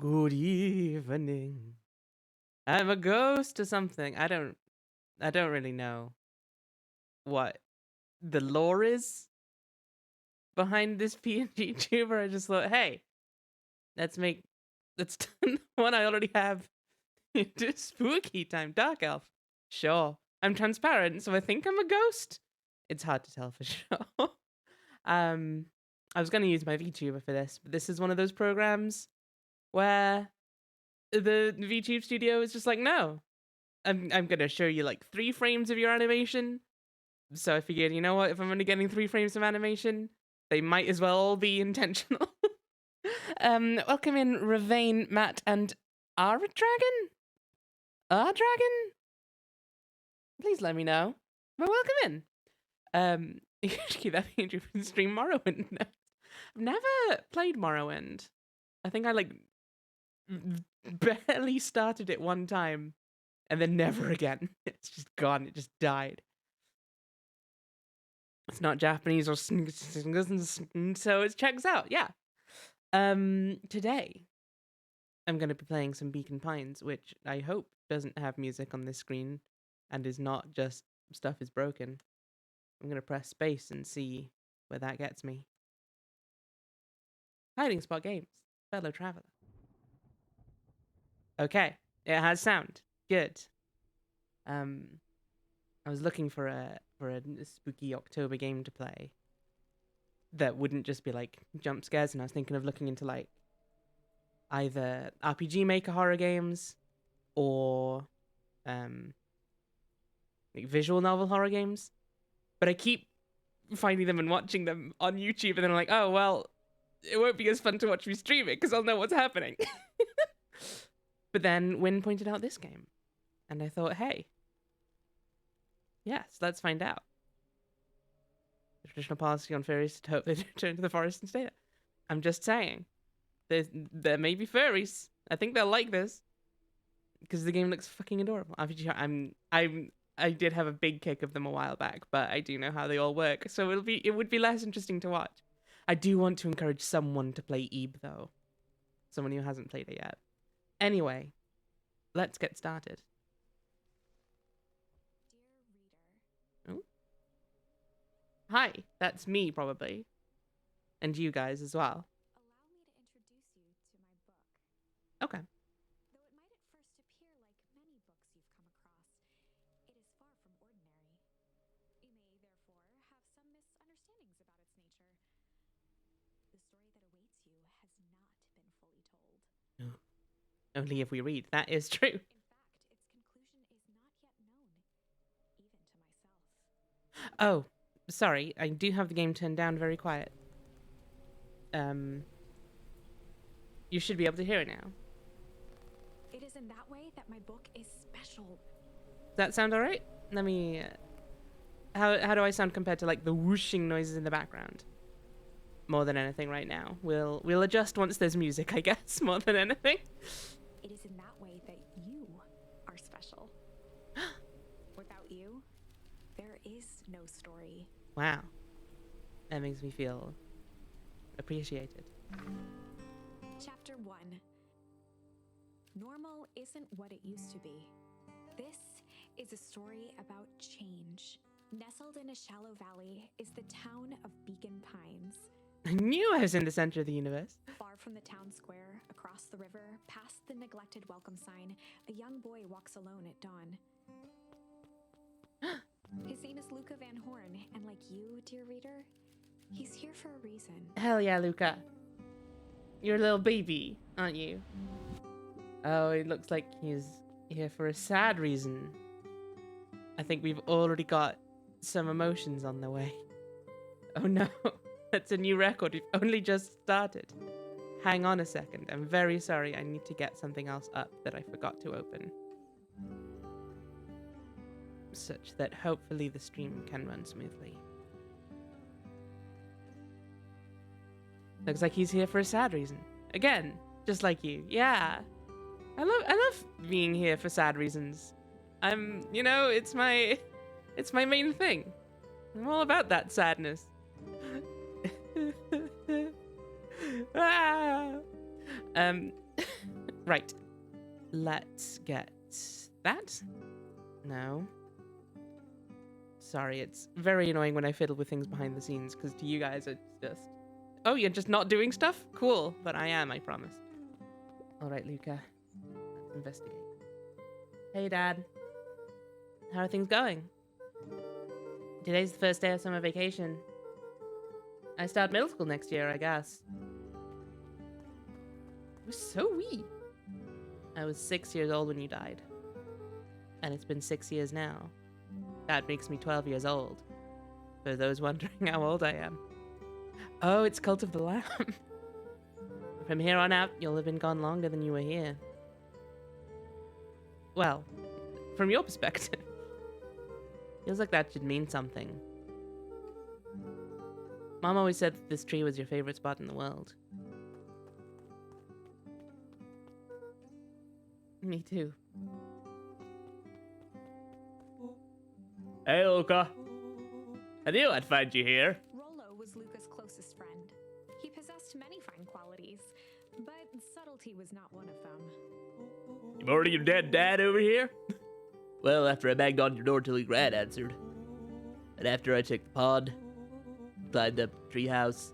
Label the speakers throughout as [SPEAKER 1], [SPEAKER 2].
[SPEAKER 1] Good evening. I'm a ghost or something. I don't really know what the lore is behind this PNG tuber. I just thought, hey, let's turn the one I already have into spooky time. Dark elf. Sure. I'm transparent, so I think I'm a ghost. It's hard to tell for sure. um I was gonna use my VTuber for this, but this is one of those programs where the VTube studio is just like, no, I'm gonna show you like 3 frames of your animation. So I figured, you know what? If I'm only getting 3 frames of animation, they might as well all be intentional. Welcome in Ravane, Matt, and our dragon. Our dragon. Please let me know. But welcome in. You should keep that being from stream Morrowind. I've never played Morrowind. I think I like barely started it one time and then never again. It's just gone. It just died. It's not Japanese or so it checks out. Yeah. Today I'm going to be playing some Beacon Pines, which I hope doesn't have music on this screen and is not just stuff is broken. I'm going to press space and see where that gets me. Hiding Spot Games, fellow traveler. Okay, it has sound. Good. I was looking for a spooky October game to play that wouldn't just be like jump scares, and I was thinking of looking into like either RPG Maker horror games or like visual novel horror games. But I keep finding them and watching them on YouTube, and then I'm like, oh well, it won't be as fun to watch me stream it because I'll know what's happening. But then Wynn pointed out this game, and I thought, hey, yes, let's find out. The traditional policy on furries to hope they return to the forest and stay there. I'm just saying, there may be furries. I think they'll like this because the game looks fucking adorable. I did have a big kick of them a while back, but I do know how they all work, so it would be less interesting to watch. I do want to encourage someone to play Ebe though, someone who hasn't played it yet. Anyway, let's get started. Oh. Hi, that's me probably, and you guys as well.
[SPEAKER 2] Allow me to introduce you to my book.
[SPEAKER 1] Okay.
[SPEAKER 2] Though it might at first appear like many books you've come across, it is far from ordinary. You may therefore have some misunderstandings about its nature. The story that awaits you has not been fully told.
[SPEAKER 1] Only if we read. That is true.
[SPEAKER 2] In fact, its conclusion is not yet known, even to myself.
[SPEAKER 1] Oh, sorry. I do have the game turned down very quiet. You should be able to hear it now.
[SPEAKER 2] It is in that way that my book is special.
[SPEAKER 1] Does that sound alright? Let me... How do I sound compared to like the whooshing noises in the background? More than anything right now. We'll adjust once there's music, I guess, more than anything.
[SPEAKER 2] It is in that way that you are special. Without you, there is no story.
[SPEAKER 1] Wow. That makes me feel appreciated.
[SPEAKER 2] Chapter 1. Normal isn't what it used to be. This is a story about change. Nestled in a shallow valley is the town of Beacon Pines.
[SPEAKER 1] I knew I was in the center of the universe.
[SPEAKER 2] Far from the town square, across the river, past the neglected welcome sign, a young boy walks alone at dawn. His name is Luca Van Horn, and like you, dear reader, he's here for a reason.
[SPEAKER 1] Hell yeah, Luca. You're a little baby, aren't you? Oh, it looks like he's here for a sad reason. I think we've already got some emotions on the way. Oh no, that's a new record. We've only just started. Hang on a second. I'm very sorry. I need to get something else up that I forgot to open. Such that hopefully the stream can run smoothly. Looks like he's here for a sad reason. Again, just like you. Yeah. I love being here for sad reasons. It's my main thing. I'm all about that sadness. Ah. Right. Let's get that. No. Sorry, it's very annoying when I fiddle with things behind the scenes, because to you guys it's just... Oh, you're just not doing stuff? Cool. But I am, I promise. Alright, Luca. Let's investigate. Hey, Dad. How are things going? Today's the first day of summer vacation. I start middle school next year, I guess. It was so wee. I was 6 years old when you died. And it's been 6 years now. That makes me 12 years old. For those wondering how old I am. Oh, it's Cult of the Lamb. From here on out, you'll have been gone longer than you were here. Well, from your perspective. Feels like that should mean something. Mom always said that this tree was your favorite spot in the world. Me too.
[SPEAKER 3] Hey, Luca. I knew I'd find you here.
[SPEAKER 2] Rollo was Luca's closest friend. He possessed many fine qualities, but subtlety was not one of them.
[SPEAKER 3] You mourning your dead dad over here? Well, after I banged on your door till your Grant answered. And after I checked the pond, climbed up the treehouse,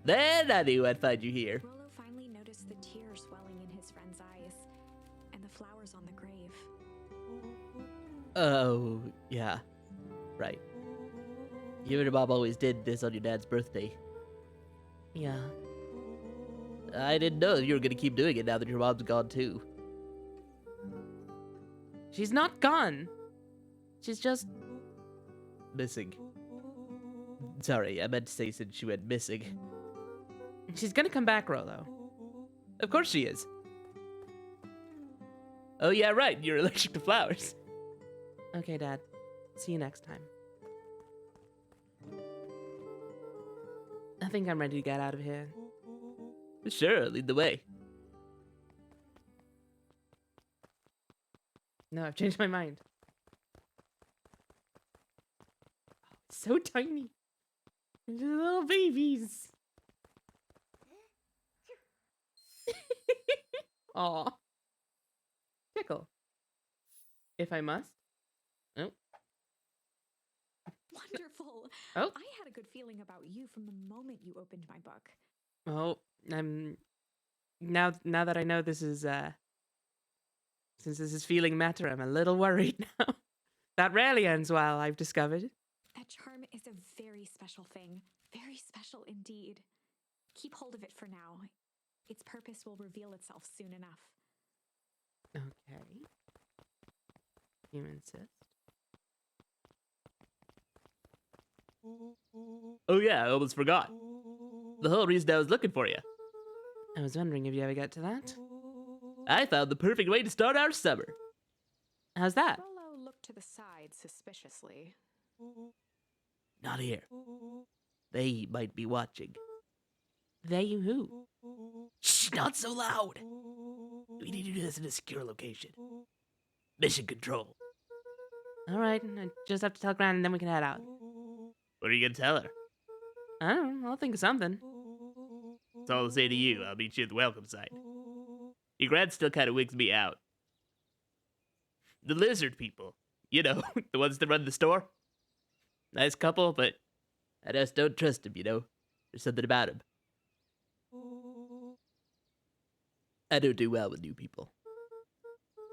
[SPEAKER 3] then I knew I'd find you here.
[SPEAKER 2] Rollo finally noticed the tears welling in his friend's eyes, and the flowers on the grave.
[SPEAKER 3] Oh, yeah. Right. You and your mom always did this on your dad's birthday.
[SPEAKER 1] Yeah.
[SPEAKER 3] I didn't know you were gonna keep doing it now that your mom's gone too.
[SPEAKER 1] She's not gone. She's just...
[SPEAKER 3] Missing. Sorry, I meant to say since she went missing.
[SPEAKER 1] She's gonna come back, Rollo.
[SPEAKER 3] Of course she is. Oh yeah, right, you're allergic to flowers.
[SPEAKER 1] Okay, Dad. See you next time. I think I'm ready to get out of here.
[SPEAKER 3] Sure, lead the way.
[SPEAKER 1] No, I've changed my mind. So tiny. They're little babies. Aw. Tickle. If I must. Oh.
[SPEAKER 2] Wonderful.
[SPEAKER 1] Oh.
[SPEAKER 2] I had a good feeling about you from the moment you opened my book.
[SPEAKER 1] Oh, I'm... Now that I know this is, since this is feeling matter, I'm a little worried now. That rarely ends well, I've discovered.
[SPEAKER 2] That charm is a very special thing. Very special indeed. Keep hold of it for now. Its purpose will reveal itself soon enough.
[SPEAKER 1] Okay. You insist.
[SPEAKER 3] Oh yeah, I almost forgot. The whole reason I was looking for you.
[SPEAKER 1] I was wondering if you ever get to that.
[SPEAKER 3] I found the perfect way to start our summer.
[SPEAKER 1] How's that?
[SPEAKER 2] Rollo looked to the side suspiciously.
[SPEAKER 3] Not here. They might be watching.
[SPEAKER 1] They who?
[SPEAKER 3] Shh, not so loud. We need to do this in a secure location. Mission control.
[SPEAKER 1] All right, I just have to tell Gran and then we can head out.
[SPEAKER 3] What are you gonna tell her?
[SPEAKER 1] I don't know, I'll think of something.
[SPEAKER 3] That's all I'll say to you. I'll meet you at the welcome site. Your Grant still kind of wigs me out. The lizard people. You know, the ones that run the store. Nice couple, but I just don't trust them, you know? There's something about them. I don't do well with new people.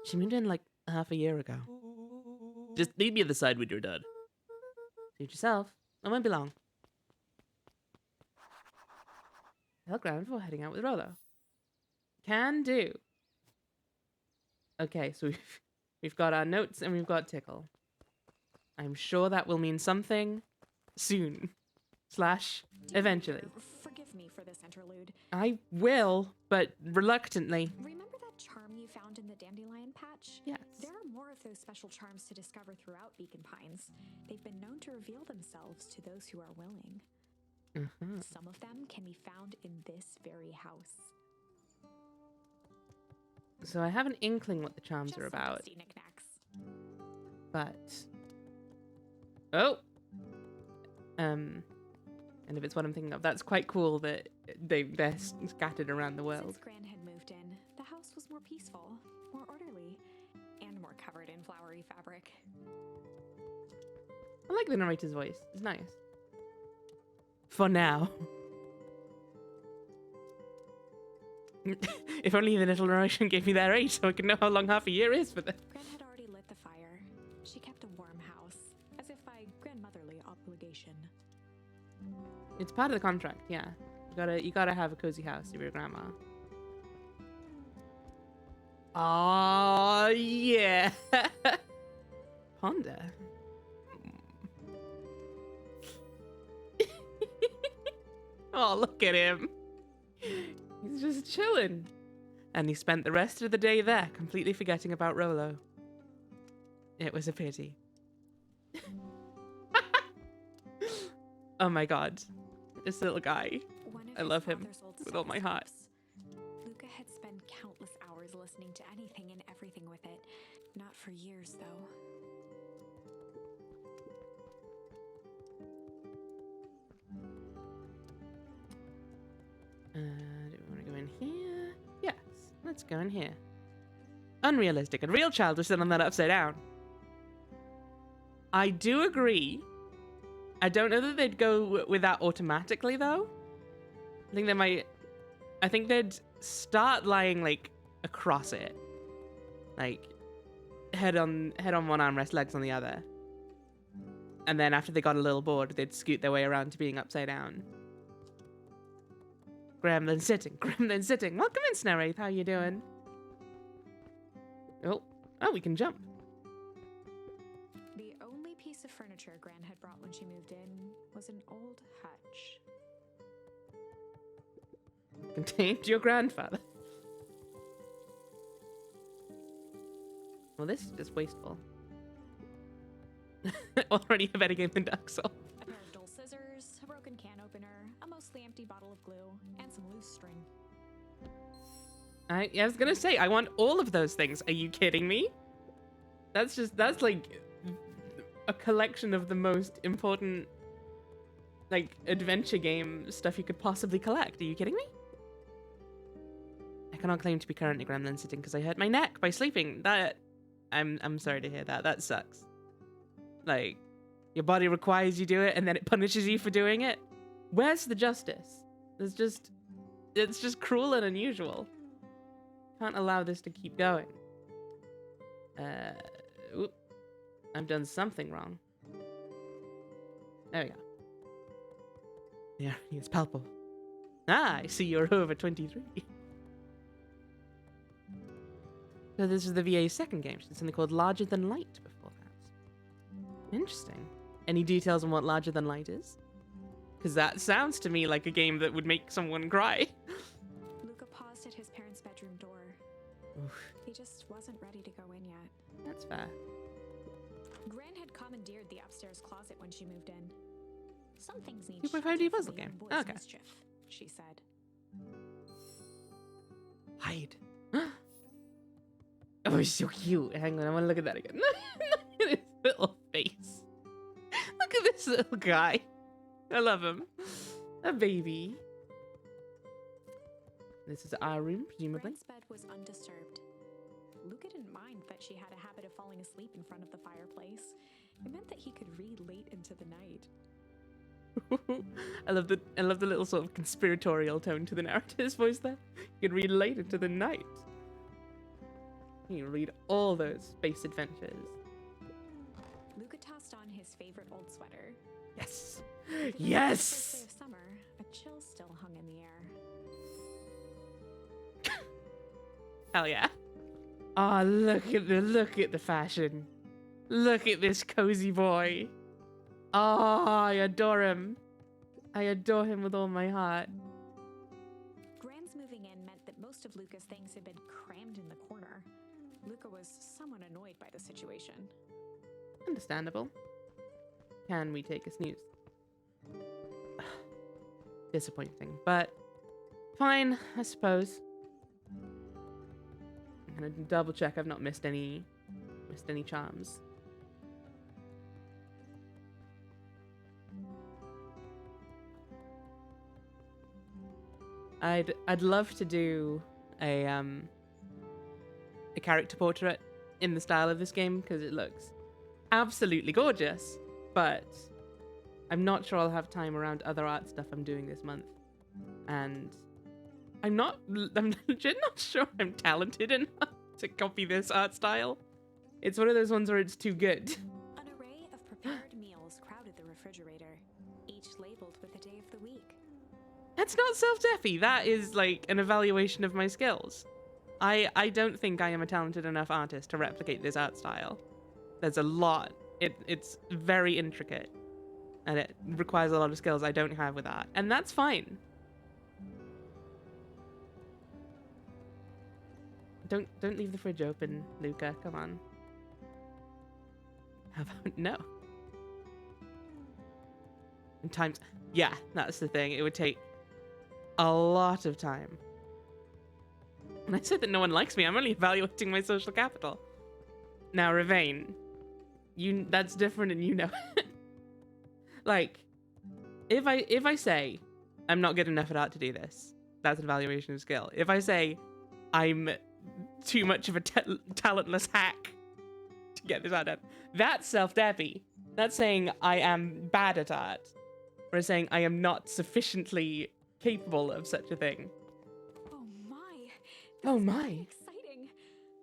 [SPEAKER 1] She moved in like half a year ago.
[SPEAKER 3] Just meet me at the side when you're done.
[SPEAKER 1] Suit yourself. I won't be long. Tell Gran before heading out with Rollo. Can do. Okay, so we've got our notes and we've got Tickle. I'm sure that will mean something soon. / eventually.
[SPEAKER 2] Forgive me for this interlude.
[SPEAKER 1] I will, but reluctantly.
[SPEAKER 2] Remember that charm you found in the dandelion patch?
[SPEAKER 1] Yes.
[SPEAKER 2] There are more of those special charms to discover throughout Beacon Pines. They've been known to reveal themselves to those who are willing. Some of them can be found in this very house.
[SPEAKER 1] So I have an inkling what the charms
[SPEAKER 2] Just
[SPEAKER 1] are
[SPEAKER 2] some
[SPEAKER 1] about,
[SPEAKER 2] dusty knickknacks.
[SPEAKER 1] but... Oh! And if it's what I'm thinking of, that's quite cool that they're scattered around the world.
[SPEAKER 2] Since Gran had moved in, the house house was more peaceful, more orderly, and more covered in flowery fabric.
[SPEAKER 1] I like the narrator's voice. It's nice. For now. If only the little narration gave me their age so I could know how long half a year is for them.
[SPEAKER 2] Gran had already lit the fire. She kept a warm house, as if by grandmotherly obligation.
[SPEAKER 1] It's part of the contract, yeah. You gotta have a cozy house if you're a grandma. Oh yeah. Ponder. Oh, look at him. He's just chilling. And he spent the rest of the day there, completely forgetting about Rolo. It was a pity. Oh my god. This little guy. I love him with all my heart.
[SPEAKER 2] Luca had spent countless hours listening to anything and everything with it. Not for years, though.
[SPEAKER 1] Do we want to go in here? Yes, let's go in here. Unrealistic. A real child would sit on that upside down. I do agree. I don't know that they'd go with that automatically, though. I think they might... I think they'd start lying, like, across it. Like, head on one armrest, legs on the other. And then after they got a little bored, they'd scoot their way around to being upside down. Gremlin sitting. Gremlin sitting. Welcome in, Snowwraith. How you doing? Oh, we can jump.
[SPEAKER 2] The only piece of furniture Gran had brought when she moved in was an old hutch.
[SPEAKER 1] Contained your grandfather. Well, this is just wasteful. Already a better game than Dark Souls.
[SPEAKER 2] A pair of dull scissors, a broken can opener, a mostly empty bottle of glue, and some loose string.
[SPEAKER 1] I was gonna say, I want all of those things. Are you kidding me? That's like a collection of the most important, like, adventure game stuff you could possibly collect. Are you kidding me? I cannot claim to be currently gremlin sitting because I hurt my neck by sleeping. I'm sorry to hear that. That sucks. Like, your body requires you do it and then it punishes you for doing it. Where's the justice? It's just cruel and unusual. Can't allow this to keep going. Oop. I've done something wrong. There we go. Yeah, it's palpable. Ah, I see you're over 23. So this is the VA's second game. She did something called Larger Than Light before that. Interesting. Any details on what Larger Than Light is? Because that sounds to me like a game that would make someone cry.
[SPEAKER 2] Luca paused at his parents' bedroom door.
[SPEAKER 1] Oof,
[SPEAKER 2] He just wasn't ready to go in yet.
[SPEAKER 1] that's fair.
[SPEAKER 2] Gran had commandeered the upstairs closet when she moved in. Some things need
[SPEAKER 1] 2.5D
[SPEAKER 2] shelter
[SPEAKER 1] puzzle
[SPEAKER 2] from the
[SPEAKER 1] game.
[SPEAKER 2] young boy's
[SPEAKER 1] Okay.
[SPEAKER 2] mischief, she said.
[SPEAKER 1] Hide. Oh, he's so cute. Hang on, I want to look at that again. Look at his little face. Look at this little guy. I love him. A baby. This is our room, presumably.
[SPEAKER 2] Gran's bed was undisturbed. Luca didn't mind that she had a habit of falling asleep in front of the fireplace. It meant that he could read late into the night.
[SPEAKER 1] I love the little sort of conspiratorial tone to the narrator's voice there. You can read late into the night. You read all those space adventures.
[SPEAKER 2] Luca tossed on his favorite old sweater.
[SPEAKER 1] Yes.
[SPEAKER 2] Even though it was the first day
[SPEAKER 1] Yes.
[SPEAKER 2] of summer, a chill still hung in the air.
[SPEAKER 1] Hell yeah. Oh, look at the fashion. Look at this cozy boy. Oh, I adore him. I adore him with all my heart.
[SPEAKER 2] Gran's moving in meant that most of Luca's things had been crammed in the corner. Luca was somewhat annoyed by the situation.
[SPEAKER 1] Understandable. Can we take a snooze? Disappointing, but fine, I suppose. I'm gonna double check I've not missed any charms. I'd love to do a a character portrait in the style of this game because it looks absolutely gorgeous, but I'm not sure I'll have time around other art stuff I'm doing this month. And I'm legit not sure I'm talented enough to copy this art style. It's one of those ones where it's too good.
[SPEAKER 2] An array of prepared meals crowded the refrigerator, each labeled with the day of the week.
[SPEAKER 1] That's not self-defy. That is like an evaluation of my skills. I don't think I am a talented enough artist to replicate this art style. There's a lot. It's very intricate. And it requires a lot of skills I don't have with art. And that's fine. Don't leave the fridge open, Luca. Come on. How about no? And times... Yeah, that's the thing. It would take a lot of time. And I said that no one likes me. I'm only evaluating my social capital. Now, Ravane, that's different and you know it. Like, if I say I'm not good enough at art to do this, that's an evaluation of skill. If I say I'm too much of a talentless hack to get this art done, that's self-defy. That's saying I am bad at art. Or saying I am not sufficiently capable of such a thing.
[SPEAKER 2] Oh my.
[SPEAKER 1] Oh
[SPEAKER 2] That's
[SPEAKER 1] my.
[SPEAKER 2] very exciting.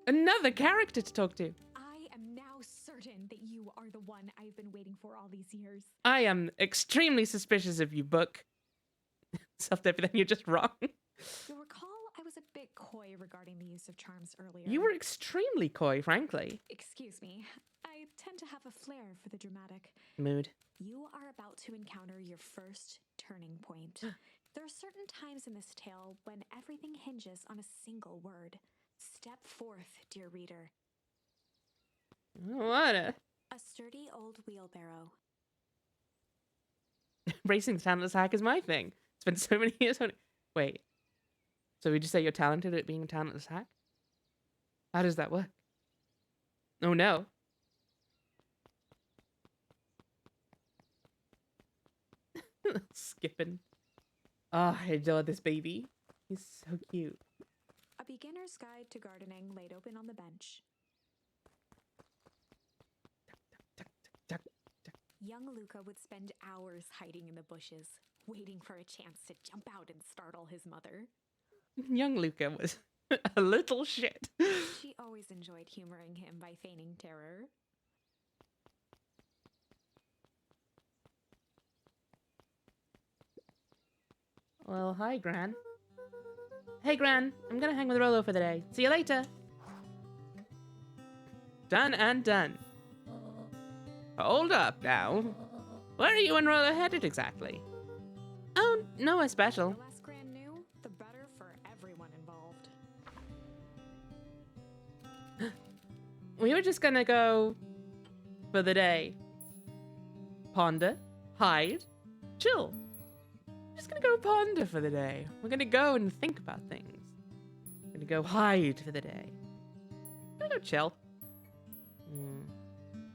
[SPEAKER 1] Another character to talk to.
[SPEAKER 2] I am now certain that you are the one I've been waiting for all these years.
[SPEAKER 1] I am extremely suspicious of you, Book. Self-defy, then you're just wrong.
[SPEAKER 2] You'll recall I was a bit coy regarding the use of charms earlier.
[SPEAKER 1] You were extremely coy, frankly.
[SPEAKER 2] Excuse me. I tend to have a flair for the dramatic.
[SPEAKER 1] Mood.
[SPEAKER 2] You are about to encounter your first turning point. There are certain times in this tale when everything hinges on a single word. Step forth, dear reader.
[SPEAKER 1] What a...
[SPEAKER 2] A sturdy old wheelbarrow.
[SPEAKER 1] Racing the talentless hack is my thing. Spent so many years on it. Wait. So we just say you're talented at being a talentless hack? How does that work? Oh no. Skipping. Oh, I adore this baby. He's so cute.
[SPEAKER 2] A beginner's guide to gardening laid open on the bench. Young Luca would spend hours hiding in the bushes, waiting for a chance to jump out and startle his mother.
[SPEAKER 1] Young Luca was a little shit.
[SPEAKER 2] She always enjoyed humoring him by feigning terror.
[SPEAKER 1] Well, hi, Gran. Hey, Gran. I'm gonna hang with Rolo for the day. See you later. Done and done. Hold up now. Where are you and Rolo headed exactly? Oh, nowhere special.
[SPEAKER 2] The less Gran knew, the better for everyone involved.
[SPEAKER 1] We were just gonna go for the day. Ponder, hide, chill. Just gonna go ponder for the day. We're gonna go and think about things. We're gonna go hide for the day. We're gonna go chill.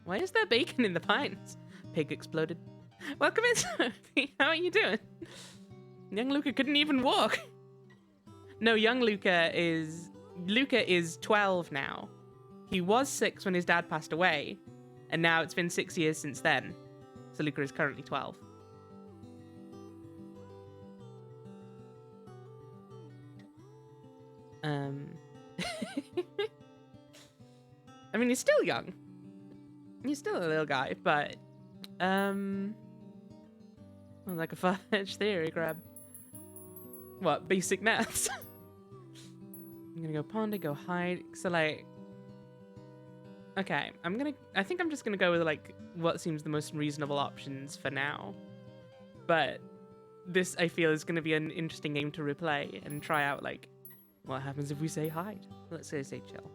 [SPEAKER 1] Why is there bacon in the pines? Pig exploded. Welcome in, Sophie. How are you doing? Young Luca couldn't even walk. No, young Luca is 12 now. He was 6 when his dad passed away, and now it's been 6 years since then. So Luca is currently 12. I mean, he's still young. He's still a little guy, but well, like a far-fetched theory grab. What, basic maths? I'm gonna go ponder, go hide. So like, okay, I think I'm just gonna go with like what seems the most reasonable options for now. But this, I feel, is gonna be an interesting game to replay and try out. Like, what happens if we say hide? Let's say chill.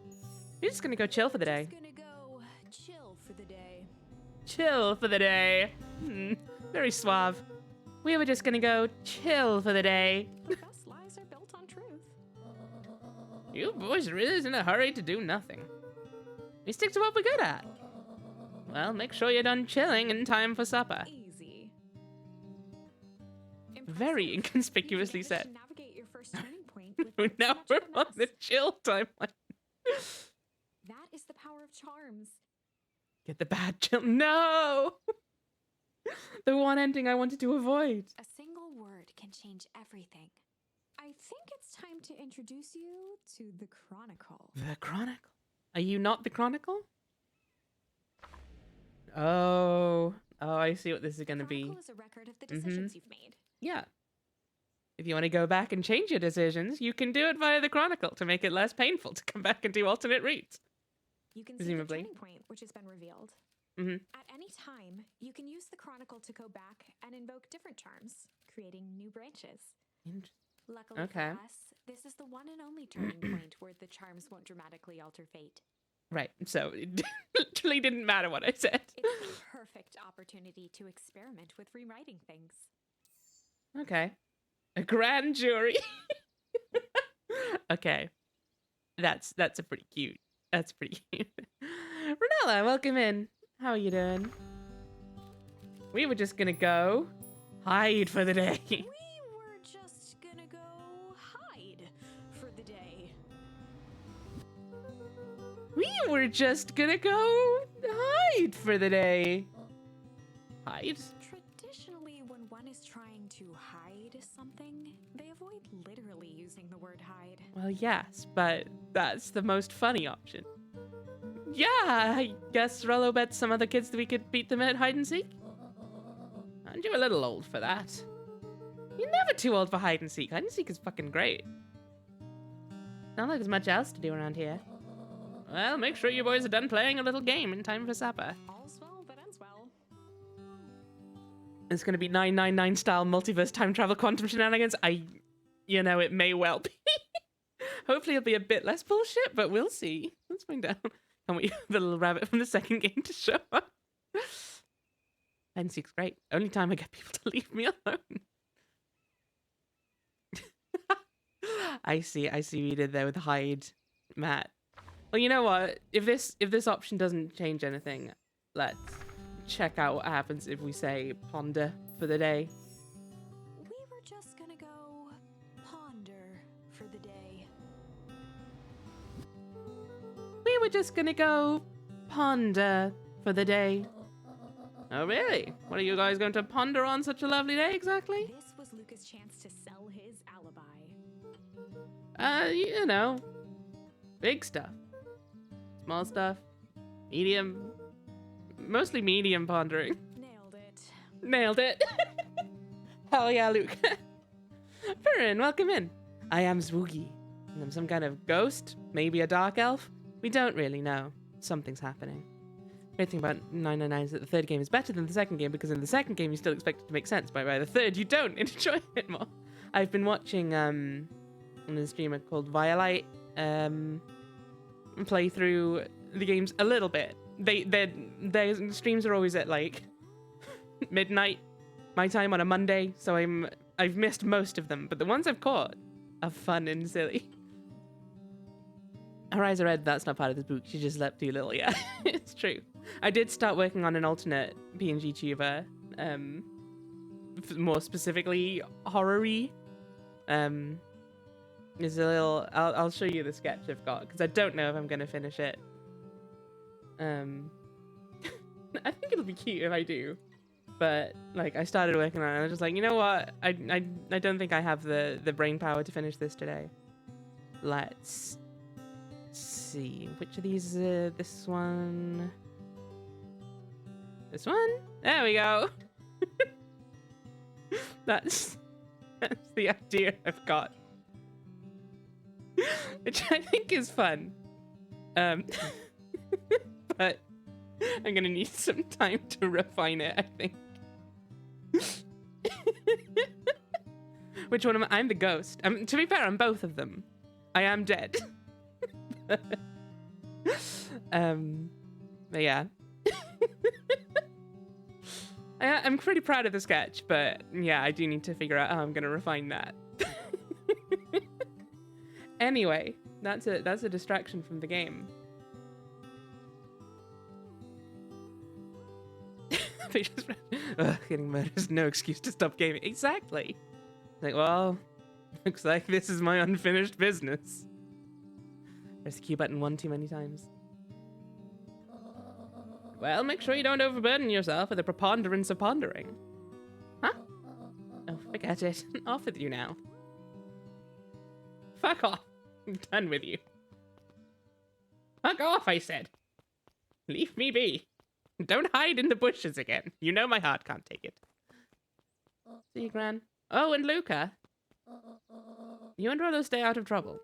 [SPEAKER 1] We're just gonna go chill for the day.
[SPEAKER 2] Just gonna go chill for the day.
[SPEAKER 1] Chill for the day. Very suave. We were just gonna go chill for the day.
[SPEAKER 2] The best lies are built on truth.
[SPEAKER 1] You boys are really in a hurry to do nothing. We stick to what we're good at. Well, make sure you're done chilling in time for supper.
[SPEAKER 2] Easy.
[SPEAKER 1] Very
[SPEAKER 2] Impressive.
[SPEAKER 1] inconspicuously
[SPEAKER 2] You've
[SPEAKER 1] said.
[SPEAKER 2] managed to navigate your first turning point without
[SPEAKER 1] Now
[SPEAKER 2] much
[SPEAKER 1] we're
[SPEAKER 2] of a
[SPEAKER 1] on the
[SPEAKER 2] mess.
[SPEAKER 1] chill timeline. Get the bad chill. No! The one ending I wanted to avoid.
[SPEAKER 2] A single word can change everything. I think it's time to introduce you to the Chronicle.
[SPEAKER 1] The Chronicle. Are you not the Chronicle? Oh, I see what this is going to be.
[SPEAKER 2] Chronicle is a record of the decisions you've made.
[SPEAKER 1] Yeah. If you want to go back and change your decisions, you can do it via the Chronicle to make it less painful to come back and do alternate routes.
[SPEAKER 2] You can see the
[SPEAKER 1] Presumably.
[SPEAKER 2] turning point, which has been revealed.
[SPEAKER 1] Mhm.
[SPEAKER 2] At any time, you can use the Chronicle to go back and invoke different charms, creating new branches. Luckily
[SPEAKER 1] Okay.
[SPEAKER 2] for us, this is the one and only turning point where the charms won't dramatically alter fate.
[SPEAKER 1] Right. So it literally didn't matter what I said.
[SPEAKER 2] It's the perfect opportunity to experiment with rewriting things.
[SPEAKER 1] Okay. A grand jury. Okay. That's a pretty cute. That's pretty cute. Renella, welcome in. How are you doing? We were just gonna go hide for the day.
[SPEAKER 2] We were just gonna go hide for the day.
[SPEAKER 1] We were just gonna go hide for the day. Hide?
[SPEAKER 2] Traditionally, when one is trying to hide something, they avoid literally using the word hide.
[SPEAKER 1] Well, yes, but that's the most funny option. Yeah, I guess Rollo bet some other kids that we could beat them at hide and seek. Aren't you a little old for that? You're never too old for hide and seek. Hide and seek is fucking great. Not like there's much else to do around here. Well, make sure you boys are done playing a little game in time for supper.
[SPEAKER 2] All's well that ends well.
[SPEAKER 1] It's gonna be 999 style multiverse time travel quantum shenanigans. You know, it may well be. Hopefully it'll be a bit less bullshit, but we'll see. Let's find out. Can we the little rabbit from the second game to show up? Hide and seek's great. Only time I get people to leave me alone. I see what you did there with hide, Matt. Well, you know what? If this option doesn't change anything, let's check out what happens if we say ponder for the day.
[SPEAKER 2] We were just gonna go ponder for the day.
[SPEAKER 1] We were just gonna go ponder for the day. Oh, really? What are you guys going to ponder on such a lovely day exactly?
[SPEAKER 2] This was Luca's chance to sell his alibi.
[SPEAKER 1] You know, big stuff. Small stuff. Medium. Mostly medium pondering.
[SPEAKER 2] Nailed it.
[SPEAKER 1] Nailed it. Hell yeah, Luke. Perrin, welcome in. I am Zwoogie. And I'm some kind of ghost, maybe a dark elf. We don't really know. Something's happening. Great thing about 999 is that the third game is better than the second game because in the second game you still expect it to make sense, but by the third you don't enjoy it more. I've been watching a streamer called Violite play through the games a little bit. Their streams are always at like midnight my time on a Monday, so I've missed most of them, but the ones I've caught are fun and silly. Horizon Red, that's not part of this book. She just slept too little. Yeah, it's true. I did start working on an alternate PNG tuber, more specifically horror-y. There's a little. I'll show you the sketch I've got because I don't know if I'm gonna finish it. I think it'll be cute if I do, but like I started working on it and I was just like, you know what? I don't think I have the brain power to finish this today. Let's see which of these is this one. This one? There we go. That's the idea I've got. Which I think is fun. But I'm gonna need some time to refine it, I think. Which one am I? I'm the ghost. To be fair, I'm both of them. I am dead. But yeah. I'm pretty proud of the sketch, but yeah, I do need to figure out how I'm gonna refine that. Anyway, that's a distraction from the game. Getting murdered is no excuse to stop gaming. Exactly. Like, well, looks like this is my unfinished business. Press the Q button one too many times. Well, make sure you don't overburden yourself with the preponderance of pondering. Huh? Oh, forget it. Off with you now. Fuck off. I'm done with you. Fuck off, I said. Leave me be. Don't hide in the bushes again. You know my heart can't take it. See you, Gran. Oh, and Luca. You and Rolo stay out of trouble.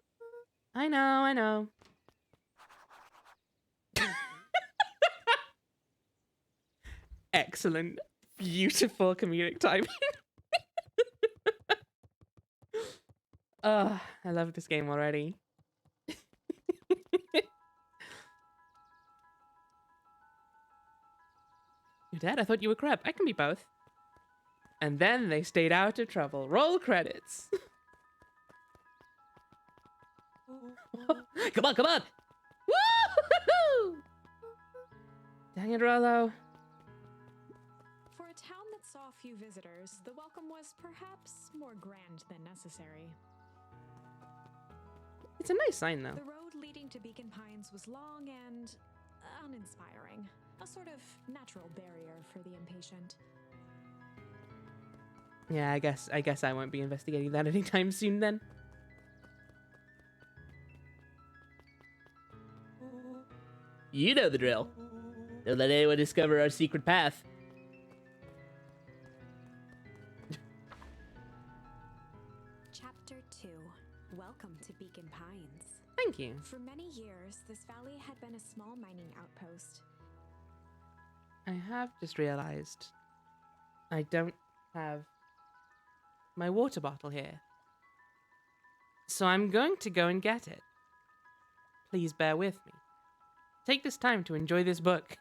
[SPEAKER 1] I know. Excellent. Beautiful comedic timing. Oh, I love this game already. You're dead? I thought you were Crab. I can be both. And then they stayed out of trouble. Roll credits. Come on. Woo! Dang it, Rolo.
[SPEAKER 2] For a town that saw few visitors, the welcome was perhaps more grand than necessary.
[SPEAKER 1] It's a nice sign, though.
[SPEAKER 2] The road leading to Beacon Pines was long and uninspiring, a sort of natural barrier for the impatient.
[SPEAKER 1] Yeah, I guess I won't be investigating that anytime soon then.
[SPEAKER 3] You know the drill. Don't let anyone discover our secret path.
[SPEAKER 2] Chapter 2. Welcome to Beacon Pines.
[SPEAKER 1] Thank you.
[SPEAKER 2] For many years, this valley had been a small mining outpost.
[SPEAKER 1] I have just realized I don't have my water bottle here. So I'm going to go and get it. Please bear with me. Take this time to enjoy this book.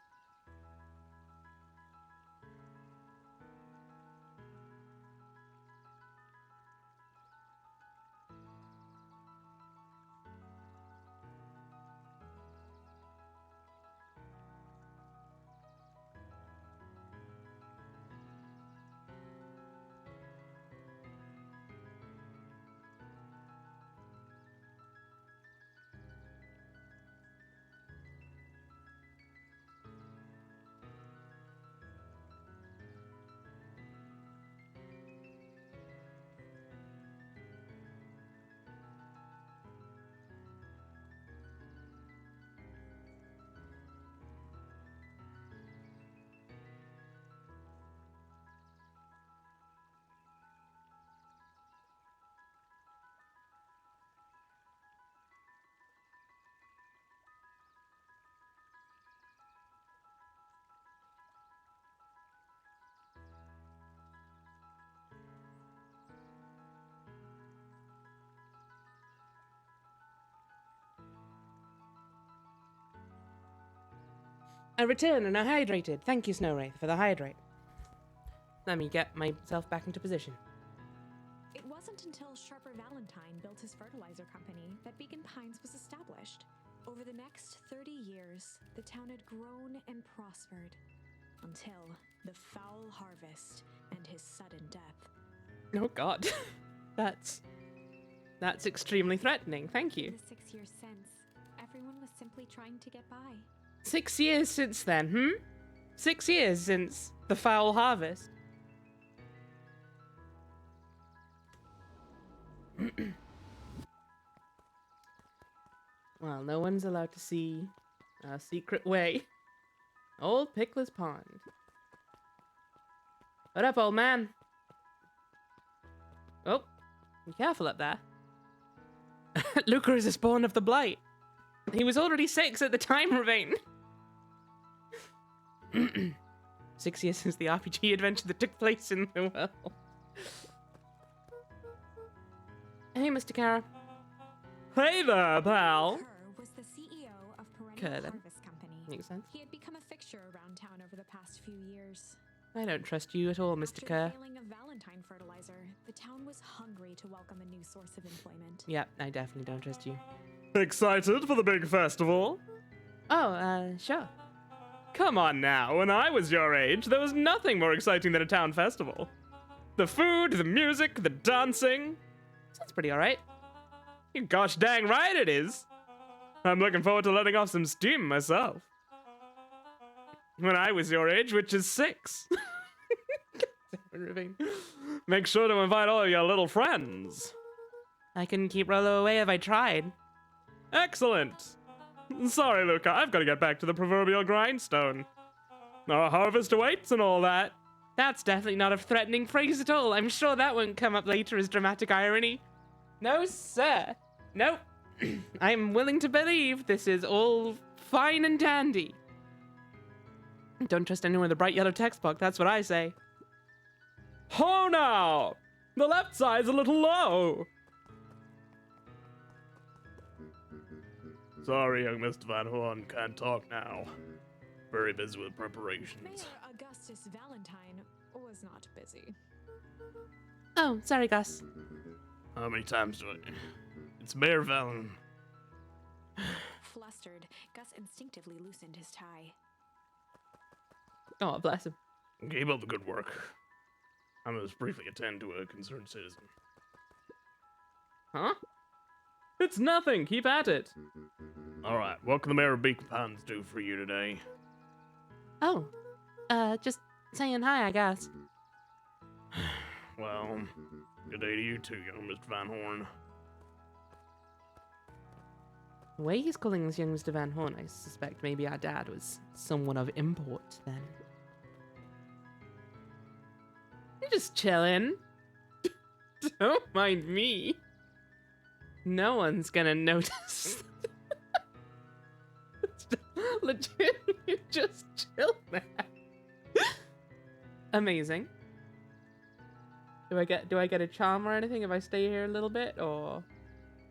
[SPEAKER 1] I return and are hydrated. Thank you, Snow Wraith, for the hydrate. Let me get myself back into position.
[SPEAKER 2] It wasn't until Sharper Valentine built his fertilizer company that Beacon Pines was established. Over the next 30 years, the town had grown and prospered until the foul harvest and his sudden death.
[SPEAKER 1] Oh god. That's extremely threatening. Thank you.
[SPEAKER 2] In the 6 years since, everyone was simply trying to get by.
[SPEAKER 1] 6 years since then, 6 years since the foul harvest. Well, no one's allowed to see our secret way. Old Pickler's Pond. What up, old man? Oh, be careful up there. Luca is a spawn of the Blight. He was already 6 at the time, Ravane. 6 years since the RPG adventure that took place in the world. Hey, Mr. Kara. Hey there, pal.
[SPEAKER 2] Kerr was the CEO of Perennial
[SPEAKER 1] Kerr, then.
[SPEAKER 2] Harvest Company.
[SPEAKER 1] Makes sense.
[SPEAKER 2] He had become a fixture around town over the past few years.
[SPEAKER 1] I don't trust you at all, Mr.
[SPEAKER 2] After
[SPEAKER 1] Kerr.
[SPEAKER 2] the failing of Valentine fertilizer, the town was hungry to welcome a new source of employment.
[SPEAKER 1] Yep, I definitely don't trust you.
[SPEAKER 4] Excited for the big festival?
[SPEAKER 1] Oh, sure.
[SPEAKER 4] Come on now, when I was your age, there was nothing more exciting than a town festival. The food, the music, the dancing.
[SPEAKER 1] Sounds pretty alright.
[SPEAKER 4] You gosh dang right it is. I'm looking forward to letting off some steam myself. when I was your age, which is 6. Make sure to invite all your little friends.
[SPEAKER 1] I couldn't keep Rolo away if I tried.
[SPEAKER 4] Excellent. Sorry, Luca, I've got to get back to the proverbial grindstone. Our harvest awaits and all that.
[SPEAKER 1] That's definitely not a threatening phrase at all. I'm sure that won't come up later as dramatic irony. No, sir. Nope. I'm willing to believe this is all fine and dandy. Don't trust anyone with a bright yellow textbook, that's what I say.
[SPEAKER 4] Oh, now! The left side's a little low. Sorry, young Mr. Van Horn, can't talk now. Very busy with preparations.
[SPEAKER 2] Mayor Augustus Valentine was not busy.
[SPEAKER 1] Oh, sorry, Gus.
[SPEAKER 3] How many times do I... It's Mayor Valen.
[SPEAKER 2] Flustered, Gus instinctively loosened his tie.
[SPEAKER 1] Oh, bless him.
[SPEAKER 3] Keep up the good work. I must briefly attend to a concerned citizen.
[SPEAKER 1] Huh?
[SPEAKER 4] It's nothing, keep at it.
[SPEAKER 3] Alright, what can the Mayor of Beacon Pines do for you today?
[SPEAKER 1] Oh, just saying hi, I guess.
[SPEAKER 3] Well, good day to you too, young Mr. Van Horn.
[SPEAKER 1] The way he's calling this young Mr. Van Horn, I suspect maybe our dad was someone of import then. You're just chilling. Don't mind me. No one's gonna notice. Legit, you just chill there. Amazing. Do I get a charm or anything if I stay here a little bit, or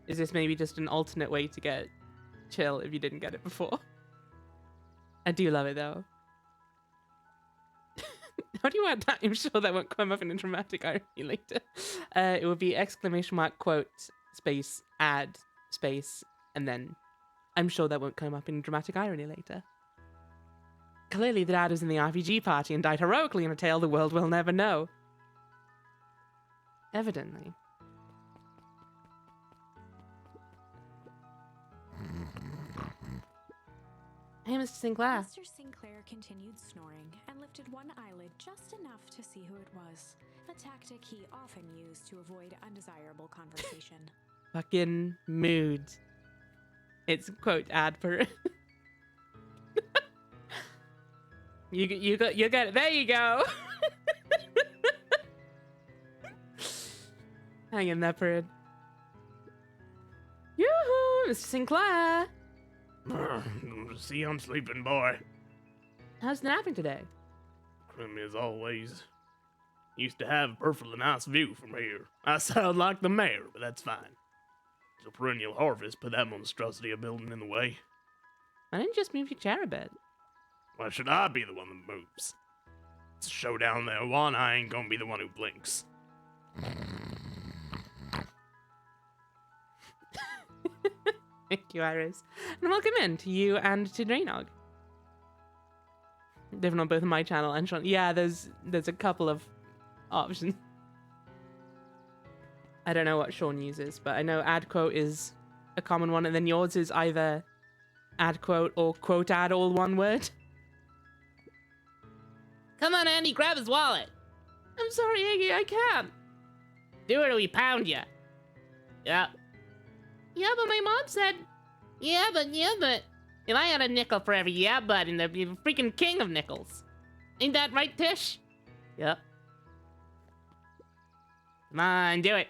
[SPEAKER 1] is this maybe just an alternate way to get chill if you didn't get it before? I do love it though. How do you add that? I'm sure that won't come up in a dramatic irony later. It would be exclamation mark quote space add space and then I'm sure that won't come up in dramatic irony later. Clearly the dad was in the RPG party and died heroically in a tale the world will never know. Evidently. Hey, Mr. Sinclair.
[SPEAKER 2] Mr. Sinclair continued snoring and lifted one eyelid just enough to see who it was, a tactic he often used to avoid undesirable conversation.
[SPEAKER 1] Fucking mood. It's quote ad per. you got it. There you go. Hang in there, period. Yoo-hoo, Mr. Sinclair.
[SPEAKER 3] See, I'm sleeping, boy.
[SPEAKER 1] How's the napping today?
[SPEAKER 3] Crummy as always. Used to have a perfectly nice view from here. I sound like the mayor, but that's fine. It's a perennial harvest, put that monstrosity of building in the way.
[SPEAKER 1] Why didn't you just move your chair a bit?
[SPEAKER 3] Why should I be the one that moves? It's a showdown there, one. I ain't gonna be the one who blinks.
[SPEAKER 1] Thank you, Iris. And welcome in to you and to Drainog. Different on both my channel and Sean. Yeah, there's a couple of options. I don't know what Sean uses, but I know add quote is a common one, and then yours is either add quote or quote add all one word. Come on, Andy, grab his wallet. I'm sorry, Iggy, I can't. Do it or we pound you. Yeah. Yeah, but my mom said, yeah, but, if I had a nickel for every yeah, but, and the freaking king of nickels. Ain't that right, Tish? Yep. Come on, do it.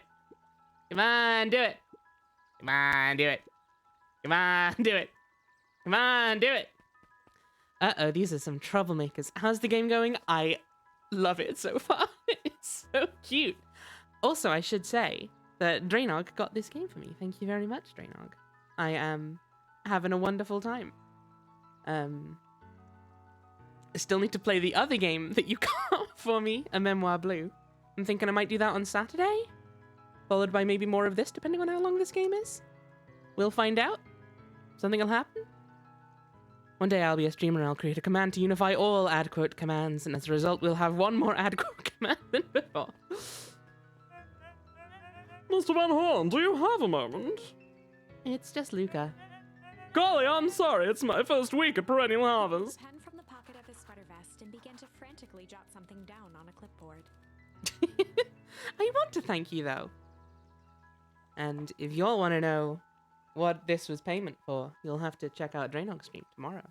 [SPEAKER 1] Come on, do it. Come on, do it. Come on, do it. Come on, do it. Uh-oh, these are some troublemakers. How's the game going? I love it so far. It's so cute. Also, I should say that Drainog got this game for me. Thank you very much, Drainog. I am having a wonderful time. I still need to play the other game that you got for me, A Memoir Blue. I'm thinking I might do that on Saturday, followed by maybe more of this, depending on how long this game is. We'll find out. Something will happen. One day I'll be a streamer and I'll create a command to unify all add quote commands, and as a result we'll have one more add quote command than before.
[SPEAKER 4] Mr. Van Horn, do you have a moment?
[SPEAKER 1] It's just Luca.
[SPEAKER 4] Golly, I'm sorry, it's my first week at Perennial Harvest.
[SPEAKER 2] Pen from the pocket of his simply jot something down on a clipboard.
[SPEAKER 1] I want to thank you, though. And if y'all want to know what this was payment for, you'll have to check out Draenog's stream tomorrow.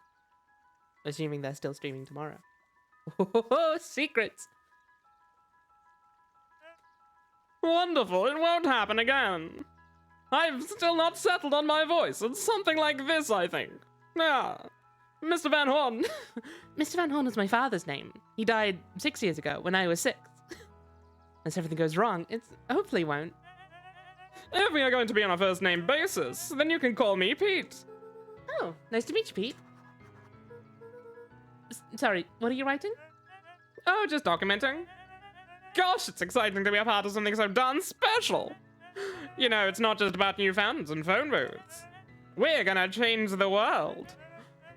[SPEAKER 1] Assuming they're still streaming tomorrow. Oh, secrets!
[SPEAKER 4] Wonderful, it won't happen again. I've still not settled on my voice. It's something like this, I think. Yeah. Mr. Van Horn.
[SPEAKER 1] Mr. Van Horn was my father's name. He died 6 years ago when I was 6. Unless everything goes wrong, it hopefully won't.
[SPEAKER 4] If we are going to be on a first name basis, then you can call me Pete.
[SPEAKER 1] Oh, nice to meet you, Pete. Sorry, what are you writing?
[SPEAKER 4] Oh, just documenting. Gosh, it's exciting to be a part of something so darn special. You know, it's not just about new fountains and phone booths. We're gonna change the world.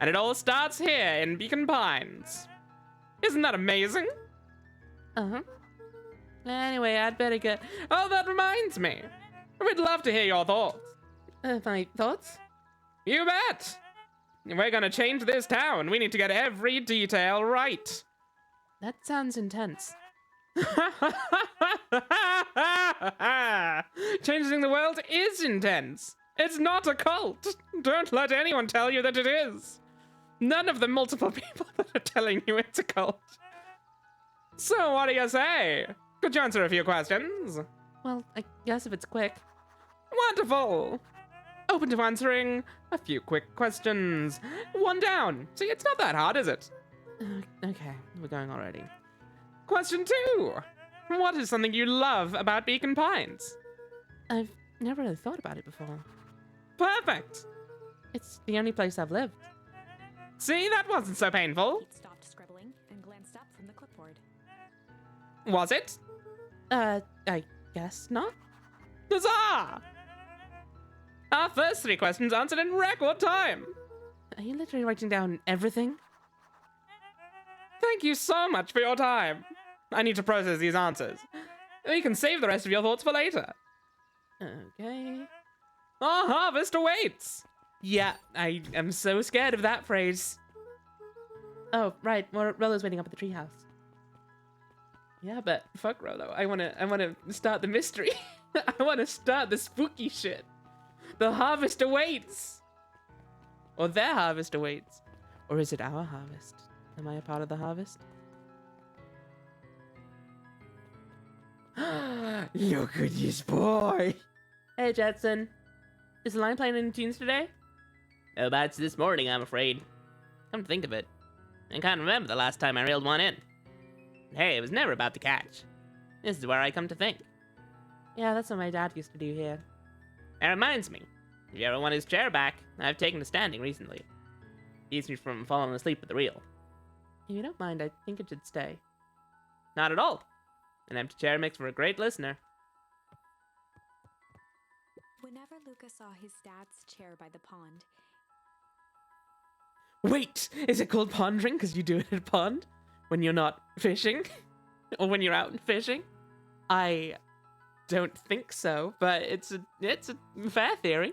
[SPEAKER 4] And it all starts here in Beacon Pines. Isn't that amazing?
[SPEAKER 1] Uh-huh. Anyway, I'd better get...
[SPEAKER 4] Oh, that reminds me. We'd love to hear your thoughts.
[SPEAKER 1] My thoughts?
[SPEAKER 4] You bet. We're gonna change this town. We need to get every detail right.
[SPEAKER 1] That sounds intense.
[SPEAKER 4] Changing the world is intense. It's not a cult. Don't let anyone tell you that it is. None of the multiple people that are telling you it's a cult. So what do you say? Could you answer a few questions?
[SPEAKER 1] Well, I guess if it's quick.
[SPEAKER 4] Wonderful. Open to answering a few quick questions. One down. See, it's not that hard, is it?
[SPEAKER 1] Okay, we're going already.
[SPEAKER 4] Question 2. What is something you love about Beacon Pines?
[SPEAKER 1] I've never really thought about it before.
[SPEAKER 4] Perfect.
[SPEAKER 1] It's the only place I've lived.
[SPEAKER 4] See, that wasn't so painful.
[SPEAKER 2] Pete stopped scribbling and glanced up from the clipboard.
[SPEAKER 4] Was it?
[SPEAKER 1] I guess not.
[SPEAKER 4] Huzzah! Our first 3 questions answered in record time.
[SPEAKER 1] Are you literally writing down everything?
[SPEAKER 4] Thank you so much for your time. I need to process these answers. We can save the rest of your thoughts for later.
[SPEAKER 1] Okay.
[SPEAKER 4] Our harvest awaits.
[SPEAKER 1] Yeah, I am so scared of that phrase. Oh, right. Well, Rollo's waiting up at the treehouse. Yeah, but fuck Rollo. I wanna start the mystery. I wanna start the spooky shit. The harvest awaits. Or their harvest awaits. Or is it our harvest? Am I a part of the harvest? Look at this boy. Hey, Jetson. Is the line playing any tunes today?
[SPEAKER 3] No bites this morning, I'm afraid. Come to think of it, I can't remember the last time I reeled one in. Hey, it was never about the catch. This is where I come to think.
[SPEAKER 1] Yeah, that's what my dad used to do here.
[SPEAKER 3] That reminds me, if you ever want his chair back, I've taken to standing recently. Keeps me from falling asleep at the reel.
[SPEAKER 1] If you don't mind, I think it should stay.
[SPEAKER 3] Not at all. An empty chair makes for a great listener.
[SPEAKER 2] Whenever Luca saw his dad's chair by the pond,
[SPEAKER 1] Wait, is it called pondering because you do it at a pond? When you're not fishing? Or when you're out fishing? I don't think so, but it's a fair theory.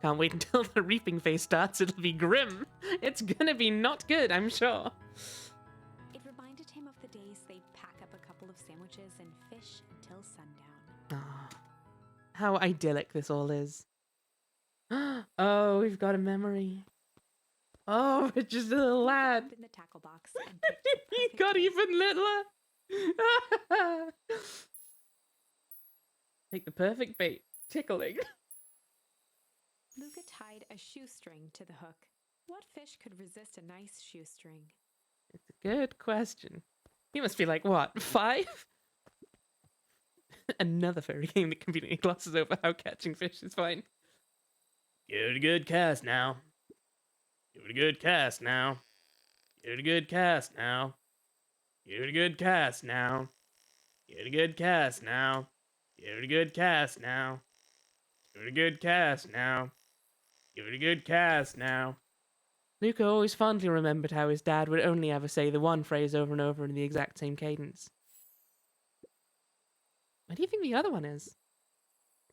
[SPEAKER 1] Can't wait until the reaping phase starts, it'll be grim. It's gonna be not good, I'm sure.
[SPEAKER 2] it reminded him of the days they'd pack up a couple of sandwiches and fish until sundown.
[SPEAKER 1] Ah, how idyllic this all is. Oh, we've got a memory. Oh, it's just a little lad.
[SPEAKER 2] Opened the tackle box and picked the
[SPEAKER 1] He
[SPEAKER 2] perfect
[SPEAKER 1] got
[SPEAKER 2] bait.
[SPEAKER 1] even littler. Take the perfect bait. Tickling.
[SPEAKER 2] Luca tied a shoestring to the hook. What fish could resist a nice shoestring?
[SPEAKER 1] It's a good question. He must be like, what, 5? Another fairy game that conveniently glosses over how catching fish is fine.
[SPEAKER 3] Give it a good cast now. Give it a good cast now. Give it a good cast now. Give it a good cast now. Give it a good cast now. Give it a good cast now. Give it a good cast now. Give it a good cast now.
[SPEAKER 1] Luca always fondly remembered how his dad would only ever say the one phrase over and over in the exact same cadence. What do you think the other one is?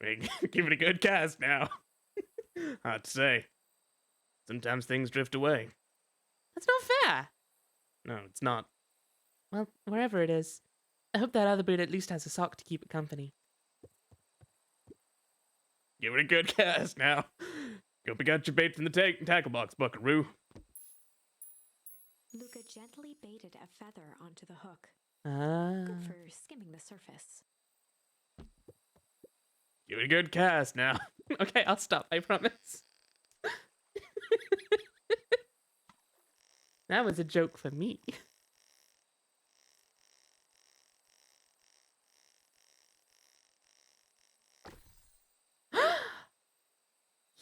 [SPEAKER 3] Give it a good cast now. Hard to say. Sometimes things drift away.
[SPEAKER 1] That's not fair.
[SPEAKER 4] No, it's not.
[SPEAKER 1] Well, wherever it is, I hope that other boot at least has a sock to keep it company.
[SPEAKER 4] Give it a good cast now. Go pick out your bait from the tackle box, buckaroo.
[SPEAKER 2] Luca gently baited a feather onto the hook.
[SPEAKER 1] Ah.
[SPEAKER 2] Good for skimming the surface.
[SPEAKER 4] Give it a good cast now.
[SPEAKER 1] Okay, I'll stop, I promise. That was a joke for me.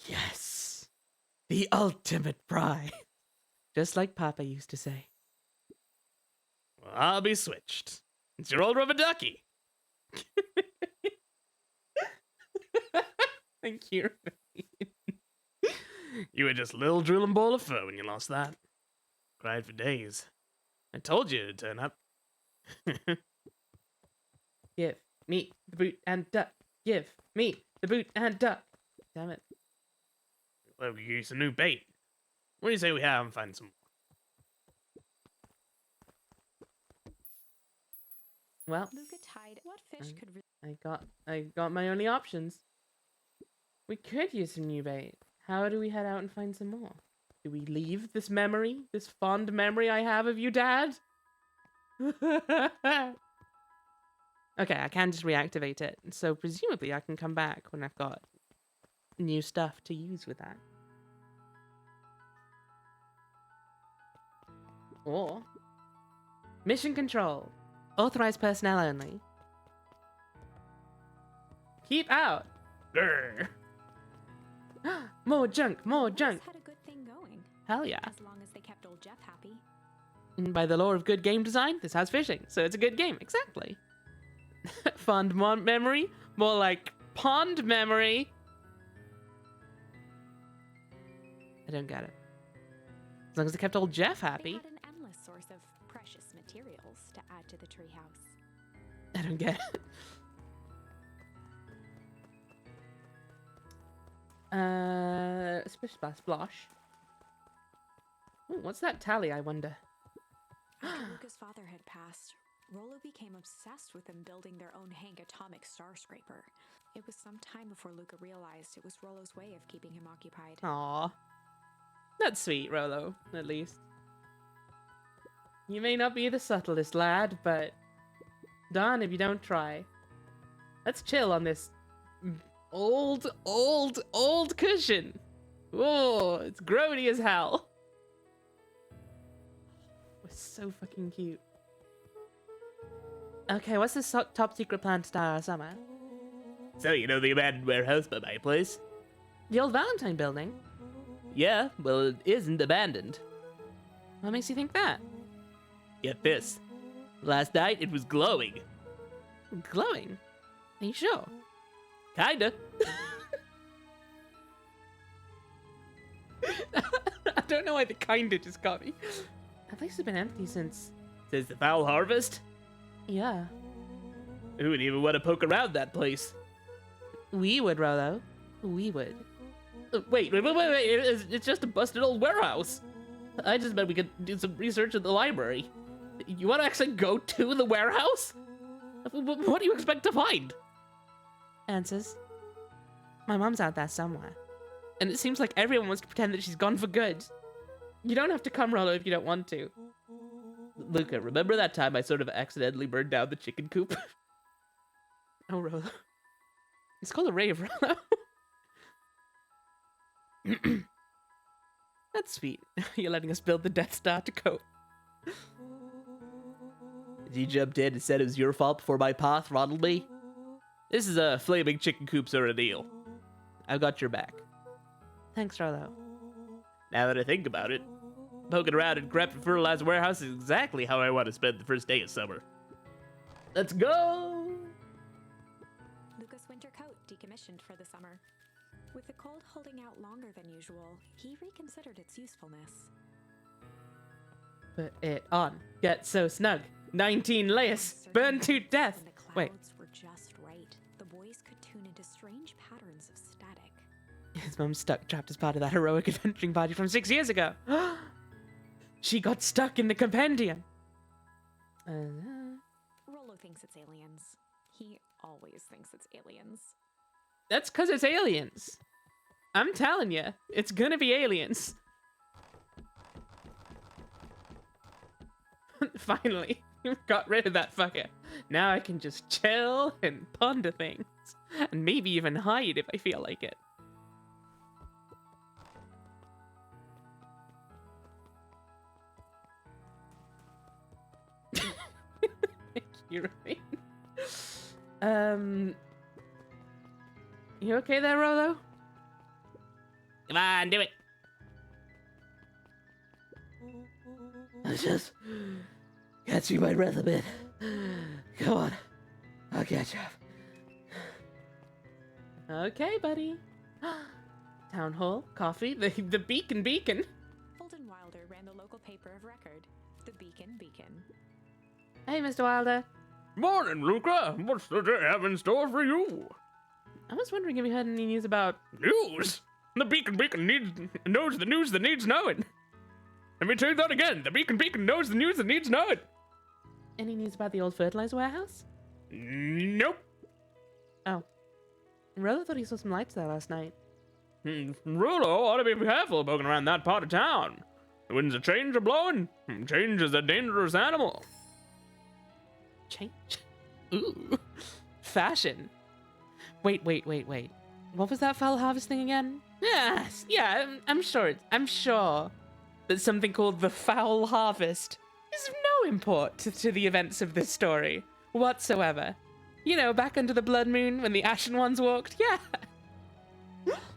[SPEAKER 1] Yes! The ultimate prize. Just like Papa used to say.
[SPEAKER 4] Well, I'll be switched. It's your old rubber ducky.
[SPEAKER 1] Thank you.
[SPEAKER 4] You were just a little drooling ball of fur when you lost that. Cried for days. I told you it'd turn up.
[SPEAKER 1] Give me the boot and duck. Give me the boot and duck. Damn it.
[SPEAKER 4] Well, we could use some new bait. What do you say we have and find some
[SPEAKER 1] Well,
[SPEAKER 2] Luca tied what fish could
[SPEAKER 1] I got my only options. We could use some new bait. How do we head out and find some more? Do we leave this memory? This fond memory I have of you, Dad? Okay, I can just reactivate it. So presumably I can come back when I've got new stuff to use with that. Or mission control. Authorized personnel only. Keep out.
[SPEAKER 4] Grr.
[SPEAKER 1] More junk, more
[SPEAKER 2] always
[SPEAKER 1] junk.
[SPEAKER 2] had a good thing going,
[SPEAKER 1] Hell yeah.
[SPEAKER 2] as long as they kept old Jeff happy.
[SPEAKER 1] And by the law of good game design, this has fishing, so it's a good game. Exactly. Fond memory? More like pond memory. I don't get it. As long as they kept old Jeff
[SPEAKER 2] They
[SPEAKER 1] happy.
[SPEAKER 2] had an endless source of precious materials to add to the treehouse.
[SPEAKER 1] I don't get it. Splish splash splosh. Ooh, what's that tally, I wonder?
[SPEAKER 2] After Luca's father had passed, Rolo became obsessed with them building their own Hank atomic star scraper. It was some time before Luca realized it was Rolo's way of keeping him occupied.
[SPEAKER 1] Aw. That's sweet, Rolo, at least. You may not be the subtlest lad, but darn if you don't try. Let's chill on this old cushion. Whoa, it's grody as hell. We're so fucking cute. Okay, what's this top secret plan to start our summer?
[SPEAKER 3] So, you know the abandoned warehouse by my place?
[SPEAKER 1] The old Valentine building?
[SPEAKER 3] Yeah, well, it isn't abandoned.
[SPEAKER 1] What makes you think that?
[SPEAKER 3] Get this. Last night, it was glowing.
[SPEAKER 1] Glowing? Are you sure?
[SPEAKER 3] Kinda.
[SPEAKER 1] I don't know why the kinda just got me. That place has been empty since...
[SPEAKER 3] Since the foul harvest?
[SPEAKER 1] Yeah.
[SPEAKER 3] Who would even want to poke around that place?
[SPEAKER 1] We would, Rolo. We would.
[SPEAKER 3] Wait. It's just a busted old warehouse. I just bet we could do some research at the library. You want to actually go to the warehouse? What do you expect to find?
[SPEAKER 1] Answers. My mom's out there somewhere. And it seems like everyone wants to pretend that she's gone for good. You don't have to come, Rolo, if you don't want to.
[SPEAKER 3] Luca, remember that time I sort of accidentally burned down the chicken coop?
[SPEAKER 1] Oh, Rolo. It's called a rave, Rolo. That's sweet. You're letting us build the Death Star to cope.
[SPEAKER 3] You jumped in and said it was your fault before my pa throttled me? This is a flaming chicken coop sort of deal. I've got your back.
[SPEAKER 1] Thanks, Rolo.
[SPEAKER 3] Now that I think about it, poking around in crap and fertilizer warehouse is exactly how I want to spend the first day of summer. Let's go!
[SPEAKER 2] Luca's winter coat decommissioned for the summer. With the cold holding out longer than usual, he reconsidered its usefulness.
[SPEAKER 1] Put it on. Get so snug. 19 layers. Burn to death.
[SPEAKER 2] When the clouds
[SPEAKER 1] Wait.
[SPEAKER 2] were just right, the boys could tune into strange patterns of static.
[SPEAKER 1] His mum's stuck trapped as part of that heroic adventuring party from 6 years ago. She got stuck in the compendium.
[SPEAKER 2] Rolo thinks it's aliens. He always thinks it's aliens.
[SPEAKER 1] That's because it's aliens. I'm telling you, it's gonna be aliens. Finally, got rid of that fucker. Now I can just chill and ponder things. And maybe even hide if I feel like it. Thank you, Rain. You okay there, Rolo?
[SPEAKER 3] Come on, do it.
[SPEAKER 5] I just catching my breath a bit. Come on, I'll catch up.
[SPEAKER 1] Okay, buddy. Town hall, coffee, the beacon.
[SPEAKER 2] Holden Wilder ran the local paper of record, the Beacon.
[SPEAKER 1] Hey, Mr. Wilder.
[SPEAKER 4] Morning, Luca. What's the day have in store for you?
[SPEAKER 1] I was wondering if you had any news about...
[SPEAKER 4] News? The Beacon knows the news that needs knowing. Let me tell you that again. The Beacon knows the news that needs knowing.
[SPEAKER 1] Any news about the old fertilizer warehouse?
[SPEAKER 4] Nope.
[SPEAKER 1] Oh. Rolo thought he saw some lights there last night.
[SPEAKER 4] Rolo ought to be careful poking around that part of town. The winds of change are blowing. Change is a dangerous animal.
[SPEAKER 1] Change? Ooh. Fashion. Wait. What was that foul harvest thing again? Yes, yeah, I'm sure that something called the foul harvest is of no import to the events of this story whatsoever. You know, back under the blood moon when the Ashen Ones walked, yeah.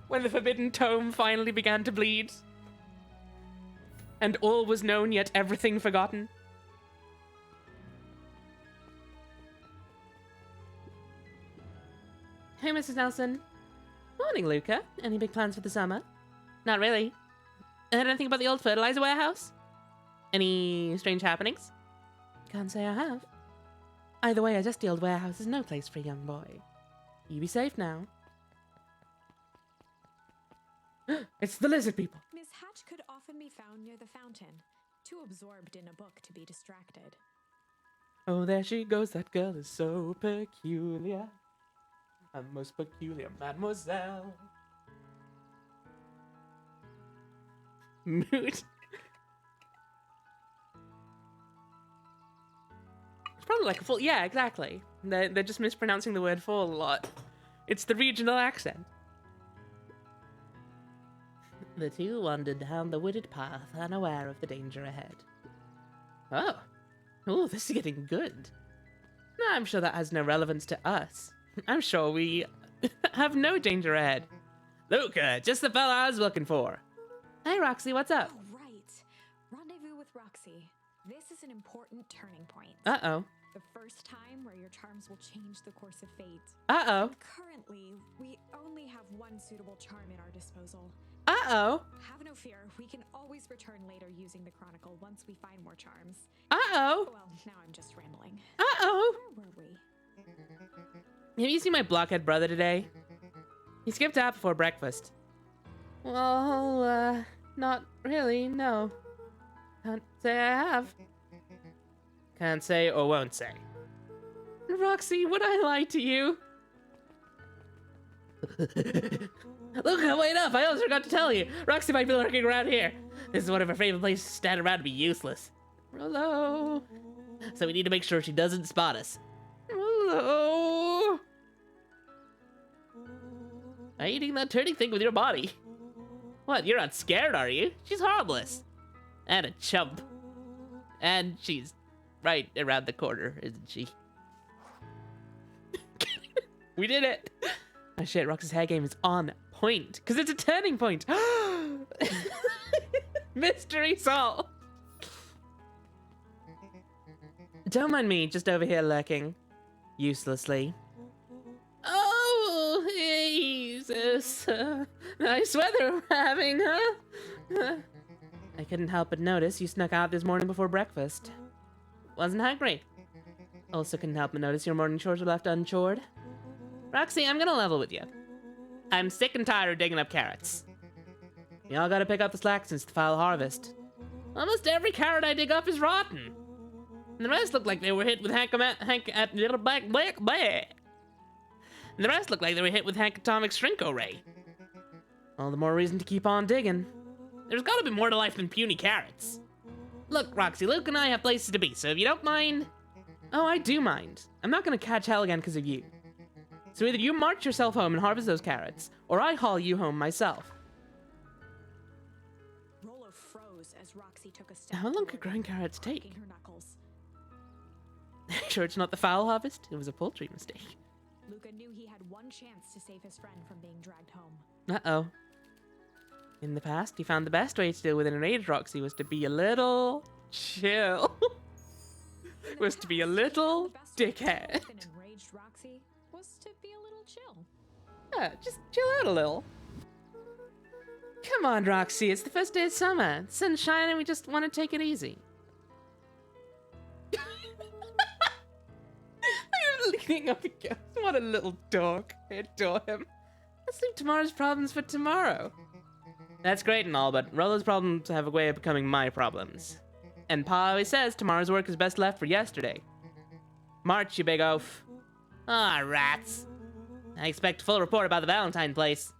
[SPEAKER 1] When the forbidden tome finally began to bleed. And all was known, yet everything forgotten. Hey, Mrs. Nelson. Morning, Luca. Any big plans for the summer? Not really. Heard anything about the old fertilizer warehouse? Any strange happenings? Can't say I have. Either way, a dusty old warehouse is no place for a young boy. You be safe now. It's the lizard people.
[SPEAKER 2] Miss Hatch could often be found near the fountain, too absorbed in a book to be distracted.
[SPEAKER 1] Oh, there she goes. That girl is so peculiar. A most peculiar mademoiselle. Mood. It's probably like a full... Yeah, exactly. They're just mispronouncing the word full a lot. It's the regional accent. The two wandered down the wooded path, unaware of the danger ahead. Oh. Oh, this is getting good. No, I'm sure that has no relevance to us. I'm sure we have no danger ahead. Luca, just the fella I was looking for. Hey, Roxy, what's up?
[SPEAKER 2] Oh, right. Rendezvous with Roxy. This is an important turning point.
[SPEAKER 1] Uh-oh.
[SPEAKER 2] The first time where your charms will change the course of fate.
[SPEAKER 1] Uh-oh.
[SPEAKER 2] Currently, we only have one suitable charm at our disposal.
[SPEAKER 1] Uh-oh.
[SPEAKER 2] Have no fear, we can always return later using the Chronicle once we find more charms.
[SPEAKER 1] Uh-oh.
[SPEAKER 2] Well, now I'm just rambling.
[SPEAKER 1] Uh-oh.
[SPEAKER 2] Where were we?
[SPEAKER 1] Have you seen my blockhead brother today? He skipped out before breakfast. Well, not really, no. Can't say I have. Can't say or won't say. Roxy, would I lie to you? Luca, wait up! I almost forgot to tell you. Roxy might be lurking around here. This is one of her favorite places to stand around and be useless. Rolo. So we need to make sure she doesn't spot us. Rolo. Are you doing that turning thing with your body? What, you're not scared, are you? She's harmless. And a chump. And she's right around the corner, isn't she? We did it! Oh shit, Roxy's hair game is on point. Because it's a turning point. Mystery solved. Don't mind me, just over here lurking. Uselessly. Oh, Jesus. Nice weather we're having, huh? I couldn't help but notice you snuck out this morning before breakfast. Wasn't hungry. Also couldn't help but notice your morning chores were left unchored. Roxy, I'm gonna level with you. I'm sick and tired of digging up carrots. Y'all gotta pick up the slack since the foul harvest. Almost every carrot I dig up is rotten. And the rest look like they were hit with little black black black. And the rest look like they were hit with atomic shrinko ray. All the more reason to keep on digging. There's gotta be more to life than puny carrots. Look, Roxy, Luke and I have places to be, so if you don't mind... Oh, I do mind. I'm not gonna catch hell again because of you. So either you march yourself home and harvest those carrots, or I haul you home myself.
[SPEAKER 2] Rolo froze as Roxy took a step
[SPEAKER 1] How long
[SPEAKER 2] forward,
[SPEAKER 1] could growing carrots take?
[SPEAKER 2] cracking her knuckles.
[SPEAKER 1] Sure it's not the fowl harvest? It was a poultry mistake.
[SPEAKER 2] Luca knew he had one chance to save his friend from being dragged home.
[SPEAKER 1] Uh-oh. In the past, he found the best way to deal with an enraged Roxy was to be a little... chill. Was to be a little
[SPEAKER 2] The best way to deal
[SPEAKER 1] dickhead.
[SPEAKER 2] with an enraged Roxy was to be a little chill.
[SPEAKER 1] Yeah, just chill out a little. Come on, Roxy, it's the first day of summer. The sun's shining, we just want to take it easy. I'm leaning up against. What a little dog. I adore him. Let's leave tomorrow's problems for tomorrow. That's great and all, but Rolo's problems have a way of becoming my problems. And Pa always says tomorrow's work is best left for yesterday. March, you big oaf. Ah, rats. I expect a full report about the Valentine place.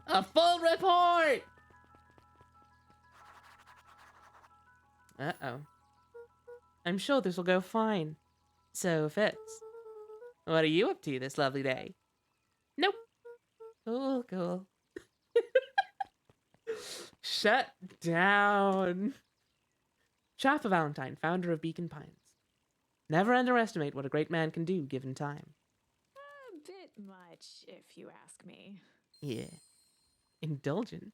[SPEAKER 1] A full report! Uh-oh. I'm sure this will go fine. So, Fitz, what are you up to this lovely day? Nope. Cool, cool. Shut down. Chaffа Valentine, founder of Beacon Pines. Never underestimate what a great man can do given time.
[SPEAKER 2] A bit much, if you ask me.
[SPEAKER 1] Yeah. Indulgent.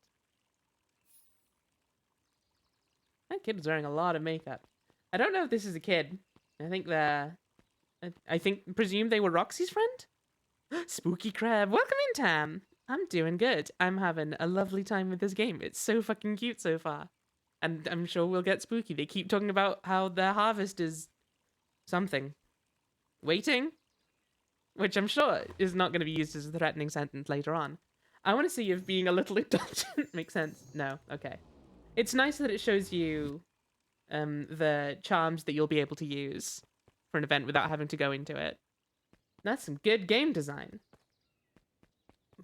[SPEAKER 1] That kid was wearing a lot of makeup. I don't know if this is a kid. I presume they were Roxy's friend? Spooky Crab, welcome in, Tam. I'm doing good. I'm having a lovely time with this game. It's so fucking cute so far. And I'm sure we'll get spooky. They keep talking about how their harvest is something. Waiting? Which I'm sure is not going to be used as a threatening sentence later on. I want to see if being a little indulgent makes sense. No, okay. It's nice that it shows you the charms that you'll be able to use for an event without having to go into it. That's some good game design.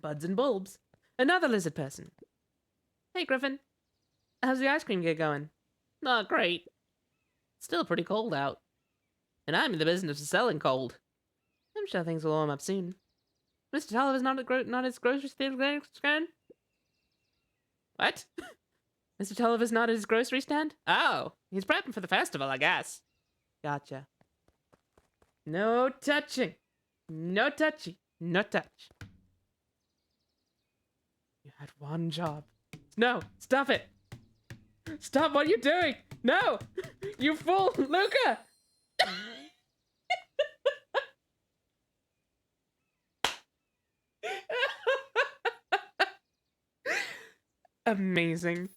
[SPEAKER 1] Buds and bulbs. Another lizard person. Hey, Griffin. How's the ice cream get going? Not great. Still pretty cold out. And I'm in the business of selling cold. I'm sure things will warm up soon. Mr. Tolliver's not at his grocery stand? What? Mr. Tolliver's not at his grocery stand? Oh, he's prepping for the festival, I guess. Gotcha. No touching. No touchy. No touch. You had one job. No, stop it. Stop what you're doing. No, you fool, Luca. Amazing.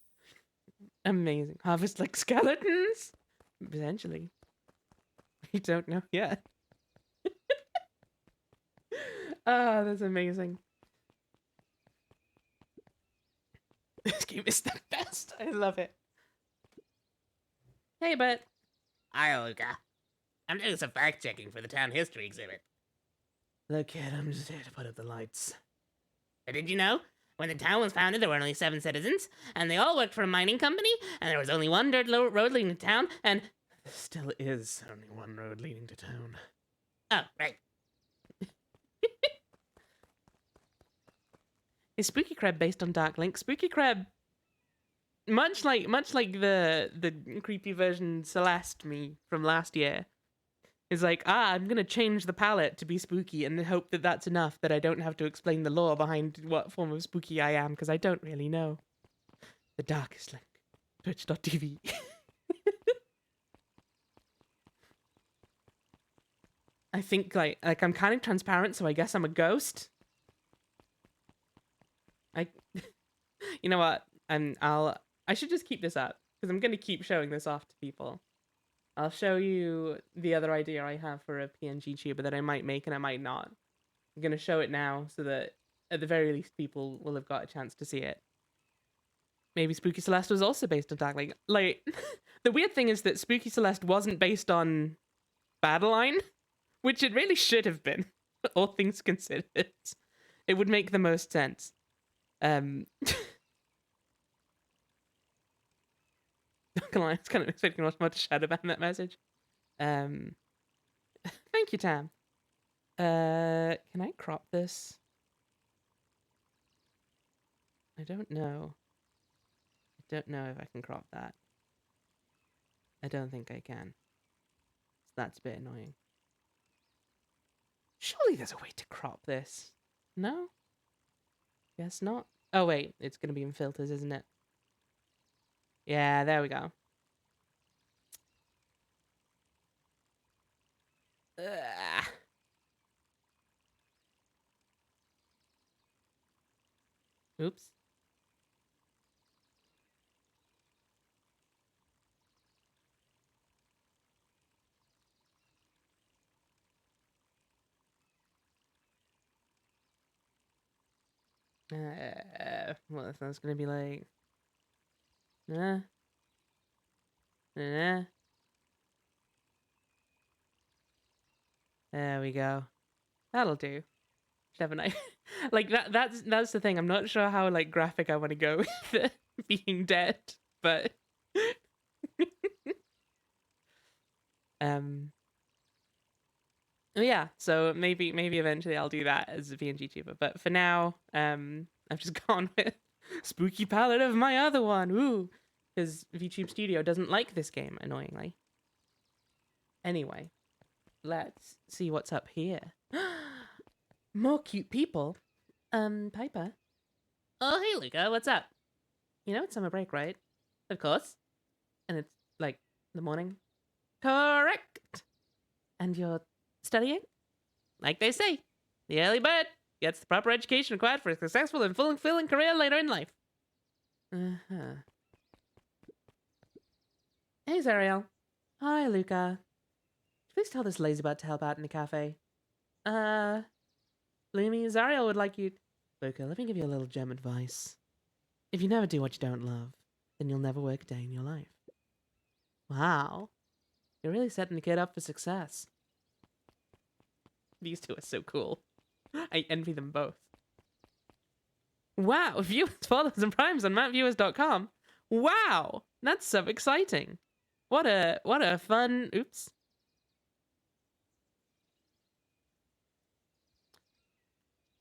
[SPEAKER 1] Amazing. Harvest like skeletons? Potentially. We don't know yet. Ah, that's amazing. This game is the best. I love it. Hey, but
[SPEAKER 3] Hi, Luca. I'm doing some fact checking for the town history exhibit.
[SPEAKER 1] look, kid, I'm just here to put up the lights.
[SPEAKER 3] But did you know? When the town was founded, there were only 7 citizens, and they all worked for a mining company, and there was only one dirt road leading to town, and...
[SPEAKER 1] There still is only one road leading to town.
[SPEAKER 3] Oh, right.
[SPEAKER 1] Is Spooky Crab based on Dark Link? Spooky Crab, much like the creepy version Celeste me from last year, is like, I'm gonna change the palette to be spooky and hope that that's enough that I don't have to explain the lore behind what form of spooky I am, because I don't really know. The Darkest Link. Twitch.tv. I think like I'm kind of transparent, so I guess I'm a ghost. You know what? I should just keep this up because I'm gonna keep showing this off to people. I'll show you the other idea I have for a PNG tuber that I might make and I might not. I'm gonna show it now so that at the very least people will have got a chance to see it. maybe Spooky Celeste was also based on Dark Lake. Like, the weird thing is that Spooky Celeste wasn't based on Battleline, which it really should have been, all things considered. It would make the most sense. Not gonna lie, I was kind of expecting much more to shout about in that message. Thank you, Tam. Can I crop this? I don't know. I don't know if I can crop that. I don't think I can. That's a bit annoying. Surely there's a way to crop this. No? Guess not. Oh wait, it's gonna be in filters, isn't it? Yeah, there we go. Ugh. Oops. What if that's gonna be like? Nah. Nah. There we go. That'll do. Should have a nice like that's the thing. I'm not sure how like graphic I want to go with it being dead, but yeah, so maybe eventually I'll do that as a PNG tuber. But for now, I've just gone with Spooky Palette of my other one. Ooh, because VTube Studio doesn't like this game, annoyingly. Anyway, let's see what's up here. More cute people. Piper. Oh, hey, Luca, what's up? You know it's summer break, right? Of course. And it's, like, the morning. Correct. And you're studying? Like they say, the early bird gets the proper education required for a successful and fulfilling career later in life. Uh-huh. Hey, Zariel. Hi, Luca. Please tell this lazybutt to help out in the cafe. Lumi, Zariel would like you... Luca, let me give you a little gem advice. If you never do what you don't love, then you'll never work a day in your life. Wow. You're really setting the kid up for success. These two are so cool. I envy them both. Wow, viewers, follows, and primes on mapviewers.com. Wow, that's so exciting. What a fun... Oops.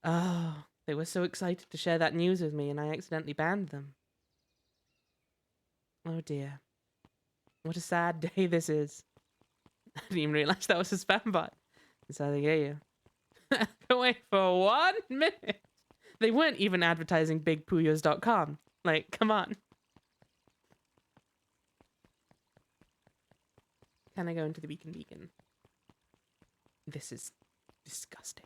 [SPEAKER 1] Oh, they were so excited to share that news with me and I accidentally banned them. Oh dear. What a sad day this is. I didn't even realize that was a spam bot. That's how they get you. Go away for 1 minute. They weren't even advertising bigpuyos.com. Like, come on. Can I go into the beacon? This is disgusting.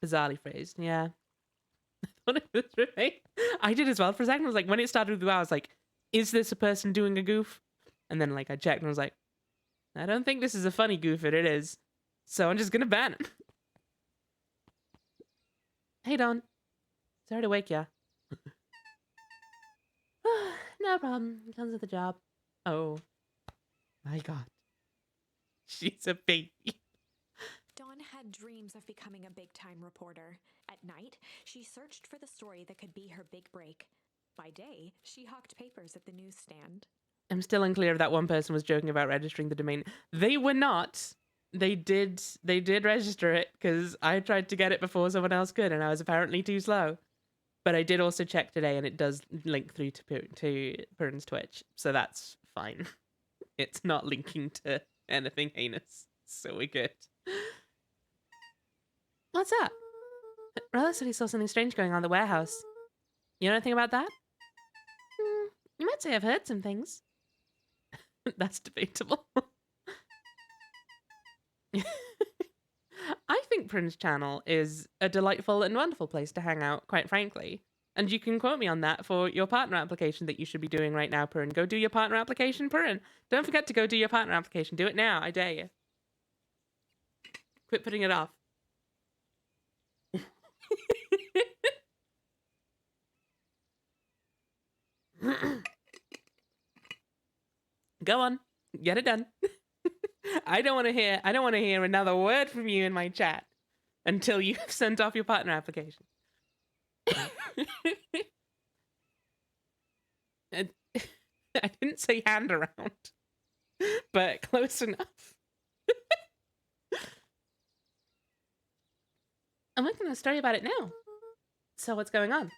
[SPEAKER 1] Bizarrely phrased, yeah. I thought it was really... I did as well for a second. I was like, when it started with I was like, is this a person doing a goof? And then like I checked and I was like, I don't think this is a funny goof if it is. So I'm just gonna ban it. Hey Don. Sorry to wake ya. No problem. It comes with the job. Oh. My god. She's a baby.
[SPEAKER 2] Dawn had dreams of becoming a big-time reporter. At night, she searched for the story that could be her big break. By day, she hawked papers at the newsstand.
[SPEAKER 1] I'm still unclear if that one person was joking about registering the domain. They were not. They did register it because I tried to get it before someone else could and I was apparently too slow. But I did also check today and it does link through to Pern's Twitch. So that's fine. It's not linking to anything heinous. So we're good. What's up? Rella said he saw something strange going on in the warehouse. You know anything about that? You might say I've heard some things. That's debatable. I think Prin's channel is a delightful and wonderful place to hang out, quite frankly. And you can quote me on that for your partner application that you should be doing right now, Prin. Go do your partner application, Prin. Don't forget to go do your partner application. Do it now. I dare you. Quit putting it off. Go on, get it done. I don't want to hear another word from you in my chat until you've sent off your partner application. I didn't say hand around, but close enough. I'm working on a story about it now. So what's going on?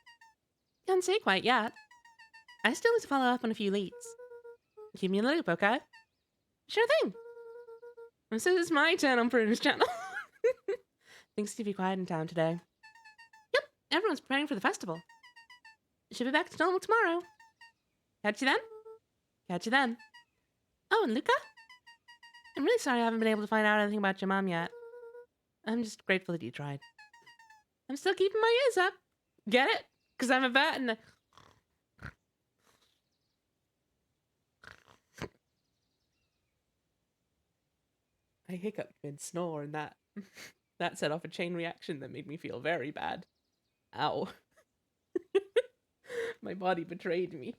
[SPEAKER 1] Can't say quite yet. I still need to follow up on a few leads. Keep me in the loop, okay? Sure thing. And so it's my turn on Prune's channel. Things to be quiet in town today. Yep, everyone's preparing for the festival. Should be back to normal tomorrow. Catch you then? Catch you then. Oh, and Luca? I'm really sorry I haven't been able to find out anything about your mom yet. I'm just grateful that you tried. I'm still keeping my ears up. Get it? Because I'm a vet and I hiccuped mid-snore and that set off a chain reaction that made me feel very bad. Ow. My body betrayed me.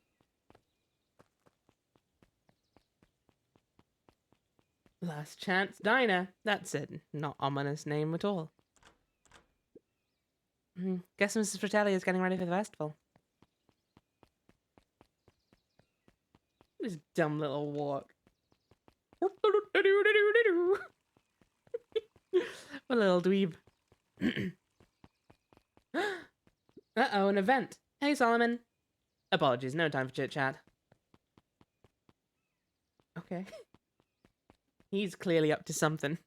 [SPEAKER 1] Last Chance Diner. That's it. Not ominous name at all. Guess Mrs. Fratelli is getting ready for the festival. This dumb little walk. What a little dweeb. Uh-oh, an event. Hey, Solomon. Apologies, no time for chit-chat. Okay. He's clearly up to something.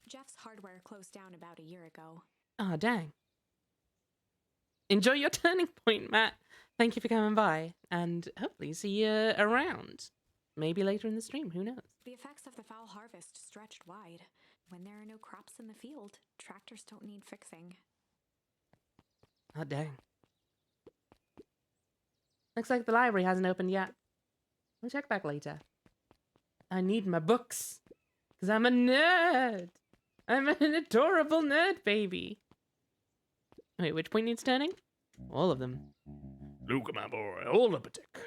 [SPEAKER 2] Jeff's hardware closed down about a year ago.
[SPEAKER 1] Oh, dang. Enjoy your turning point, Matt. Thank you for coming by, and hopefully see you around. Maybe later in the stream, who knows?
[SPEAKER 2] The effects of the foul harvest stretched wide. When there are no crops in the field, tractors don't need fixing.
[SPEAKER 1] Oh, dang. Looks like the library hasn't opened yet. We'll check back later. I need my books, because I'm a nerd. I'm an adorable nerd baby. Wait, which point needs turning? All of them.
[SPEAKER 3] Luca, my boy, hold up a tick.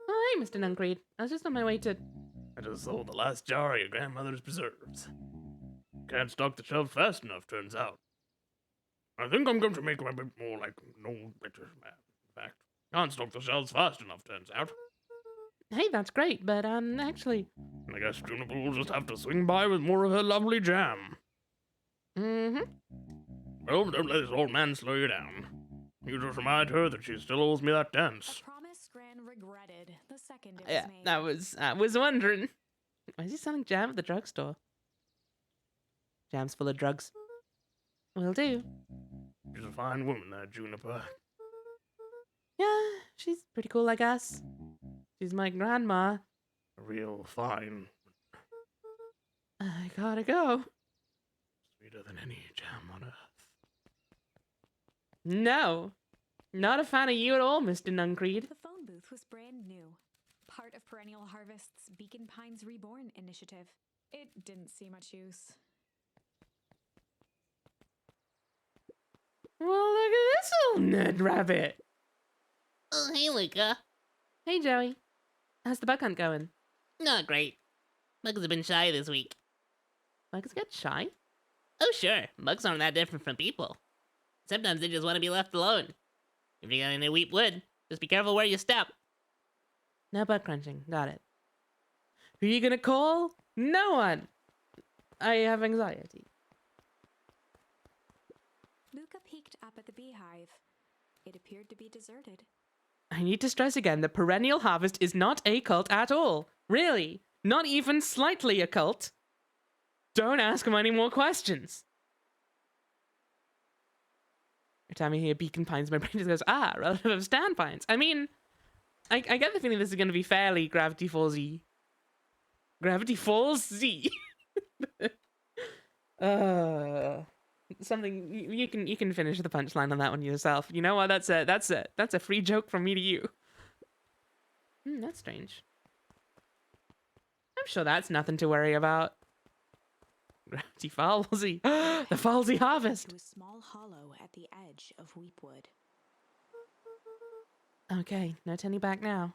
[SPEAKER 1] Oh, hey, Mr. Nuncreed. I was just on my way to...
[SPEAKER 3] I just sold the last jar of your grandmother's preserves. Can't stock the shelves fast enough, turns out. I think I'm going to make them a bit more like an old British man. In fact, can't stock the shelves fast enough, turns out.
[SPEAKER 1] Hey, that's great, but, actually...
[SPEAKER 3] I guess Juniper will just have to swing by with more of her lovely jam.
[SPEAKER 1] Mm-hmm.
[SPEAKER 3] Well, don't let this old man slow you down. You just remind her that she still owes me that dance.
[SPEAKER 2] A promise Gran regretted the second it was
[SPEAKER 1] Yeah,
[SPEAKER 2] made.
[SPEAKER 1] I was wondering. Why is he selling jam at the drugstore? Jam's full of drugs. Will do.
[SPEAKER 3] She's a fine woman, that Juniper.
[SPEAKER 1] Yeah, she's pretty cool, I guess. She's my grandma.
[SPEAKER 3] A real fine.
[SPEAKER 1] I gotta go.
[SPEAKER 3] Sweeter than any jam on earth.
[SPEAKER 1] No, not a fan of you at all, Mr. Nuncreed.
[SPEAKER 2] The phone booth was brand new, part of Perennial Harvest's Beacon Pines Reborn initiative. It didn't see much use.
[SPEAKER 1] Well, look at this little nerd rabbit.
[SPEAKER 5] Oh, hey, Luca.
[SPEAKER 1] Hey, Joey. How's the bug hunt going?
[SPEAKER 5] Not great. Bugs have been shy this week.
[SPEAKER 1] Bugs get shy?
[SPEAKER 5] Oh, sure. Bugs aren't that different from people. Sometimes they just want to be left alone. If you're going to weep wood, just be careful where you step.
[SPEAKER 1] No bug crunching. Got it. Who are you gonna call? No one. I have anxiety.
[SPEAKER 2] Luca peeked up at the beehive. It appeared to be deserted.
[SPEAKER 1] I need to stress again that Perennial Harvest is not a cult at all. Really. Not even slightly a cult. Don't ask him any more questions. Every time I hear Beacon Pines, my brain just goes, relative of Stand Pines. I mean, I get the feeling this is going to be fairly Gravity Falls-y. Gravity Falls-y. Something you can finish the punchline on that one yourself. You know what? That's a free joke from me to you. That's strange. I'm sure that's nothing to worry about. Gravity Falls-y. The Falls-y Harvest.
[SPEAKER 2] To a small hollow at the edge of Weepwood.
[SPEAKER 1] Okay, no turning back now.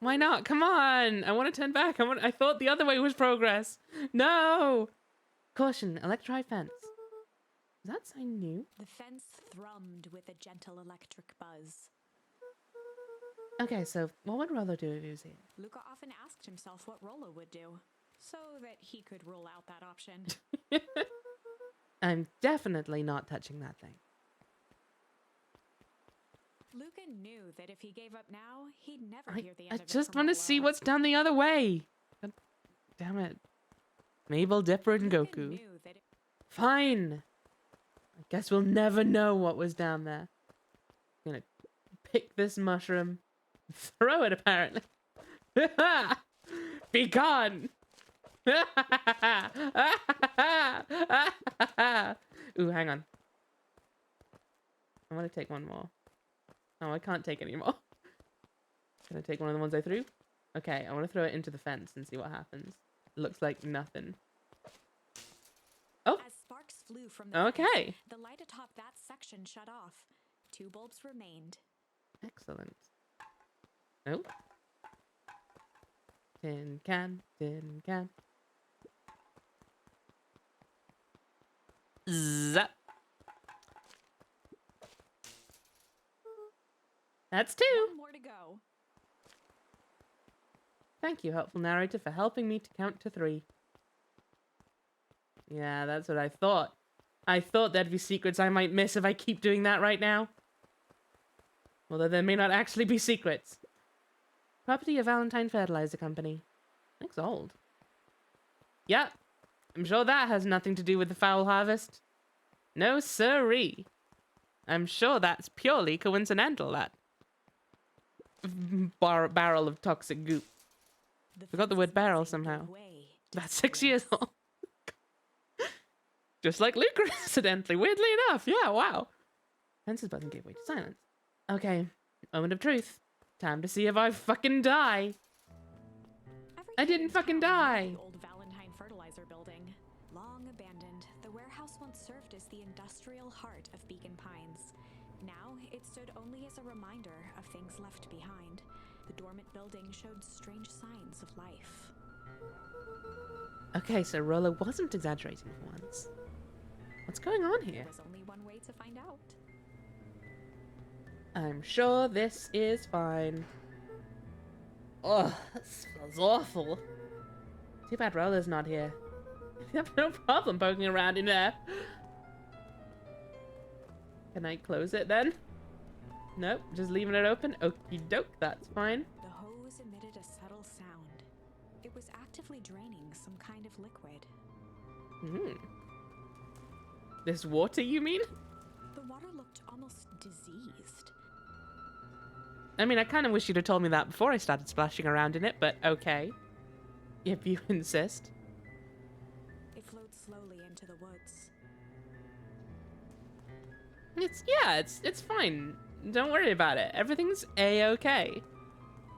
[SPEAKER 1] Why not? Come on. I want to turn back. I thought the other way was progress. No. Caution, electrified fence. Is that sign new?
[SPEAKER 2] The fence thrummed with a gentle electric buzz.
[SPEAKER 1] Okay, so what would Rollo do if he was here?
[SPEAKER 2] Luca often asked himself what Rollo would do, so that he could rule out that option.
[SPEAKER 1] I'm definitely not touching that thing.
[SPEAKER 2] Luca knew that if he gave up now, he'd never hear the end
[SPEAKER 1] I
[SPEAKER 2] of it
[SPEAKER 1] just
[SPEAKER 2] from
[SPEAKER 1] want to see
[SPEAKER 2] Rollo.
[SPEAKER 1] what's down the other way. God damn it. Mabel, Dipper, and
[SPEAKER 2] Luca
[SPEAKER 1] Goku.
[SPEAKER 2] knew that
[SPEAKER 1] Fine. I guess we'll never know what was down there. I'm gonna pick this mushroom, throw it apparently. Be gone. Ooh, hang on. I want to take one more. Oh, I can't take any more. Can I take one of the ones I threw? Okay, I want to throw it into the fence and see what happens. Looks like nothing. Oh,
[SPEAKER 2] as sparks flew from the fence,
[SPEAKER 1] okay.
[SPEAKER 2] the light atop that section shut off. 2 bulbs remained.
[SPEAKER 1] Excellent. Nope. Tin can, tin can. Zap. That's 2.
[SPEAKER 2] 1 more to go.
[SPEAKER 1] Thank you, helpful narrator, for helping me to count to 3. Yeah, that's what I thought. I thought there'd be secrets I might miss if I keep doing that right now. Although there may not actually be secrets. Property of Valentine Fertilizer Company. Looks old. Yep. I'm sure that has nothing to do with the foul harvest. No siree. I'm sure that's purely coincidental, that barrel of toxic goop. Forgot the word
[SPEAKER 2] fence's
[SPEAKER 1] barrel
[SPEAKER 2] buzzing
[SPEAKER 1] somehow.
[SPEAKER 2] gave way to
[SPEAKER 1] That's 6 years
[SPEAKER 2] silence.
[SPEAKER 1] old. Just like Luca, incidentally. Weirdly enough. Yeah, wow. Fence's button gave way to silence. Okay. Moment of truth. Time to see if I fucking die. I
[SPEAKER 2] Everything
[SPEAKER 1] didn't
[SPEAKER 2] in
[SPEAKER 1] fucking
[SPEAKER 2] town
[SPEAKER 1] die.
[SPEAKER 2] loved the old Valentine fertilizer building. Long abandoned, the warehouse once served as the industrial heart of Beacon Pines. Now, it stood only as a reminder of things left behind. The dormant building showed strange signs of life.
[SPEAKER 1] Okay, so Rollo wasn't exaggerating for once. What's going on here?
[SPEAKER 2] There was only one way to find out.
[SPEAKER 1] I'm sure this is fine. Ugh, that smells awful. Too bad Rollo's not here. You have no problem poking around in there. Can I close it then? Nope, just leaving it open. Okie doke, that's fine.
[SPEAKER 2] The hose emitted a subtle sound. It was actively draining some kind of liquid.
[SPEAKER 1] Hmm. This water, you mean?
[SPEAKER 2] The water looked almost diseased.
[SPEAKER 1] I mean, I kind of wish you'd have told me that before I started splashing around in it, but okay. If you insist.
[SPEAKER 2] It flowed slowly into the woods.
[SPEAKER 1] It's fine. Don't worry about it. Everything's a-okay.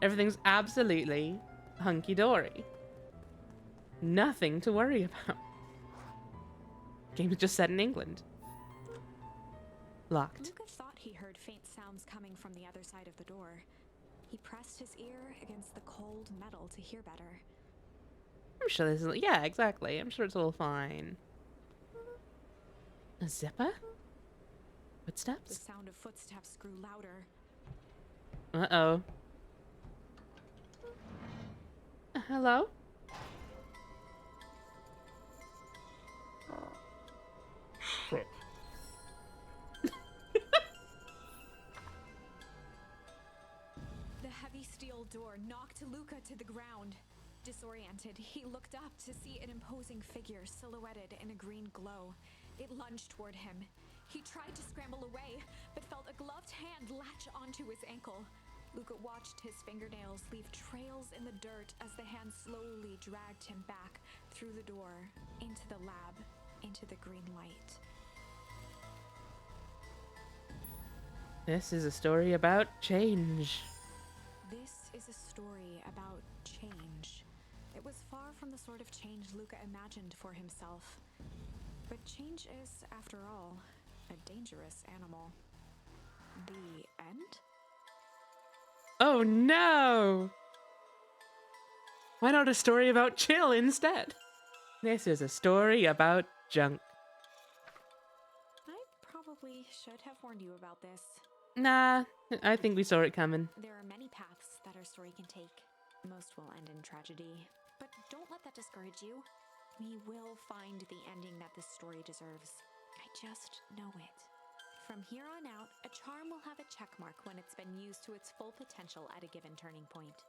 [SPEAKER 1] Everything's absolutely hunky-dory. Nothing to worry about. Game is just set in England. Locked.
[SPEAKER 2] Luca thought he heard faint sounds coming from the other side of the door. He pressed his ear against the cold metal to hear better.
[SPEAKER 1] I'm sure this is... Yeah, exactly. I'm sure it's all fine. A zipper?
[SPEAKER 2] The
[SPEAKER 1] Footsteps?
[SPEAKER 2] sound of footsteps grew louder.
[SPEAKER 1] Uh-oh. Hello?
[SPEAKER 2] The heavy steel door knocked Luca to the ground. Disoriented, he looked up to see an imposing figure silhouetted in a green glow. It lunged toward him. He tried to scramble away, but felt a gloved hand latch onto his ankle. Luca watched his fingernails leave trails in the dirt as the hand slowly dragged him back through the door, into the lab, into the green light.
[SPEAKER 1] This is a story about change.
[SPEAKER 2] This is a story about change. It was far from the sort of change Luca imagined for himself. But change is, after all, a dangerous animal. The end?
[SPEAKER 1] Oh no! Why not a story about chill instead? This is a story about junk.
[SPEAKER 2] I probably should have warned you about this.
[SPEAKER 1] Nah, I think we saw it coming.
[SPEAKER 2] There are many paths that our story can take. Most will end in tragedy. But don't let that discourage you. We will find the ending that this story deserves. I just know it. From here on out, a charm will have a check mark when it's been used to its full potential at a given turning point.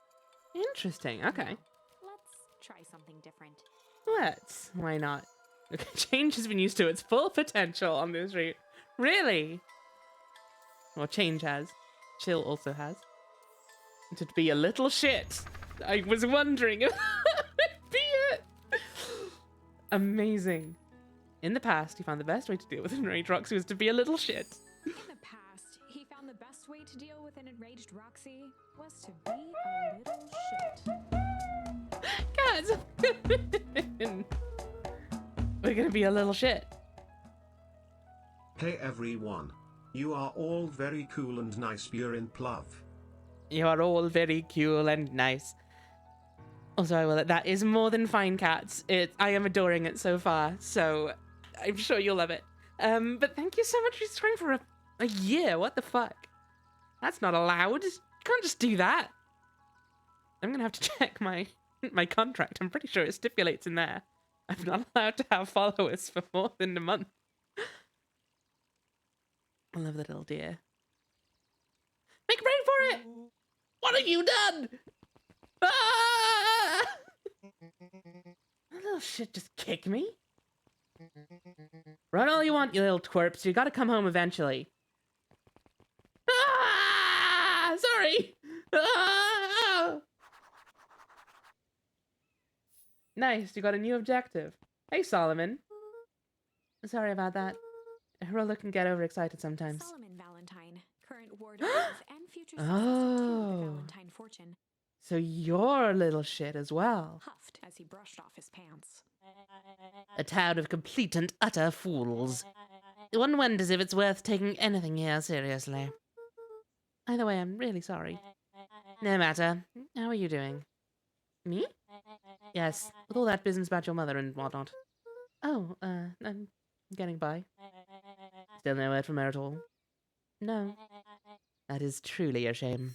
[SPEAKER 1] Interesting, okay.
[SPEAKER 2] Now, let's try something different.
[SPEAKER 1] Let's. Why not? Okay, change has been used to its full potential on this route. Really? Well, change has. Chill also has. To be a little shit. I was wondering if that would be it. Amazing. In the past, he found the best way to deal with enraged Roxy was to be a little shit.
[SPEAKER 2] In the past, he found the best way to deal with an enraged Roxy was to be a little shit.
[SPEAKER 1] Guys, we're gonna be a little shit.
[SPEAKER 6] Hey everyone. You are all very cool and nice. You're in Pluv.
[SPEAKER 1] You are all very cool and nice. Also, I will. That is more than fine, cats. I am adoring it so far, so I'm sure you'll love it. But thank you so much for subscribing for a year. What the fuck? That's not allowed. You can't just do that. I'm gonna have to check my contract. I'm pretty sure it stipulates in there I'm not allowed to have followers for more than a month. I love the little deer. Make room for it! What have you done? Ah! That little shit just kicked me. Run all you want, you little twerps. You gotta come home eventually. Ah! Sorry! Ah! Nice, you got a new objective. Hey, Solomon. Sorry about that. Hirola can get overexcited sometimes.
[SPEAKER 2] Solomon Valentine, current warden of and future successor to
[SPEAKER 1] Oh.
[SPEAKER 2] the Valentine fortune,
[SPEAKER 1] So you're a little shit as well.
[SPEAKER 2] huffed as he brushed off his pants.
[SPEAKER 1] A town of complete and utter fools. One wonders if it's worth taking anything here seriously. Either way, I'm really sorry. No matter. How are you doing? Me? Yes, with all that business about your mother and whatnot. Oh, I'm getting by. Still no word from her at all? No. That is truly a shame.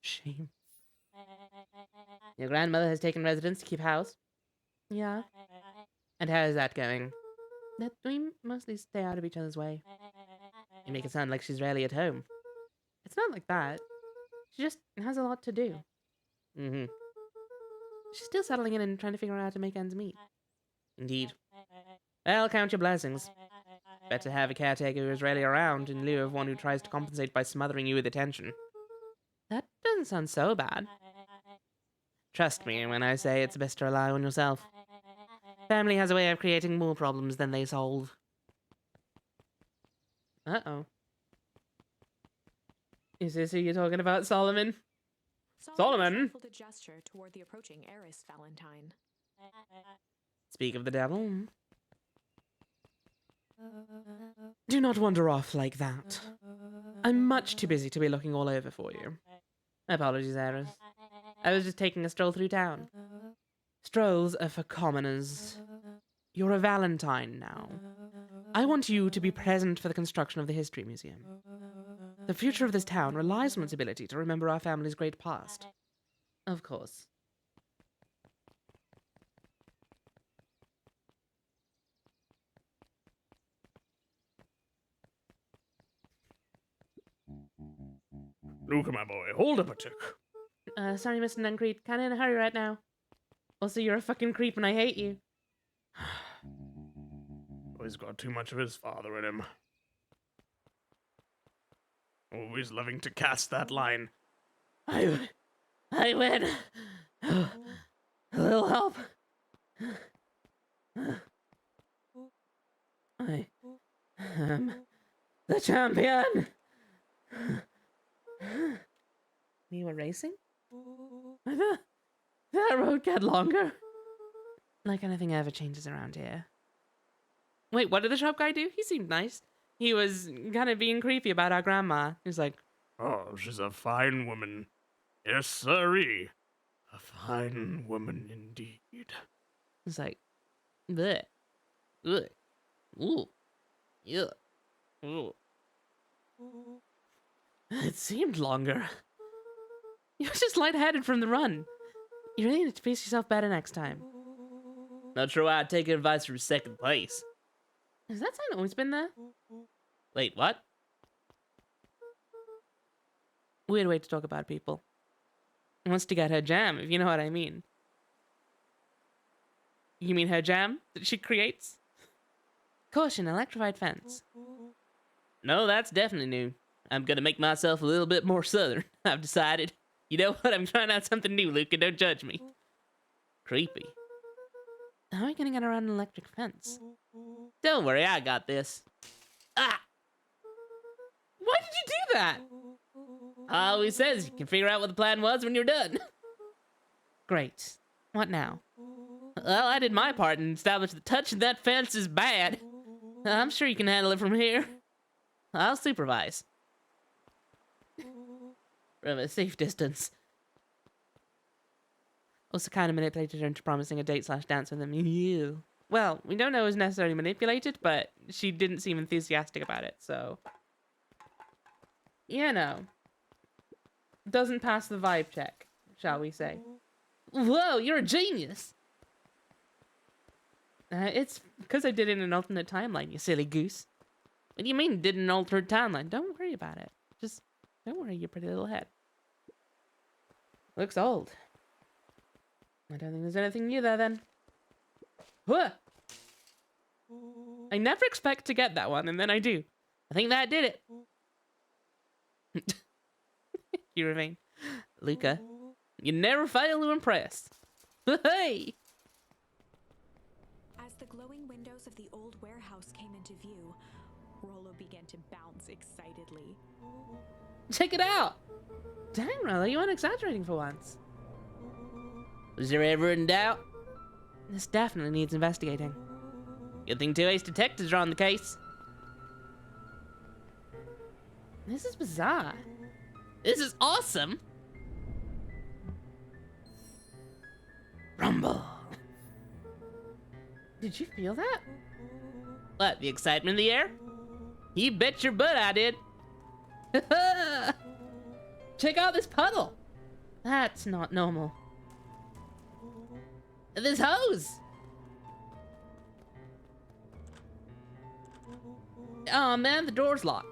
[SPEAKER 1] Shame. Your grandmother has taken residence to keep house? Yeah. And how is that going? That we mostly stay out of each other's way. You make it sound like she's rarely at home. It's not like that. She just has a lot to do. Mm-hmm. She's still settling in and trying to figure out how to make ends meet. Indeed. Well, count your blessings. Better have a caretaker who is rarely around in lieu of one who tries to compensate by smothering you with attention. That doesn't sound so bad. Trust me when I say it's best to rely on yourself. Family has a way of creating more problems than they solve. Uh-oh. Is this who you're talking about, Solomon? Solomon?
[SPEAKER 2] shuffled a gesture toward the approaching heiress Valentine.
[SPEAKER 1] Speak of the devil. Do not wander off like that. I'm much too busy to be looking all over for you. Apologies, Eris. I was just taking a stroll through town. Strolls are for commoners. You're a Valentine now. I want you to be present for the construction of the History Museum. The future of this town relies on its ability to remember our family's great past. Of course.
[SPEAKER 3] Luca, my boy, hold up a tick.
[SPEAKER 1] Sorry, Mr. Nuncreep. Kinda in a hurry right now. Also, you're a fucking creep and I hate you.
[SPEAKER 3] Oh, he's got too much of his father in him. Always loving to cast that line.
[SPEAKER 5] I win. A little help. I am the champion.
[SPEAKER 1] We were racing?
[SPEAKER 5] That road get longer.
[SPEAKER 1] Like anything ever changes around here. Wait, what did the shop guy do? He seemed nice. He was kind of being creepy about our grandma. He was like,
[SPEAKER 3] Oh, she's a fine woman. Yes, sirree. A fine woman indeed.
[SPEAKER 1] It's like, bleh, bleh, ooh, yeah, ooh. It seemed longer. You're just lightheaded from the run. You really need to pace yourself better next time.
[SPEAKER 3] Not sure why I'd take advice from second place.
[SPEAKER 1] Has that sign always been there?
[SPEAKER 3] Wait, what?
[SPEAKER 1] Weird way to talk about people. Wants to get her jam, if you know what I mean. You mean her jam that she creates? Caution, electrified fence.
[SPEAKER 3] No, that's definitely new. I'm gonna make myself a little bit more southern, I've decided. You know what? I'm trying out something new, Luca. Don't judge me. Creepy.
[SPEAKER 1] How are you gonna get around an electric fence?
[SPEAKER 3] Don't worry, I got this. Ah!
[SPEAKER 1] Why did you do that?
[SPEAKER 3] Always says you can figure out what the plan was when you're done.
[SPEAKER 1] Great. What now?
[SPEAKER 3] Well, I did my part and established that touching that fence is bad. I'm sure you can handle it from here. I'll supervise. From a safe distance.
[SPEAKER 1] Also kind of manipulated her into promising a date/dance with him. Ew. Well, we don't know it was necessarily manipulated, but she didn't seem enthusiastic about it, so... You know. Doesn't pass the vibe check, shall we say.
[SPEAKER 3] Whoa, you're a genius!
[SPEAKER 1] It's because I did it in an alternate timeline, you silly goose.
[SPEAKER 3] What do you mean, did an alternate timeline?
[SPEAKER 1] Don't worry about it. Just don't worry your pretty little head. Looks old. I don't think there's anything new there then. Huh! I never expect to get that one, and then I do.
[SPEAKER 3] I think that did it.
[SPEAKER 1] You remain.
[SPEAKER 3] Luca, you never fail to impress. Hey!
[SPEAKER 2] As the glowing windows of the old warehouse came into view, Rollo began to bounce excitedly.
[SPEAKER 3] Check it out!
[SPEAKER 1] Dang, Rollo, you weren't exaggerating for once.
[SPEAKER 3] Was there ever in doubt?
[SPEAKER 1] This definitely needs investigating.
[SPEAKER 3] Good thing 2 ace detectives are on the case.
[SPEAKER 1] This is bizarre.
[SPEAKER 3] This is awesome! Rumble.
[SPEAKER 1] Did you feel that?
[SPEAKER 3] What, the excitement in the air? You bet your butt I did. Check out this puddle.
[SPEAKER 1] That's not normal.
[SPEAKER 3] This hose. Oh man, the door's locked.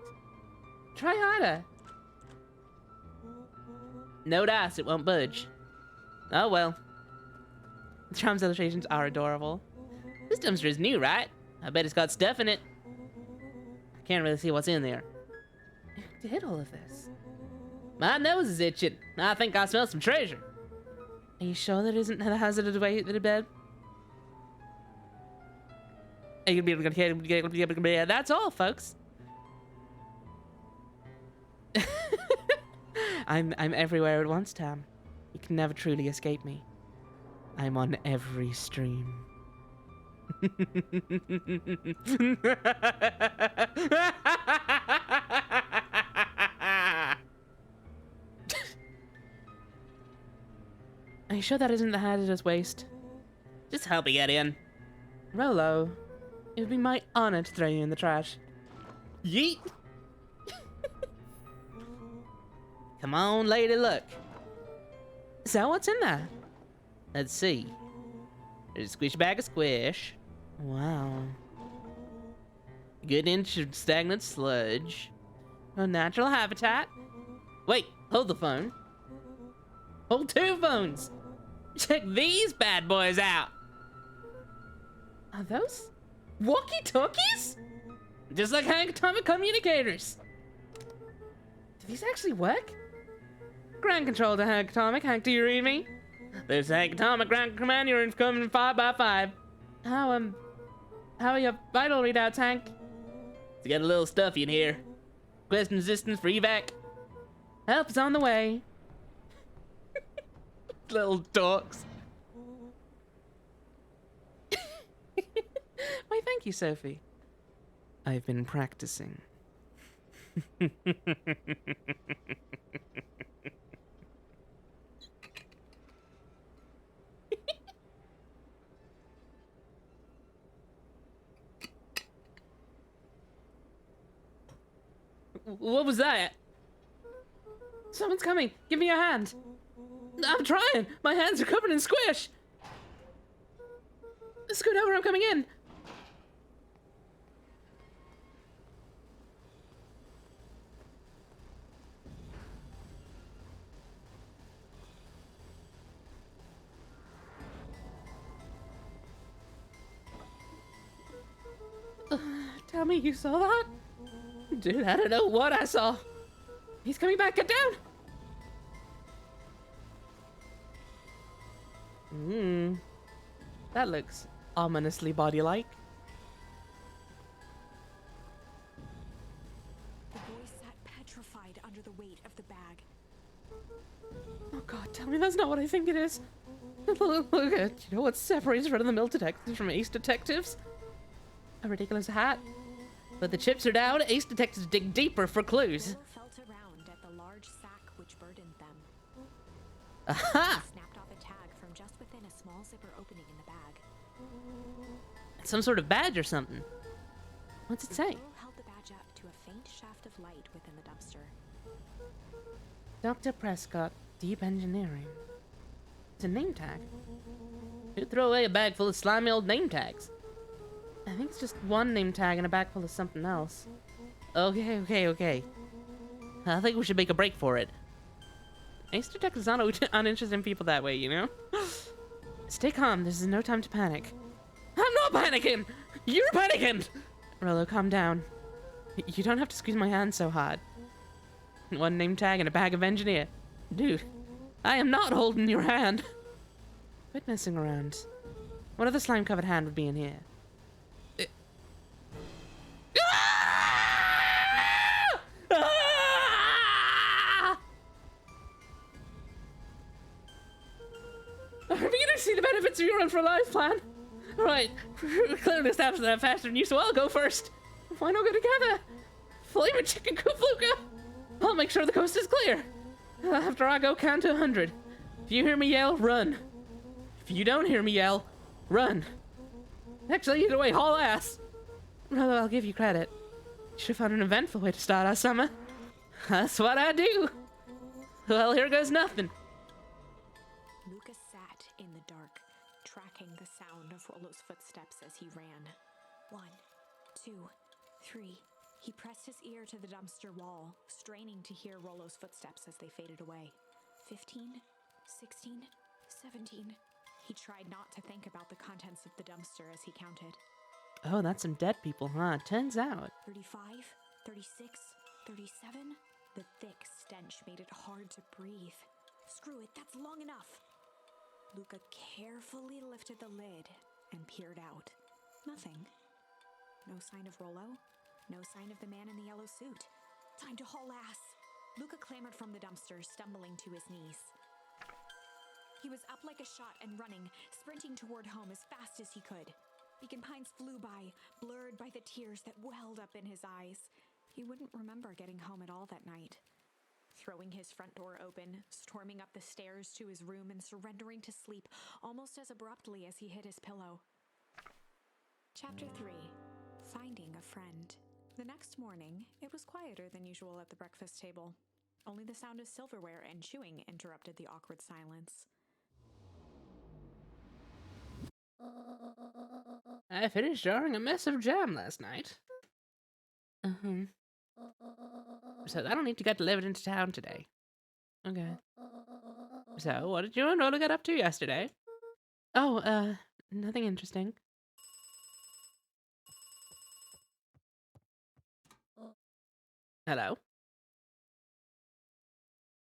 [SPEAKER 1] Try harder.
[SPEAKER 3] No dice, it won't budge. Oh well.
[SPEAKER 1] The tram's illustrations are adorable.
[SPEAKER 3] This dumpster is new, right? I bet it's got stuff in it. I can't really see what's in there.
[SPEAKER 1] Who did all of this?
[SPEAKER 3] My nose is itching. I think I smell some treasure.
[SPEAKER 1] Are you sure that isn't the hazardous way to the bed?
[SPEAKER 3] That's all, folks.
[SPEAKER 1] I'm everywhere at once, Tam. You can never truly escape me. I'm on every stream. Are you sure that isn't the hazardous waste?
[SPEAKER 3] Just help me get in.
[SPEAKER 1] Rollo, it would be my honor to throw you in the trash.
[SPEAKER 3] Yeet. Come on, lady, look.
[SPEAKER 1] So what's in there?
[SPEAKER 3] Let's see. There's a squish bag of squish.
[SPEAKER 1] Wow.
[SPEAKER 3] A good inch of stagnant sludge.
[SPEAKER 1] A natural habitat?
[SPEAKER 3] Wait, hold the phone. Hold 2 phones. Check these bad boys out.
[SPEAKER 1] Are those walkie-talkies?
[SPEAKER 3] Just like Hank Atomic communicators.
[SPEAKER 1] Do these actually work? Ground control to Hank Atomic. Hank, do you read me?
[SPEAKER 3] There's Hank Atomic ground command unit coming 5x5.
[SPEAKER 1] How are your vital readouts, Hank?
[SPEAKER 3] It's got a little stuffy in here. Question resistance for evac.
[SPEAKER 1] Help is on the way.
[SPEAKER 3] Little dorks.
[SPEAKER 1] Why, thank you, Sophie. I've been practicing. What was that? Someone's coming. Give me your hand. I'm trying. My hands are covered in squish. Scoot over. I'm coming in. Tell me you saw that? Dude, I don't know what I saw. He's coming back. Get down. That looks ominously body-like.
[SPEAKER 2] The boy sat petrified under the weight of the bag.
[SPEAKER 1] Oh god, tell me that's not what I think it is. Look at, you know what separates run-of-the-mill detectives from ace detectives? A ridiculous hat. But the chips are down, ace detectives dig deeper for clues.
[SPEAKER 2] Bill felt around at the large sack which burdened them.
[SPEAKER 1] Aha!
[SPEAKER 2] Snapped off a tag from just within a small zipper opening in the bag.
[SPEAKER 1] Some sort of badge or something. What's it say?
[SPEAKER 2] Bill held the badge up to a faint shaft of light within the dumpster.
[SPEAKER 1] Dr. Prescott, Deep Engineering. It's a name tag. Who'd throw away a bag full of slimy old name tags? I think it's just one name tag and a bag full of something else. Okay. I think we should make a break for it. Ace detectives aren't uninterested in people that way, you know? Stay calm, this is no time to panic. I'm not panicking! You're panicking! Rollo, calm down. You don't have to squeeze my hand so hard. One name tag and a bag of engineer. Dude, I am not holding your hand. Quit messing around. What other slime-covered hand would be in here? I'm beginning to see the benefits of your Run for Life plan. Alright, we're clearly established that I'm faster than you, so I'll go first. Why not go together? Flaming chicken coop, Luca! I'll make sure the coast is clear. After I go count to 100. If you hear me yell, run. If you don't hear me yell, run. Actually, either way, haul ass. Well, I'll give you credit. You should have found an eventful way to start our summer. That's what I do. Well, here goes nothing.
[SPEAKER 2] Lucas sat in the dark, tracking the sound of Rollo's footsteps as he ran. 1, 2, 3. He pressed his ear to the dumpster wall, straining to hear Rollo's footsteps as they faded away. 15, 16, 17. He tried not to think about the contents of the dumpster as he counted.
[SPEAKER 1] Oh, that's some dead people, huh? Turns out.
[SPEAKER 2] 35, 36, 37. The thick stench made it hard to breathe. Screw it, that's long enough. Luca carefully lifted the lid and peered out. Nothing. No sign of Rollo. No sign of the man in the yellow suit. Time to haul ass. Luca clambered from the dumpster, stumbling to his knees. He was up like a shot and running, sprinting toward home as fast as he could. Beacon Pines flew by, blurred by the tears that welled up in his eyes. He wouldn't remember getting home at all that night. Throwing his front door open, storming up the stairs to his room and surrendering to sleep almost as abruptly as he hit his pillow. Chapter 3. Finding a Friend. The next morning, it was quieter than usual at the breakfast table. Only the sound of silverware and chewing interrupted the awkward silence.
[SPEAKER 1] I finished jarring a mess of jam last night. So I don't need to get delivered into town today. Okay. So, what did you and Rollo get up to yesterday? Oh, nothing interesting. Hello?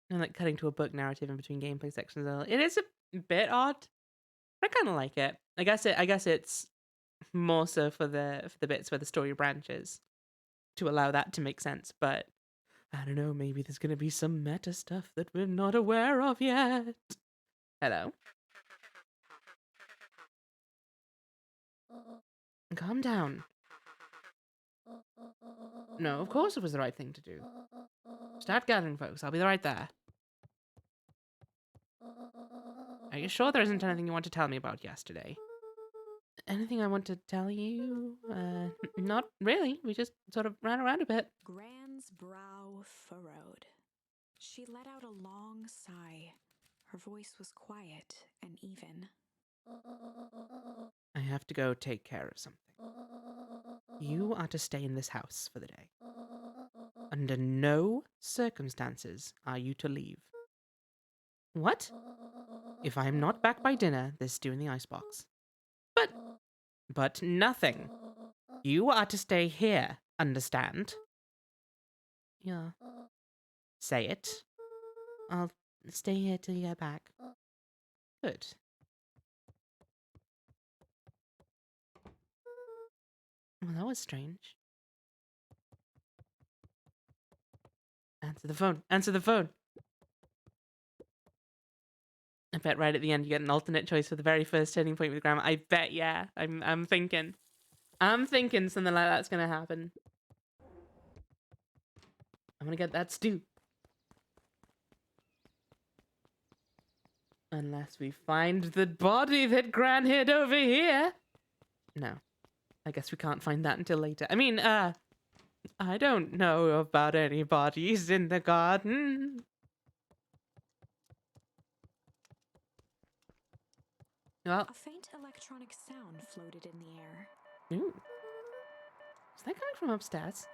[SPEAKER 1] I'm like cutting to a book narrative in between gameplay sections. It is a bit odd. I kind of like it. I guess it's more so for the bits where the story branches to allow that to make sense. But I don't know. Maybe there's gonna be some meta stuff that we're not aware of yet. Hello. Calm down. No, of course it was the right thing to do. Start gathering, folks. I'll be right there. Are you sure there isn't anything you want to tell me about yesterday? Anything I want to tell you? Not really. We just sort of ran around a bit.
[SPEAKER 2] Grand Gran's brow furrowed. She let out a long sigh. Her voice was quiet and even.
[SPEAKER 1] I have to go take care of something. You are to stay in this house for the day. Under no circumstances are you to leave. What? If I am not back by dinner, there's stew in the icebox. But nothing. You are to stay here, understand? Yeah. Say it. I'll stay here till you get back. Good. Well, that was strange. Answer the phone. Answer the phone. I bet right at the end you get an alternate choice for the very first turning point with Grandma. I bet, yeah. I'm thinking. I'm thinking something like that's gonna happen. I'm gonna get that stew. Unless we find the body that Gran hid over here. No. I guess we can't find that until later. I mean, I don't know about any bodies in the garden. Well,
[SPEAKER 2] A faint electronic sound floated in the air.
[SPEAKER 1] ooh. Is that coming from upstairs?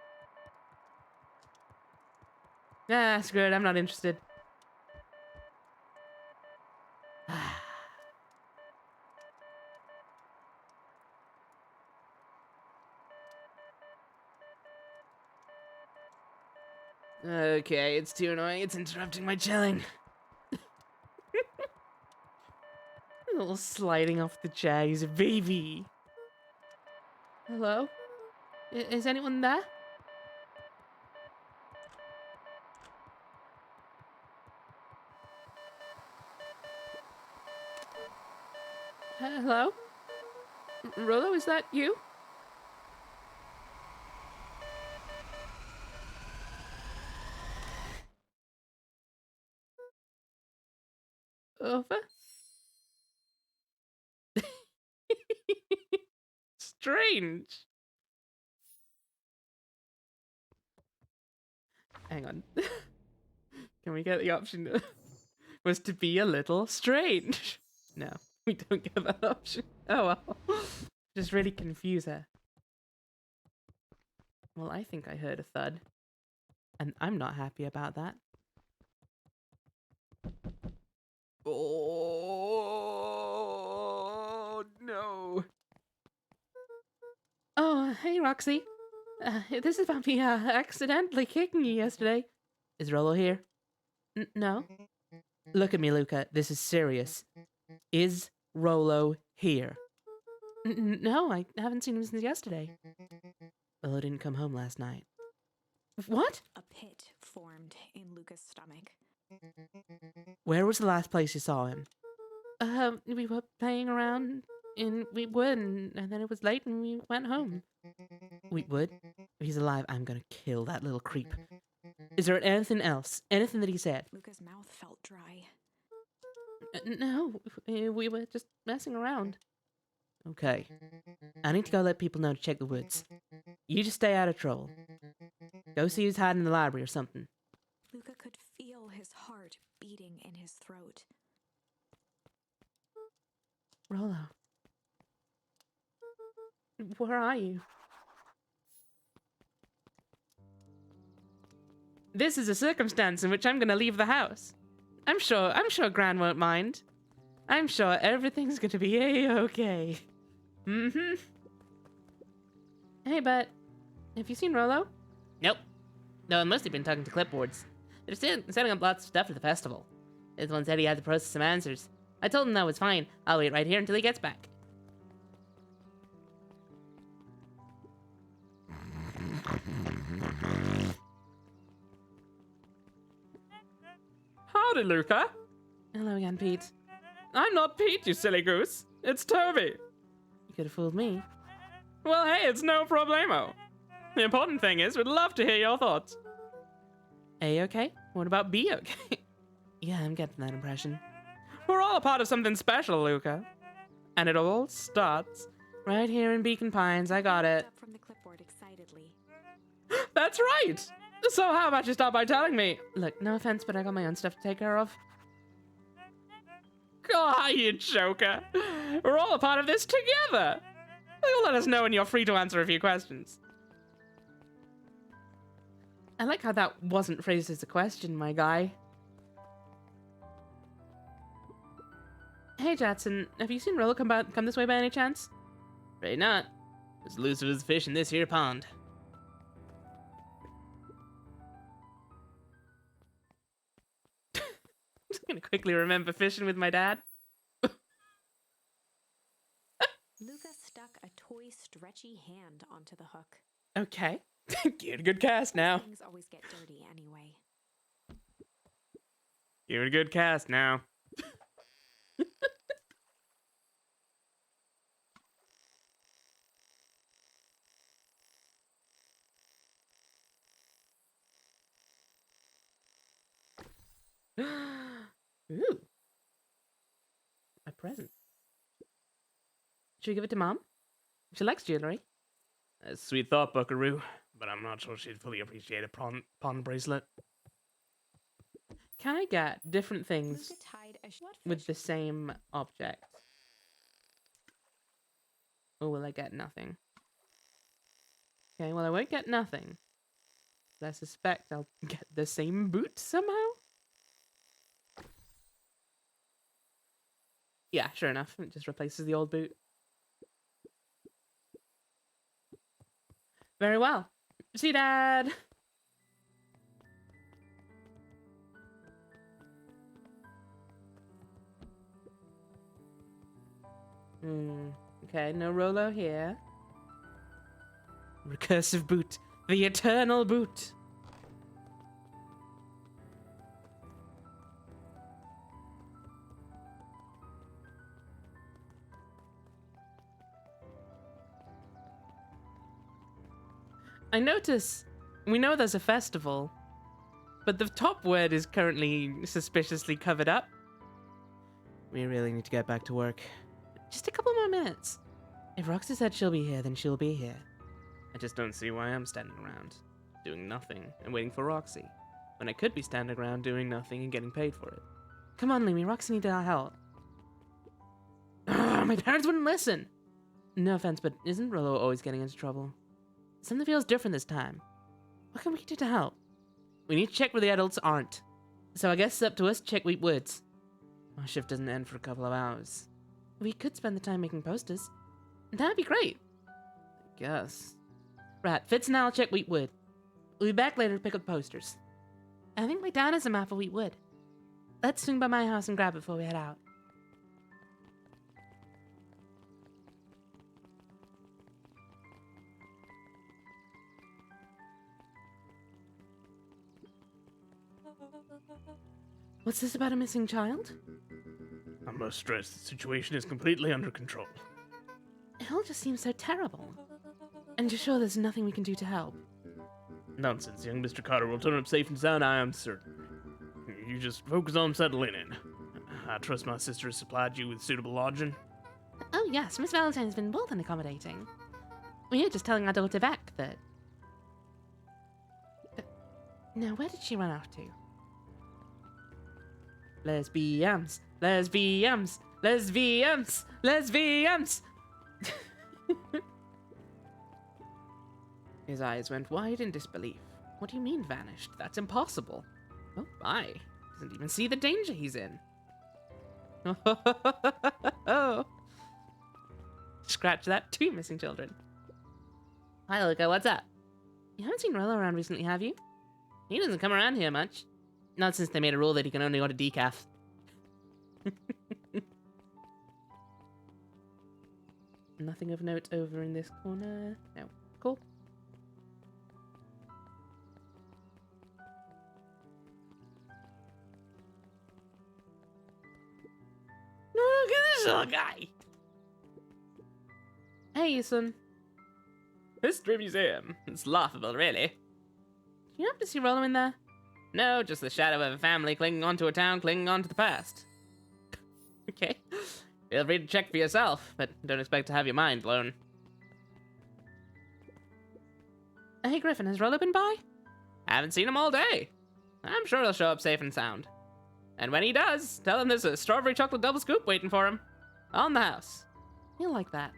[SPEAKER 1] Ah, screw it. I'm not interested. Okay, it's too annoying. It's interrupting my chilling. A little sliding off the chair. He's a baby. Hello? Is anyone there? Hello? Rolo, is that you? Over? Strange. Hang on. Can we get the option was to be a little strange? No, we don't get that option. Oh well. Just really confuse her. Well, I think I heard a thud. And I'm not happy about that. Oh, no. Oh, hey, Roxy. This is about me accidentally kicking you yesterday. Is Rolo here? No? Look at me, Luca. This is serious. Is Rolo here? No, I haven't seen him since yesterday. Rolo didn't come home last night. What?
[SPEAKER 2] A pit formed in Luca's stomach.
[SPEAKER 1] Where was the last place you saw him? We were playing around in Wheatwood, and then it was late and we went home. Wheatwood? If he's alive, I'm gonna kill that little creep. Is there anything else? Anything that he said?
[SPEAKER 2] Luca's mouth felt dry.
[SPEAKER 1] No, we were just messing around. Okay. I need to go let people know to check the woods. You just stay out of trouble. Go see who's hiding in the library or something.
[SPEAKER 2] Luca could feel his heart beating in his throat.
[SPEAKER 1] Rolo. Where are you? This is a circumstance in which I'm gonna leave the house. I'm sure Gran won't mind. I'm sure everything's gonna be a-okay. Mm-hmm. Hey, but have you seen Rolo? Nope. No, I must have been talking to clipboards. They're setting up lots of stuff for the festival. This one said he had to process some answers. I told him that was fine. I'll wait right here until he gets back.
[SPEAKER 4] Howdy, Luca.
[SPEAKER 1] Hello again, Pete.
[SPEAKER 4] I'm not Pete, you silly goose. It's Toby.
[SPEAKER 1] You could have fooled me.
[SPEAKER 4] Well, hey, it's no problemo. The important thing is, we'd love to hear your thoughts.
[SPEAKER 1] A-okay? What about B-okay? Yeah, I'm getting that impression.
[SPEAKER 4] We're all a part of something special, Luca. And it all starts...
[SPEAKER 1] Right here in Beacon Pines, I got it.
[SPEAKER 2] Up from the clipboard excitedly.
[SPEAKER 4] That's right!
[SPEAKER 1] So how about you start by telling me? Look, no offense, but I got my own stuff to take care of.
[SPEAKER 4] Ah, you joker. We're all a part of this together. You'll let us know when you're free to answer a few questions.
[SPEAKER 1] I like how that wasn't phrased as a question, my guy. Hey, Jadson, have you seen Rollo come this way by any chance?
[SPEAKER 3] Right not. As elusive as fish in this here pond.
[SPEAKER 1] I'm just gonna quickly remember fishing with my dad.
[SPEAKER 2] Luca stuck a toy stretchy hand onto the hook.
[SPEAKER 1] Okay. Get a good cast now.
[SPEAKER 2] Things always get dirty anyway.
[SPEAKER 4] Give it a good cast now.
[SPEAKER 1] Ooh. A present. Should we give it to Mom? She likes jewelry.
[SPEAKER 3] A sweet thought, Buckaroo, but I'm not sure she'd fully appreciate a pond bracelet.
[SPEAKER 1] Can I get different things
[SPEAKER 2] Luca tied a
[SPEAKER 1] with the same object? Or will I get nothing? Okay, well I won't get nothing. But I suspect I'll get the same boot somehow? Yeah, sure enough. It just replaces the old boot. Very well. See you, Dad! Okay, no Rollo here. Recursive boot. The eternal boot. I notice we know there's a festival, but the top word is currently suspiciously covered up. We really need to get back to work. Just a couple more minutes. If Roxy said she'll be here, then she'll be here. I just don't see why I'm standing around, doing nothing and waiting for Roxy, when I could be standing around doing nothing and getting paid for it. Come on, Lumi, Roxy needs our help. Ugh, my parents wouldn't listen. No offense, but isn't Rollo always getting into trouble? Something feels different this time. What can we do to help? We need to check where the adults aren't. So I guess it's up to us to check Wheat Woods. Our shift doesn't end for a couple of hours. We could spend the time making posters. That'd be great. I guess. Right, Fitz and I'll check Wheat Wood. We'll be back later to pick up the posters. I think my dad has a map of Wheat Wood. Let's swing by my house and grab it before we head out. What's this about a missing child?
[SPEAKER 3] I'm not stressed. The situation is completely under control.
[SPEAKER 1] It all just seems so terrible. And you're sure there's nothing we can do to help?
[SPEAKER 3] Nonsense. Young Mr. Carter will turn up safe and sound, I am certain. You just focus on settling in. I trust my sister has supplied you with suitable lodging.
[SPEAKER 1] Oh yes, Miss Valentine's been more than accommodating. We were just telling our daughter Beck that... Now, where did she run off to? Lesbians! Lesbians! Lesbians! Lesbians! His eyes went wide in disbelief. What do you mean vanished? That's impossible. Oh my. Doesn't even see the danger he's in. Oh. Scratch that too, missing children. Hi, Luca, what's up? You haven't seen Rollo around recently, have you? He doesn't come around here much. Not since they made a rule that he can only order decaf. Nothing of note over in this corner. No. Cool. Look at this little guy. Hey, son.
[SPEAKER 4] History museum. It's laughable, really.
[SPEAKER 1] You happen to see Rollo in there?
[SPEAKER 4] No, just the shadow of a family clinging onto a town, clinging onto the past.
[SPEAKER 1] Okay.
[SPEAKER 4] Feel free to check for yourself, but don't expect to have your mind blown.
[SPEAKER 1] Hey, Griffin, has Rollo been by? I haven't seen him all day. I'm sure he'll show up safe and sound. And when he does, tell him there's a strawberry chocolate double scoop waiting for him. On the house. He'll like that.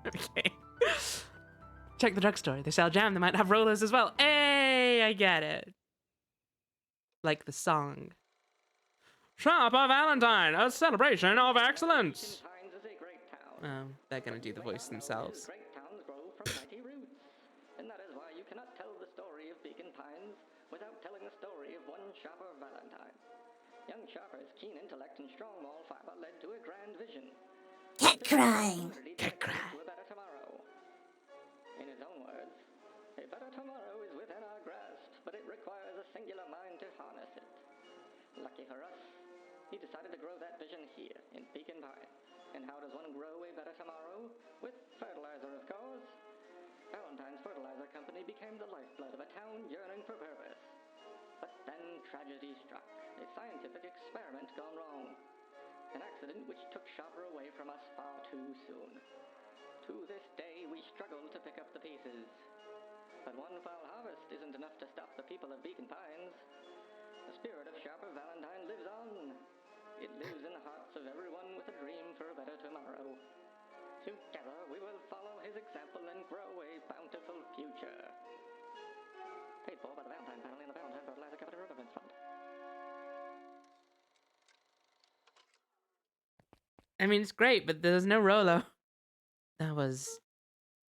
[SPEAKER 1] Okay. Check the drugstore. They sell jam. They might have rollers as well. Hey, I get it. Like the song. Sharper Valentine, a celebration of excellence. Oh, they're gonna do the voice themselves.
[SPEAKER 7] Great towns grow from mighty roots, and that is why you cannot tell the story of Beacon Pines without telling the story of one Sharper Valentine. Young Sharper's keen intellect and strong moral fiber led to a grand vision.
[SPEAKER 8] Cat crying.
[SPEAKER 7] Cat crying. To a better tomorrow. In his own words, a better tomorrow is within our grasp, but it requires a singular mind to harness it. Lucky for us, he decided to grow that vision here in Beacon Pines. And how does one grow a better tomorrow? With fertilizer, of course. Valentine's Fertilizer Company became the lifeblood of a town yearning for purpose. But then tragedy struck. A scientific experiment gone wrong. An accident which took Sharper away from us far too soon. To this day, we struggle to pick up the pieces. But one foul harvest isn't enough to stop the people of Beacon Pines. The spirit of Sharper Valentine lives on. It lives in the hearts of everyone with a dream for a better tomorrow. Together, we will follow his example and grow a bountiful future. Paid for by the Valentine family and the Valentine Fertilizer Company Remembrance Fund.
[SPEAKER 1] I mean, it's great, but there's no Rolo. That was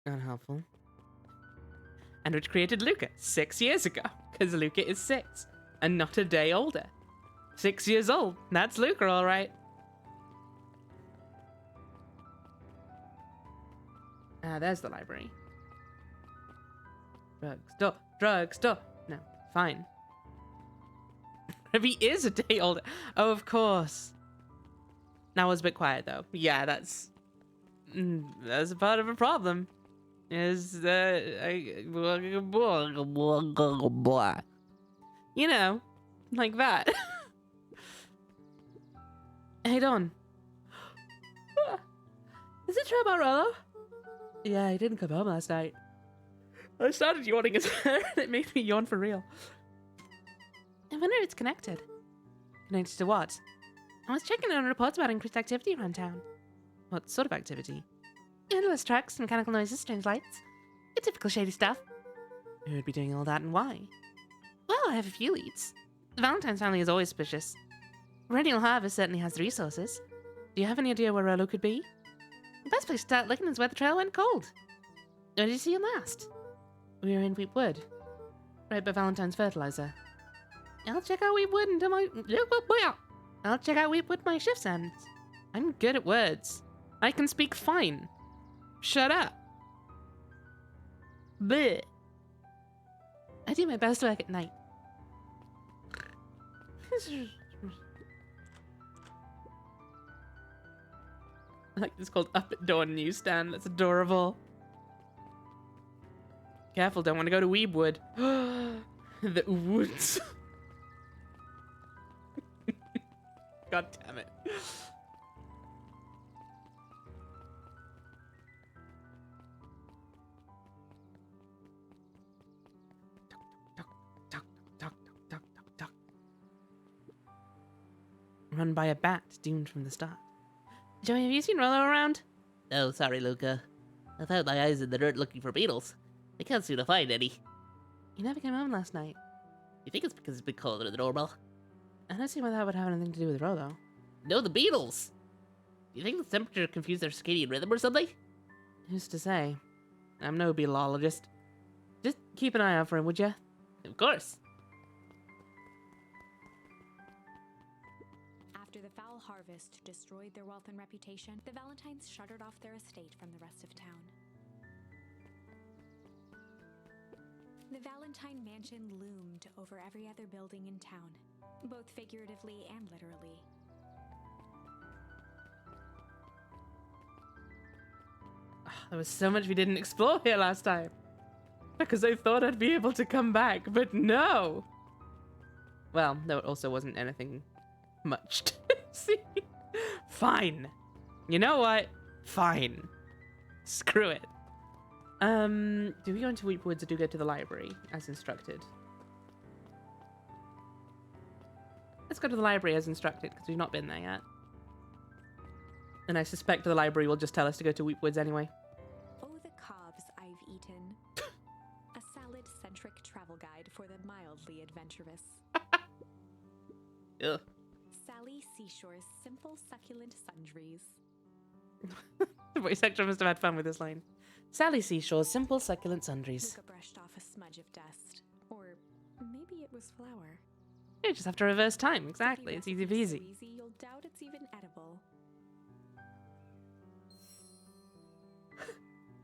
[SPEAKER 1] unhelpful. And which created Luca 6 years ago, because Luca is 6 and not a day older. 6 years old. That's Luca, all right. Ah, there's the library. Drugstore. Drugstore. No, fine. If he is a day older. Oh, of course. That was a bit quiet, though. Yeah, that's a part of a problem. Is you know, like that. Hey, Don. Is it true about Rollo? Yeah, he didn't come home last night. I started yawning as and it made me yawn for real. I wonder if it's connected. Connected to what? I was checking on reports about increased activity around town. What sort of activity? Endless trucks, mechanical noises, strange lights. It's typical shady stuff. Who would be doing all that and why? Well, I have a few leads. The Valentine's family is always suspicious. Perennial Harvest certainly has the resources. Do you have any idea where Rollo could be? The best place to start looking is where the trail went cold. Where did you see him last? We were in Weep Wood. Right by Valentine's Fertilizer. I'll check out Weep Wood until my... I'll check out Weep Wood my shift ends. I'm good at words. I can speak fine. Shut up. Bleh. I do my best work at night. I like this called Up at Dawn Newsstand. That's adorable. Careful, don't want to go to Weebwood. The woods. God damn it. Run by a bat, doomed from the start. Joey, have you seen Rollo around?
[SPEAKER 5] No, sorry, Luca. I found my eyes in the dirt looking for beetles. I can't seem to find any.
[SPEAKER 1] You never came home last night.
[SPEAKER 5] You think it's because it's been colder than normal?
[SPEAKER 1] I don't see why that would have anything to do with Rollo.
[SPEAKER 5] No, the beetles! Do you think the temperature confused their circadian rhythm or something?
[SPEAKER 1] Who's to say? I'm no beetleologist. Just keep an eye out for him, would you?
[SPEAKER 5] Of course.
[SPEAKER 2] After the foul harvest destroyed their wealth and reputation, the Valentines shuttered off their estate from the rest of town. The Valentine Mansion loomed over every other building in town, both figuratively and literally.
[SPEAKER 1] There was so much we didn't explore here last time. because I thought I'd be able to come back, but no. Well, there also wasn't anything much to see. Fine. You know what? Fine. Screw it. Do we go into Weepwoods or do we go to the library as instructed? Let's go to the library as instructed because we've not been there yet. And I suspect the library will just tell us to go to Weepwoods anyway.
[SPEAKER 2] Oh, the cobs I've eaten. A salad-centric travel guide for the mildly adventurous.
[SPEAKER 1] Ugh.
[SPEAKER 2] Sally Seashore's simple succulent sundries.
[SPEAKER 1] The voice actor must have had fun with this line. Sally Seashore's simple succulent sundries.
[SPEAKER 2] Luca brushed off a smudge of dust. Or maybe it was flour.
[SPEAKER 1] You just have to reverse time. Exactly. It's easy
[SPEAKER 2] Recipe's
[SPEAKER 1] peasy.
[SPEAKER 2] so easy, you'll doubt it's even edible.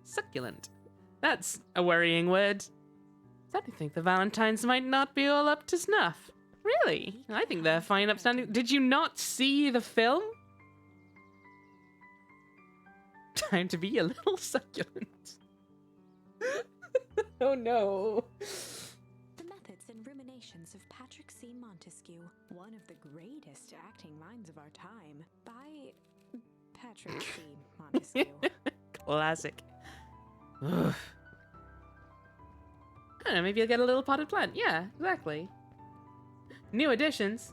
[SPEAKER 1] Succulent. That's a worrying word. Starting to think the Valentines might not be all up to snuff. Really? I think they're fine, upstanding. Did you not see the film? Time to be a little succulent. Oh no.
[SPEAKER 2] The methods and ruminations of Patrick C. Montesquieu, one of the greatest acting minds of our time, by Patrick C. Montesquieu.
[SPEAKER 1] Classic. Ugh. I don't know, maybe you'll get a little potted plant. Yeah, exactly. New additions.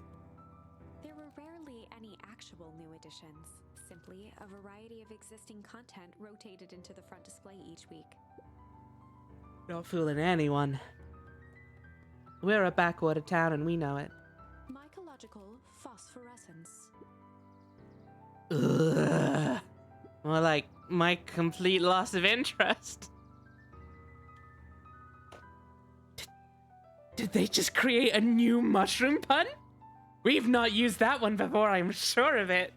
[SPEAKER 2] There were rarely any actual new additions, simply a variety of existing content rotated into the front display each week.
[SPEAKER 1] Not fooling anyone. We're a backwater town and we know it.
[SPEAKER 2] Mycological phosphorescence.
[SPEAKER 1] Ugh. More like my complete loss of interest. Did they just create a new mushroom pun? We've not used that one before, I'm sure of it.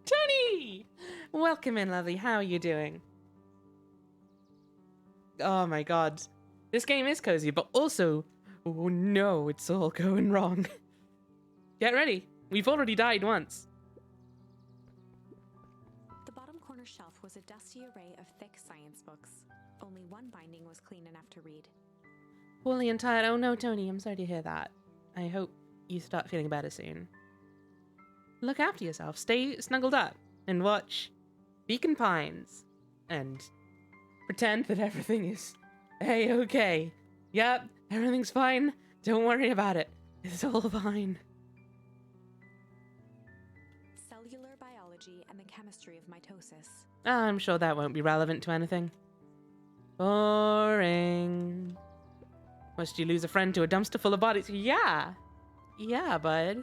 [SPEAKER 1] Tony! Welcome in, lovely. How are you doing? Oh my god. This game is cozy, but also, oh no, it's all going wrong. Get ready. We've already died once.
[SPEAKER 2] The bottom corner shelf was a dusty array of thick science books. Only one binding was clean enough to read.
[SPEAKER 1] Poorly and tired. Oh no, Tony, I'm sorry to hear that. I hope you start feeling better soon. Look after yourself. Stay snuggled up and watch Beacon Pines and pretend that everything is A-okay. Yep, everything's fine. Don't worry about it. It's all fine.
[SPEAKER 2] Cellular biology and the chemistry of mitosis.
[SPEAKER 1] I'm sure that won't be relevant to anything. Boring. Must you lose a friend to a dumpster full of bodies? Yeah. Yeah, bud.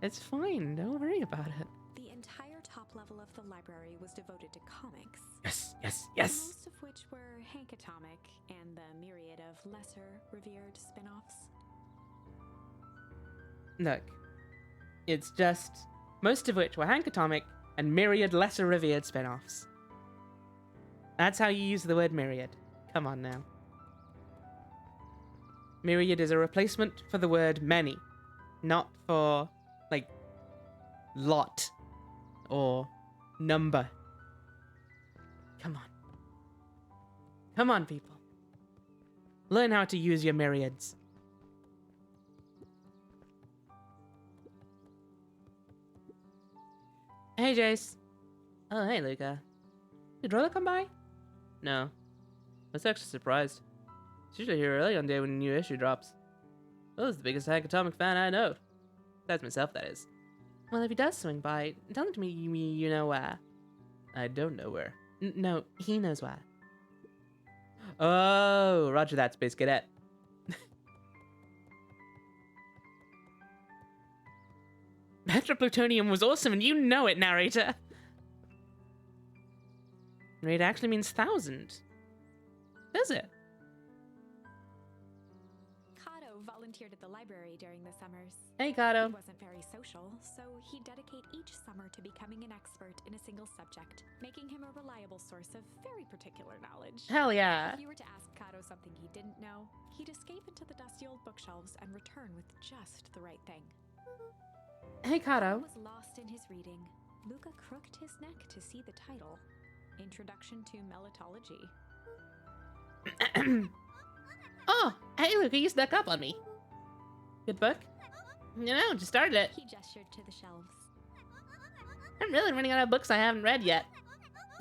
[SPEAKER 1] It's fine. Don't worry about it.
[SPEAKER 2] The entire top level of the library was devoted to comics.
[SPEAKER 1] Yes, yes, yes.
[SPEAKER 2] Most of which were Hank Atomic and the myriad of lesser revered spin-offs.
[SPEAKER 1] Look, it's just most of which were Hank Atomic and myriad lesser revered spin-offs. That's how you use the word myriad. Come on now. Myriad is a replacement for the word many, not for, like, lot or number. Come on. Come on, people. Learn how to use your myriads. Hey, Jace. Oh, hey, Luca. Did Rolla come by? No. I was actually surprised. She's usually here early on day when a new issue drops. Rolla's the biggest Hank Atomic fan I know. Besides myself, that is. Well, if he does swing by, tell him to meet you know where. I don't know where. No, he knows where. Oh, roger that, Space Cadet. Metroplutonium was awesome, and you know it, narrator. It actually means 1,000. Does it?
[SPEAKER 2] Kato volunteered at the library during the summers.
[SPEAKER 1] Hey, Kato.
[SPEAKER 2] He wasn't very social, so he'd dedicate each summer to becoming an expert in a single subject, making him a reliable source of very particular knowledge.
[SPEAKER 1] Hell yeah.
[SPEAKER 2] If you were to ask Kato something he didn't know, he'd escape into the dusty old bookshelves and return with just the right thing.
[SPEAKER 1] Hey, Kato.
[SPEAKER 2] Was lost in his reading. Luca crooked his neck to see the title. Introduction to Melitology.
[SPEAKER 1] Oh, hey, Luca, you snuck up on me. Good book? Just started it.
[SPEAKER 2] He gestured to the shelves.
[SPEAKER 1] I'm really running out of books I haven't read yet.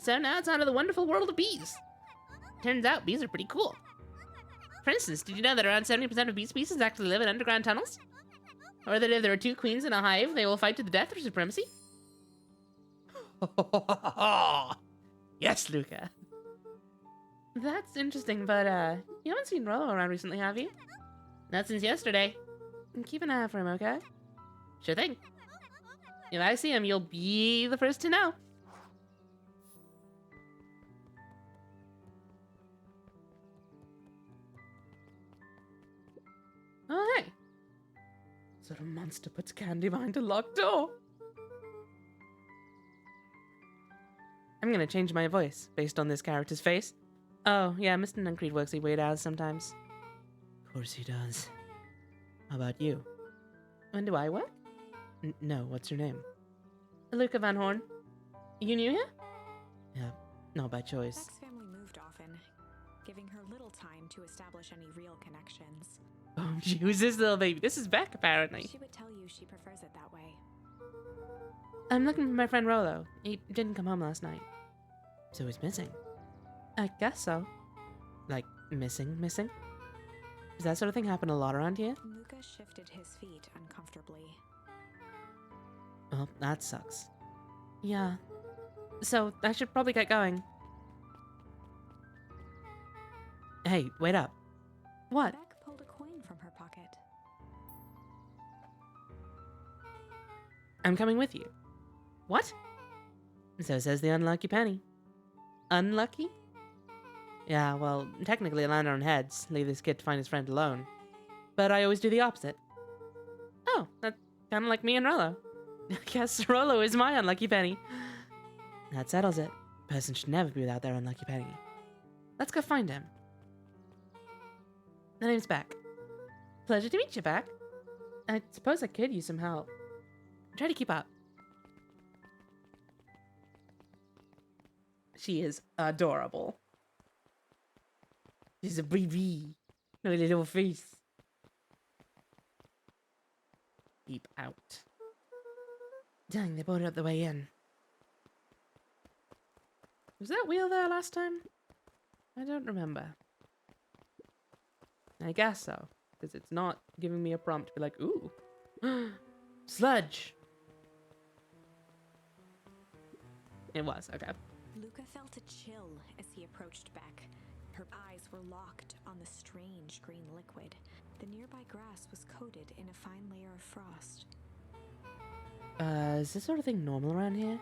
[SPEAKER 1] So now it's on to the wonderful world of bees. Turns out bees are pretty cool. For instance, did you know that around 70% of bee species actually live in underground tunnels? Or that if there are two queens in a hive, they will fight to the death for supremacy? Yes, Luca. That's interesting, but you haven't seen Rollo around recently, have you? Not since yesterday. Keep an eye out for him, okay? Sure thing. If I see him, you'll be the first to know. Oh, hey. Sort of monster puts candy behind a locked door. I'm gonna change my voice based on this character's face. Oh, yeah, Mr. Nuncreed works at weird hours sometimes. Of course he does. How about you? When do I work? No, what's your name? Luca Van Horn. You new here? Yeah, not by choice.
[SPEAKER 2] Beck's family moved often, giving her little time to establish any real connections.
[SPEAKER 1] Oh, who's this little baby? This is Beck, apparently.
[SPEAKER 2] She would tell you she prefers it that way.
[SPEAKER 1] I'm looking for my friend Rollo. He didn't come home last night. So he's missing. I guess so. Like, missing? Does that sort of thing happen a lot around here?
[SPEAKER 2] Luca shifted his feet uncomfortably.
[SPEAKER 1] Well, that sucks. Yeah. So, I should probably get going. Hey, wait up. What?
[SPEAKER 2] Beck pulled a coin from her pocket.
[SPEAKER 1] I'm coming with you. What? So says the unlucky penny. Unlucky? Yeah, well, technically I land on heads, leave this kid to find his friend alone. But I always do the opposite. Oh, that's kind of like me and Rollo. I guess Rollo is my unlucky penny. That settles it. Person should never be without their unlucky penny. Let's go find him. The name's Beck. Pleasure to meet you, Beck. I suppose I could use some help. Try to keep up. She is adorable. She's a baby. No little face. Keep out. Dang, they boarded up the way in. Was that wheel there last time? I don't remember. I guess so, because it's not giving me a prompt to be like, ooh, sludge. It was, okay.
[SPEAKER 2] Luca felt a chill as he approached Beck. Her eyes were locked on the strange green liquid. The nearby grass was coated in a fine layer of frost.
[SPEAKER 1] Is this sort of thing normal around here?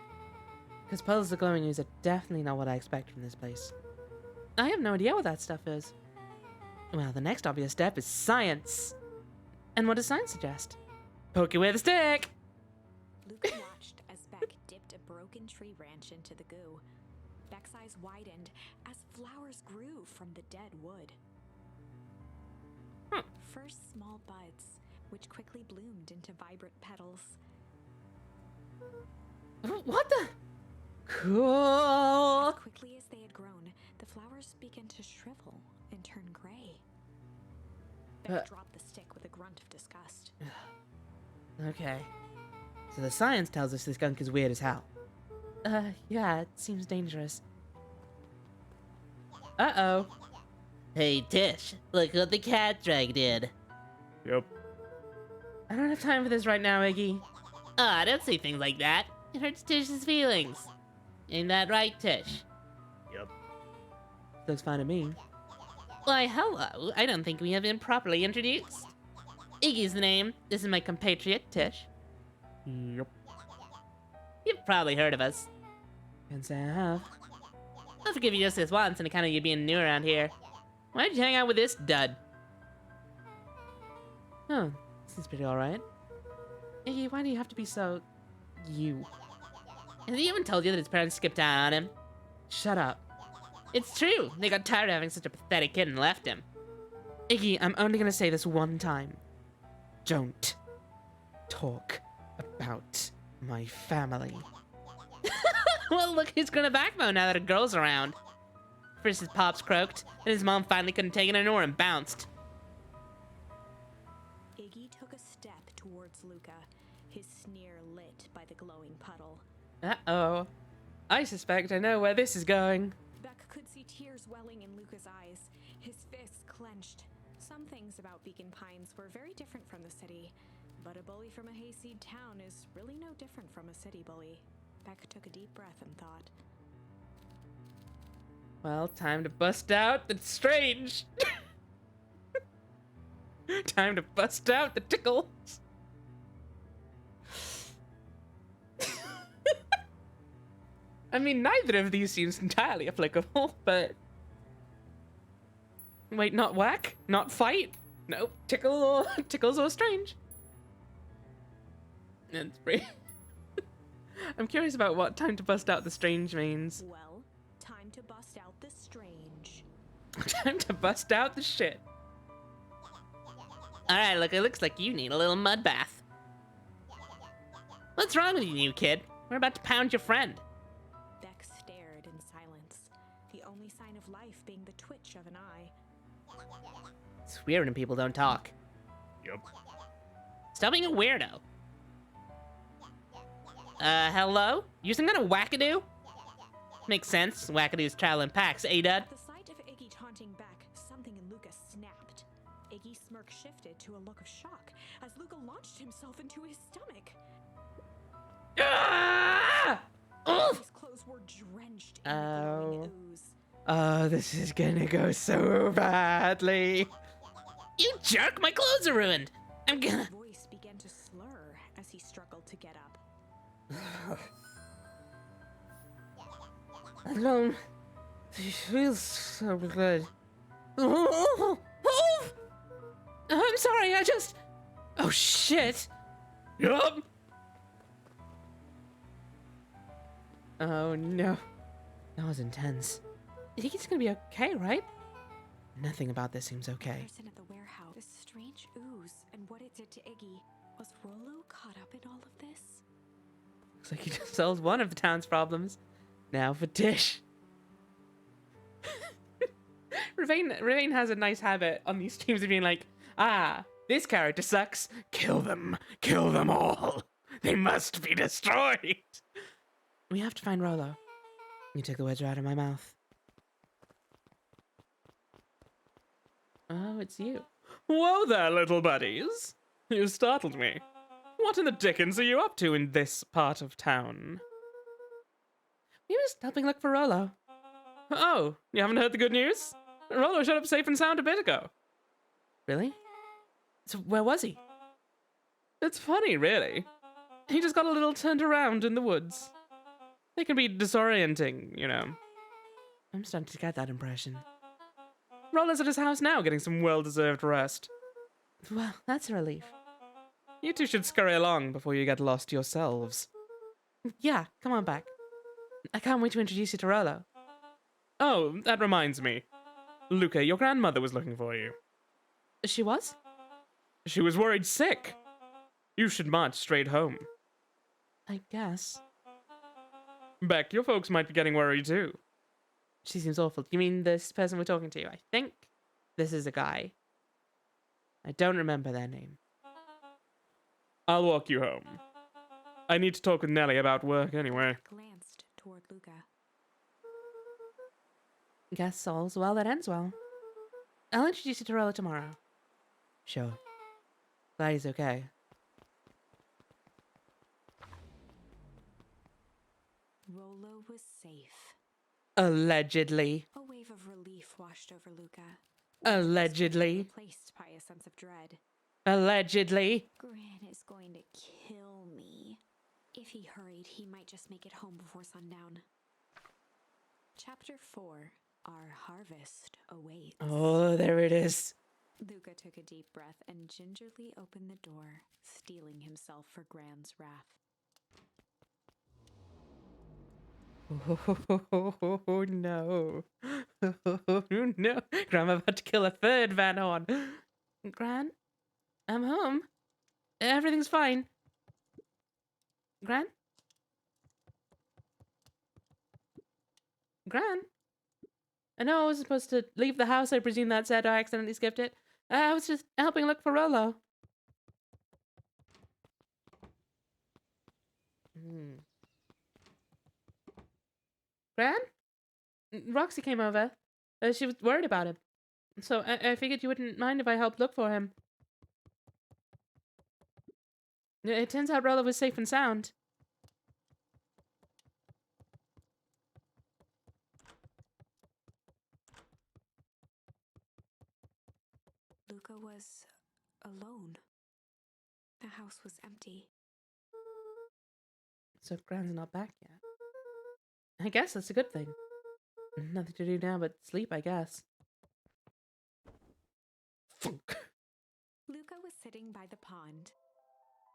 [SPEAKER 1] Because puddles of glowing ooze are definitely not what I expect from this place. I have no idea what that stuff is. Well, the next obvious step is science. And what does science suggest? Poke it with a stick!
[SPEAKER 2] Luca watched as Beck dipped a broken tree branch into the goo. Beck's eyes widened as flowers grew from the dead wood. First small buds, which quickly bloomed into vibrant petals.
[SPEAKER 1] What the? Cool!
[SPEAKER 2] As quickly as they had grown, the flowers began to shrivel and turn gray. Beck dropped the stick with a grunt of disgust.
[SPEAKER 1] Okay. So the science tells us this gunk is weird as hell. Yeah, it seems dangerous. Uh-oh.
[SPEAKER 5] Hey, Tish, look what the cat dragged in.
[SPEAKER 3] Yep.
[SPEAKER 1] I don't have time for this right now, Iggy.
[SPEAKER 5] Ah, don't say things like that. It hurts Tish's feelings. Ain't that right, Tish?
[SPEAKER 3] Yep.
[SPEAKER 1] Looks fine to me.
[SPEAKER 5] Why, hello. I don't think we have been properly introduced. Iggy's the name. This is my compatriot, Tish.
[SPEAKER 3] Yep.
[SPEAKER 5] You've probably heard of us.
[SPEAKER 1] Can't say I have.
[SPEAKER 5] I'll forgive you just this once on account of you being new around here. Why'd you hang out with this dud?
[SPEAKER 1] Oh, this is pretty alright. Iggy, why do you have to be so... you?
[SPEAKER 5] Has he even told you that his parents skipped out on him?
[SPEAKER 1] Shut up.
[SPEAKER 5] It's true. They got tired of having such a pathetic kid and left him.
[SPEAKER 1] Iggy, I'm only gonna say this one time. Don't talk about my family.
[SPEAKER 5] Well, look who's got a backbone now that a girl's around.
[SPEAKER 1] First his pops croaked, then his mom finally couldn't take it anymore and bounced.
[SPEAKER 2] Iggy took a step towards Luca, his sneer lit by the glowing puddle.
[SPEAKER 1] Uh-oh. I suspect I know where this is going.
[SPEAKER 2] Beck could see tears welling in Luca's eyes, his fists clenched. Some things about Beacon Pines were very different from the city, but a bully from a hayseed town is really no different from a city bully. Beck took a deep breath and thought,
[SPEAKER 1] Well, time to bust out the strange. Time to bust out the tickles. I mean, neither of these seems entirely applicable, but... Wait, not whack? Not fight? Nope, tickles or strange. That's pretty... I'm curious about what time to bust out the strange means.
[SPEAKER 2] well, time to bust out the strange.
[SPEAKER 1] Time to bust out the shit. Alright, look, it looks like you need a little mud bath. What's wrong with you, new kid? We're about to pound your friend.
[SPEAKER 2] Beck stared in silence, the only sign of life being the twitch of an eye.
[SPEAKER 1] It's weird when people don't talk.
[SPEAKER 3] Yup.
[SPEAKER 1] Stop being a weirdo. Hello? You some kind of wackadoo? Makes sense. Wackadoos travel in packs, eh, Dud?
[SPEAKER 2] At the sight of Iggy taunting Beck, something in Luca snapped. Iggy's smirk shifted to a look of shock as Luca launched himself into his stomach.
[SPEAKER 1] Ah! Oof!
[SPEAKER 2] His clothes were drenched in the glowing ooze.
[SPEAKER 1] Oh, this is gonna go so badly. You jerk! My clothes are ruined! I'm
[SPEAKER 2] His
[SPEAKER 1] gonna...
[SPEAKER 2] voice began to slur as he struggled to get up.
[SPEAKER 1] I don't... It feels so good. I'm sorry, I just... Oh, shit. Yup. Oh, no. That was intense. I think it's gonna be okay, right? Nothing about this seems okay.
[SPEAKER 2] Person at the warehouse, this strange ooze, and what it did to Iggy. Was Rollo caught up in all of this?
[SPEAKER 1] Looks like he just solved one of the town's problems. Now for Tish. Ravane has a nice habit on these streams of being like, this character sucks. Kill them all. They must be destroyed. We have to find Rollo. You took the words right out of my mouth. Oh, it's you.
[SPEAKER 4] Whoa there, little buddies. You startled me. What in the dickens are you up to in this part of town?
[SPEAKER 1] We were just helping look for Rollo.
[SPEAKER 4] Oh, you haven't heard the good news? Rollo showed up safe and sound a bit ago.
[SPEAKER 1] Really? So where was he?
[SPEAKER 4] It's funny, really. He just got a little turned around in the woods. They can be disorienting, you know.
[SPEAKER 1] I'm starting to get that impression.
[SPEAKER 4] Rollo's at his house now, getting some well-deserved rest.
[SPEAKER 1] Well, that's a relief.
[SPEAKER 4] You two should scurry along before you get lost yourselves.
[SPEAKER 1] Yeah, come on back. I can't wait to introduce you to Rollo.
[SPEAKER 4] Oh, that reminds me. Luca, your grandmother was looking for you.
[SPEAKER 1] She was?
[SPEAKER 4] She was worried sick. You should march straight home.
[SPEAKER 1] I guess.
[SPEAKER 4] Beck, your folks might be getting worried too.
[SPEAKER 1] She seems awful. You mean this person we're talking to? I think this is a guy. I don't remember their name.
[SPEAKER 4] I'll walk you home. I need to talk with Nellie about work anyway.
[SPEAKER 2] Glanced toward Luca.
[SPEAKER 1] Guess all's well that ends well. I'll introduce you to Rollo tomorrow. Sure. Glad he's okay.
[SPEAKER 2] Rollo was safe.
[SPEAKER 1] Allegedly.
[SPEAKER 2] A wave of relief washed over Luca.
[SPEAKER 1] Allegedly.
[SPEAKER 2] Replaced by a sense of dread.
[SPEAKER 1] Allegedly.
[SPEAKER 2] Gran is going to kill me. If he hurried, he might just make it home before sundown. Chapter 4. Our harvest awaits.
[SPEAKER 1] Oh, there it is.
[SPEAKER 2] Luca took a deep breath and gingerly opened the door, steeling himself for Gran's wrath.
[SPEAKER 1] Oh, no. Oh, no. Grandma about to kill a third Van Horn. Gran? I'm home. Everything's fine. Gran? Gran? I know I was supposed to leave the house. I presume that said I accidentally skipped it. I was just helping look for Rolo. Gran? Roxy came over. She was worried about him. So I figured you wouldn't mind if I helped look for him. It turns out Rolo was safe and sound.
[SPEAKER 2] Luca was alone. The house was empty.
[SPEAKER 1] So Gran's not back yet. I guess that's a good thing. Nothing to do now but sleep, I guess. Funk.
[SPEAKER 2] Luca was sitting by the pond,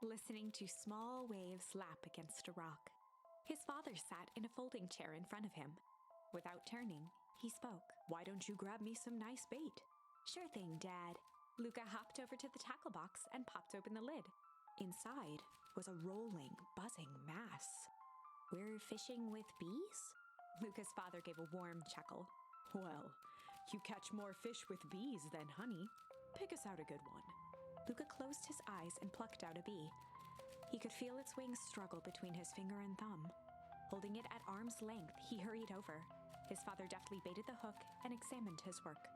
[SPEAKER 2] listening to small waves lap against a rock. His father sat in a folding chair in front of him. Without turning, he spoke. "Why don't you grab me some nice bait?" "Sure thing, Dad." Luca hopped over to the tackle box and popped open the lid. Inside was a rolling, buzzing mass. "We're fishing with bees?" Luca's father gave a warm chuckle. "Well, you catch more fish with bees than honey. Pick us out a good one." Luca closed his eyes and plucked out a bee. He could feel its wings struggle between his finger and thumb. Holding it at arm's length, he hurried over. His father deftly baited the hook and examined his work.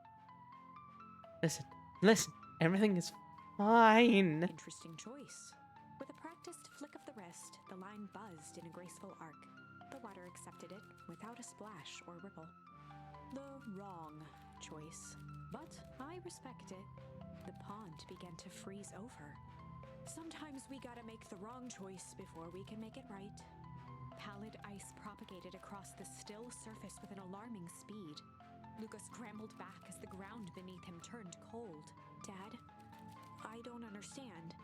[SPEAKER 1] Listen, everything is fine.
[SPEAKER 2] Interesting choice. With a practiced flick of the wrist, the line buzzed in a graceful arc. The water accepted it without a splash or ripple. The wrong choice. But I respect it. The pond began to freeze over. Sometimes we gotta make the wrong choice before we can make it right. Pallid ice propagated across the still surface with an alarming speed. Luca scrambled back as the ground beneath him turned cold. "Dad, I don't understand."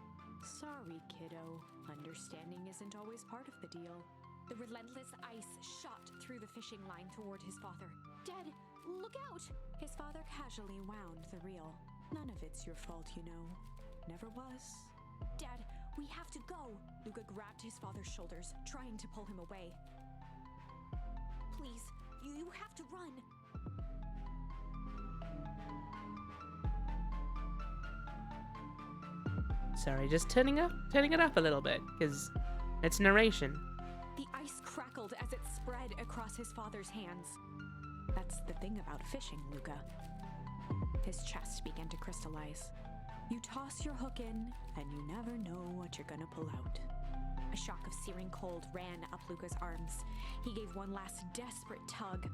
[SPEAKER 2] "Sorry, kiddo. Understanding isn't always part of the deal." The relentless ice shot through the fishing line toward his father. "Dad, look out!" His father casually wound the reel. "None of it's your fault, you know. Never was." "Dad, we have to go!" Luca grabbed his father's shoulders, trying to pull him away. "Please, you have to run."
[SPEAKER 1] Sorry, just turning it up a little bit, because it's narration.
[SPEAKER 2] The ice crackled as it spread across his father's hands. "That's the thing about fishing, Luca." His chest began to crystallize. "You toss your hook in, and you never know what you're gonna pull out." A shock of searing cold ran up Luca's arms. He gave one last desperate tug.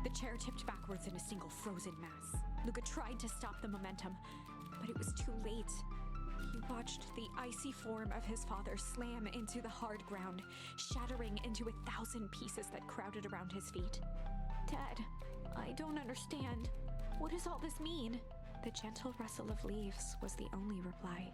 [SPEAKER 2] The chair tipped backwards in a single frozen mass. Luca tried to stop the momentum, but it was too late. He watched the icy form of his father slam into the hard ground, shattering into 1,000 pieces that crowded around his feet. "Dad, I don't understand. What does all this mean?" The gentle rustle of leaves was the only reply.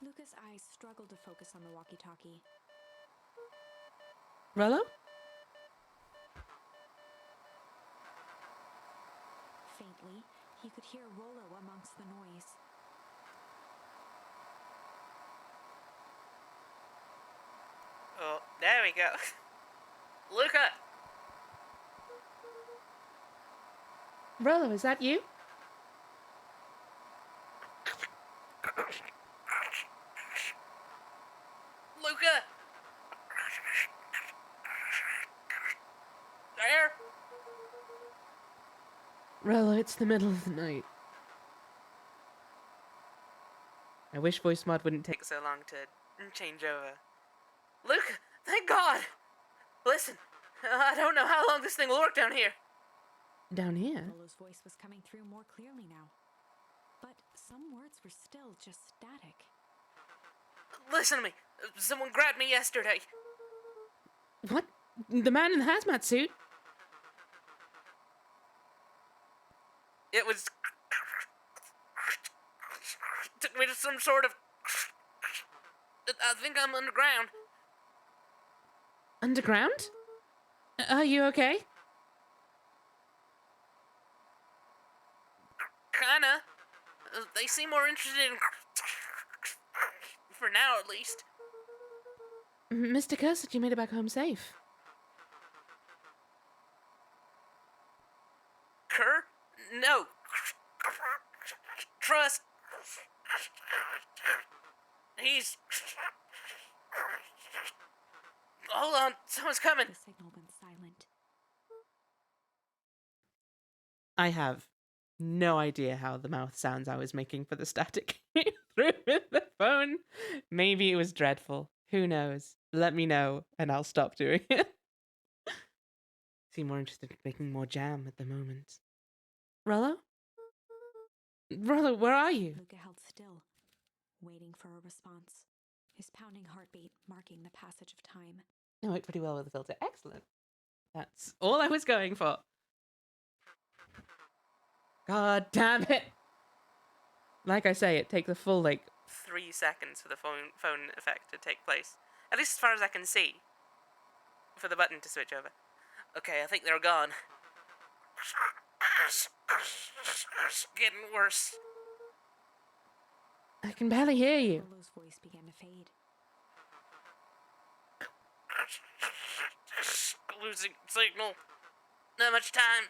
[SPEAKER 2] Luca's eyes struggled to focus on the walkie-talkie.
[SPEAKER 1] Rolo?
[SPEAKER 2] Faintly, he could hear Rolo amongst the noise.
[SPEAKER 1] Oh, there we go. Luca! Rolo, is that you? Luca! There? Rolo, it's the middle of the night. I wish voice mod wouldn't take so long to change over. Luca, thank God! Listen, I don't know how long this thing will work down here. Down here?
[SPEAKER 2] Rolo's voice was coming through more clearly now, but some words were still just static.
[SPEAKER 1] Listen to me. Someone grabbed me yesterday. What? The man in the hazmat suit? It was... took me to some sort of... I think I'm underground. Underground? Are you okay? Kinda. They seem more interested in for now, at least. Mr. Kerr said you made it back home safe. Kerr? No. Trust. He's... Hold on, someone's coming.
[SPEAKER 2] The signal went silent.
[SPEAKER 1] I have no idea how the mouth sounds I was making for the static through the phone. Maybe it was dreadful. Who knows? Let me know, and I'll stop doing it. Seem more interested in making more jam at the moment. Rollo? Rollo, where are you?
[SPEAKER 2] Luca held still, waiting for a response, his pounding heartbeat marking the passage of time.
[SPEAKER 1] It worked pretty well with the filter. Excellent. That's all I was going for. God damn it! Like I say, it takes a full, 3 seconds for the phone effect to take place. At least as far as I can see. For the button to switch over. Okay, I think they're gone. Getting worse. I can barely hear you.
[SPEAKER 2] Rollo's voice began to fade.
[SPEAKER 1] Losing signal. Not much time.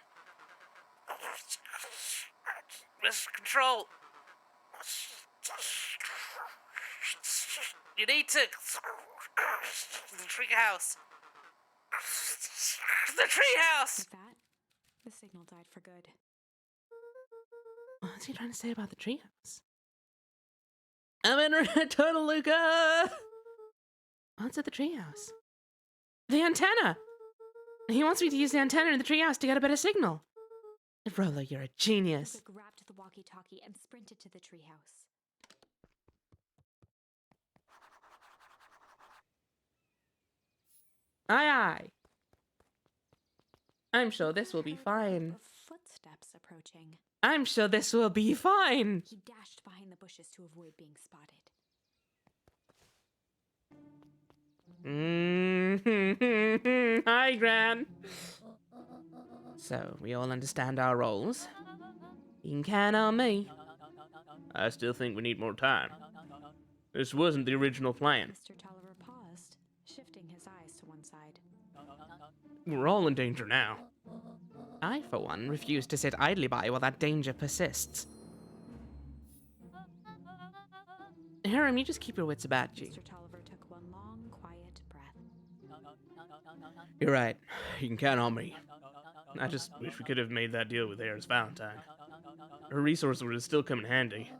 [SPEAKER 1] This control. You need to. The treehouse. The treehouse.
[SPEAKER 2] With that, the signal died for good.
[SPEAKER 1] What's he trying to say about the treehouse? I'm in Tunnel, Luca! What's at the treehouse? The antenna! He wants me to use the antenna in the treehouse to get a better signal. Rollo, you're a genius.
[SPEAKER 2] Luca grabbed the walkie-talkie and sprinted to the treehouse.
[SPEAKER 1] Aye, aye. I'm sure this will be fine.
[SPEAKER 2] Footsteps approaching.
[SPEAKER 1] I'm sure this will be fine.
[SPEAKER 2] He dashed behind the bushes to avoid being spotted.
[SPEAKER 1] Hi, Gran. So, we all understand our roles. You can count on me.
[SPEAKER 3] I still think we need more time. This wasn't the original plan.
[SPEAKER 2] Mr. Tolliver paused, shifting his eyes to one side.
[SPEAKER 3] We're all in danger now.
[SPEAKER 1] I, for one, refuse to sit idly by while that danger persists. Hiram, you just keep your wits about you.
[SPEAKER 2] Mr. Tolliver took one long, quiet breath.
[SPEAKER 3] You're right. You can count on me. I just wish we could have made that deal with Harris Valentine. Her resources would still come in handy.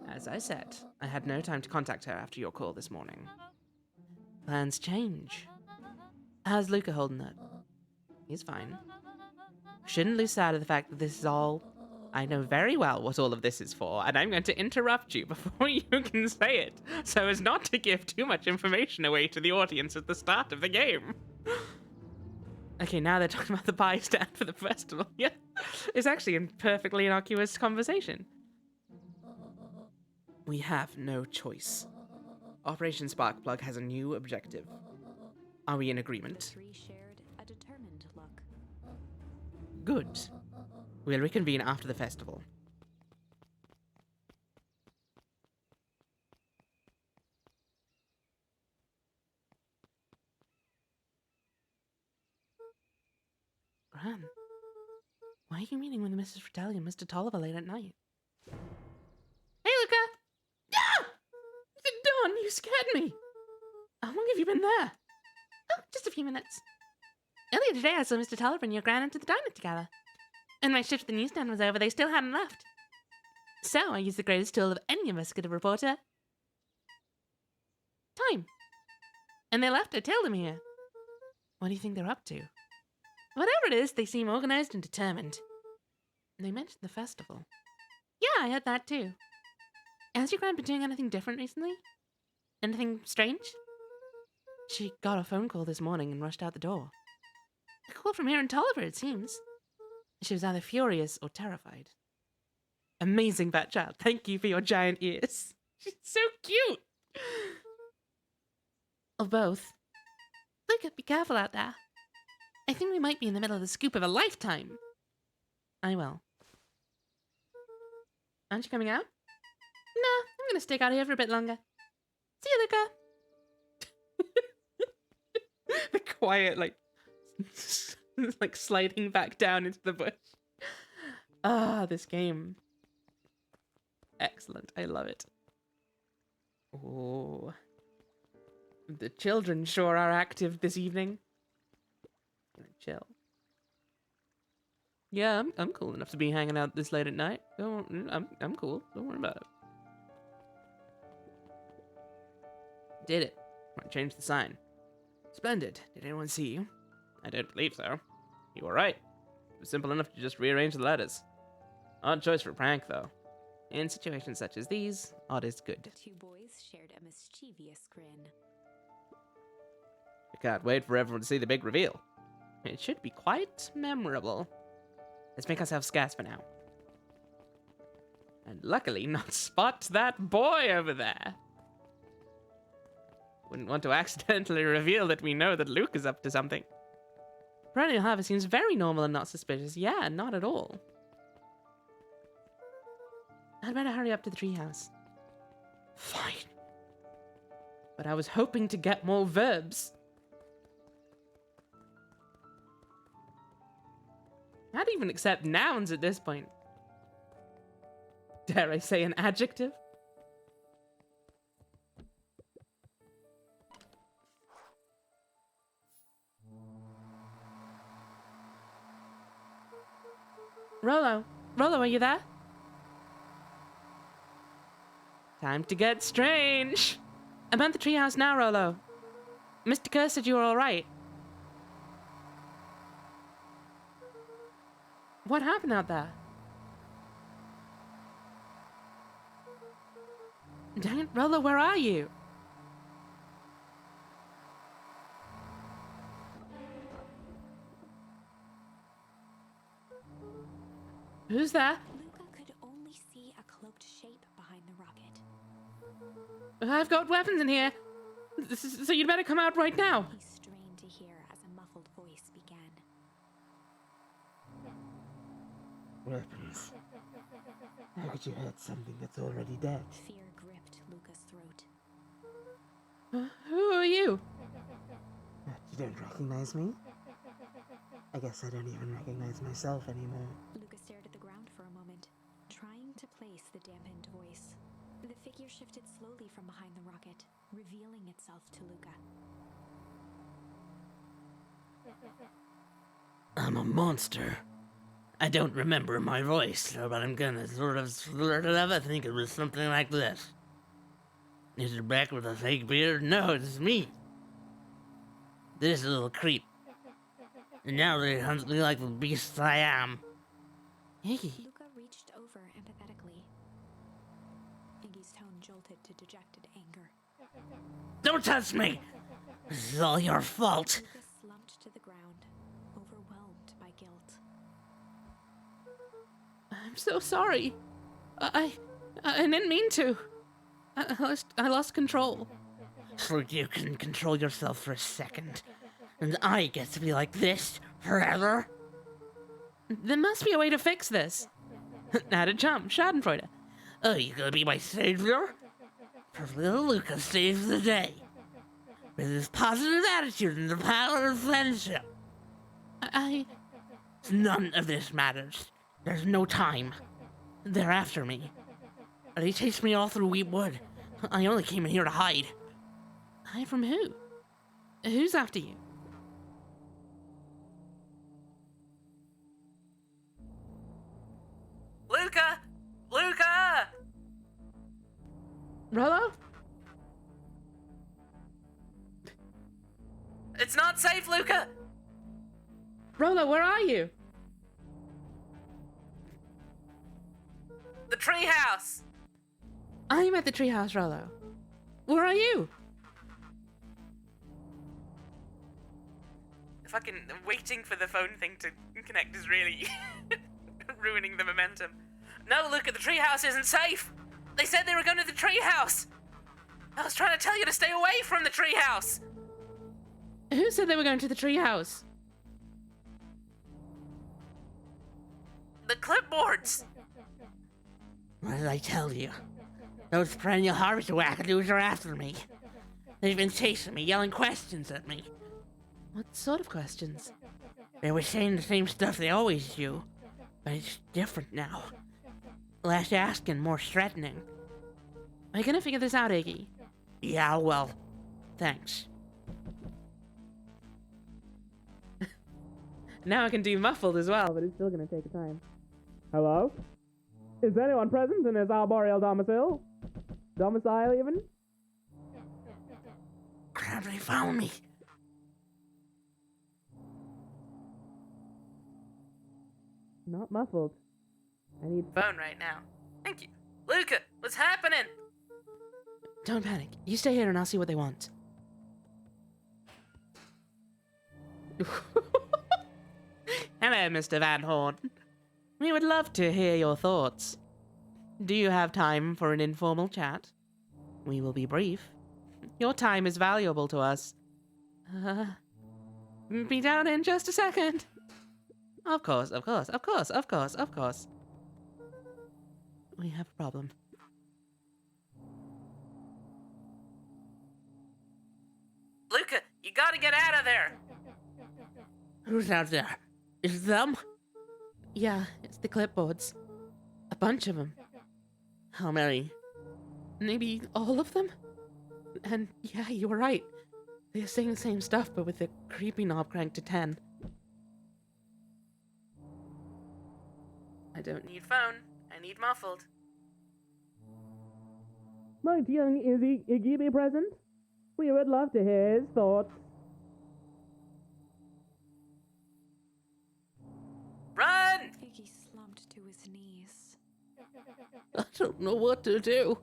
[SPEAKER 1] As I said, I had no time to contact her after your call this morning. Plans change. How's Luca holding up? He's fine. Shouldn't lose sight of the fact that this is all... I know very well what all of this is for, and I'm going to interrupt you before you can say it, so as not to give too much information away to the audience at the start of the game. Okay, now they're talking about the pie stand for the festival. Yeah, it's actually a perfectly innocuous conversation. We have no choice. Operation Sparkplug has a new objective. Are we in
[SPEAKER 2] The
[SPEAKER 1] agreement?
[SPEAKER 2] three shared a determined look.
[SPEAKER 1] Good. We'll reconvene after the festival. Gran, why are you meeting with Mrs. Fratelli and Mr. Tolliver late at night? Hey, Luca! Ah! Dawn, you scared me! How long have you been there? Oh, just a few minutes. Earlier today, I saw Mr. Tolliver and your gran into the diner together. When my shift at the newsstand was over, they still hadn't left. So I used the greatest tool of any investigative reporter. Time. And they left. I tailed them here. What do you think they're up to? Whatever it is, they seem organized and determined. They mentioned the festival. Yeah, I heard that too. Has your gran been doing anything different recently? Anything strange? She got a phone call this morning and rushed out the door. A call from Aaron Tolliver, it seems. She was either furious or terrified. Amazing, Bat Child. Thank you for your giant ears. She's so cute. Or both. Look, be careful out there. I think we might be in the middle of the scoop of a lifetime. I will. Aren't you coming out? Nah, I'm gonna stick out here for a bit longer. See you, Luca. The quiet, like, like sliding back down into the bush. Ah, this game. Excellent. I love it. Oh. The children sure are active this evening. Gonna chill. Yeah, I'm cool enough to be hanging out this late at night. I'm cool. Don't worry about it. Did it. I changed the sign. Splendid. Did anyone see you? I don't believe so. You were right. It was simple enough to just rearrange the letters. Odd choice for a prank, though. In situations such as these, odd is good.
[SPEAKER 2] The two boys shared a mischievous grin.
[SPEAKER 1] I can't wait for everyone to see the big reveal. It should be quite memorable. Let's make ourselves scarce for now. And luckily not spot that boy over there. Wouldn't want to accidentally reveal that we know that Luke is up to something. Perennial Harvest seems very normal and not suspicious. Yeah, not at all. I'd better hurry up to the treehouse. Fine. But I was hoping to get more verbs. I'd even accept nouns at this point. Dare I say an adjective? Rolo, are you there? Time to get strange. I'm at the treehouse now, Rolo. Mr. Kerr said you were all right. What happened out there? Dang it, Rolo, where are you? Who's there?
[SPEAKER 2] Luca could only see a cloaked shape behind the rocket.
[SPEAKER 1] I've got weapons in here. So you'd better come out right now.
[SPEAKER 2] He strained to hear as a muffled voice began.
[SPEAKER 5] Weapons. How could you hurt something that's already dead?
[SPEAKER 2] Fear gripped Luca's throat.
[SPEAKER 1] Who are you?
[SPEAKER 5] You don't recognize me? I guess I don't even recognize myself anymore.
[SPEAKER 2] Luca stared at the ground for a moment, trying to place the dampened voice. The figure shifted slowly from behind the rocket, revealing itself to Luca.
[SPEAKER 5] I'm a monster. I don't remember my voice, but I'm gonna sort of slur it up. I think it was something like this. Is it back with a fake beard? No, it's me. This little creep. And now they hunt me like the beast I am. Iggy.
[SPEAKER 2] Luca reached over empathetically. Iggy's tone jolted to dejected anger.
[SPEAKER 5] Don't touch me! This is all your fault.
[SPEAKER 2] Luca slumped to the ground, overwhelmed by guilt.
[SPEAKER 1] I'm so sorry. I didn't mean to. I lost control.
[SPEAKER 5] So you can control yourself for a second. And I get to be like this forever?
[SPEAKER 1] There must be a way to fix this. Add a jump, Schadenfreude.
[SPEAKER 5] Oh, you gonna be my savior? For little Luca saves the day. With his positive attitude and the power of friendship. None of this matters. There's no time. They're after me. They chased me all through Wheatwood. I only came in here to hide.
[SPEAKER 1] Hide from who? Who's after you?
[SPEAKER 5] Luca! Luca!
[SPEAKER 1] Rolo?
[SPEAKER 5] It's not safe, Luca!
[SPEAKER 1] Rolo, where are you?
[SPEAKER 5] The treehouse!
[SPEAKER 1] I'm at the treehouse, Rolo. Where are you?
[SPEAKER 5] Fucking waiting for the phone thing to connect is really ruining the momentum. No, Luca, the treehouse isn't safe! They said they were going to the treehouse! I was trying to tell you to stay away from the treehouse!
[SPEAKER 1] Who said they were going to the treehouse?
[SPEAKER 5] The clipboards! What did I tell you? Those perennial harvester wackadoos are after me. They've been chasing me, yelling questions at me.
[SPEAKER 1] What sort of questions?
[SPEAKER 5] They were saying the same stuff they always do, but it's different now. Less asking, more threatening.
[SPEAKER 1] Are you gonna figure this out, Iggy?
[SPEAKER 5] Yeah, well, thanks.
[SPEAKER 1] Now I can do muffled as well, but it's still gonna take time. Hello? Is anyone present in this arboreal domicile? Domicile, even?
[SPEAKER 5] Crap, they found me.
[SPEAKER 1] Not muffled. I need phone right now.
[SPEAKER 5] Thank you. Luca, what's happening?
[SPEAKER 1] Don't panic. You stay here and I'll see what they want. Hello, Mr. Van Horn. We would love to hear your thoughts. Do you have time for an informal chat? We will be brief. Your time is valuable to us. Be down in just a second. Of course. We have a problem.
[SPEAKER 5] Luca, you gotta get out of there! Who's out there? Is it them?
[SPEAKER 1] Yeah, it's the clipboards. A bunch of them.
[SPEAKER 5] How many?
[SPEAKER 1] Maybe all of them? And yeah, you were right. They're saying the same stuff, but with the creepy knob cranked to 10. I don't need phone. I need muffled. Might young Iggy be present? We would love to hear his thoughts.
[SPEAKER 5] Run!
[SPEAKER 2] Iggy slumped to his knees.
[SPEAKER 1] I don't know what to do.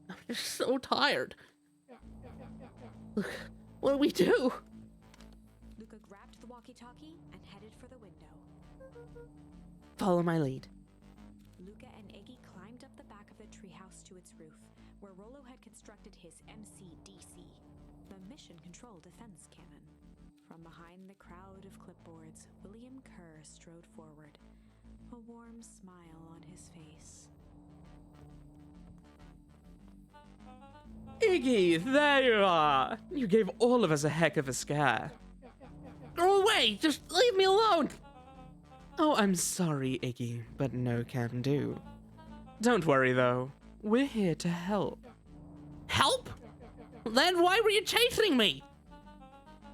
[SPEAKER 1] I'm just so tired. Look, what do we do?
[SPEAKER 2] Luca grabbed the walkie-talkie and headed for the window.
[SPEAKER 1] Follow my lead.
[SPEAKER 2] Luca and Iggy climbed up the back of the treehouse to its roof, where Rollo had constructed his MCDC, the Mission Control Defense Cannon. From behind the crowd of clipboards, William Kerr strode forward, a warm smile on his face.
[SPEAKER 1] Iggy, there you are! You gave all of us a heck of a scare.
[SPEAKER 5] Go away! Just leave me alone!
[SPEAKER 1] Oh, I'm sorry, Iggy, but no can do. Don't worry, though. We're here to help.
[SPEAKER 5] Help? Then why were you chasing me?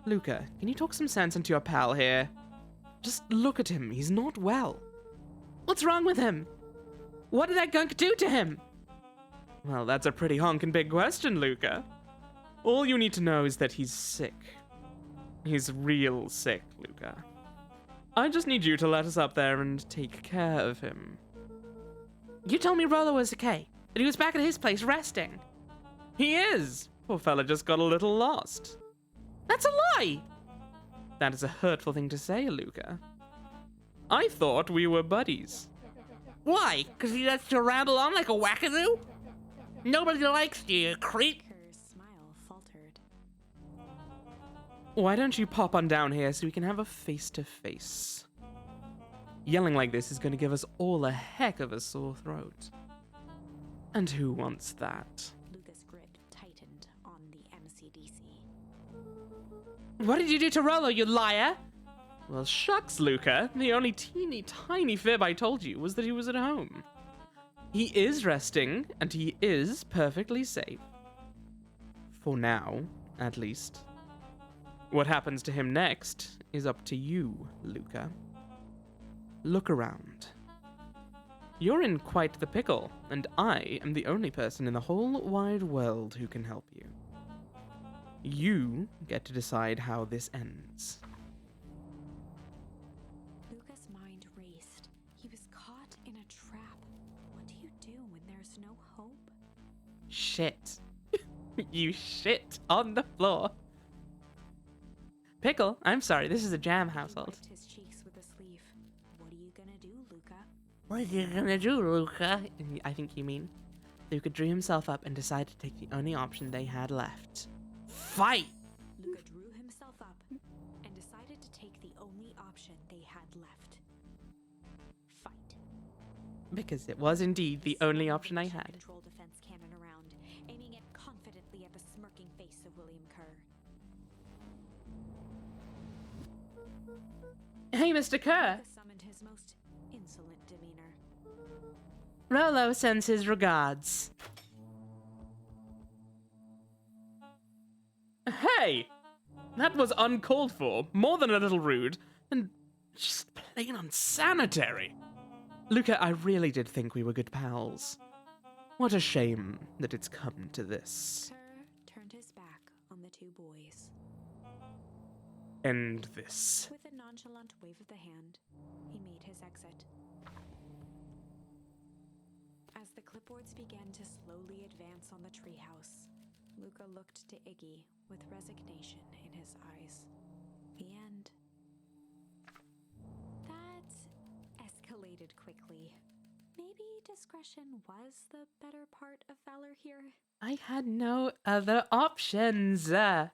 [SPEAKER 1] Luca, can you talk some sense into your pal here? Just look at him. He's not well. What's wrong with him? What did that gunk do to him? Well, that's a pretty honkin' big question, Luca. All you need to know is that he's sick. He's real sick, Luca. I just need you to let us up there and take care of him. You told me Rollo was okay, that he was back at his place resting. He is! Poor fella just got a little lost. That's a lie! That is a hurtful thing to say, Luca. I thought we were buddies.
[SPEAKER 5] Why? Because he lets you ramble on like a wackadoo? Nobody likes you, you creep.
[SPEAKER 2] Kerr's smile faltered.
[SPEAKER 1] Why don't you pop on down here so we can have a face-to-face? Yelling like this is going to give us all a heck of a sore throat. And who wants that?
[SPEAKER 2] Luca's grip tightened on the MCDC.
[SPEAKER 1] What did you do to Rollo, you liar? Well, shucks, Luca. The only teeny tiny fib I told you was that he was at home. He is resting, and he is perfectly safe. For now, at least. What happens to him next is up to you, Luca. Look around. You're in quite the pickle, and I am the only person in the whole wide world who can help you. You get to decide how this ends.
[SPEAKER 2] Luca's mind raced. He was caught in a trap. What do you do when there's no hope?
[SPEAKER 1] Shit. You shit on the floor. Pickle, I'm sorry, this is a jam household.
[SPEAKER 2] Wiped his cheeks with a sleeve. What are you gonna do, Luca?
[SPEAKER 5] What are you gonna do, Luca?
[SPEAKER 1] I think you mean. Luca drew himself up and decided to take the only option they had left. Fight!
[SPEAKER 2] Luca drew himself up and decided to take the only option they had left. Fight.
[SPEAKER 1] Because it was indeed the only option I had.
[SPEAKER 2] Control defense cannon around, aiming it confidently at the smirking face of William Kerr.
[SPEAKER 1] Hey, Mr. Kerr!
[SPEAKER 2] Luca summoned his most insolent demeanor.
[SPEAKER 1] Rolo sends his regards.
[SPEAKER 4] Hey! That was uncalled for, more than a little rude, and just plain unsanitary.
[SPEAKER 1] Luca, I really did think we were good pals. What a shame that it's come to this.
[SPEAKER 2] Kerr turned his back on the two boys.
[SPEAKER 1] End this.
[SPEAKER 2] With a nonchalant wave of the hand, he made his exit. As the clipboards began to slowly advance on the treehouse, Luca looked to Iggy with resignation in his eyes. The end. That escalated quickly. Maybe discretion was the better part of valor here.
[SPEAKER 1] I had no other options.
[SPEAKER 2] Let's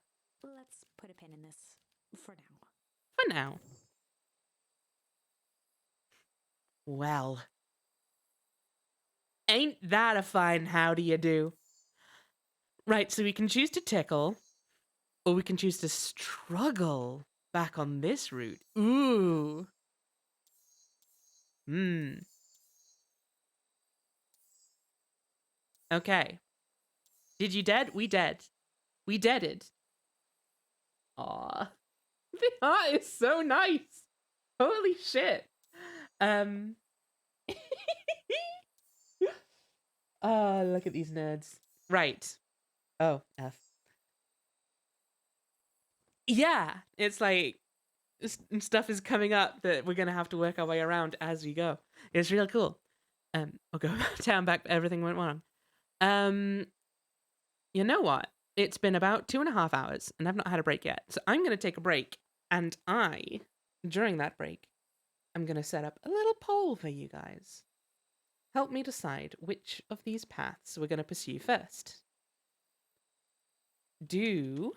[SPEAKER 2] put a pin in this for now.
[SPEAKER 1] For now. Well. Ain't that a fine how do you do? Right, so we can choose to tickle, or we can choose to struggle back on this route. Ooh. Okay. Did you dead? We dead. We deaded. Aw. The art is so nice. Holy shit. Oh, look at these nerds. Right. Oh, F. Yeah, it's like stuff is coming up that we're gonna have to work our way around as we go. It's real cool. I'll go down back. Everything went wrong. You know what? It's been about 2.5 hours, and I've not had a break yet. So I'm gonna take a break, and during that break, I'm gonna set up a little poll for you guys. Help me decide which of these paths we're gonna pursue first. Do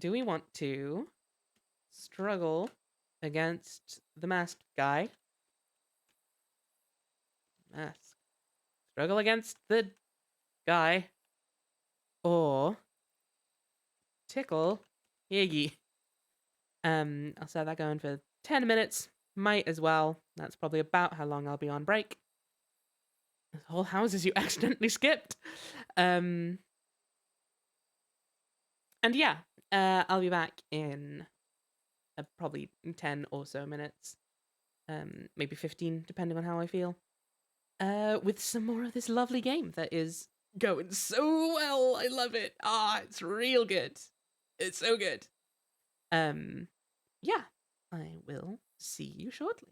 [SPEAKER 1] we want to struggle against the masked guy? Struggle against the guy. Or tickle Iggy. I'll set that going for 10 minutes. Might as well. That's probably about how long I'll be on break. There's whole houses you accidentally skipped. And yeah, I'll be back in probably 10 or so minutes. Maybe 15, depending on how I feel. With some more of this lovely game that is going so well. I love it. It's real good. It's so good. Yeah, I will see you shortly.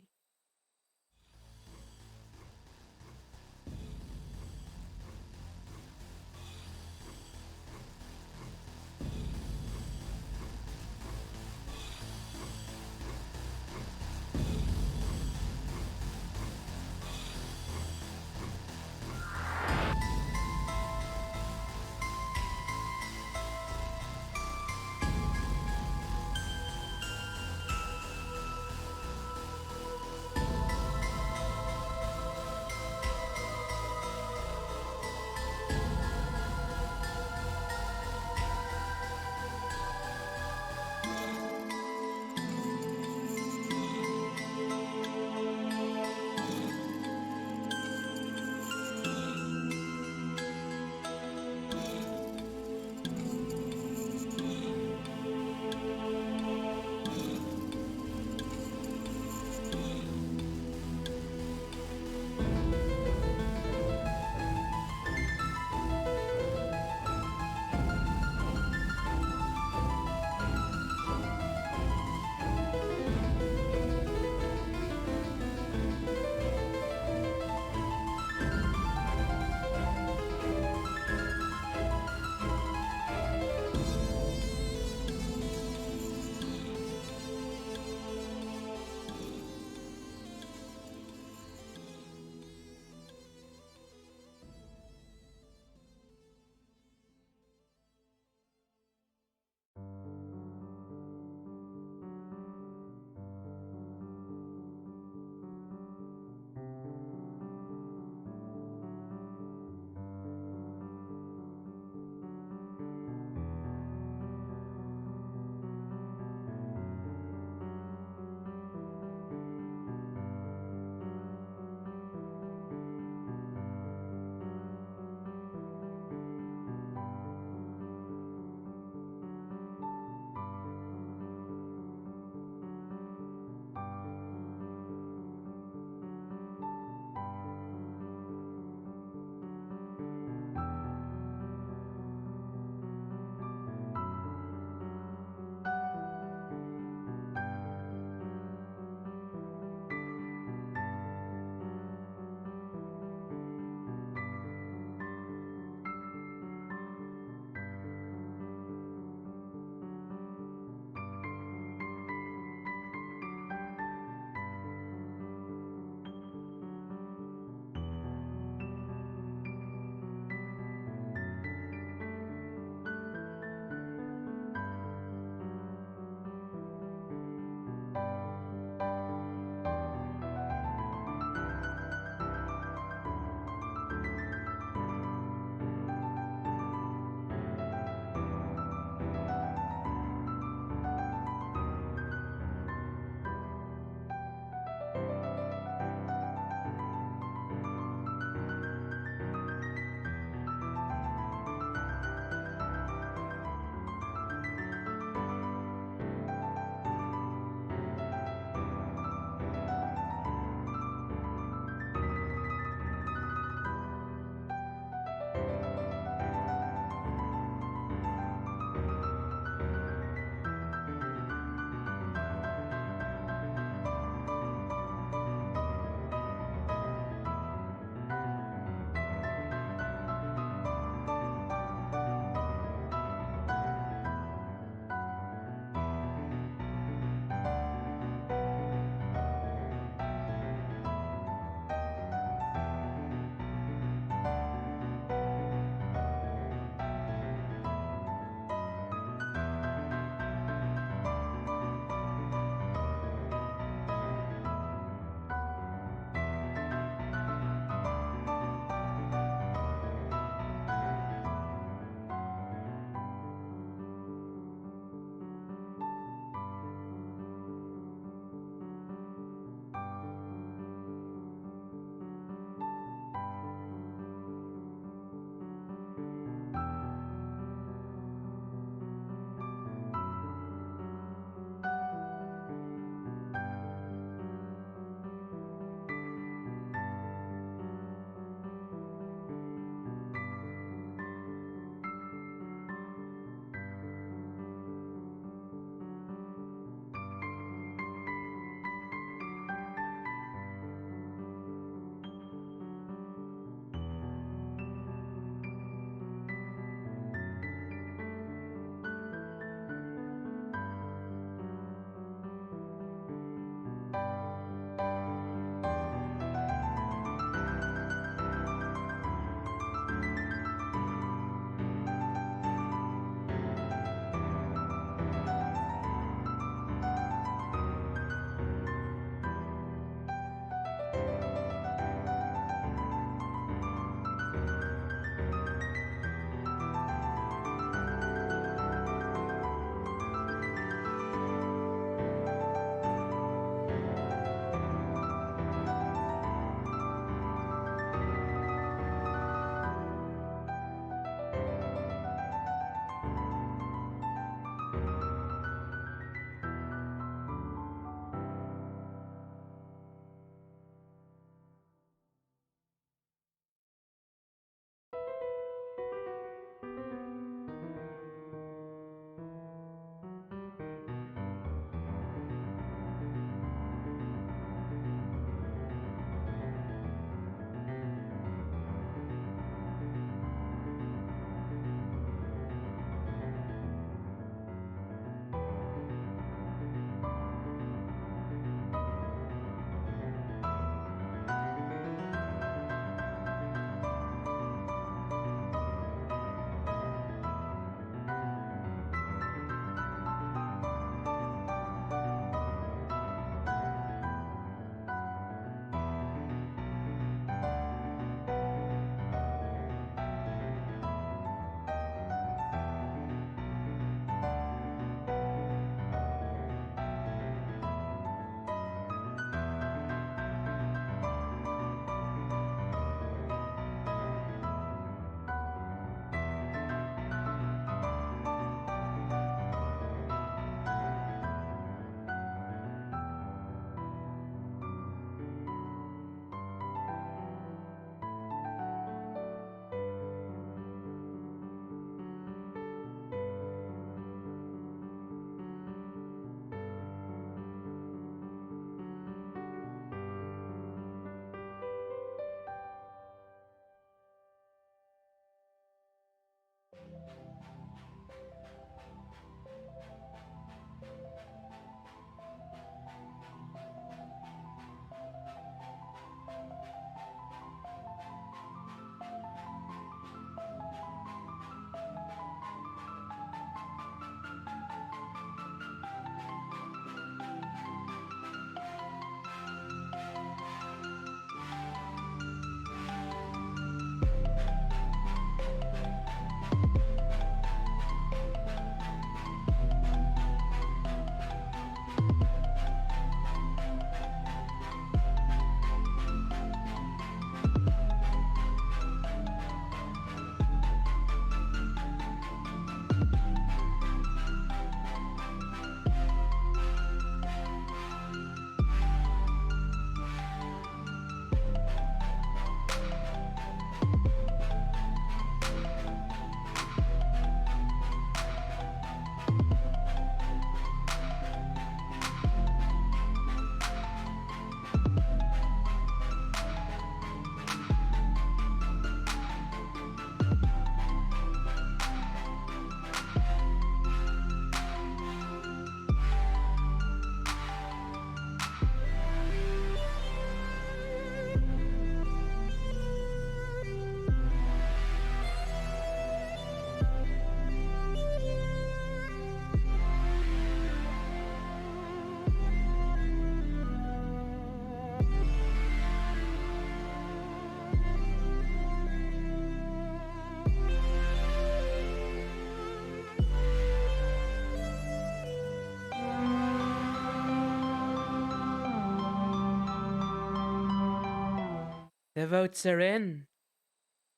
[SPEAKER 1] The votes are in.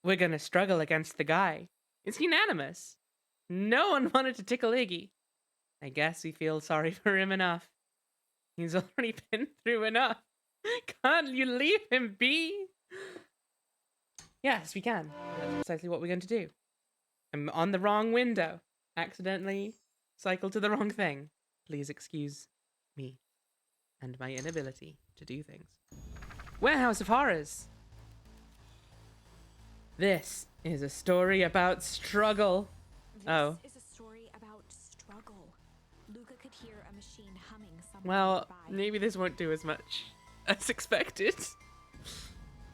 [SPEAKER 1] We're gonna struggle against the guy. It's unanimous. No one wanted to tickle Iggy. I guess we feel sorry for him enough. He's already been through enough. Can't you leave him be? Yes, we can. That's precisely what we're going to do. I'm on the wrong window. Accidentally cycled to the wrong thing. Please excuse me and my inability to do things. Warehouse of Horrors. This is a story about struggle.
[SPEAKER 2] This is a story about struggle. Luca could hear a machine humming somewhere
[SPEAKER 1] Well,
[SPEAKER 2] nearby.
[SPEAKER 1] maybe this won't do as much as expected.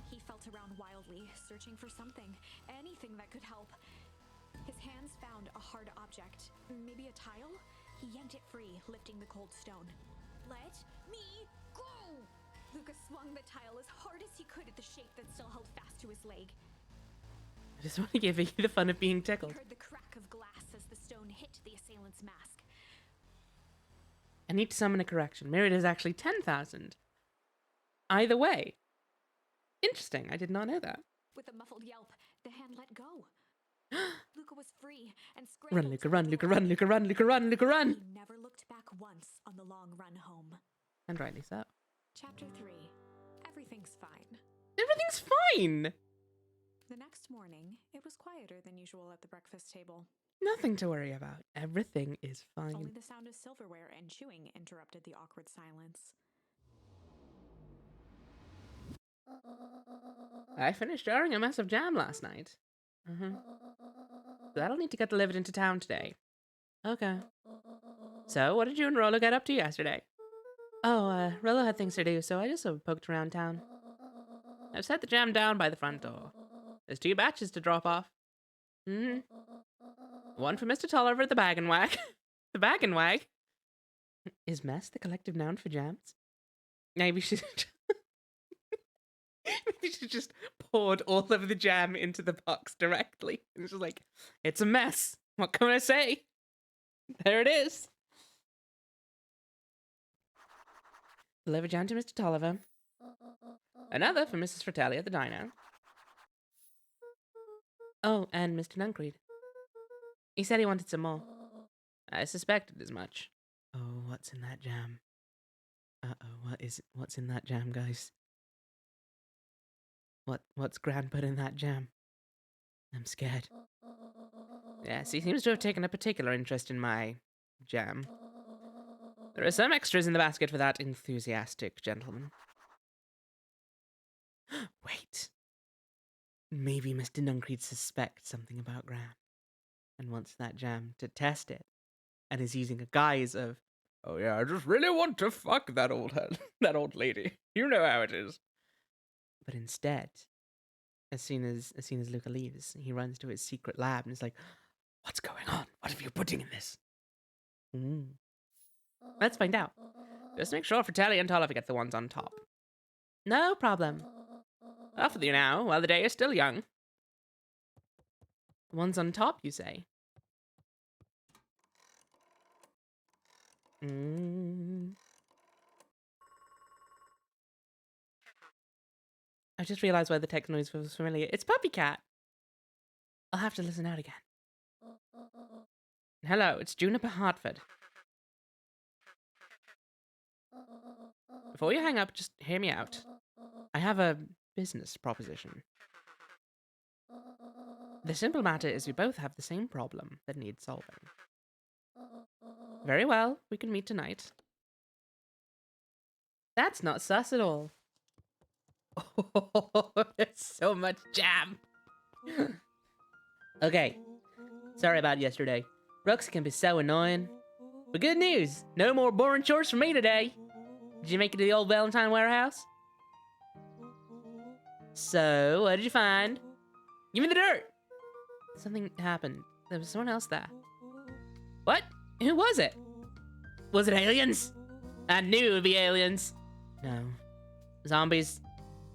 [SPEAKER 2] He felt around wildly, searching for something, anything that could help. His hands found a hard object, maybe a tile? He yanked it free, lifting the cold stone. Let me go! Luca swung the tile as hard as he could at the shape that still held fast to his leg.
[SPEAKER 1] I just want to give you the fun of being
[SPEAKER 2] He
[SPEAKER 1] tickled.
[SPEAKER 2] heard the crack of glass as the stone hit the assailant's mask.
[SPEAKER 1] I need to summon a correction. Myriad is actually 10,000. Either way. Interesting. I did not know that.
[SPEAKER 2] With a muffled yelp, the hand let go. Luca was free and scrambled.
[SPEAKER 1] Run, Luca,
[SPEAKER 2] toward
[SPEAKER 1] run,
[SPEAKER 2] the
[SPEAKER 1] Luca,
[SPEAKER 2] light.
[SPEAKER 1] run, Luca, run, Luca, run, Luca, run!
[SPEAKER 2] He never looked back once on the long run home.
[SPEAKER 1] And rightly so.
[SPEAKER 2] Chapter 3. Everything's fine.
[SPEAKER 1] Everything's fine!
[SPEAKER 2] The next morning, it was quieter than usual at the breakfast table.
[SPEAKER 1] Nothing to worry about. Everything is fine.
[SPEAKER 2] Only the sound of silverware and chewing interrupted the awkward silence.
[SPEAKER 1] I finished jarring a mess of jam last night. That'll need to get delivered into town today. Okay. So, what did you and Rolo get up to yesterday? Oh, Rolo had things to do, so I just sort of poked around town. I've set the jam down by the front door. There's 2 batches to drop off. One for Mr. Tolliver at the Bag and Wag. The Bag and Wag? Is mess the collective noun for jams? Maybe she maybe she just poured all of the jam into the box directly. And it's just like, it's a mess. What can I say? There it is. Deliver jam to Mr. Tolliver. Another for Mrs. Fratelli at the diner. Oh, and Mr. Nuncreed. He said he wanted some more. I suspected as much. Oh, what's in that jam? Uh-oh, what's in that jam, guys? What's Gran put in that jam? I'm scared. Yes, he seems to have taken a particular interest in my jam. There are some extras in the basket for that enthusiastic gentleman. Wait. Maybe Mr. Nuncreed suspects something about Gran and wants that jam to test it, and is using a guise of, oh yeah, I just really want to fuck that old lady. You know how it is. But instead, as soon as Luca leaves, he runs to his secret lab and is like, what's going on? What are you putting in this? Let's find out. Just make sure Fratelli and Tolliver get the ones on top. No problem. Off with you now, while the day is still young. The ones on top, you say? I just realized why the text noise was familiar. It's Puppy Cat. I'll have to listen out again. Hello, it's Juniper Hartford. Before you hang up, just hear me out. I have a business proposition. The simple matter is we both have the same problem that needs solving. Very well, we can meet tonight. That's not sus at all. Oh, there's so much jam. Okay, sorry about yesterday. Brooks can be so annoying. But good news, no more boring chores for me today. Did you make it to the old Valentine warehouse? So, what did you find? Give me the dirt! Something happened. There was someone else there. What? Who was it? Was it aliens? I knew it would be aliens. No. Zombies?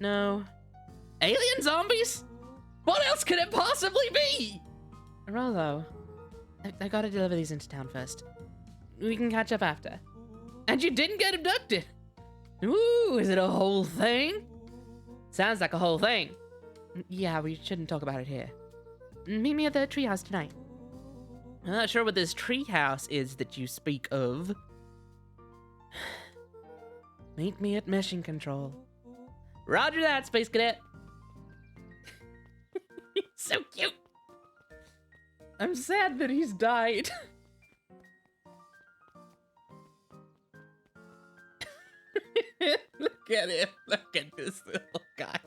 [SPEAKER 1] No. Alien zombies? What else could it possibly be? Rolo, I gotta deliver these into town first. We can catch up after. And you didn't get abducted. Ooh, is it a whole thing? Sounds like a whole thing. Yeah, we shouldn't talk about it here. Meet me at the treehouse tonight. I'm not sure what this treehouse is that you speak of. Meet me at mission control. Roger that, Space Cadet. He's so cute. I'm sad that he's died. Look at him. Look at this little guy.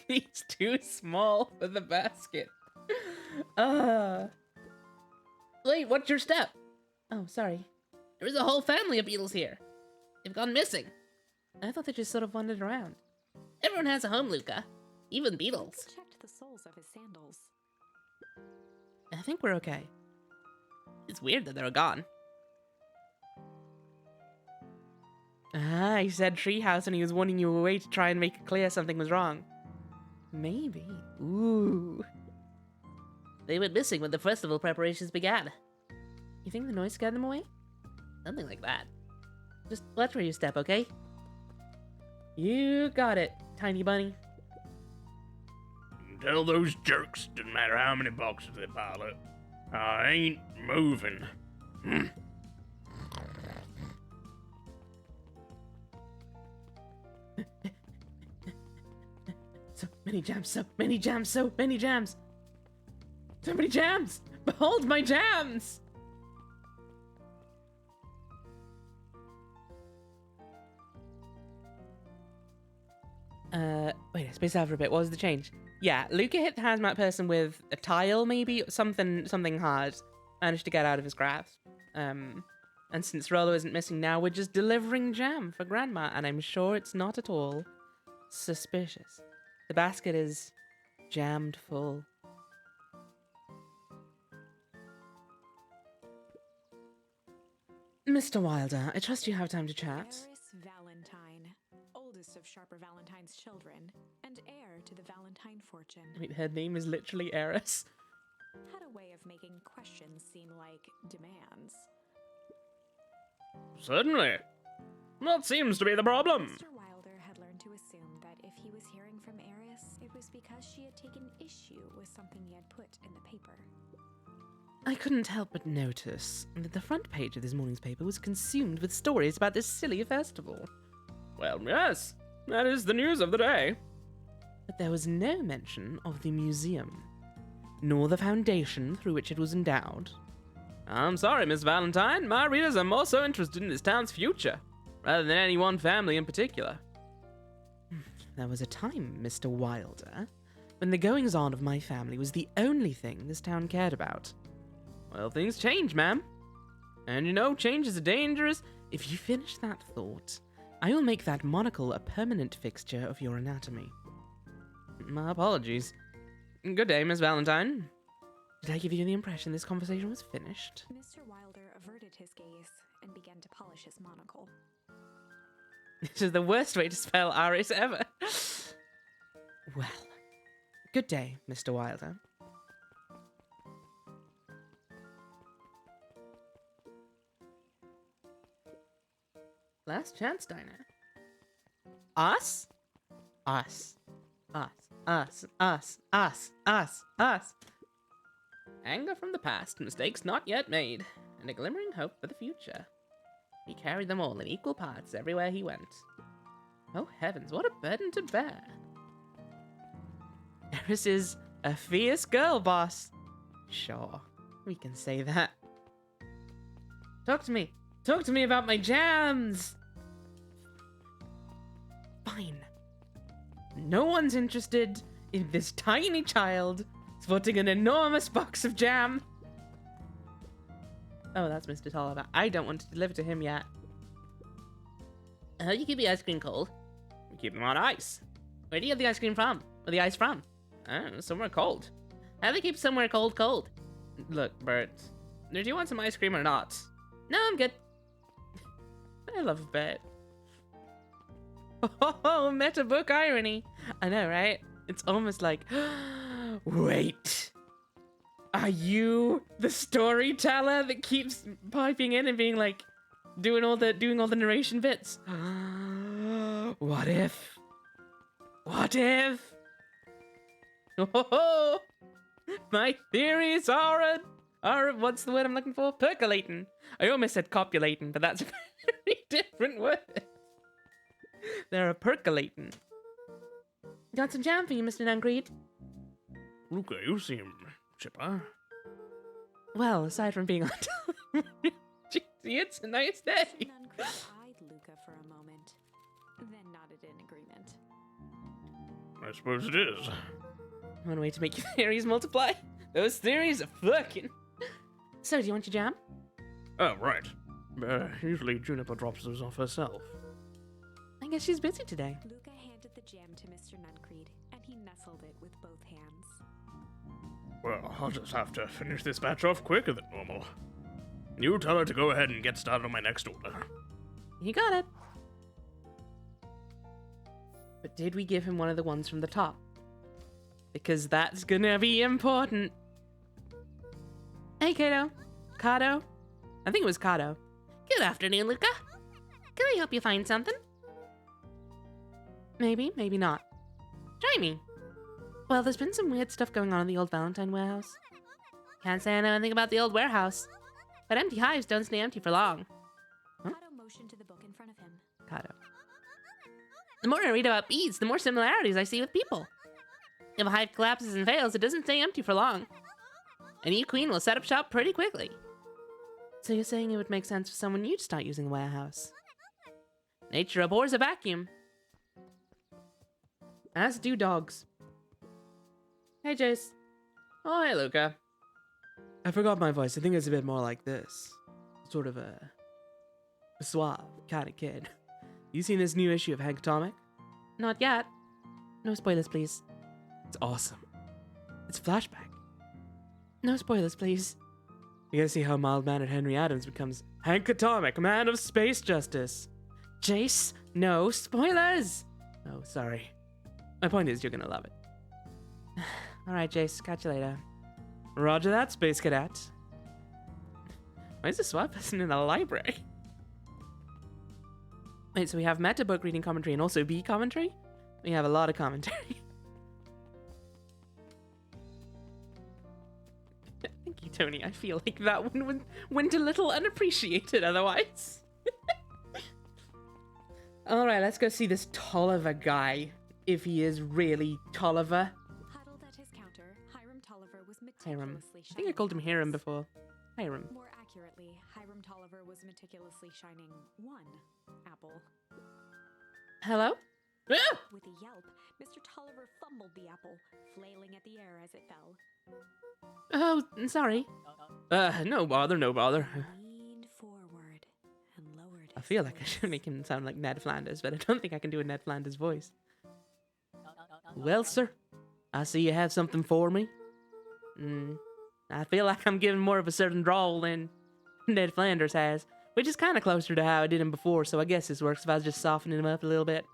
[SPEAKER 1] He's too small for the basket. Wait, what's your step? Oh, sorry. There is a whole family of beetles here. They've gone missing. I thought they just sort of wandered around. Everyone has a home, Luca. Even beetles.
[SPEAKER 2] Luke checked the soles of his sandals.
[SPEAKER 1] I think we're okay. It's weird that they're gone. Ah, he said treehouse and he was wanting you away to try and make it clear something was wrong. Maybe. Ooh. They went missing when the festival preparations began. You think the noise scared them away? Something like that. Just watch where you step, okay? You got it, tiny bunny.
[SPEAKER 3] Tell those jerks, doesn't matter how many boxes they pile up, I ain't moving.
[SPEAKER 1] So many jams, so many jams, so many jams. So many jams! Behold my jams! Wait, I spaced out for a bit. What was the change? Yeah, Luca hit the hazmat person with a tile, maybe? Something hard. Managed to get out of his grasp. And since Rollo isn't missing now, we're just delivering jam for Grandma, and I'm sure it's not at all suspicious. The basket is jammed full. Mr. Wilder, I trust you have time to chat.
[SPEAKER 2] Eris Valentine, oldest of Sharper Valentine's children, and heir to the Valentine fortune,
[SPEAKER 1] I mean, her name is literally Eris.
[SPEAKER 2] had a way of making questions seem like demands.
[SPEAKER 4] Certainly. What seems to be the problem?
[SPEAKER 2] Mr. Wilder had learned to assume that if he was hearing from Eris, it was because she had taken issue with something he had put in the paper.
[SPEAKER 1] I couldn't help but notice that the front page of this morning's paper was consumed with stories about this silly festival.
[SPEAKER 4] Well, yes. That is the news of the day.
[SPEAKER 1] But there was no mention of the museum, nor the foundation through which it was endowed.
[SPEAKER 4] I'm sorry, Miss Valentine. My readers are more so interested in this town's future, rather than any one family in particular.
[SPEAKER 1] There was a time, Mr. Wilder, when the goings-on of my family was the only thing this town cared about.
[SPEAKER 4] Well, things change, ma'am. And you know, change is dangerous.
[SPEAKER 1] If you finish that thought, I will make that monocle a permanent fixture of your anatomy.
[SPEAKER 4] My apologies. Good day, Miss Valentine.
[SPEAKER 1] Did I give you the impression this conversation was finished?
[SPEAKER 2] Mr. Wilder averted his gaze and began to polish his monocle.
[SPEAKER 1] This is the worst way to spell Aris ever. Well, good day, Mr. Wilder. Last Chance Diner. Us? Us. Us. Us. Us. Us. Us. Us. Anger from the past, mistakes not yet made, and a glimmering hope for the future. He carried them all in equal parts everywhere he went. Oh heavens, what a burden to bear. Eris is a fierce girl, boss. Sure, we can say that. Talk to me. Talk to me about my jams. Fine. No one's interested in this tiny child sporting an enormous box of jam. Oh, that's Mr. Tolliver. I don't want to deliver to him yet. How do you keep the ice cream cold?
[SPEAKER 4] We keep them on ice.
[SPEAKER 1] Where do you get the ice cream from? Or the ice from?
[SPEAKER 4] Oh, somewhere cold.
[SPEAKER 1] How do they keep somewhere cold?
[SPEAKER 4] Look, Bert, do you want some ice cream or not?
[SPEAKER 1] No, I'm good. I love Bert. Oh, meta book irony. I know, right? It's almost like, wait. Are you the storyteller that keeps piping in and being like, doing all the narration bits? What if? What if? Oh, my theories are what's the word I'm looking for? Percolating. I almost said copulating, but that's a very different word. They're percolating. Got some jam for you, Mr. Nuncreed.
[SPEAKER 3] Luca, you seem chipper.
[SPEAKER 1] Well, aside from being on time, it's a nice day.
[SPEAKER 2] Nuncreed eyed Luca for a moment, then nodded in agreement.
[SPEAKER 3] I suppose it is.
[SPEAKER 1] One way to make your theories multiply. Those theories are fucking. So, do you want your jam?
[SPEAKER 3] Oh, right. Usually Juniper drops those off herself.
[SPEAKER 1] I guess she's busy today.
[SPEAKER 2] Luca handed the jam to Mr. Nuncreed, and he nestled it with both hands.
[SPEAKER 3] Well, I'll just have to finish this batch off quicker than normal. You tell her to go ahead and get started on my next order.
[SPEAKER 1] You got it. But did we give him one of the ones from the top? Because that's gonna be important. Hey, Kato. Kato? I think it was Kato. Good afternoon, Luca. Can I help you find something? Maybe, maybe not. Try me. Well, there's been some weird stuff going on in the old Valentine warehouse. Can't say I know anything about the old warehouse, but empty hives don't stay empty for long.
[SPEAKER 2] Kato motioned to the book in front of him.
[SPEAKER 1] Kato. The more I read about bees, the more similarities I see with people. If a hive collapses and fails, it doesn't stay empty for long. A new queen will set up shop pretty quickly. So you're saying it would make sense for someone new to start using the warehouse? Nature abhors a vacuum. As do dogs. Hey, Jace. Oh, hey, Luca. I forgot my voice. I think it's a bit more like this. Sort of a suave kind of kid. You seen this new issue of Hank Atomic? Not yet. No spoilers, please. It's awesome. It's flashback. No spoilers, please. You gotta see how mild-mannered Henry Adams becomes Hank Atomic, man of space justice. Jace, no spoilers! Oh, sorry. My point is, you're gonna love it. Alright, Jace, catch you later. Roger that, Space Cadet. Why is the SWAT person in a library? Wait, so we have meta book reading commentary and also B commentary? We have a lot of commentary. Thank you, Tony. I feel like that one went a little unappreciated otherwise. Alright, let's go see this Tolliver guy. If he is really Tolliver.
[SPEAKER 2] Huddled at his counter, Hiram Tolliver was
[SPEAKER 1] Hiram.
[SPEAKER 2] meticulously
[SPEAKER 1] I think I called him
[SPEAKER 2] shining
[SPEAKER 1] Hiram
[SPEAKER 2] apples.
[SPEAKER 1] before. Hiram.
[SPEAKER 2] More accurately, Hiram Tolliver was meticulously shining one apple.
[SPEAKER 1] Hello? Ah!
[SPEAKER 2] With a yelp, Mr. Tolliver fumbled the apple, flailing at the air as it fell.
[SPEAKER 1] Oh, sorry. No bother, no bother.
[SPEAKER 2] Leaned forward and lowered
[SPEAKER 1] I
[SPEAKER 2] his
[SPEAKER 1] feel like I
[SPEAKER 2] voice.
[SPEAKER 1] should make him sound like Ned Flanders, but I don't think I can do a Ned Flanders voice. Well, sir, I see you have something for me. I feel like I'm giving more of a certain drawl than Ned Flanders has, which is kind of closer to how I did him before, so I guess this works if I was just softening him up a little bit.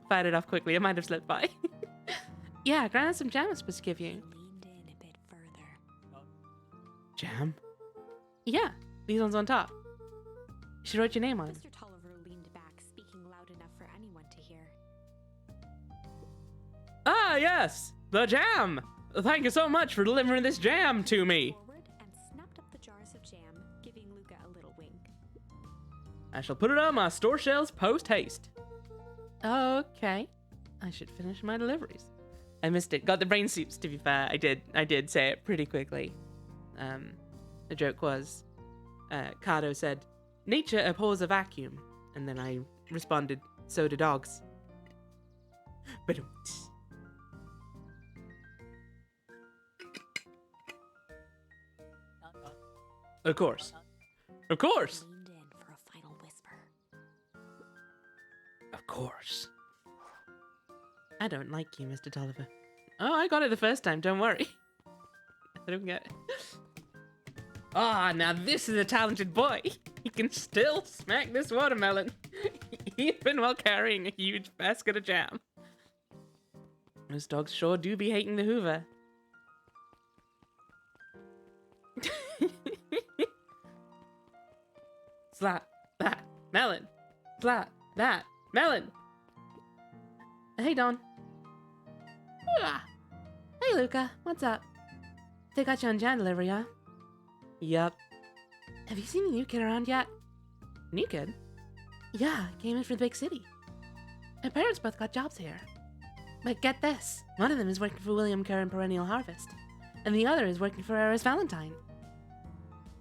[SPEAKER 1] Fight it off quickly, it might have slipped by. Yeah, Gran has some jam I'm supposed to give you.
[SPEAKER 2] He leaned in a bit further.
[SPEAKER 1] Jam? Yeah, these ones on top. She wrote your name on them.
[SPEAKER 2] Mr. Tolliver leaned back, speaking loud enough for anyone to hear.
[SPEAKER 1] Ah, yes! The jam! Thank you so much for delivering this jam to me!
[SPEAKER 2] Forward and snapped up the jars of jam, giving Luca a little wink.
[SPEAKER 1] I shall put it on my store shelves post-haste. Okay. I should finish my deliveries. I missed it. Got the brain soups, to be fair. I did say it pretty quickly. The joke was, Kato said, nature abhors a vacuum. And then I responded, so do dogs. But of course. Of course.
[SPEAKER 2] Leaned in for a final whisper.
[SPEAKER 1] Of course. I don't like you, Mr. Tolliver. Oh, I got it the first time, don't worry. I don't get it. Ah, now this is a talented boy. He can still smack this watermelon, even while carrying a huge basket of jam. Those dogs sure do be hating the Hoover. Slap that melon. Slap that melon. Hey, Don. Ah. Hey, Luca. What's up? They got you on Jan delivery, huh? Yup. Have you seen the new kid around yet? New kid? Yeah, came in from the big city. My parents both got jobs here. But get this. One of them is working for William Kerr and Perennial Harvest. And the other is working for Eris Valentine.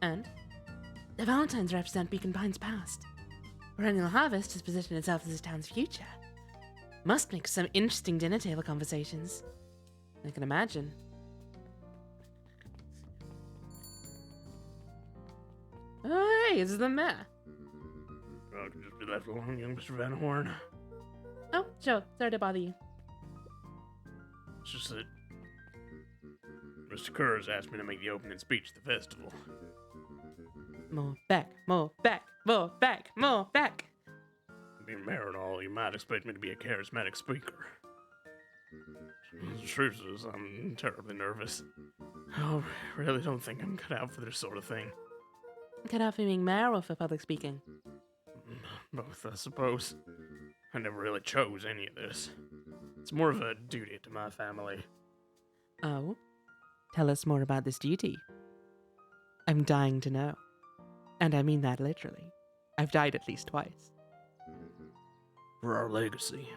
[SPEAKER 1] And? The Valentines represent Beacon Pines' past. Perennial Harvest has positioned itself as this town's future. Must make some interesting dinner table conversations. I can imagine. Oh, hey, it's the mayor.
[SPEAKER 5] I can just be left alone, young Mr. Van Horn.
[SPEAKER 1] Oh, sure. Sorry to bother you.
[SPEAKER 5] It's just that Mr. Kerr has asked me to make the opening speech at the festival.
[SPEAKER 1] More back, more back, more back, more back.
[SPEAKER 5] Being mayor and all, you might expect me to be a charismatic speaker. The truth is, I'm terribly nervous. I really don't think I'm cut out for this sort of thing.
[SPEAKER 1] Cut out for being mayor or for public speaking?
[SPEAKER 5] Both, I suppose. I never really chose any of this. It's more of a duty to my family.
[SPEAKER 1] Oh? Tell us more about this duty. I'm dying to know. And I mean that literally. I've died at least twice.
[SPEAKER 5] For our legacy.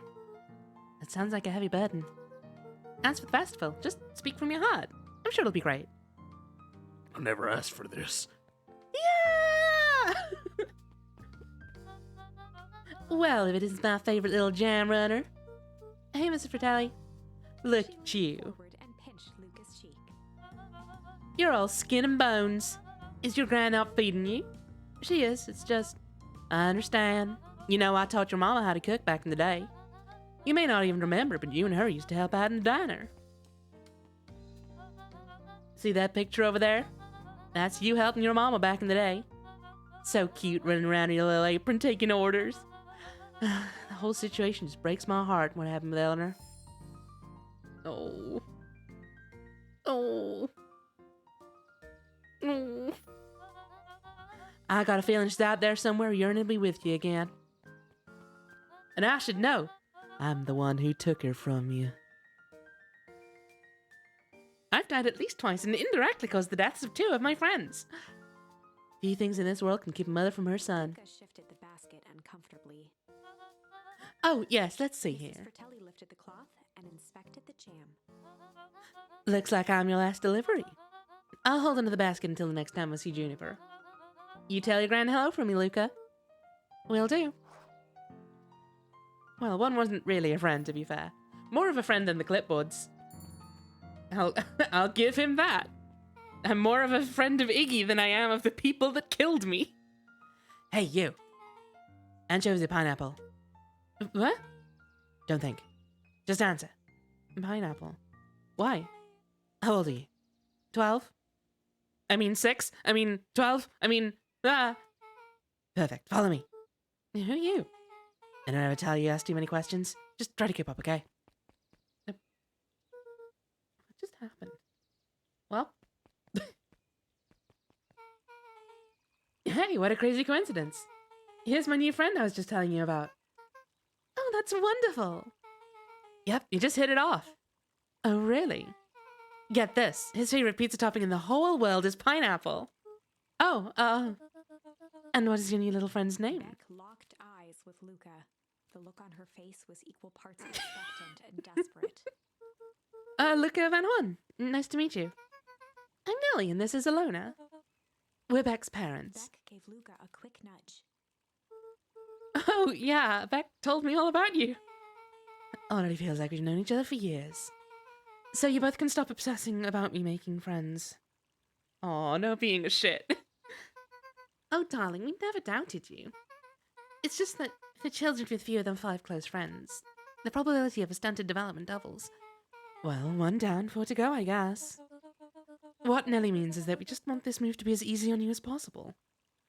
[SPEAKER 1] That sounds like a heavy burden. As for the festival, just speak from your heart. I'm sure it'll be great.
[SPEAKER 5] I never asked for this.
[SPEAKER 1] Yeah! Well, if it isn't my favorite little jam runner. Hey, Mr. Fratelli. Look at you.
[SPEAKER 2] Forward and pinched Luca's cheek.
[SPEAKER 1] You're all skin and bones. Is your grand not feeding you? She is. It's just, I understand. You know, I taught your mama how to cook back in the day. You may not even remember, but you and her used to help out in the diner. See that picture over there? That's you helping your mama back in the day. So cute running around in your little apron taking orders. The whole situation just breaks my heart, what happened with Eleanor. Oh. Oh. Oh. I got a feeling she's out there somewhere yearning to be with you again. And I should know. I'm the one who took her from you. I've died at least twice and indirectly caused the deaths of 2 of my friends. Few things in this world can keep a mother from her son.
[SPEAKER 2] Luca shifted the basket uncomfortably.
[SPEAKER 1] Oh, yes, let's see
[SPEAKER 2] Mrs.
[SPEAKER 1] here.
[SPEAKER 2] Fratelli lifted the cloth and inspected the jam.
[SPEAKER 1] Looks like I'm your last delivery. I'll hold onto the basket until the next time I see Juniper. You tell your grand hello from me, Luca. Will do. Well, one wasn't really a friend, to be fair. More of a friend than the clipboards. I'll give him that. I'm more of a friend of Iggy than I am of the people that killed me. Hey, you. Anchovy or pineapple? What? Don't think. Just answer. Pineapple. Why? How old are you? 12? I mean 6? I mean 12? I mean... Ah! Perfect. Follow me. Who are you? I don't ever tell you ask too many questions. Just try to keep up, okay? What just happened? Well... Hey, what a crazy coincidence. Here's my new friend I was just telling you about. Oh, that's wonderful. Yep, you just hit it off. Oh, really? Get this. His favorite pizza topping in the whole world is pineapple. Oh, and what is your new little friend's name?
[SPEAKER 2] Beck locked eyes with Luca. The look on her face was equal parts expectant and desperate.
[SPEAKER 1] Luca Van Horn. Nice to meet you. I'm Nellie, and this is Alona. We're Beck's parents.
[SPEAKER 2] Beck gave Luca a quick nudge.
[SPEAKER 1] Oh, yeah, Beck told me all about you. Already feels like we've known each other for years. So you both can stop obsessing about me making friends. Aw, no being a shit. Oh, darling, we never doubted you. It's just that for children with fewer than 5 close friends, the probability of a stunted development doubles. Well, 1 down, 4 to go, I guess. What Nelly means is that we just want this move to be as easy on you as possible.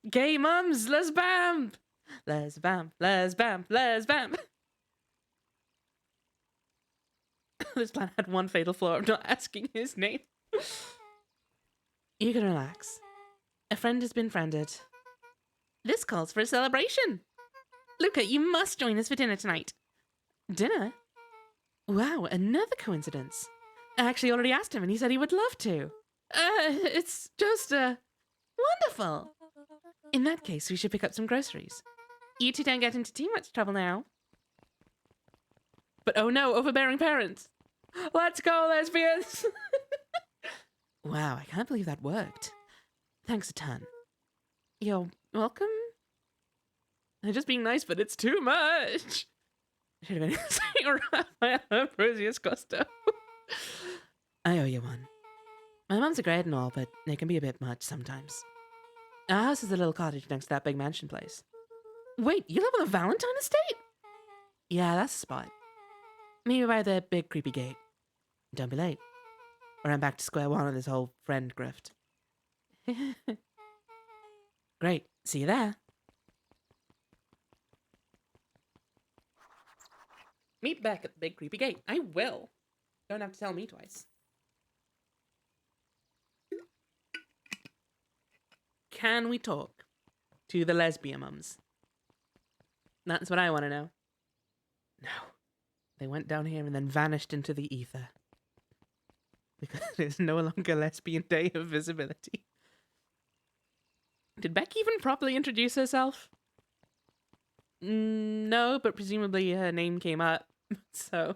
[SPEAKER 1] Gay mums, let's bamp! Let's bamp, let's bamp, let's bamp! This plan had one fatal flaw of not asking his name. You can relax. A friend has been friended. This calls for a celebration. Luca, you must join us for dinner tonight. Dinner? Wow, another coincidence. I actually already asked him and he said he would love to. It's just, wonderful. In that case, we should pick up some groceries. You two don't get into too much trouble now. But oh no, overbearing parents. Let's go, lesbians! Wow, I can't believe that worked. Thanks a ton. You're welcome? I'm just being nice, but it's too much. Should have been saying Raphael Ambrosius Costo. I owe you one. My mums are great and all, but they can be a bit much sometimes. Our house is a little cottage next to that big mansion place. Wait, you live on the Valentine estate? Yeah, that's the spot. Meet me by the big creepy gate. Don't be late. Or I'm back to square one of this whole friend grift. Great. See you there. Meet back at the big creepy gate. I will. Don't have to tell me twice. Can we talk to the lesbian mums? That's what I want to know. No. They went down here and then vanished into the ether. Because there's no longer lesbian day of visibility. Did Becky even properly introduce herself? No, but presumably her name came up, so...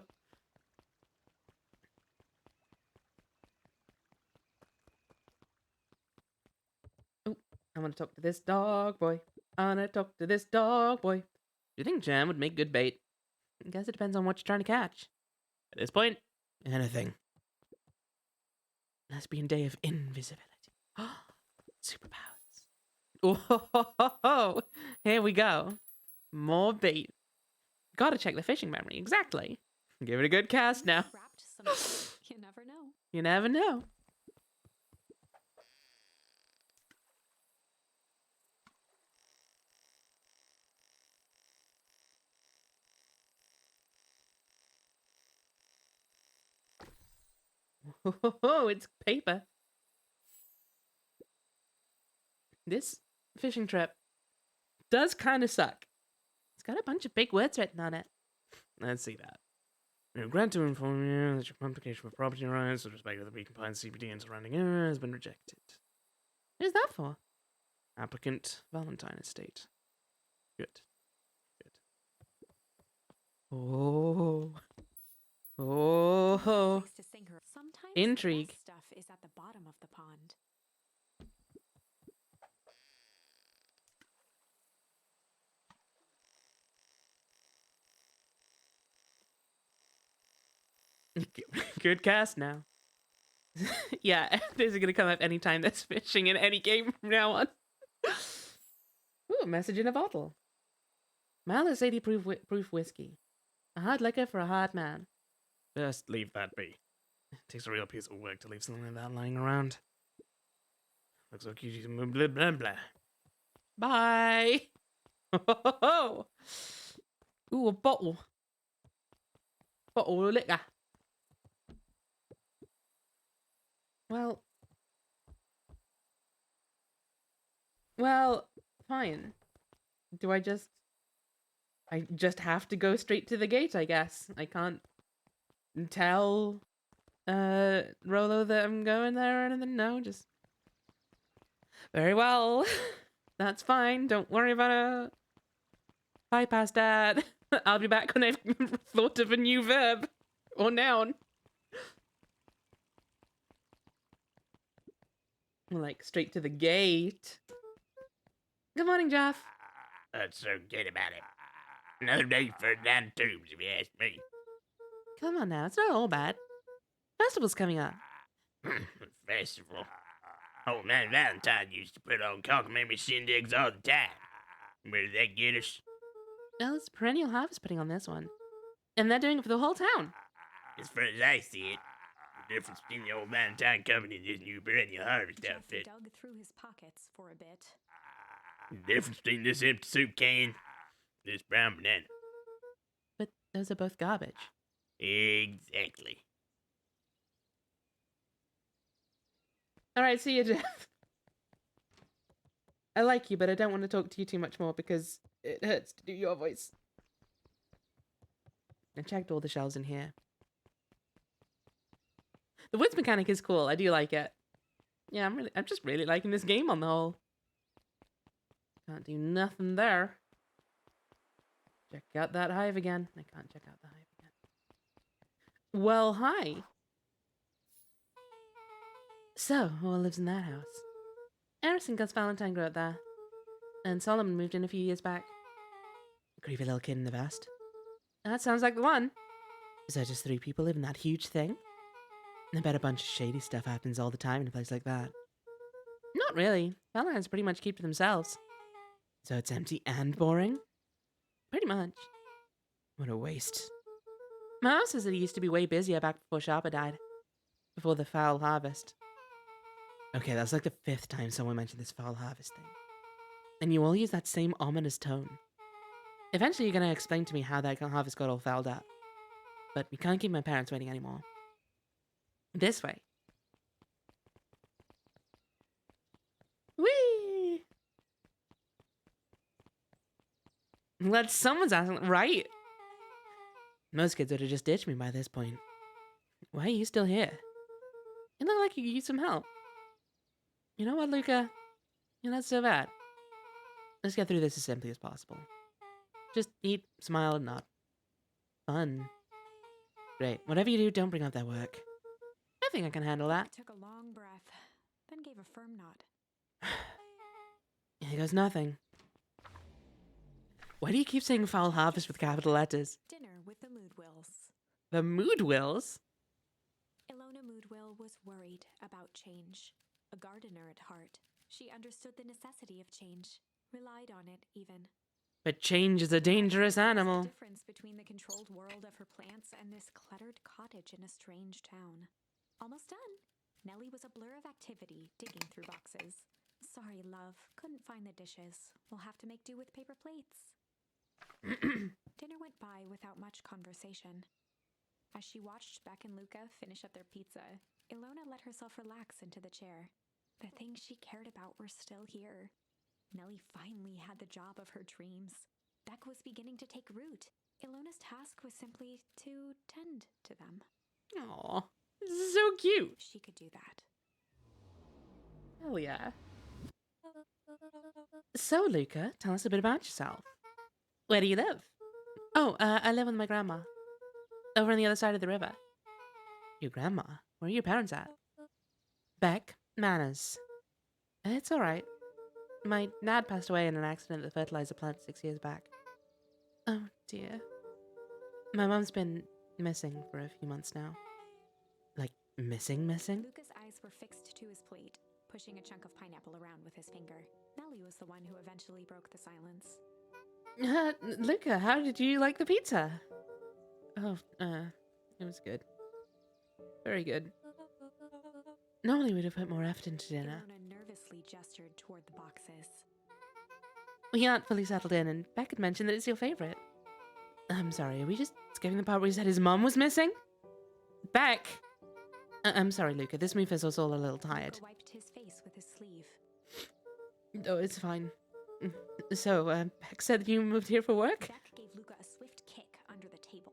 [SPEAKER 1] Oh, I want to talk to this dog boy. I want to talk to this dog boy. Do you think Jam would make good bait? I guess it depends on what you're trying to catch. At this point, anything. Lesbian day of invisibility. Superpowers. Oh, here we go. More bait. Gotta check the fishing memory. Exactly. Give it a good cast now.
[SPEAKER 2] Wrapped some. You never know.
[SPEAKER 1] You never know. Oh, it's paper. This fishing trip does kind of suck. It's got a bunch of big words written on it. Let's see that. We regret to inform you that your application for property rights with respect to the recompiled CPD and surrounding area has been rejected. Who's that for? Applicant Valentine Estate. Good. Good. Oh. Oh.
[SPEAKER 2] Place to sing her. Sometimes
[SPEAKER 1] Intrigue.
[SPEAKER 2] The best stuff is at the bottom of the pond.
[SPEAKER 1] Good cast now. Yeah, this is gonna come up anytime there's fishing in any game from now on. Ooh, a message in a bottle. Malice 80 proof whiskey. A hard liquor for a hard man. Just leave that be. It takes a real piece of work to leave something like that lying around. Looks like you blah blah blah. Bye. Ooh, a bottle. Bottle of liquor. Well, fine. I just have to go straight to the gate, I guess. I can't tell Rolo that I'm going there or anything. No, just very well. That's fine. Don't worry about it. Bypass that. I'll be back when I've thought of a new verb or noun. Like straight to the gate. Good morning, Jeff.
[SPEAKER 3] Let's forget about it. Another day for down tubes, if you ask me.
[SPEAKER 1] Come on now, it's not all bad. Festival's coming up.
[SPEAKER 3] Festival. Old man Valentine used to put on cockamamie shindigs all the time. Where did that get us?
[SPEAKER 1] Well, it's Perennial Harvest putting on this one. And they're doing it for the whole town.
[SPEAKER 3] As far as I see it, the difference between the old Valentine coming in this new Perennial Harvest
[SPEAKER 2] Jeff
[SPEAKER 3] outfit.
[SPEAKER 2] dug through his pockets for a bit.
[SPEAKER 3] The difference between this empty soup can and this brown banana.
[SPEAKER 1] But those are both garbage.
[SPEAKER 3] Exactly.
[SPEAKER 1] Alright, see you, Jeff. I like you, but I don't want to talk to you too much more because it hurts to do your voice. I checked all the shelves in here. The woods mechanic is cool. I do like it. Yeah, I'm just really liking this game on the whole. Can't do nothing there. Check out that hive again. I can't check out the hive again. Well, hi. So, who all lives in that house? Eris and Gus Valentine grew up there. And Solomon moved in a few years back. Creepy little kid in the vest. That sounds like the one. Is there just 3 people live in that huge thing? I bet a bunch of shady stuff happens all the time in a place like that. Not really. Valentines pretty much keep to themselves. So it's empty and boring? Pretty much. What a waste. My mom says that it used to be way busier back before Sharpa died. Before the foul harvest. Okay, that's like the 5th time someone mentioned this foul harvest thing. And you all use that same ominous tone. Eventually you're gonna explain to me how that harvest got all fouled up. But we can't keep my parents waiting anymore. This way. Whee! Glad someone's asking, right? Most kids would have just ditched me by this point. Why are you still here? You look like you could use some help. You know what, Luca? You're not so bad. Let's get through this as simply as possible. Just eat, smile, and nod. Fun. Great. Whatever you do, don't bring up that work. I think I can handle that.
[SPEAKER 2] Took a long breath, then gave a firm nod.
[SPEAKER 1] Here goes nothing. Why do you keep saying foul harvest with capital letters?
[SPEAKER 2] Dinner with the Moodwills.
[SPEAKER 1] The Moodwills?
[SPEAKER 2] Ilona Moodwill was worried about change. A gardener at heart, she understood the necessity of change, relied on it even.
[SPEAKER 1] But change is a dangerous animal.
[SPEAKER 2] The difference between the controlled world of her plants and this cluttered cottage in a strange town. Almost done. Nellie was a blur of activity, digging through boxes. Sorry, love. Couldn't find the dishes. We'll have to make do with paper plates. Dinner went by without much conversation. As she watched Beck and Luca finish up their pizza, Ilona let herself relax into the chair. The things she cared about were still here. Nellie finally had the job of her dreams. Beck was beginning to take root. Ilona's task was simply to tend to them.
[SPEAKER 1] Aw, this is so cute.
[SPEAKER 2] She could do that.
[SPEAKER 1] Hell yeah. So, Luca, tell us a bit about yourself. Where do you live? Oh, I live with my grandma. Over on the other side of the river. Your grandma? Where are your parents at? Beck, Manners. It's alright. My dad passed away in an accident at the fertilizer plant 6 years back. Oh, dear. My mom's been missing for a few months now. Like, missing?
[SPEAKER 2] Luca's eyes were fixed to his plate, pushing a chunk of pineapple around with his finger. Nellie was the one who eventually broke the silence.
[SPEAKER 1] Luca, how did you like the pizza? Oh, it was good. Very good. Normally we'd have put more effort into dinner.
[SPEAKER 2] Ilona nervously gestured toward the boxes.
[SPEAKER 1] We aren't fully settled in, and Beck had mentioned that it's your favorite. I'm sorry, are we just skipping the part where he said his mom was missing? Beck! I'm sorry, Luca, this move has us all a little tired.
[SPEAKER 2] Luca wiped his face with his sleeve.
[SPEAKER 1] Oh, it's fine. So, Beck said that you moved here for work?
[SPEAKER 2] Beck gave Luca a swift kick under the table.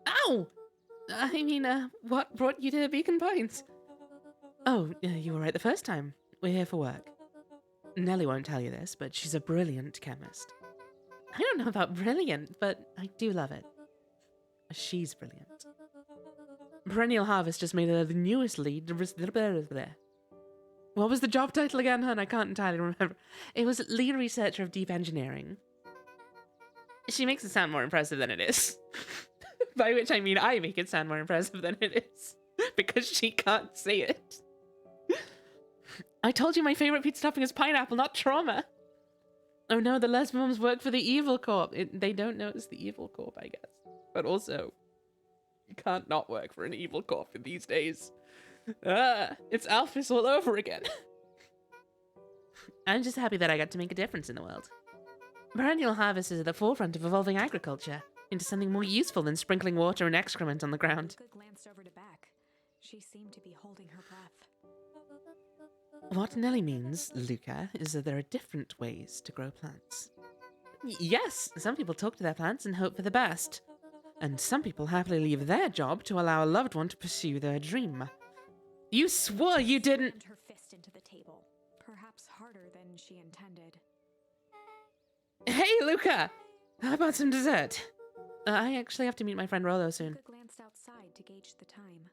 [SPEAKER 1] Ow! I mean, what brought you to Beacon Pines? Oh, you were right the first time. We're here for work. Nellie won't tell you this, but she's a brilliant chemist. I don't know about brilliant, but I do love it. She's brilliant. Perennial Harvest just made her the newest lead. What was the job title again, hon? I can't entirely remember. It was lead researcher of deep engineering. She makes it sound more impressive than it is. By which I mean I make it sound more impressive than it is. Because she can't say it. I told you my favorite pizza topping is pineapple, not trauma. Oh no, the lesbians work for the Evil Corp. They don't know it's the Evil Corp, I guess. But also, you can't not work for an Evil Corp in these days. It's Alphys all over again. I'm just happy that I got to make a difference in the world. Perennial Harvest is at the forefront of evolving agriculture into something more useful than sprinkling water and excrement on the ground.
[SPEAKER 2] Luca glanced over to Beck. She seemed to be holding her breath.
[SPEAKER 1] What Nellie means, Luca, is that there are different ways to grow plants. Yes, some people talk to their plants and hope for the best. And some people happily leave their job to allow a loved one to pursue their dream. You swore you didn't.
[SPEAKER 2] Slammed her fist into the table, perhaps harder than she intended.
[SPEAKER 1] Hey, Luca! How about some dessert? I actually have to meet my friend Rollo soon.
[SPEAKER 2] Luca glanced outside to gauge the time.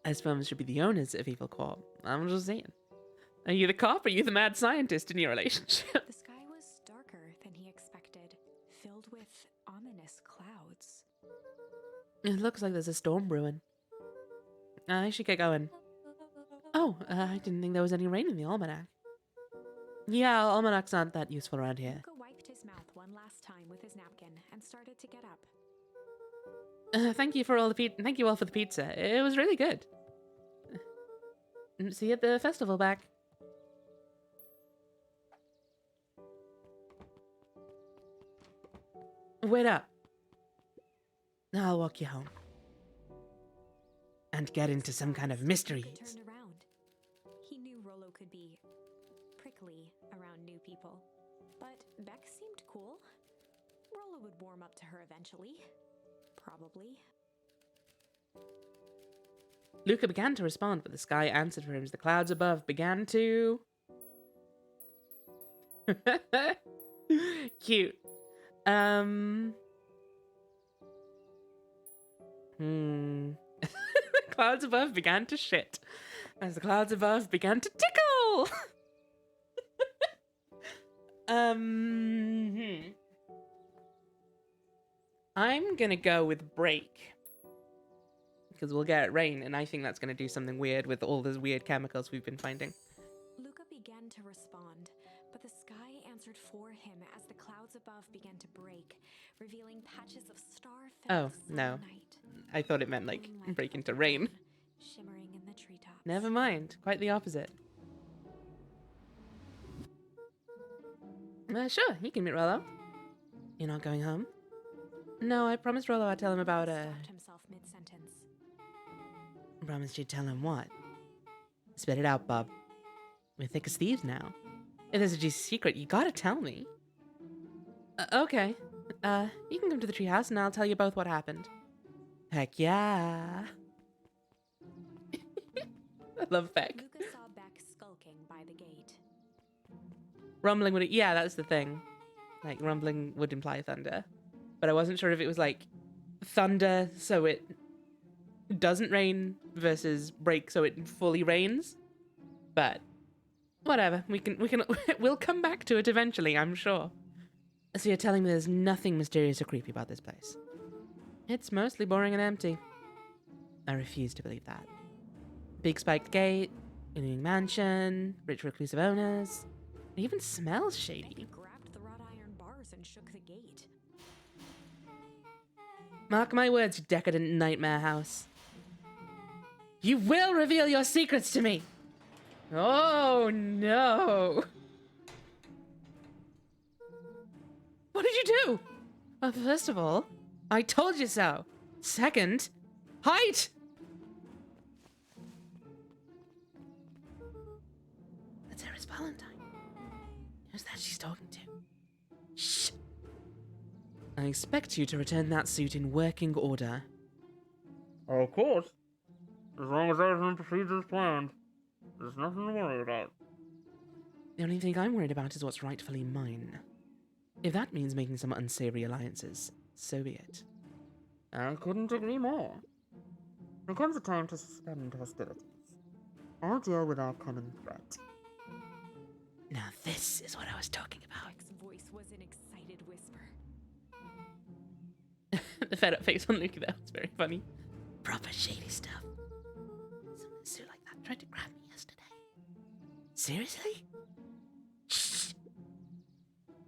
[SPEAKER 1] I suppose should be the owners of Evil Corp. I'm just saying. Are you the cop or are you the mad scientist in your relationship?
[SPEAKER 2] The sky was darker than he expected, filled with ominous clouds.
[SPEAKER 1] It looks like there's a storm brewing. I should get going. Oh, I didn't think there was any rain in the almanac. Yeah, almanacs aren't that useful around here.
[SPEAKER 2] Luca wiped his mouth one last time with his napkin and started to get up.
[SPEAKER 1] Thank you all for the pizza. It was really good. See you at the festival back. Wait up. I'll walk you home. And get into some kind of
[SPEAKER 2] Luca
[SPEAKER 1] mysteries.
[SPEAKER 2] turned around. He knew Rollo could be prickly around new people, but Beck seemed cool. Rollo would warm up to her eventually. Probably.
[SPEAKER 1] Luca began to respond, but the sky answered for him as the clouds above began to... Cute. The clouds above began to shit as the clouds above began to tickle. I'm gonna go with break because we'll get rain, and I think that's gonna do something weird with all those weird chemicals we've been finding.
[SPEAKER 2] Luca began to respond, but the sky answered for him as the clouds above began to break, revealing patches of star-filled
[SPEAKER 1] no.
[SPEAKER 2] night.
[SPEAKER 1] I thought it meant like
[SPEAKER 2] Moonlight
[SPEAKER 1] break into
[SPEAKER 2] above
[SPEAKER 1] rain.
[SPEAKER 2] them, shimmering in the treetops.
[SPEAKER 1] Never mind, quite the opposite. Sure, you can meet Rollo. You're not going home? No, I promised Rollo I'd tell him about
[SPEAKER 2] Stopped himself mid-sentence.
[SPEAKER 1] Promised you'd tell him what? Spit it out, Bob. We're thick as thieves now. If there's a juicy secret, you gotta tell me. Okay. You can come to the treehouse and I'll tell you both what happened. Heck yeah. I love Beck.
[SPEAKER 2] Luca saw Beck skulking by the gate.
[SPEAKER 1] Rumbling would... Yeah, that's the thing. Like, rumbling would imply thunder. But I wasn't sure if it was, like, thunder so it doesn't rain versus break so it fully rains. But whatever. We'll come back to it eventually, I'm sure. So you're telling me there's nothing mysterious or creepy about this place? It's mostly boring and empty. I refuse to believe that. Big spiked gate, gleaming mansion, rich reclusive owners. It even smells shady.
[SPEAKER 2] Beck grabbed the wrought iron bars and shook the gate.
[SPEAKER 1] Mark my words, you decadent nightmare house. You will reveal your secrets to me! Oh no! What did you do? Well, first of all, I told you so. Second, hide! That's Eris Valentine. Who's that she's talking to? Shh! I expect you to return that suit in working order.
[SPEAKER 4] Of course. As long as everything proceeds as planned, there's nothing to worry about.
[SPEAKER 1] The only thing I'm worried about is what's rightfully mine. If that means making some unsavory alliances, so be it.
[SPEAKER 4] I couldn't agree more. There comes a time to suspend hostilities. I'll deal with our common threat.
[SPEAKER 1] Now this is what I was talking about.
[SPEAKER 2] Beck's voice was an excited whisper.
[SPEAKER 1] The fed up face on Luke there was very funny. Proper shady stuff. Someone in a suit like that tried to grab me yesterday. Seriously? Shh.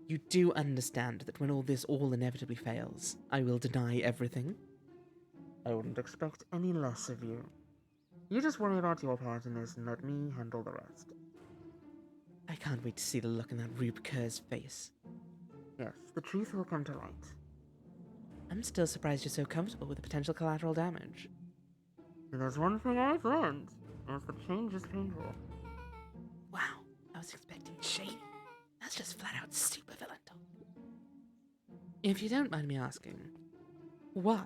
[SPEAKER 1] You do understand that when all this all inevitably fails, I will deny everything?
[SPEAKER 4] I wouldn't expect any less of you. You just worry about your part in this and let me handle the rest.
[SPEAKER 1] I can't wait to see the look in that Rube Kerr's face.
[SPEAKER 4] Yes, the truth will come to light.
[SPEAKER 1] I'm still surprised you're so comfortable with the potential collateral damage.
[SPEAKER 4] And there's one thing I've learned, is that change is painful.
[SPEAKER 1] Wow, I was expecting shady. That's just flat out super villain talk. If you don't mind me asking, Why?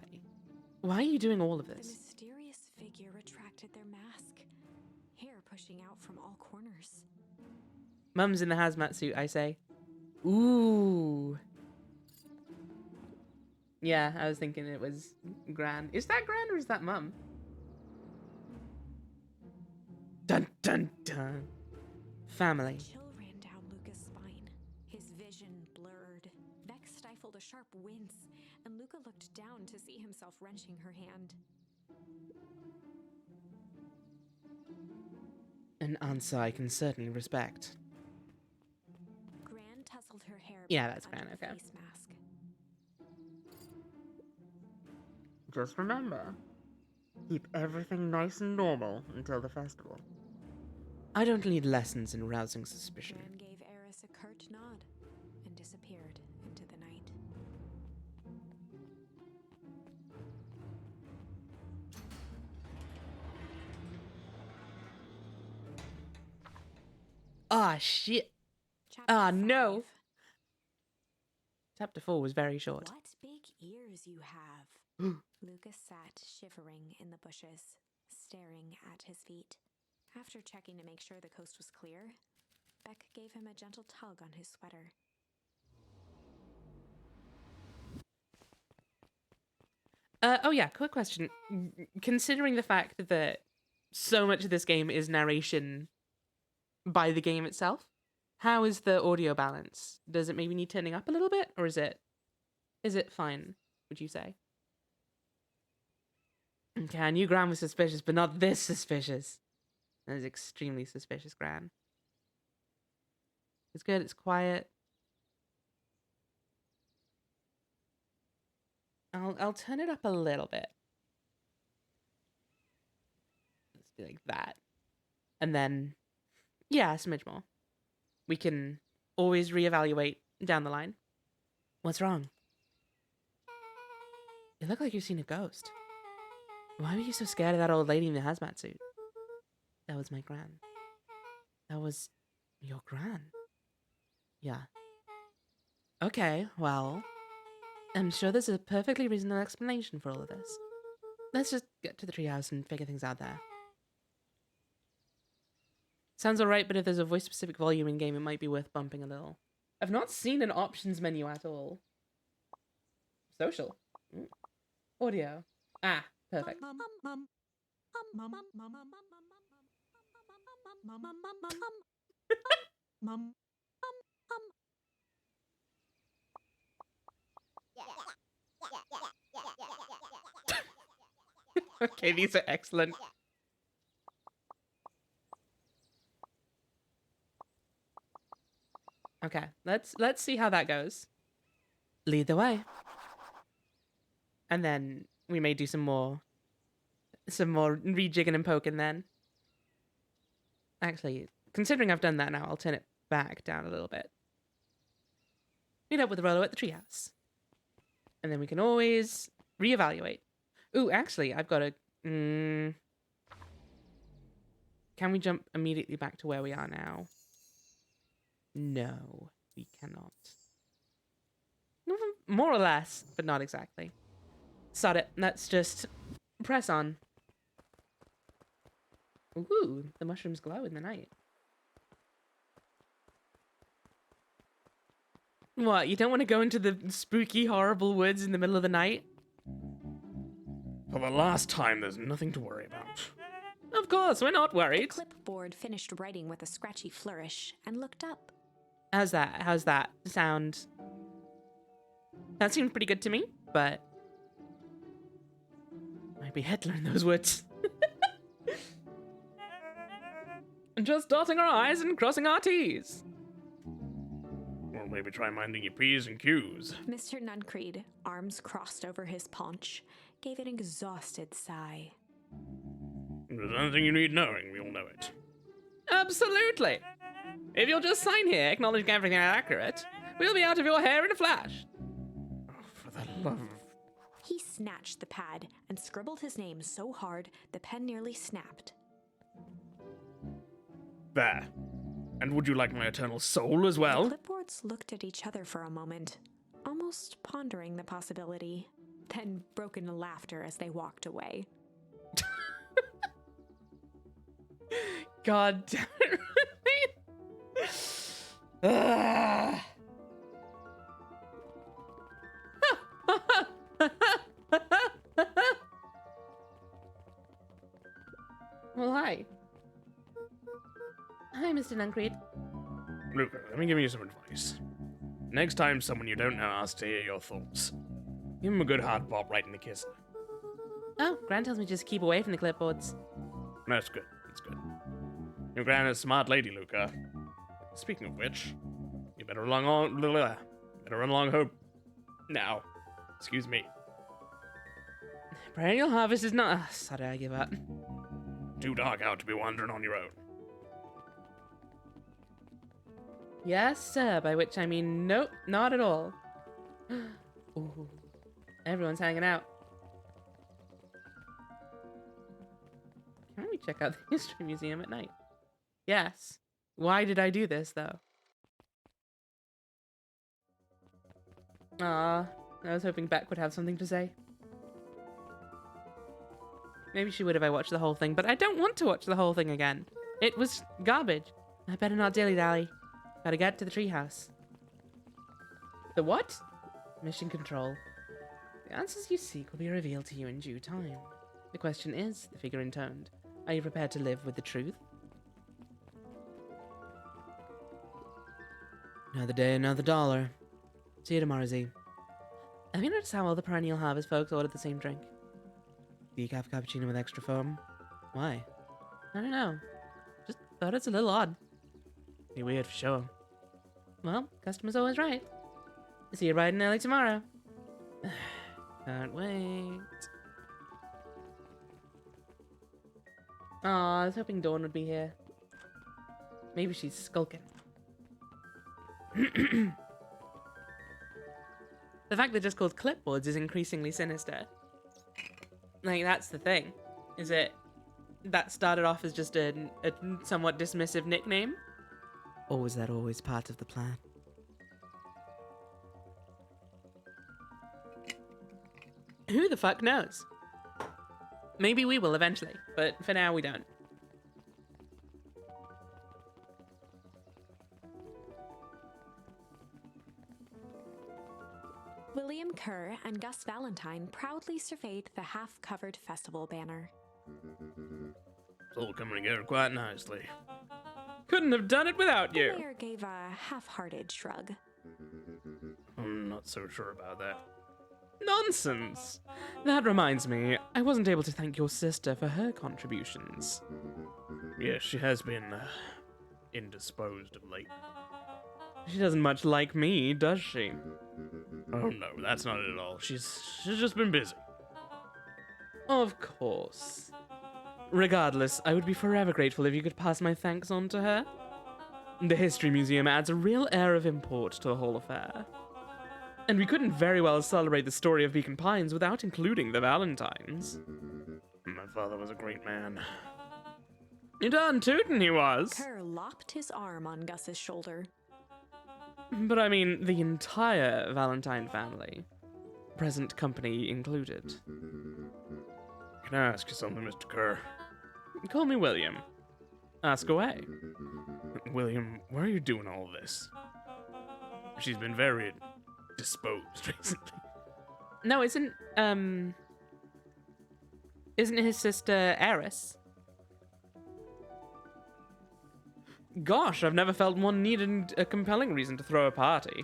[SPEAKER 1] Why are you doing all of
[SPEAKER 2] The
[SPEAKER 1] this?
[SPEAKER 2] mysterious figure retracted their mask, hair pushing out from all corners.
[SPEAKER 1] Mum's in the hazmat suit, I say. Ooh. Yeah, I was thinking it was Gran. Is that Gran or is that Mum? Dun dun dun. Family.
[SPEAKER 2] A chill ran down Luca's spine. His vision blurred. Vex stifled a sharp wince, and Luca looked down to see himself wrenching her hand.
[SPEAKER 1] An answer I can certainly respect.
[SPEAKER 2] Gran tousled her hair
[SPEAKER 1] Yeah,
[SPEAKER 2] back
[SPEAKER 1] that's
[SPEAKER 2] under
[SPEAKER 1] Gran,
[SPEAKER 2] the
[SPEAKER 1] okay.
[SPEAKER 2] face mask.
[SPEAKER 5] Just remember, keep everything nice and normal until the festival.
[SPEAKER 1] I don't need lessons in rousing suspicion.
[SPEAKER 2] Gran gave Eris a curt nod and disappeared into the night.
[SPEAKER 1] Ah, shit.
[SPEAKER 2] Chapter
[SPEAKER 1] Ah, no.
[SPEAKER 2] 5.
[SPEAKER 1] Chapter 4 was very short.
[SPEAKER 2] What big ears you have. Lucas sat shivering in the bushes, staring at his feet. After checking to make sure the coast was clear, Beck gave him a gentle tug on his sweater.
[SPEAKER 1] Oh yeah, quick question. Considering the fact that so much of this game is narration by the game itself, how is the audio balance? Does it maybe need turning up a little bit, or is it fine, would you say? Okay, I knew Gran was suspicious, but not this suspicious. That is extremely suspicious, Gran. It's good, it's quiet. I'll turn it up a little bit. Let's do like that. And then, yeah, a smidge more. We can always reevaluate down the line. What's wrong? You look like you've seen a ghost. Why were you so scared of that old lady in the hazmat suit? That was my Gran. That was your Gran? Yeah. Okay, well, I'm sure there's a perfectly reasonable explanation for all of this. Let's just get to the treehouse and figure things out there. Sounds alright, but if there's a voice-specific volume in-game, it might be worth bumping a little. I've not seen an options menu at all. Social. Audio. Ah, perfect. Okay, these are excellent. Okay, let's see how that goes. Lead the way. And then we may do some more rejigging and poking then. Actually, considering I've done that now, I'll turn it back down a little bit. Meet up with Rollo at the treehouse. And then we can always reevaluate. Ooh, actually, I've got a... Can we jump immediately back to where we are now? No, we cannot. More or less, but not exactly. Sod it. Let's just press on. Ooh, the mushrooms glow in the night. What, you don't want to go into the spooky, horrible woods in the middle of the night?
[SPEAKER 4] For the last time, there's nothing to worry about.
[SPEAKER 1] Of course, we're not
[SPEAKER 2] The
[SPEAKER 1] worried.
[SPEAKER 2] clipboard finished writing with a scratchy flourish and looked up.
[SPEAKER 1] How's that? How's that sound? That seemed pretty good to me, but... might be Hitler in those woods.
[SPEAKER 4] Just dotting our I's and crossing our T's. Or maybe try minding your P's and Q's.
[SPEAKER 2] Mr. Nuncreed, arms crossed over his paunch, gave an exhausted sigh.
[SPEAKER 4] If there's anything you need knowing, we'll know it.
[SPEAKER 1] Absolutely. If you'll just sign here, acknowledging everything is accurate, we'll be out of your hair in a flash.
[SPEAKER 4] Oh, for the love of...
[SPEAKER 2] He snatched the pad and scribbled his name so hard the pen nearly snapped.
[SPEAKER 4] There. And would you like my eternal soul as well?
[SPEAKER 2] The clipboards looked at each other for a moment, almost pondering the possibility. then broke into laughter as they walked away.
[SPEAKER 1] God damn it. Ugh. Well, hi. Hi, Mr. Nuncreed.
[SPEAKER 4] Luca, let me give you some advice. Next time someone you don't know asks to hear your thoughts, give him a good hard pop right in the kisser.
[SPEAKER 1] Oh, Gran tells me just keep away from the clipboards.
[SPEAKER 4] That's good. That's good. Your Gran is a smart lady, Luca. Speaking of which, you better run along home. Now. Excuse me.
[SPEAKER 1] Perennial harvest is not. Sorry, I give up.
[SPEAKER 4] Too dark out to be wandering on your own.
[SPEAKER 1] Yes, sir, by which I mean nope, not at all. Ooh, everyone's hanging out. Can we check out the History Museum at night? Yes. Why did I do this, though? Ah, I was hoping Beck would have something to say. Maybe she would if I watched the whole thing, but I don't want to watch the whole thing again. It was garbage. I better not dilly-dally. Gotta get to the treehouse. The what? Mission control. The answers you seek will be revealed to you in due time. The question is, the figure intoned, are you prepared to live with the truth? Another day, another dollar. See you tomorrow, Z. Have you noticed how all the Perennial Harvest folks ordered the same drink? Decaf cappuccino with extra foam. Why? I don't know. Just thought it's a little odd. Be weird for sure. Well, customer's always right. See you bright and early tomorrow. Can't wait. Aw, I was hoping Dawn would be here. Maybe she's skulking. The fact they're just called clipboards is increasingly sinister. Like, that's the thing. Is it that started off as just a somewhat dismissive nickname? Or was that always part of the plan? Who the fuck knows? Maybe we will eventually, but for now we don't.
[SPEAKER 2] William Kerr and Gus Valentine proudly surveyed the half-covered festival banner.
[SPEAKER 4] It's all coming together quite nicely.
[SPEAKER 1] Couldn't have done it without
[SPEAKER 2] The
[SPEAKER 1] you.
[SPEAKER 2] mayor gave a half-hearted shrug.
[SPEAKER 4] I'm not so sure about that.
[SPEAKER 1] Nonsense. That reminds me, I wasn't able to thank your sister for her contributions.
[SPEAKER 4] Yes, she has been indisposed of late.
[SPEAKER 1] She doesn't much like me, does she?
[SPEAKER 4] Oh no, that's not it at all. She's just been busy.
[SPEAKER 1] Of course. Regardless, I would be forever grateful if you could pass my thanks on to her. The History Museum adds a real air of import to the whole affair. And we couldn't very well celebrate the story of Beacon Pines without including the Valentines.
[SPEAKER 4] My father was a great man.
[SPEAKER 1] Darn tootin' he was.
[SPEAKER 2] Kerr lopped his arm on Gus's shoulder.
[SPEAKER 1] But I mean, the entire Valentine family. Present company included.
[SPEAKER 4] Can I ask you something, Mr. Kerr?
[SPEAKER 1] Call me William. Ask away.
[SPEAKER 4] William, why are you doing all this? She's been very disposed recently.
[SPEAKER 1] No, isn't his sister Eris? Gosh, I've never felt one needed a compelling reason to throw a party.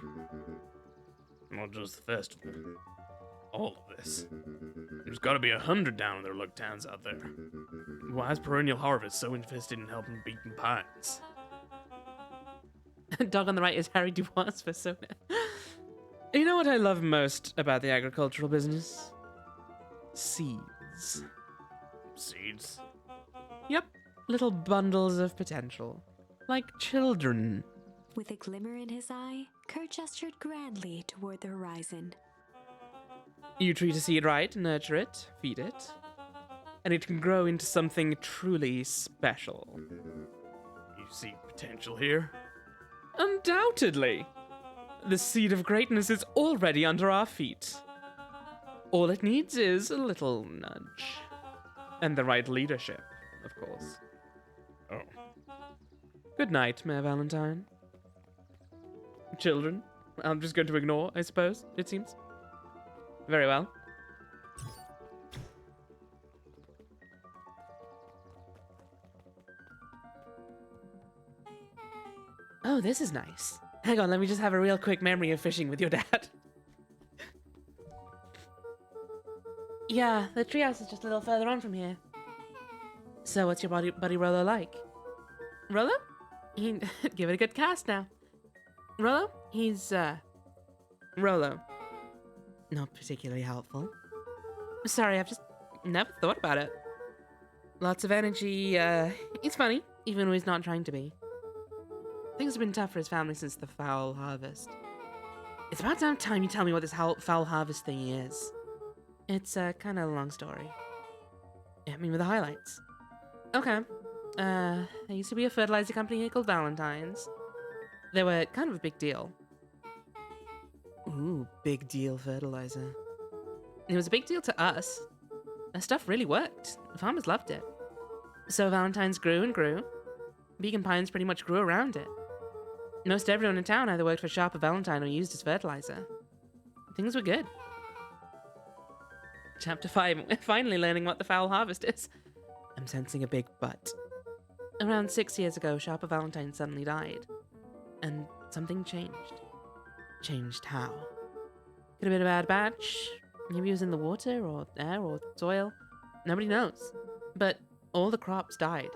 [SPEAKER 4] Not just the festival. All of this. There's gotta be 100 down in their luck towns out there. Why is Perennial Harvest so invested in helping Beacon Pines?
[SPEAKER 1] Dog on the right is Harry Dubois' persona. You know what I love most about the agricultural business? Seeds.
[SPEAKER 4] Seeds?
[SPEAKER 1] Yep, little bundles of potential. Like children.
[SPEAKER 2] With a glimmer in his eye, Kerr gestured grandly toward the horizon.
[SPEAKER 1] You treat a seed right, nurture it, feed it, and it can grow into something truly special.
[SPEAKER 4] You see potential here?
[SPEAKER 1] Undoubtedly! The seed of greatness is already under our feet. All it needs is a little nudge.
[SPEAKER 4] And the right leadership, of course.
[SPEAKER 1] Oh. Good night, Mayor Valentine. Children, I'm just going to ignore, I suppose, it seems. Very well. Oh, this is nice. Hang on, let me just have a real quick memory of fishing with your dad. Yeah, the treehouse is just a little further on from here. So what's your buddy Rolo like? Rolo? Give it a good cast now. Rolo? He's, Rolo. Not particularly helpful. Sorry, I've just never thought about it. Lots of energy, he's funny, even when he's not trying to be. Things have been tough for his family since the foul harvest. It's about damn time you tell me what this foul harvest thing is. It's, kind of a long story. Hit me with the highlights. Okay. There used to be a fertilizer company here called Valentine's. They were kind of a big deal. Ooh, big deal fertilizer. It was a big deal to us. Their stuff really worked. The farmers loved it. So Valentine's grew and grew. Beacon Pines pretty much grew around it. Most everyone in town either worked for Sharp or Valentine or used as fertilizer. Things were good. Chapter 5. We're finally learning what the foul harvest is. I'm sensing a big but. Around 6 years ago, Sharp or Valentine suddenly died. And something changed. Changed how? Could have been a bad batch. Maybe it was in the water or air or soil. Nobody knows. But all the crops died.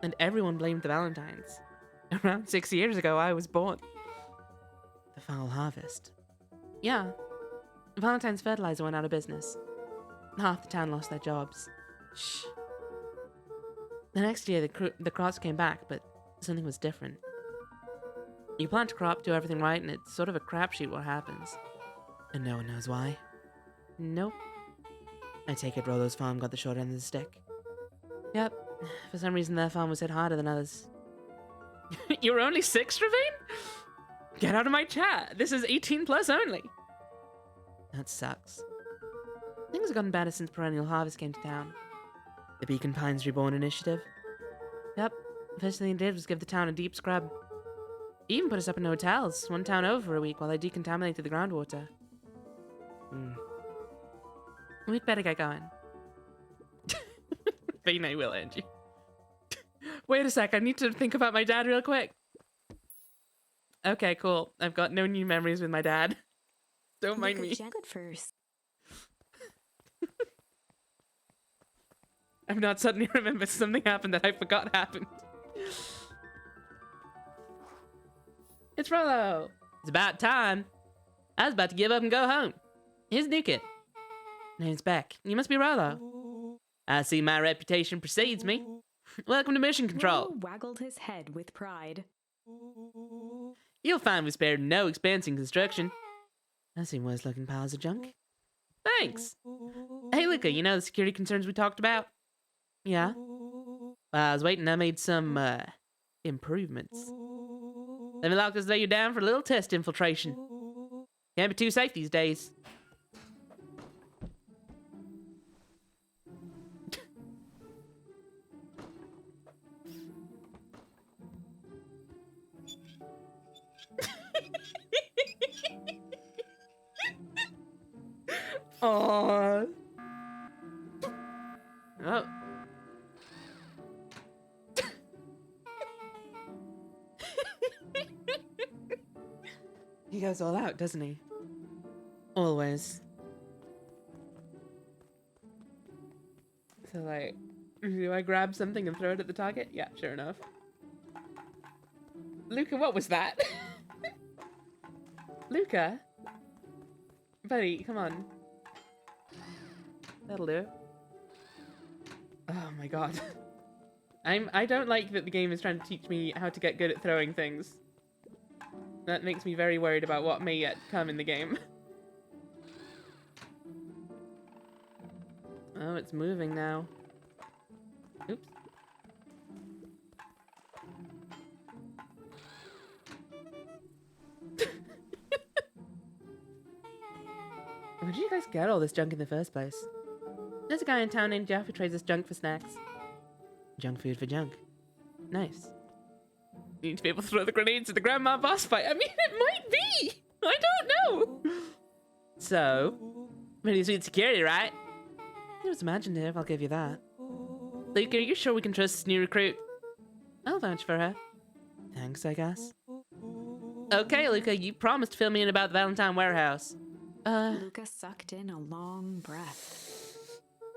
[SPEAKER 1] And everyone blamed the Valentines. Around 6 years ago, I was born. The foul harvest. Yeah. Valentine's fertilizer went out of business. Half the town lost their jobs. Shh. The next year, the crops came back, but something was different. You plant a crop, do everything right, and it's sort of a crapshoot what happens. And no one knows why. Nope. I take it Rolo's farm got the short end of the stick. Yep. For some reason, their farm was hit harder than others. You were only 6, Ravine? Get out of my chat. This is 18 plus only. That sucks. Things have gotten better since Perennial Harvest came to town. The Beacon Pines Reborn initiative. Yep. First thing they did was give the town a deep scrub. Even put us up in hotels, one town over for a week while they decontaminated the groundwater. We'd better get going. Fine, I will, Angie. Wait a sec, I need to think about my dad real quick. Okay, cool. I've got no new memories with my dad. Don't mind me.
[SPEAKER 2] Good first.
[SPEAKER 1] I've not suddenly remembered something happened that I forgot happened. It's Rolo. It's about time. I was about to give up and go home. Here's new kid. Name's Beck. You must be Rolo. I see my reputation precedes me. Welcome to Mission Control.
[SPEAKER 2] Rolo waggled his head with pride.
[SPEAKER 1] You'll find we spared no expense in construction. I've seen worse looking piles of junk. Thanks. Hey, Luca, you know the security concerns we talked about? Yeah. While I was waiting, I made some, improvements. Let me lock this lady down for a little test infiltration. Can't be too safe these days. Aww. Oh. He goes all out, doesn't he? Always. So, like, do I grab something and throw it at the target? Yeah, sure enough. Luca, what was that? Luca? Buddy, come on. That'll do. Oh my god. I don't like that the game is trying to teach me how to get good at throwing things. That makes me very worried about what may yet come in the game. Oh, it's moving now. Oops. Where did you guys get all this junk in the first place? There's a guy in town named Jeff who trades us junk for snacks. Junk food for junk. Nice. You need to be able to throw the grenades at the grandma boss fight. I mean, it might be. I don't know. So, pretty sweet security, right? It was imaginative, I'll give you that. Luke, are you sure we can trust this new recruit? I'll vouch for her. Thanks, I guess. Okay, Luca, you promised to fill me in about the Valentine warehouse.
[SPEAKER 2] Luca sucked in a long breath.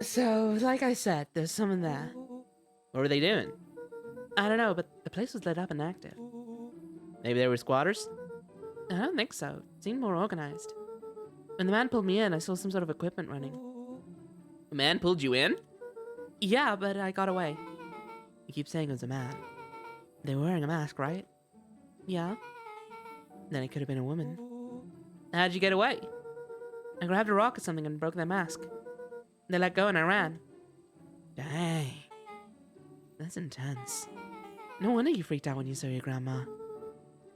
[SPEAKER 1] So, like I said, there's someone there. What were they doing? I don't know, but the place was lit up and active. Maybe they were squatters? I don't think so. It seemed more organized. When the man pulled me in, I saw some sort of equipment running.
[SPEAKER 3] The man pulled you in?
[SPEAKER 1] Yeah, but I got away. You keep saying it was a man. They were wearing a mask, right? Yeah. Then it could have been a woman. How'd you get away? I grabbed a rock or something and broke their mask. They let go and I ran. Dang. That's intense. No wonder you freaked out when you saw your grandma.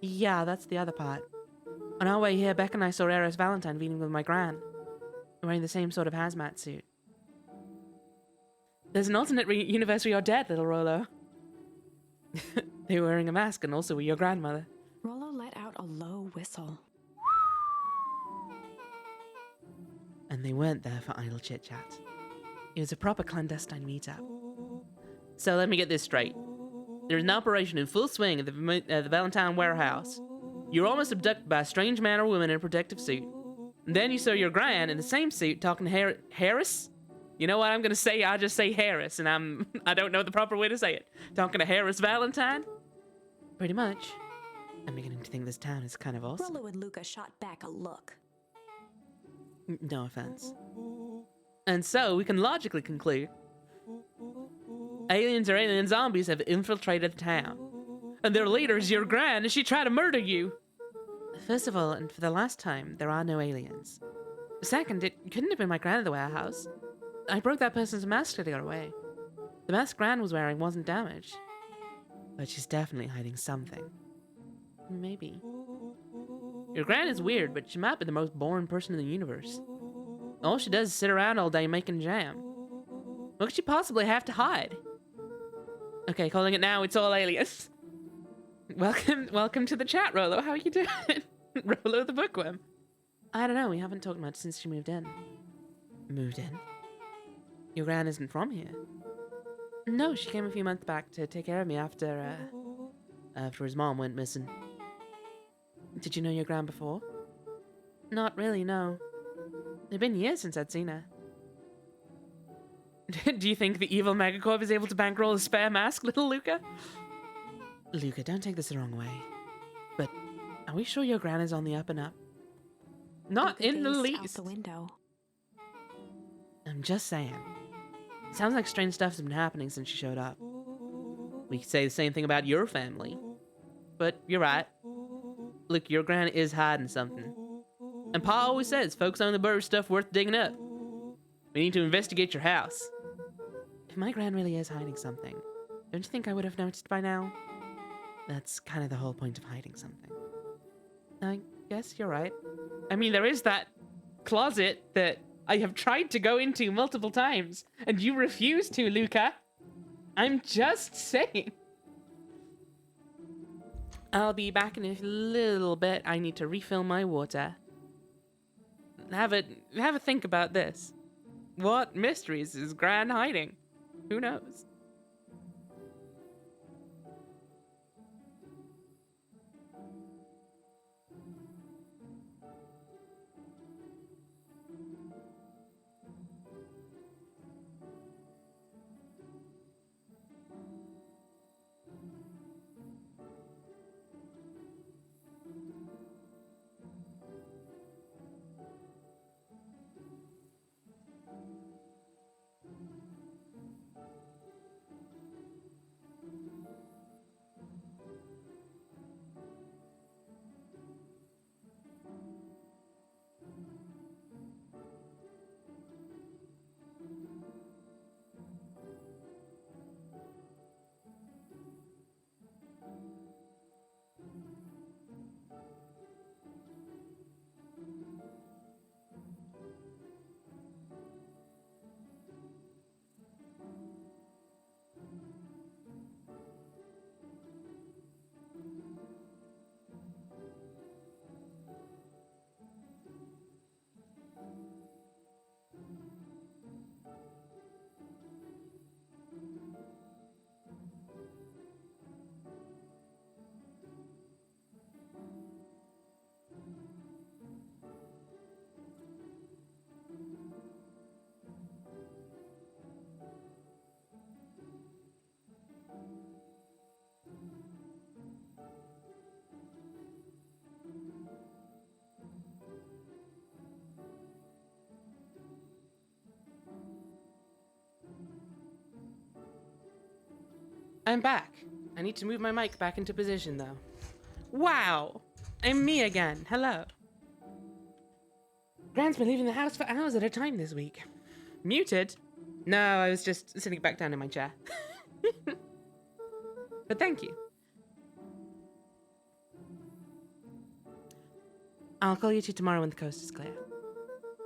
[SPEAKER 1] Yeah, that's the other part. On our way here, Beck and I saw Eris Valentine meeting with my gran. Wearing the same sort of hazmat suit. There's an alternate universe where you're dead, little Rolo. They were wearing a mask and also were your grandmother.
[SPEAKER 2] Rollo let out a low whistle.
[SPEAKER 1] And they weren't there for idle chit-chat. It was a proper clandestine meetup. So let me get this straight. There's an operation in full swing at the Valentine warehouse. You were almost abducted by a strange man or woman in a protective suit. And then you saw your gran in the same suit talking to Harris? You know what I'm gonna say? I'll just say Harris, and I don't know the proper way to say it. Talking to Harris Valentine? Pretty much. I'm beginning to think this town is kind of awesome.
[SPEAKER 2] Rollo and Luca shot back a look.
[SPEAKER 1] No offense. And so, we can logically conclude aliens or alien zombies have infiltrated the town. And their leader is your gran, and she tried to murder you. First of all, and for the last time, there are no aliens. Second, it couldn't have been my gran at the warehouse. I broke that person's mask to get away. The mask Gran was wearing wasn't damaged. But she's definitely hiding something. Maybe. Your Gran is weird, but she might be the most boring person in the universe. All she does is sit around all day making jam. What could she possibly have to hide? Okay, calling it now, it's all aliens. Welcome to the chat, Rolo. How are you doing? Rolo the bookworm. I don't know, we haven't talked much since she moved in. Moved in? Your Gran isn't from here. No, she came a few months back to take care of me after his mom went missing. Did you know your Gran before? Not really, no. It'd been years since I'd seen her. Do you think the evil Megacorp is able to bankroll a spare mask, little Luca? Luca, don't take this the wrong way. But are we sure your Gran is on the up and up? Not
[SPEAKER 2] Luca
[SPEAKER 1] in the
[SPEAKER 2] gazed
[SPEAKER 1] least.
[SPEAKER 2] Out the window.
[SPEAKER 1] I'm just saying. Sounds like strange stuff's been happening since she showed up. We could say the same thing about your family. But you're right. Look, your Gran is hiding something. And Pa always says folks own the bird stuff worth digging up. We need to investigate your house. If my Gran really is hiding something, don't you think I would have noticed by now? That's kind of the whole point of hiding something. I guess you're right. I mean, there is that closet that I have tried to go into multiple times, and you refuse to, Luca. I'm just saying. I'll be back in a little bit. I need to refill my water. Have a think about this. What mysteries is Gran hiding? Who knows? I'm back. I need to move my mic back into position, though. Wow! I'm me again. Hello. Grant's been leaving the house for hours at a time this week. Muted? No, I was just sitting back down in my chair. But thank you. I'll call you two tomorrow when the coast is clear.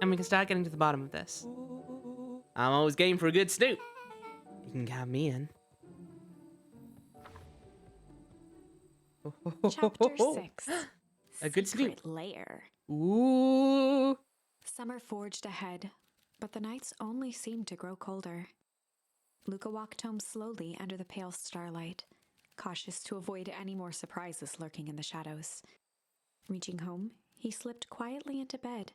[SPEAKER 1] And we can start getting to the bottom of this. I'm always game for a good snoop. You can count me in.
[SPEAKER 2] Chapter 6.
[SPEAKER 1] A good
[SPEAKER 2] Secret
[SPEAKER 1] snoop.
[SPEAKER 2] Lair.
[SPEAKER 1] Ooh.
[SPEAKER 2] Summer forged ahead, but the nights only seemed to grow colder. Luca walked home slowly under the pale starlight, cautious to avoid any more surprises lurking in the shadows. Reaching home, he slipped quietly into bed,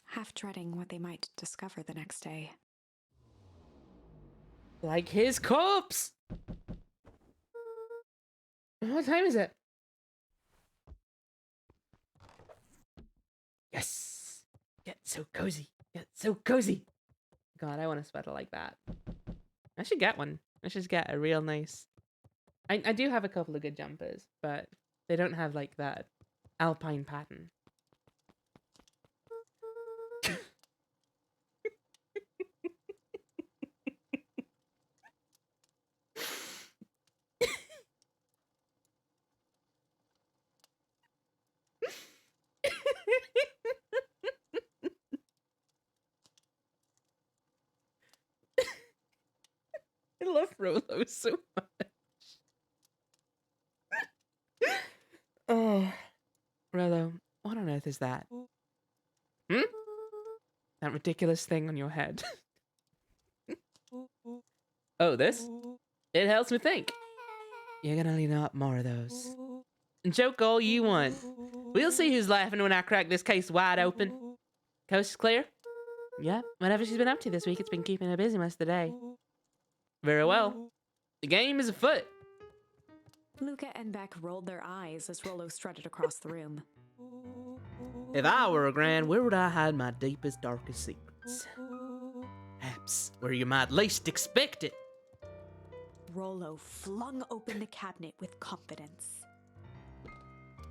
[SPEAKER 2] half dreading what they might discover the next day.
[SPEAKER 1] Like his corpse! What time is it? Yes! Get so cozy. Get so cozy. God, I want a sweater like that. I should get one. I should get a real nice... I do have a couple of good jumpers, but they don't have like that alpine pattern. I love Rolo so much. Oh, Rolo, what on earth is that? Hmm? That ridiculous thing on your head. Oh, this? It helps me think. You're gonna need up more of those. And joke all you want. We'll see who's laughing when I crack this case wide open. Coast is clear? Yep, whatever she's been up to this week, it's been keeping her busy most of the day. Very well. The game is afoot.
[SPEAKER 2] Luca and Beck rolled their eyes as Rolo strutted across the room.
[SPEAKER 1] If I were a Gran, where would I hide my deepest, darkest secrets? Perhaps where you might least expect it.
[SPEAKER 2] Rolo flung open the cabinet with confidence.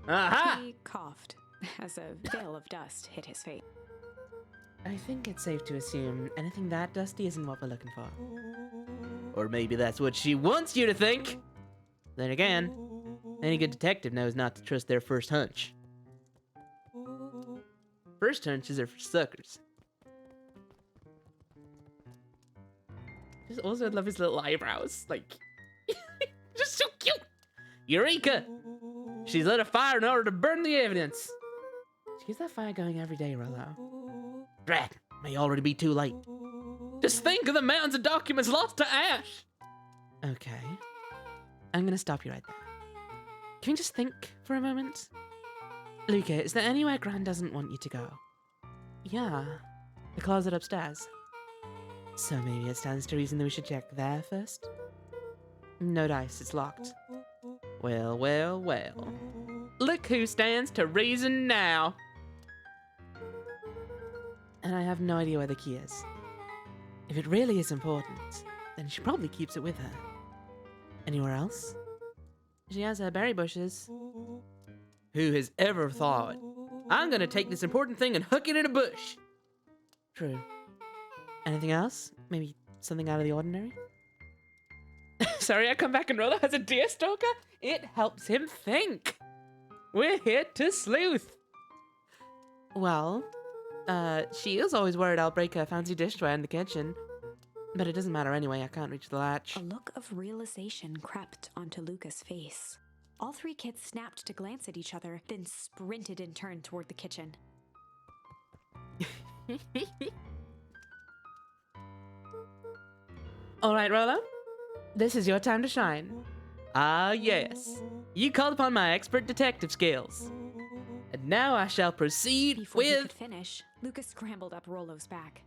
[SPEAKER 1] Aha!
[SPEAKER 2] He coughed as a veil of dust hit his face.
[SPEAKER 1] I think it's safe to assume anything that dusty isn't what we're looking for. Or maybe that's what she wants you to think. Then again, any good detective knows not to trust their first hunch. First hunches are for suckers. Just also love his little eyebrows. Like, just so cute. Eureka! She's lit a fire in order to burn the evidence. She keeps that fire going every day, Rolo. Drat, may already be too late. Just think of the mountains of documents lost to ash. Okay. I'm gonna stop you right there. Can we just think for a moment? Luca, is there anywhere Gran doesn't want you to go? Yeah, the closet upstairs. So maybe it stands to reason that we should check there first? No dice, it's locked. Well, well, well. Look who stands to reason now. And I have no idea where the key is. If it really is important, then she probably keeps it with her. Anywhere else? She has her berry bushes. Who has ever thought, I'm gonna take this important thing and hook it in a bush? True. Anything else? Maybe something out of the ordinary? Sorry, I come back and Rolo has a deer stalker? It helps him think. We're here to sleuth. Well, she is always worried I'll break her fancy dishware in the kitchen. But it doesn't matter anyway, I can't reach the latch.
[SPEAKER 2] A look of realization crept onto Luca's face. All three kids snapped to glance at each other, then sprinted in turn toward the kitchen.
[SPEAKER 1] All right, Rolo. This is your time to shine. Ah, yes. You called upon my expert detective skills. And now I shall proceed
[SPEAKER 2] Before he could
[SPEAKER 1] with...
[SPEAKER 2] finish, Luca scrambled up Rolo's back.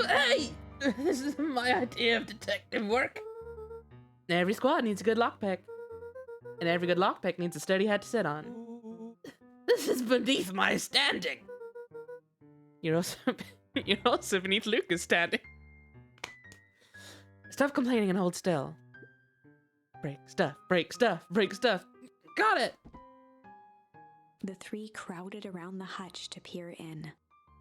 [SPEAKER 1] Hey! This is my idea of detective work. Every squad needs a good lockpick. And every good lockpick needs a sturdy head to sit on. This is beneath my standing. You're also beneath Luca's standing. Stop complaining and hold still. Break stuff, break stuff, break stuff. Got it!
[SPEAKER 2] The three crowded around the hutch to peer in.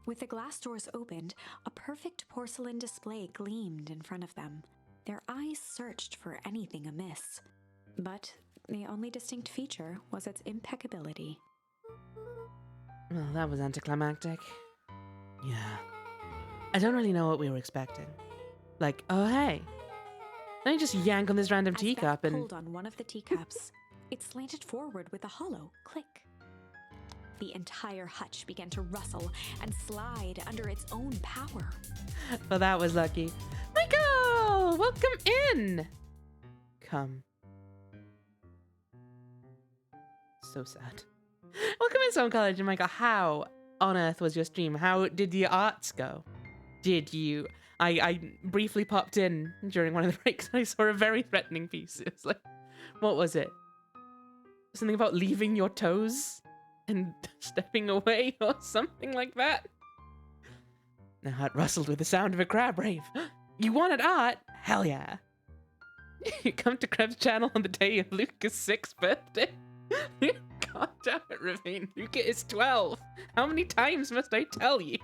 [SPEAKER 2] With the glass doors opened, a perfect porcelain display gleamed in front of them. Their eyes searched for anything amiss. But the only distinct feature was its impeccability.
[SPEAKER 1] Well, that was anticlimactic. Yeah. I don't really know what we were expecting. Like, oh hey, let me just yank on this random
[SPEAKER 2] As
[SPEAKER 1] teacup
[SPEAKER 2] Beth
[SPEAKER 1] and...
[SPEAKER 2] pulled on one of the teacups, it slanted forward with a hollow click. The entire hutch began to rustle and slide under its own power.
[SPEAKER 1] Well, that was lucky. Michael! Welcome in! Come. So sad. Welcome in, Stone College. And Michael, how on earth was your stream? How did the arts go? Did you... I briefly popped in during one of the breaks and I saw a very threatening piece. It was like, what was it? Something about leaving your toes and stepping away or something like that? The hut rustled with the sound of a crab rave. You wanted art? Hell yeah. You come to Krebs channel on the day of Luca's 6th birthday? God damn it, Ravine. Luca is 12. How many times must I tell you?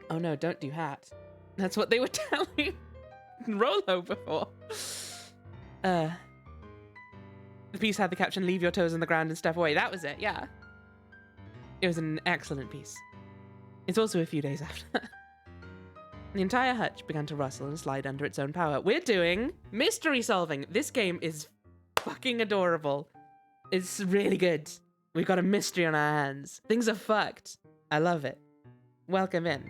[SPEAKER 1] Oh no, don't do hat. That's what they were telling Rolo before. The piece had the caption, leave your toes on the ground and step away. That was it, yeah. It was an excellent piece. It's also a few days after that. The entire hutch began to rustle and slide under its own power. We're doing mystery solving. This game is fucking adorable. It's really good. We've got a mystery on our hands. Things are fucked. I love it. Welcome in.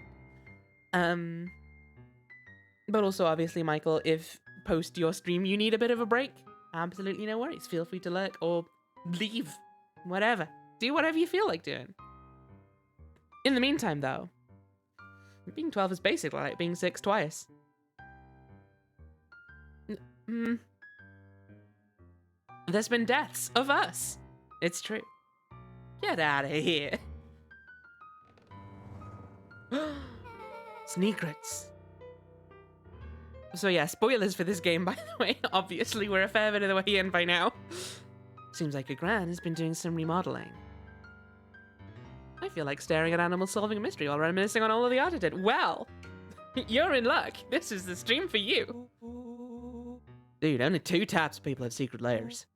[SPEAKER 1] But also, obviously, Michael, if post your stream you need a bit of a break, absolutely no worries. Feel free to lurk or leave. Whatever. Do whatever you feel like doing. In the meantime, though, being 12 is basically like being 6 twice. There's been deaths of us. It's true. Get out of here. Sneakrets. So yeah, spoilers for this game, by the way. Obviously, we're a fair bit of the way in by now. Seems like your gran has been doing some remodeling. I feel like staring at animals solving a mystery while reminiscing on all of the art it did. Well, you're in luck. This is the stream for you. Dude, only 2 types of people have secret layers.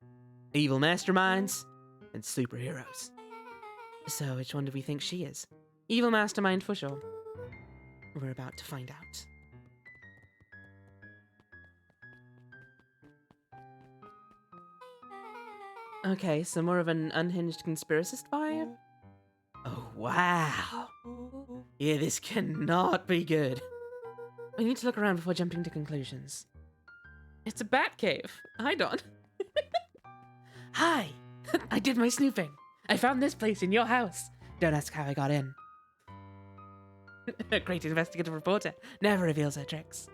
[SPEAKER 1] Evil masterminds and superheroes. So which one do we think she is? Evil mastermind for sure. We're about to find out. Okay, so more of an unhinged conspiracist vibe? Oh, wow. Yeah, this cannot be good. We need to look around before jumping to conclusions. It's a bat cave. Hi, Don. Hi. I did my snooping. I found this place in your house. Don't ask how I got in. A great investigative reporter never reveals her tricks.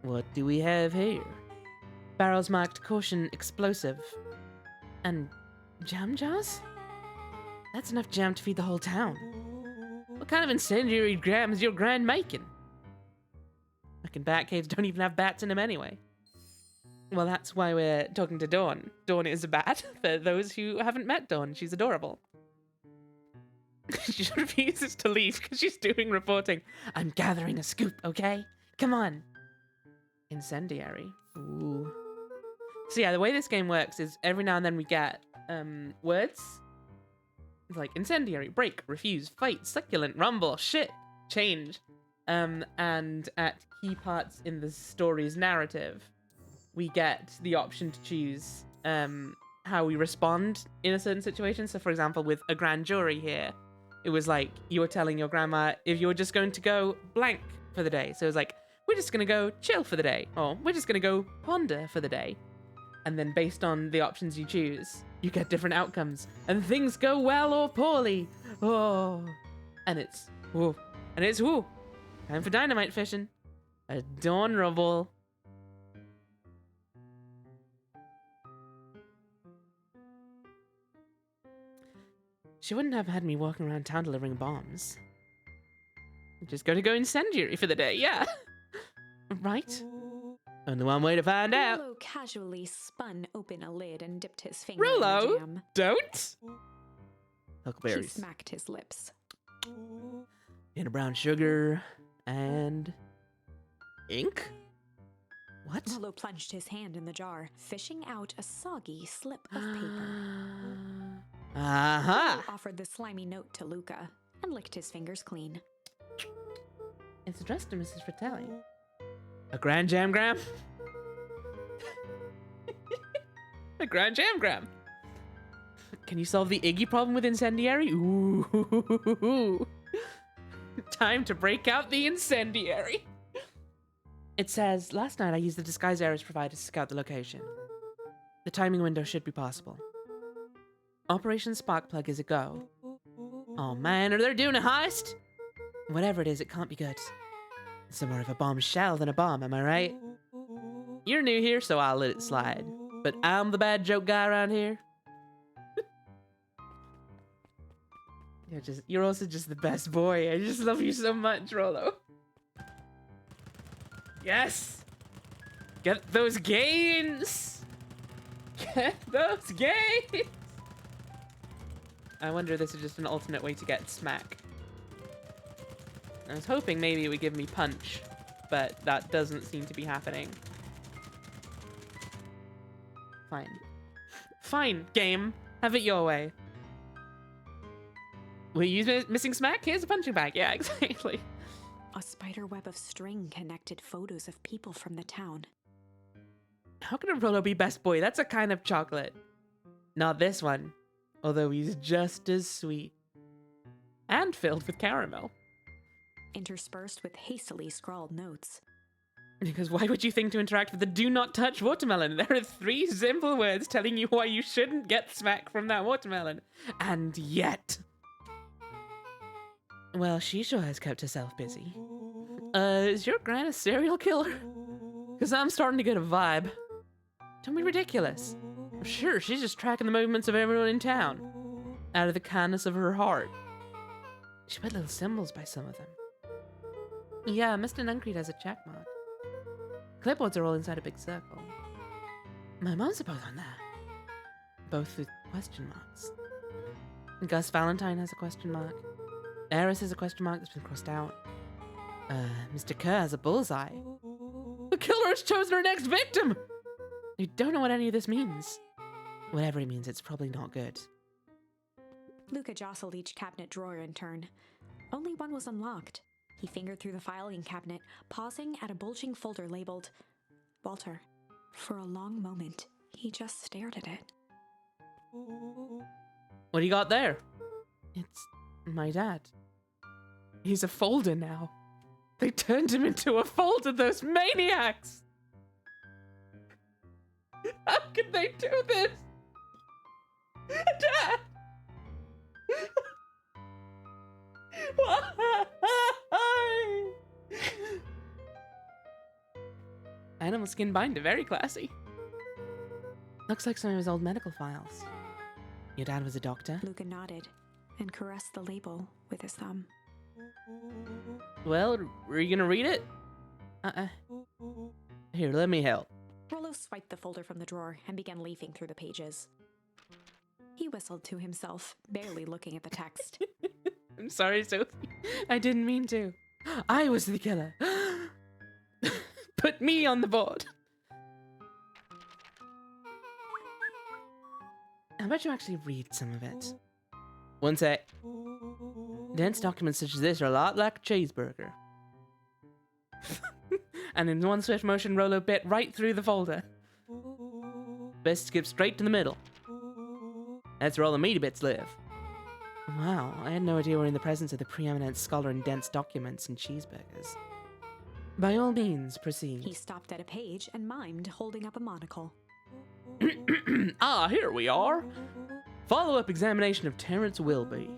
[SPEAKER 1] What do we have here? Barrels marked caution explosive. And jam jars? That's enough jam to feed the whole town. What kind of incendiary gram is your gran making? Fucking bat caves don't even have bats in them anyway. Well, that's why we're talking to Dawn. Dawn is a bat, for those who haven't met Dawn. She's adorable. She refuses to leave because she's doing reporting. I'm gathering a scoop, okay? Come on. Incendiary. Ooh. So yeah, the way this game works is every now and then we get words. Like incendiary, break, refuse, fight, succulent, rumble, shit, change. And at key parts in the story's narrative, we get the option to choose how we respond in a certain situation. So for example, with a grand jury here, it was like you were telling your grandma if you were just going to go blank for the day. So it was like, we're just going to go chill for the day, or we're just going to go ponder for the day. And then based on the options you choose, you get different outcomes. And things go well or poorly. Oh. And it's, whoa. And it's, whoo. Time for dynamite fishing. Adorable. She wouldn't have had me walking around town delivering bombs. Just gotta go incendiary for the day, yeah. Right? Only one way to find out.
[SPEAKER 2] Rollo casually spun open a lid and dipped his finger in the
[SPEAKER 1] Rollo,
[SPEAKER 2] jam.
[SPEAKER 1] don't.
[SPEAKER 2] He
[SPEAKER 1] Huckleberries.
[SPEAKER 2] smacked his lips.
[SPEAKER 1] And a brown sugar and ink? What?
[SPEAKER 2] Rollo plunged his hand in the jar, fishing out a soggy slip of paper.
[SPEAKER 1] Aha!
[SPEAKER 2] Rollo offered the slimy note to Luca and licked his fingers clean.
[SPEAKER 1] It's addressed to Mrs. Fratelli. A grand jamgram? A grand jamgram. Can you solve the Iggy problem with incendiary? Ooh. Time to break out the incendiary. It says, last night I used the disguise errors provided to scout the location. The timing window should be possible. Operation Sparkplug is a go. Oh man, are they doing a heist? Whatever it is, it can't be good. It's more of a bombshell than a bomb, am I right? You're new here, so I'll let it slide. But I'm the bad joke guy around here. You're also just the best boy. I just love you so much, Rollo. Yes! Get those gains! Get those gains! I wonder if this is just an alternate way to get smack. I was hoping maybe it would give me punch, but that doesn't seem to be happening. Fine. Fine, game. Have it your way. We use missing smack? Here's a punching bag. Yeah, exactly.
[SPEAKER 2] A spider web of string connected photos of people from the town.
[SPEAKER 1] How can a Rollo be best boy? That's a kind of chocolate. Not this one. Although he's just as sweet. And filled with caramel.
[SPEAKER 2] Interspersed with hastily scrawled notes.
[SPEAKER 1] Because why would you think to interact with the do not touch watermelon? There are 3 simple words telling you why you shouldn't get smack from that watermelon. And yet... Well, she sure has kept herself busy. Is your gran a serial killer? Because I'm starting to get a vibe. Don't be ridiculous. Sure, she's just tracking the movements of everyone in town. Out of the kindness of her heart. She put little symbols by some of them. Yeah, Mr. Nuncreed has a check mark. Clipboards are all inside a big circle. My mom's are both on there. Both with question marks. Gus Valentine has a question mark. Eris has a question mark that's been crossed out. Mr. Kerr has a bullseye. The killer has chosen her next victim! You don't know what any of this means. Whatever it means, it's probably not good.
[SPEAKER 2] Luca jostled each cabinet drawer in turn. Only one was unlocked. He fingered through the filing cabinet, pausing at a bulging folder labeled Walter. For a long moment, he just stared at it.
[SPEAKER 1] What do you got there? It's my dad. He's a folder now. They turned him into a folder, those maniacs! How could they do this? Dad! Why? Animal skin binder, very classy. Looks like some of his old medical files. Your dad was a doctor?
[SPEAKER 2] Luca nodded and caressed the label with his thumb.
[SPEAKER 1] Well, are you gonna read it? Here, let me help.
[SPEAKER 2] Rollo swiped the folder from the drawer and began leafing through the pages. He whistled to himself, barely looking at the text.
[SPEAKER 1] I'm sorry, Sophie. I didn't mean to. I was the killer. Put me on the board. How about you actually read some of it? One sec. Dense documents such as this are a lot like a cheeseburger. And in one swift motion, Rollo bit right through the folder. Best skip straight to the middle. That's where all the meaty bits live. Wow, I had no idea we're in the presence of the preeminent scholar in dense documents and cheeseburgers. By all means, proceed.
[SPEAKER 2] He stopped at a page and mimed, holding up a monocle.
[SPEAKER 1] Ah, here we are. Follow-up examination of Terrence Wilby.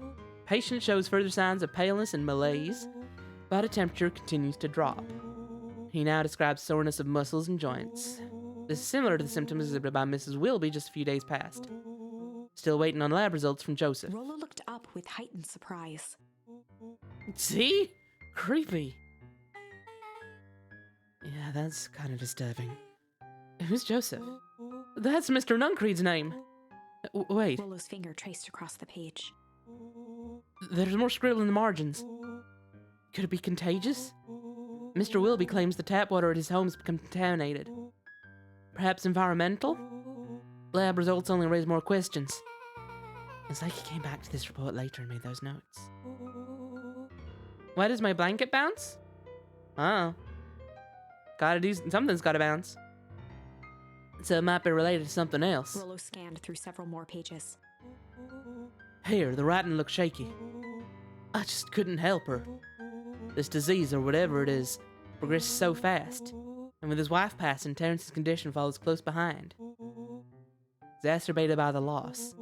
[SPEAKER 1] Patient shows further signs of paleness and malaise, but temperature continues to drop. He now describes soreness of muscles and joints. This is similar to the symptoms exhibited by Mrs. Wilby just a few days past. Still waiting on lab results from Joseph.
[SPEAKER 2] Rollo looked up with heightened surprise.
[SPEAKER 1] See? Creepy. Yeah, that's kind of disturbing. Who's Joseph? That's Mr. Nuncreed's name. Wait,
[SPEAKER 2] Rollo's finger traced across the page.
[SPEAKER 1] there's more scribble in the margins. Could it be contagious? Mr. Wilby claims the tap water at his home has become contaminated. Perhaps environmental? Lab results only raise more questions. It's like he came back to this report later and made those notes. Why does my blanket bounce? Oh. Gotta do something's gotta bounce. So it might be related to something else.
[SPEAKER 2] Rollo scanned through several more pages.
[SPEAKER 1] Here, the writing looks shaky. I just couldn't help her. This disease, or whatever it is, progresses so fast. And with his wife passing, Terrence's condition follows close behind. Exacerbated by the loss.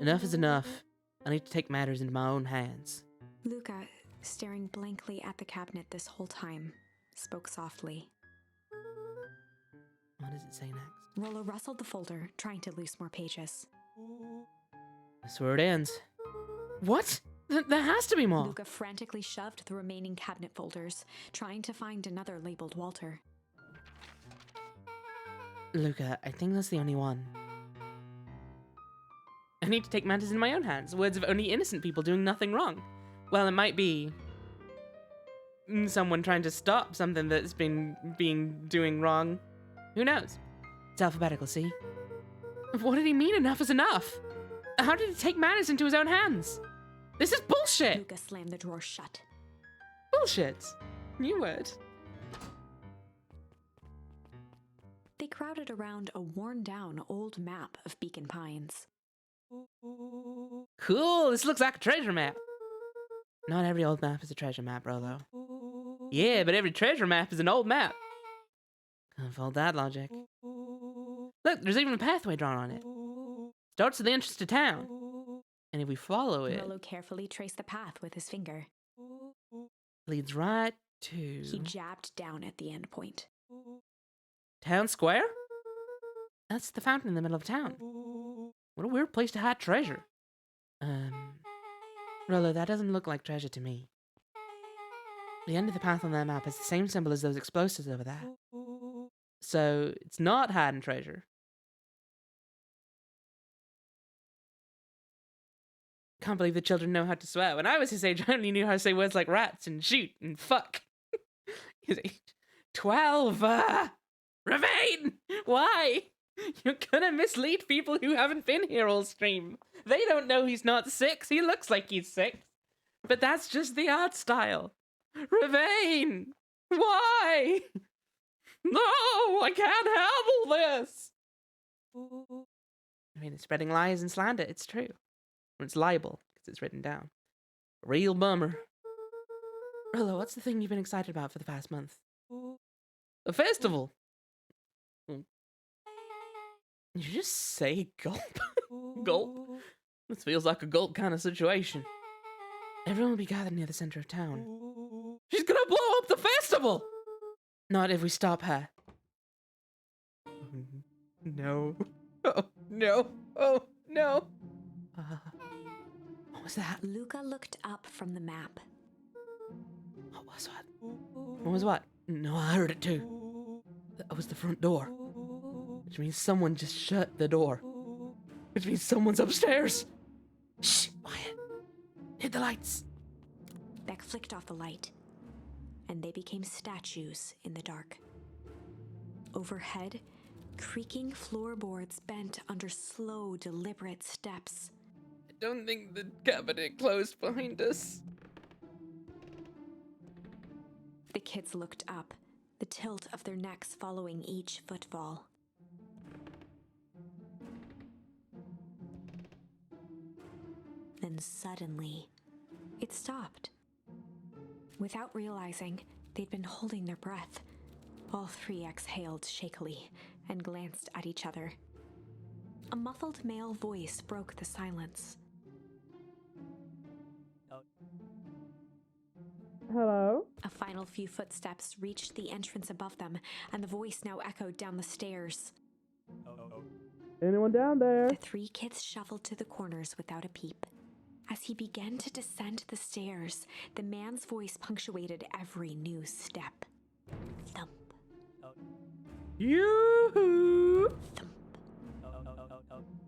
[SPEAKER 1] Enough is enough. I need to take matters into my own hands.
[SPEAKER 2] Luca, staring blankly at the cabinet this whole time, spoke softly.
[SPEAKER 1] What does it say next?
[SPEAKER 2] Rollo rustled the folder, trying to loose more pages.
[SPEAKER 1] That's where it ends. What? There has to be more.
[SPEAKER 2] Luca frantically shoved the remaining cabinet folders, trying to find another labeled Walter.
[SPEAKER 1] Luca, I think that's the only one. I need to take matters in my own hands. Words of only innocent people doing nothing wrong. Well, it might be someone trying to stop something that's been doing wrong. Who knows? It's alphabetical, see? What did he mean enough is enough? How did he take matters into his own hands? This is bullshit!
[SPEAKER 2] Luca slammed the drawer shut.
[SPEAKER 1] Bullshit. New word.
[SPEAKER 2] They crowded around a worn-down old map of Beacon Pines.
[SPEAKER 1] Cool, this looks like a treasure map. Not every old map is a treasure map, Rollo. Yeah, but every treasure map is an old map. Can't fault that logic. Look, there's even a pathway drawn on it. Starts at the entrance to town. And if we follow it,
[SPEAKER 2] Rollo carefully traced the path with his finger.
[SPEAKER 1] leads right to
[SPEAKER 2] He jabbed down at the end point.
[SPEAKER 1] Town Square? That's the fountain in the middle of town. What a weird place to hide treasure. Rollo, that doesn't look like treasure to me. The end of the path on that map has the same symbol as those explosives over there. So, it's not hiding treasure. Can't believe the children know how to swear. When I was his age, I only knew how to say words like rats and shoot and fuck. His age. 12! Ravane! Why? You're gonna mislead people who haven't been here all stream. They don't know he's not 6. He looks like he's 6. But that's just the art style. Ravane! Why? No! I can't handle this! I mean, it's spreading lies and slander. It's true. Or it's libel, because it's written down. Real bummer. Rollo, what's the thing you've been excited about for the past month? A festival! Did you just say gulp? Gulp? This feels like a gulp kind of situation. Everyone will be gathered near the center of town. She's gonna blow up the festival! Not if we stop her. No. Oh, no. Oh, no. What was that?
[SPEAKER 2] Luca looked up from the map.
[SPEAKER 1] What was what? What was what? No, I heard it too. That was the front door. Which means someone just shut the door. Which means someone's upstairs. Shh, quiet. Hit the lights.
[SPEAKER 2] Beck flicked off the light, and they became statues in the dark. Overhead, creaking floorboards bent under slow, deliberate steps.
[SPEAKER 1] I don't think the cabinet closed behind us.
[SPEAKER 2] The kids looked up, the tilt of their necks following each footfall. Then suddenly, it stopped. Without realizing, they'd been holding their breath. All three exhaled shakily and glanced at each other. A muffled male voice broke the silence.
[SPEAKER 1] Hello?
[SPEAKER 2] A final few footsteps reached the entrance above them, and the voice now echoed down the stairs.
[SPEAKER 1] Anyone down there?
[SPEAKER 2] The three kids shuffled to the corners without a peep. As he began to descend the stairs, the man's voice punctuated every new step. Thump,
[SPEAKER 1] Yoo-hoo!
[SPEAKER 2] thump,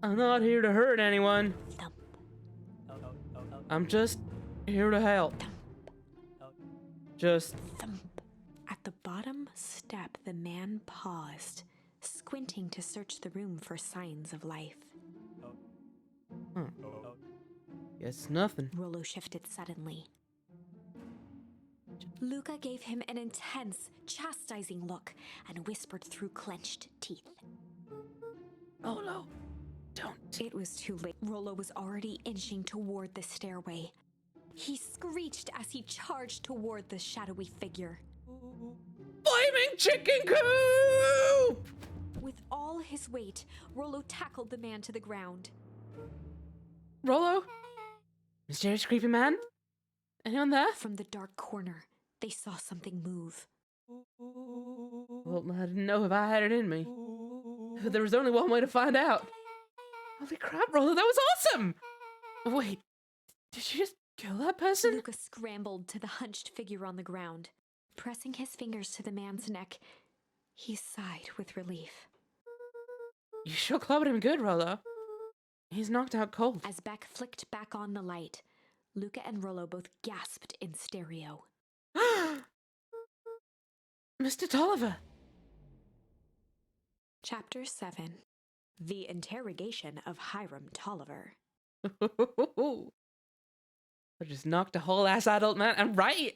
[SPEAKER 1] I'm not here to hurt anyone.
[SPEAKER 2] thump,
[SPEAKER 1] I'm just here to help. Just
[SPEAKER 2] thump. At the bottom step, the man paused, squinting to search the room for signs of life.
[SPEAKER 1] guess nothing.
[SPEAKER 2] Rollo shifted suddenly. Luca gave him an intense, chastising look and whispered through clenched teeth.
[SPEAKER 1] Rollo, don't.
[SPEAKER 2] It was too late. Rollo was already inching toward the stairway. He screeched as he charged toward the shadowy figure.
[SPEAKER 1] Flaming chicken coop!
[SPEAKER 2] With all his weight, Rollo tackled the man to the ground.
[SPEAKER 1] Rollo? Mysterious creepy man? Anyone there?
[SPEAKER 2] From the dark corner, they saw something move.
[SPEAKER 1] Well, I didn't know if I had it in me. But there was only one way to find out. Holy crap, Rollo, that was awesome! Wait, did you just kill that person?
[SPEAKER 2] Luca scrambled to the hunched figure on the ground. Pressing his fingers to the man's neck, he sighed with relief.
[SPEAKER 1] You sure clubbed him good, Rollo. He's knocked out cold.
[SPEAKER 2] As Beck flicked back on the light, Luca and Rollo both gasped in stereo.
[SPEAKER 1] Mr. Tolliver!
[SPEAKER 2] Chapter 7. The Interrogation of Hiram Tolliver.
[SPEAKER 1] I just knocked a whole ass adult man, and right!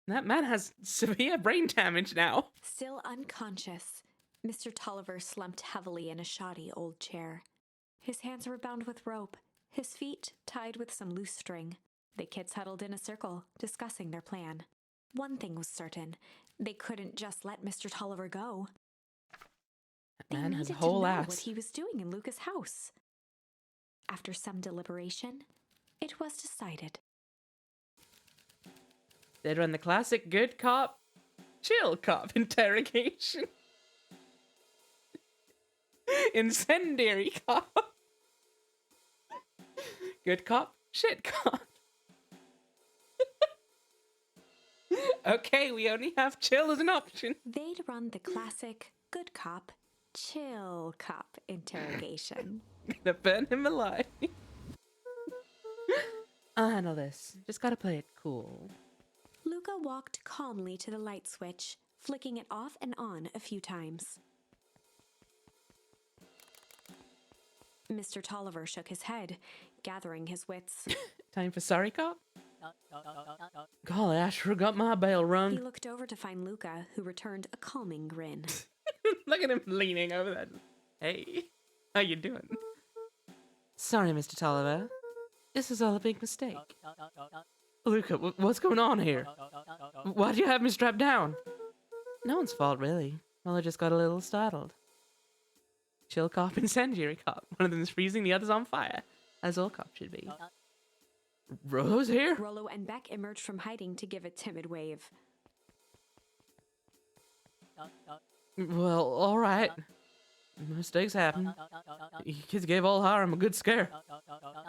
[SPEAKER 1] That man has severe brain damage now.
[SPEAKER 2] Still unconscious, Mr. Tolliver slumped heavily in a shoddy old chair. His hands were bound with rope, his feet tied with some loose string. The kids huddled in a circle, discussing their plan. One thing was certain, they couldn't just let Mr. Tolliver go. They
[SPEAKER 1] Man has a
[SPEAKER 2] needed
[SPEAKER 1] whole
[SPEAKER 2] to know
[SPEAKER 1] ass.
[SPEAKER 2] what he was doing in Luca's house. After some deliberation, it was decided.
[SPEAKER 1] They'd run the classic good cop, chill cop interrogation. Incendiary cop. Good cop, shit cop. Okay, we only have chill as an option.
[SPEAKER 2] They'd run the classic good cop, chill cop interrogation.
[SPEAKER 1] Gonna burn him alive. I'll handle this. Just gotta play it cool.
[SPEAKER 2] Luca walked calmly to the light switch, flicking it off and on a few times. Mr. Tolliver shook his head, gathering his wits.
[SPEAKER 1] Time for sorry cop? Golly, I sure got my bell rung.
[SPEAKER 2] He looked over to find Luca, who returned a calming grin.
[SPEAKER 1] Look at him leaning over there. Hey, how you doing? Sorry, Mr. Tolliver. This is all a big mistake. Luca, what's going on here? Why'd you have me strapped down? No one's fault, really. Well, I just got a little startled. Chill cop, incendiary cop. One of them's freezing, the other's on fire. As all cops should be. Rollo's here?
[SPEAKER 2] Rollo and Beck emerged from hiding to give a timid wave.
[SPEAKER 1] Well, alright. Mistakes happen. You kids gave old Hiram a good scare.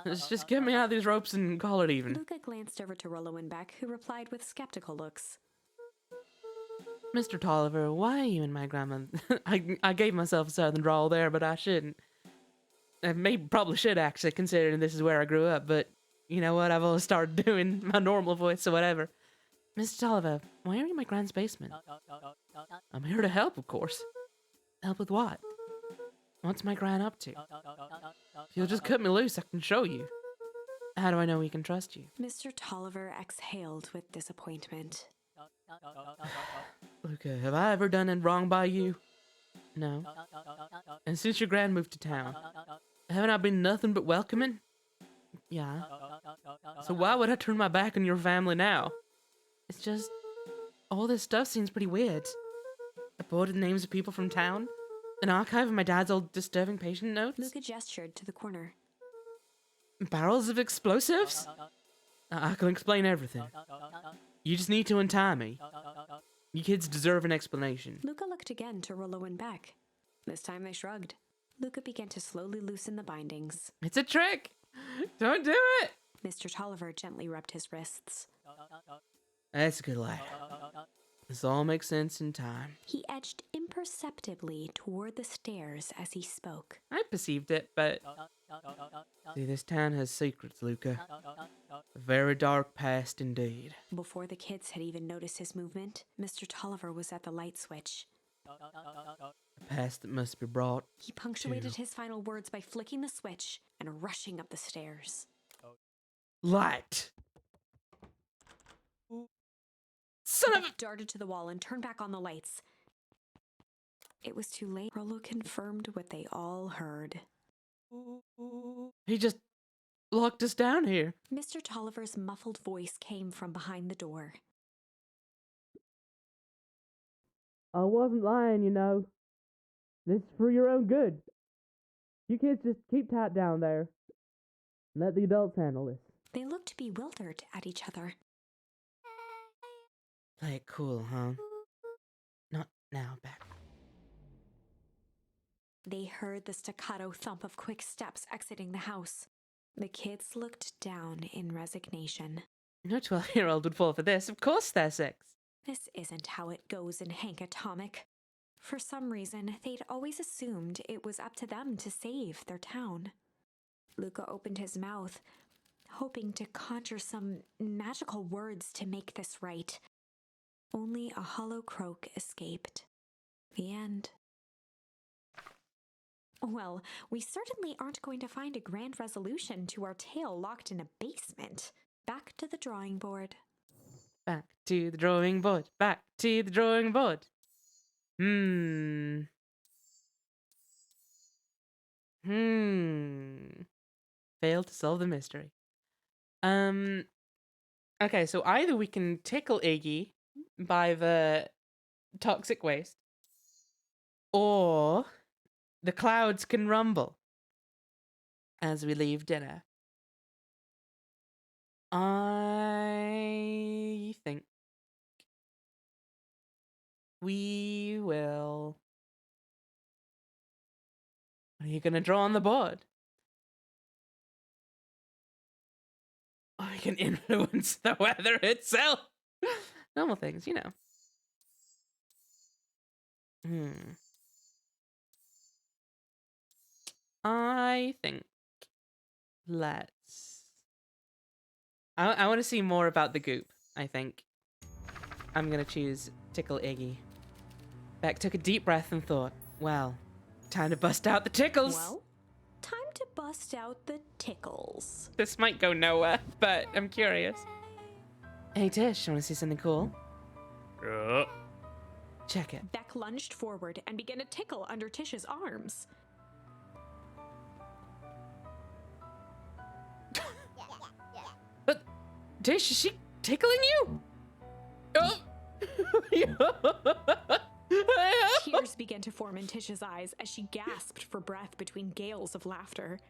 [SPEAKER 1] Let's just get me out of these ropes and call it even.
[SPEAKER 2] Luca glanced over to Rollo and Beck, who replied with skeptical looks.
[SPEAKER 1] Mr. Tolliver, why are you and my grandma... I gave myself a southern drawl there, but I shouldn't. I probably should, actually, considering this is where I grew up, but you know what? I've always started doing my normal voice or whatever. Mr. Tolliver, why are you in my grand's basement? I'm here to help, of course. Help with what? What's my gran up to? If you'll just cut me loose, I can show you. How do I know we can trust you?
[SPEAKER 2] Mr. Tolliver exhaled with disappointment.
[SPEAKER 1] Luca, have I ever done it wrong by you? No. And since your gran moved to town, haven't I been nothing but welcoming? Yeah. So why would I turn my back on your family now? It's just, all this stuff seems pretty weird. A board with names of people from town, an archive of my dad's old disturbing patient notes,
[SPEAKER 2] Luca gestured to the corner.
[SPEAKER 1] barrels of explosives? I can explain everything. You just need to untie me. You kids deserve an explanation.
[SPEAKER 2] Luca looked again to Rollo and Beck. This time they shrugged. Luca began to slowly loosen the bindings.
[SPEAKER 1] It's a trick! Don't do it!
[SPEAKER 2] Mr. Tolliver gently rubbed his wrists.
[SPEAKER 1] That's a good lad. This all makes sense in time.
[SPEAKER 2] He edged imperceptibly toward the stairs as he spoke.
[SPEAKER 1] I perceived it, but... See, this town has secrets, Luca. A very dark past indeed.
[SPEAKER 2] Before the kids had even noticed his movement, Mr. Tolliver was at the light switch.
[SPEAKER 1] A past that must be brought.
[SPEAKER 2] He punctuated his final words by flicking the switch and rushing up the stairs.
[SPEAKER 1] Light! Son of a...
[SPEAKER 2] Beck darted to the wall and turned back on the lights. It was too late. Rollo confirmed what they all heard.
[SPEAKER 1] He just locked us down here.
[SPEAKER 2] Mr. Tolliver's muffled voice came from behind the door.
[SPEAKER 1] I wasn't lying, you know. This is for your own good. You kids just keep tight down there. Let the adults handle this.
[SPEAKER 2] They looked bewildered at each other.
[SPEAKER 1] Play it cool, huh? Not now, Beck.
[SPEAKER 2] They heard the staccato thump of quick steps exiting the house. The kids looked down in resignation.
[SPEAKER 1] No 12-year-old would fall for this. Of course they're 6.
[SPEAKER 2] This isn't how it goes in Hank Atomic. For some reason, they'd always assumed it was up to them to save their town. Luca opened his mouth, hoping to conjure some magical words to make this right. Only a hollow croak escaped. The end. Well, we certainly aren't going to find a grand resolution to our tale locked in a basement. Back to the drawing board.
[SPEAKER 1] Back to the drawing board. Back to the drawing board. Failed to solve the mystery. Okay, so either we can tickle Iggy by the toxic waste, or the clouds can rumble as we leave dinner. I think we will... What are you gonna draw on the board? Or we can influence the weather itself. Normal things, you know. I think let's... I want to see more about the goop, I think. I'm going to choose Tickle Iggy. Beck took a deep breath and thought, well, time to bust out the tickles.
[SPEAKER 2] Well, time to bust out the tickles.
[SPEAKER 1] This might go nowhere, but I'm curious. Hey, Tish, want to see something cool? Check it.
[SPEAKER 2] Beck lunged forward and began to tickle under Tish's arms.
[SPEAKER 1] But, Tish, is she tickling you? Oh!
[SPEAKER 2] Tears began to form in Tish's eyes as she gasped for breath between gales of laughter.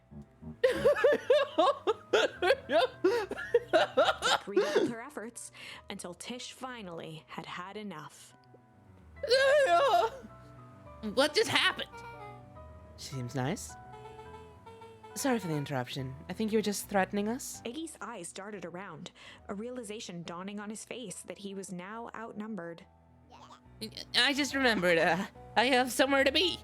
[SPEAKER 2] Beck redoubled her efforts until Tish finally had had enough.
[SPEAKER 1] What just happened? Seems nice. Sorry for the interruption. I think you were just threatening us.
[SPEAKER 2] Iggy's eyes darted around, a realization dawning on his face that he was now outnumbered.
[SPEAKER 1] I just remembered, I have somewhere to be.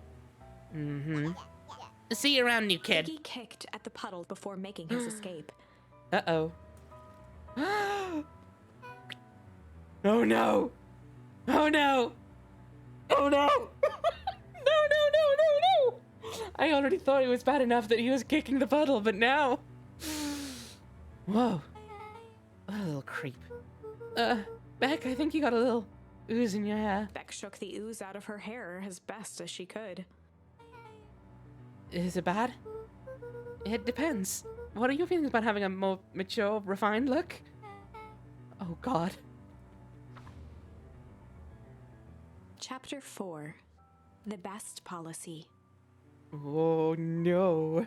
[SPEAKER 1] See you around, new kid.
[SPEAKER 2] Iggy kicked at the puddle before making his escape.
[SPEAKER 1] Uh-oh. Oh no! Oh no! Oh no! No! I already thought it was bad enough that he was kicking the puddle, but now... Whoa. What a little creep. Beck, I think you got a little ooze in your hair.
[SPEAKER 2] Beck shook the ooze out of her hair as best as she could.
[SPEAKER 1] Is it bad? It depends. What are your feelings about having a more mature, refined look? Oh, God.
[SPEAKER 2] Chapter 4. The Best Policy.
[SPEAKER 1] Oh, no.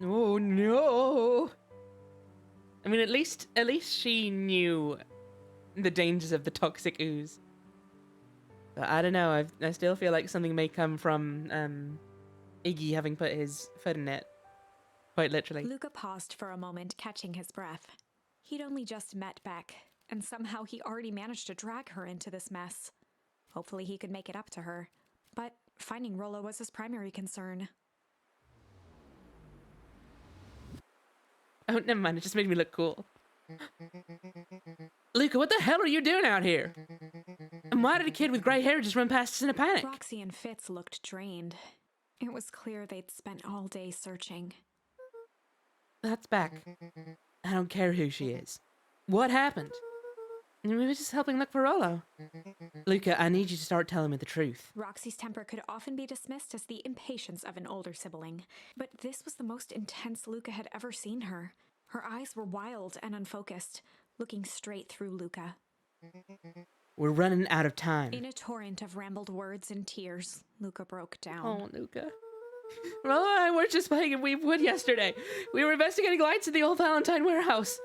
[SPEAKER 1] Oh, no. I mean, at least she knew the dangers of the toxic ooze. But I don't know, I still feel like something may come from, Iggy having put his foot in it. Quite literally.
[SPEAKER 2] Luca paused for a moment, catching his breath. He'd only just met Beck, and somehow he already managed to drag her into this mess. Hopefully he could make it up to her. But finding Rollo was his primary concern.
[SPEAKER 1] Oh, never mind. It just made me look cool. Luca, what the hell are you doing out here? And why did a kid with grey hair just run past us in a panic?
[SPEAKER 2] Roxy and Fitz looked drained. It was clear they'd spent all day searching.
[SPEAKER 1] That's Beck. I don't care who she is. What happened? We were just helping look for Rollo. Luca, I need you to start telling me the truth.
[SPEAKER 2] Roxy's temper could often be dismissed as the impatience of an older sibling, but this was the most intense Luca had ever seen her. Her eyes were wild and unfocused, looking straight through Luca.
[SPEAKER 1] We're running out of time.
[SPEAKER 2] In a torrent of rambled words and tears, Luca broke down.
[SPEAKER 1] Oh, Luca. Rollo and I were just playing in Weavewood yesterday. We were investigating lights at the old Valentine warehouse.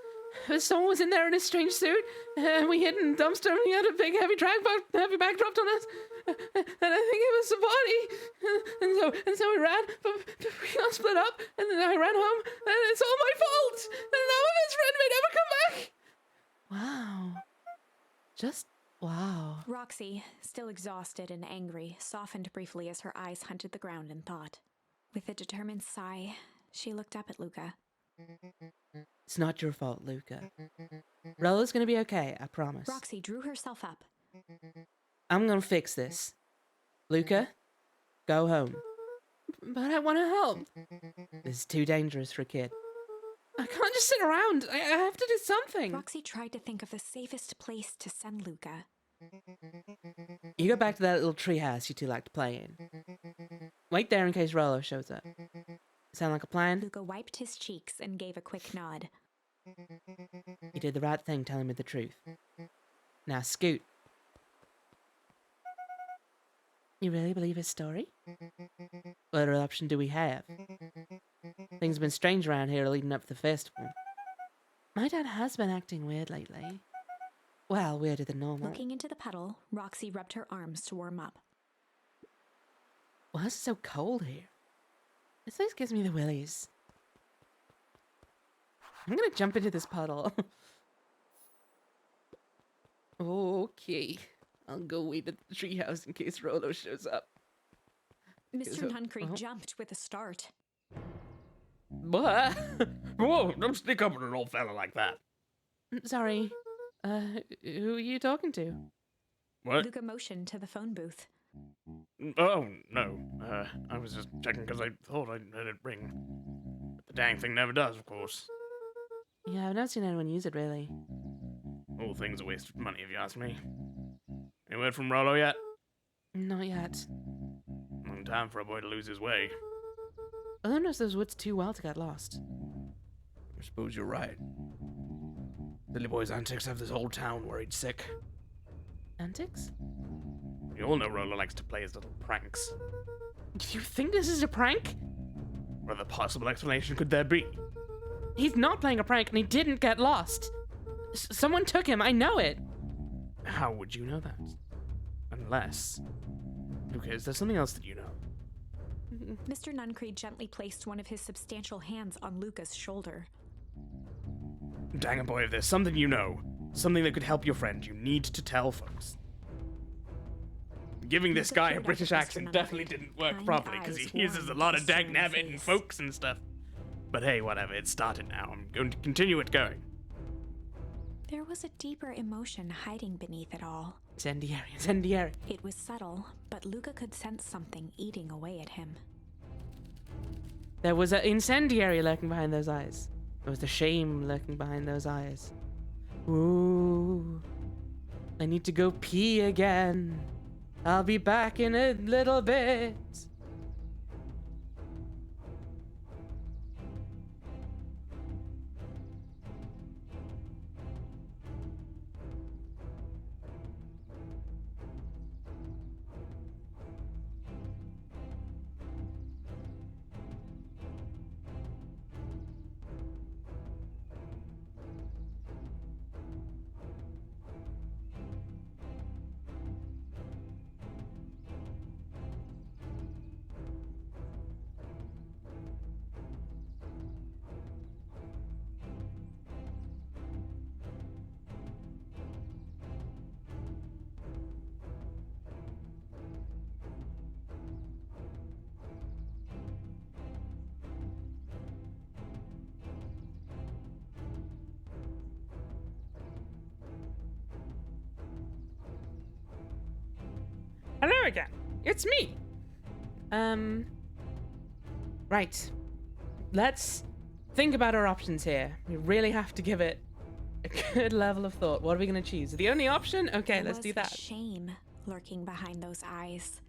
[SPEAKER 1] Someone was in there in a strange suit, and we hid in the dumpster, and he had a big heavy bag dropped on us, and I think it was a body, and so we ran, but we all split up, and then I ran home, and it's all my fault, and none of his friend may never come back. Wow. Just wow.
[SPEAKER 2] Roxy, still exhausted and angry, softened briefly as her eyes hunted the ground in thought. With a determined sigh, she looked up at Luca.
[SPEAKER 1] It's not your fault, Luca. Rollo's gonna be okay, I promise.
[SPEAKER 2] Roxy drew herself up.
[SPEAKER 1] I'm gonna fix this. Luca, go home. But I want to help. This is too dangerous for a kid. I can't just sit around. I have to do something.
[SPEAKER 2] Roxy tried to think of the safest place to send Luca.
[SPEAKER 1] You go back to that little treehouse you two like to play in. Wait there in case Rollo shows up. Sound like a plan?
[SPEAKER 2] Luca wiped his cheeks and gave a quick nod.
[SPEAKER 1] You did the right thing telling me the truth. Now scoot. You really believe his story? What other option do we have? Things have been strange around here leading up to the festival. My dad has been acting weird lately. Well, weirder than normal.
[SPEAKER 2] Looking into the puddle, Roxy rubbed her arms to warm up.
[SPEAKER 1] Why is it so cold here? This place gives me the willies. I'm gonna jump into this puddle. Okay. I'll go wait at the treehouse in case Rollo shows up.
[SPEAKER 2] Mr. Nuncreed
[SPEAKER 1] Oh.
[SPEAKER 2] jumped with a start.
[SPEAKER 1] What?
[SPEAKER 3] Whoa, don't stick up with an old fella like that.
[SPEAKER 1] Sorry. Who are you talking to?
[SPEAKER 3] What?
[SPEAKER 2] Luca motioned to the phone booth.
[SPEAKER 3] Oh, no. I was just checking because I thought I'd let it ring. But the dang thing never does, of course.
[SPEAKER 1] Yeah, I've never seen anyone use it, really.
[SPEAKER 3] Whole thing's a waste of money, if you ask me. Any word from Rollo yet?
[SPEAKER 1] Not yet.
[SPEAKER 3] Long time for a boy to lose his way.
[SPEAKER 1] Other knows those woods too well to get lost.
[SPEAKER 3] I suppose you're right. Silly boy's antics have this whole town worried sick.
[SPEAKER 1] Antics?
[SPEAKER 3] You all know Rollo likes to play his little pranks.
[SPEAKER 1] Do you think this is a prank?
[SPEAKER 3] What other possible explanation could there be?
[SPEAKER 1] He's not playing a prank and he didn't get lost. Someone took him, I know it.
[SPEAKER 3] How would you know that? Unless... Luca, is there something else that you know?
[SPEAKER 2] Mr. Nuncreed gently placed one of his substantial hands on Luca's shoulder.
[SPEAKER 3] Dang it, boy, if there's something you know, something that could help your friend, you need to tell folks. Giving this
[SPEAKER 2] Luca
[SPEAKER 3] guy a
[SPEAKER 2] peered up
[SPEAKER 3] British
[SPEAKER 2] at Mr.
[SPEAKER 3] accent definitely
[SPEAKER 2] Nuncreed.
[SPEAKER 3] didn't work
[SPEAKER 2] Kind
[SPEAKER 3] properly, because he
[SPEAKER 2] eyes
[SPEAKER 3] uses a
[SPEAKER 2] warmed
[SPEAKER 3] lot
[SPEAKER 2] his
[SPEAKER 3] of dag
[SPEAKER 2] stern
[SPEAKER 3] nabbit and
[SPEAKER 2] face.
[SPEAKER 3] folks and stuff. But hey, whatever, it started now. I'm going to continue it going.
[SPEAKER 2] There was a deeper emotion hiding beneath it all.
[SPEAKER 1] Incendiary, incendiary.
[SPEAKER 2] It was subtle, but Luca could sense something eating away at him.
[SPEAKER 1] There was an incendiary lurking behind those eyes. There was the shame lurking behind those eyes. Ooh. I need to go pee again. I'll be back in a little bit. Hello again. It's me. Right. Let's think about our options here. We really have to give it a good level of thought. What are we going to choose? The only option? Okay,
[SPEAKER 2] There
[SPEAKER 1] let's
[SPEAKER 2] was
[SPEAKER 1] do
[SPEAKER 2] a
[SPEAKER 1] that.
[SPEAKER 2] shame lurking behind those eyes.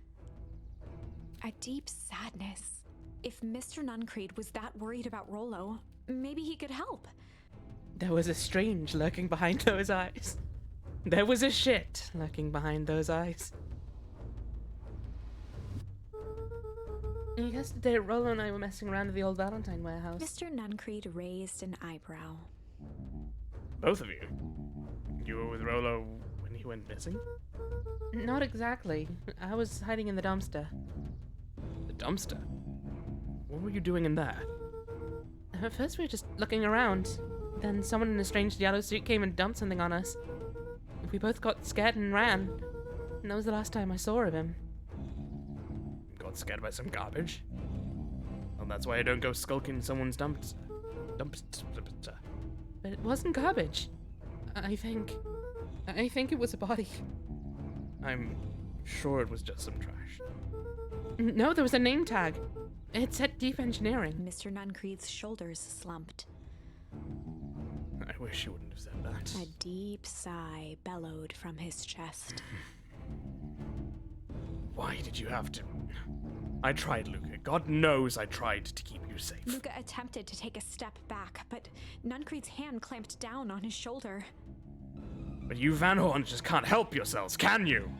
[SPEAKER 2] A deep sadness. If Mr. Nuncreed was that worried about Rollo, maybe he could help.
[SPEAKER 1] There was a strange lurking behind those eyes. There was a shit lurking behind those eyes. Yesterday, Rollo and I were messing around at the old Valentine warehouse.
[SPEAKER 2] Mr. Nuncreed raised an eyebrow.
[SPEAKER 3] Both of you? You were with Rollo when he went missing?
[SPEAKER 1] Not exactly. I was hiding in the dumpster.
[SPEAKER 3] The dumpster? What were you doing in there?
[SPEAKER 1] At first we were just looking around. Then someone in a strange yellow suit came and dumped something on us. We both got scared and ran. And that was the last time I saw of him.
[SPEAKER 3] Got scared by some garbage? Well, that's why I don't go skulking in someone's dumpster.
[SPEAKER 1] But it wasn't garbage. I think it was a body.
[SPEAKER 3] I'm sure it was just some trash.
[SPEAKER 1] No, there was a name tag. It said Deep Engineering.
[SPEAKER 2] Mr. Nuncreed's shoulders slumped.
[SPEAKER 3] I wish you wouldn't have said that.
[SPEAKER 2] A deep sigh bellowed from his chest.
[SPEAKER 3] Why did you have to? I tried, Luca. God knows I tried to keep you safe.
[SPEAKER 2] Luca attempted to take a step back, but Nuncreed's hand clamped down on his shoulder.
[SPEAKER 3] But you Van Horn just can't help yourselves, can you?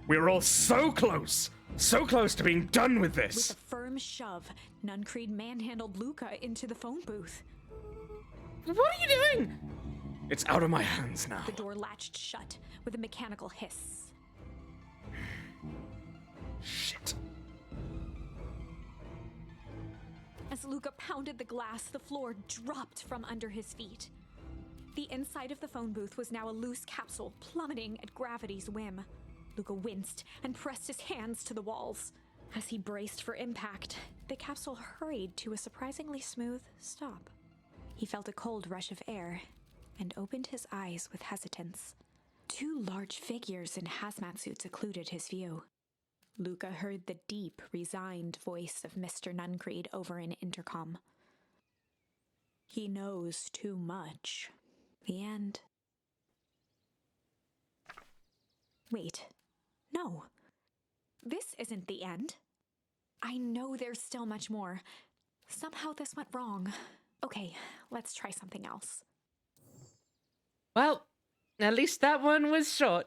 [SPEAKER 3] We were all so close to being done with
[SPEAKER 2] With
[SPEAKER 3] this.
[SPEAKER 2] a firm shove, Nuncreed manhandled Luca into the phone booth.
[SPEAKER 1] What are you doing?
[SPEAKER 3] It's out of my hands now.
[SPEAKER 2] The door latched shut with a mechanical hiss.
[SPEAKER 3] Shit.
[SPEAKER 2] As Luca pounded the glass, the floor dropped from under his feet. The inside of the phone booth was now a loose capsule plummeting at gravity's whim. Luca winced and pressed his hands to the walls. As he braced for impact, the capsule hurried to a surprisingly smooth stop. He felt a cold rush of air and opened his eyes with hesitance. Two large figures in hazmat suits occluded his view. Luca heard the deep, resigned voice of Mr. Nuncreed over an intercom. He knows too much. The end. Wait. No. This isn't the end. I know there's still much more. Somehow this went wrong. Okay, let's try something else.
[SPEAKER 1] Well, at least that one was short.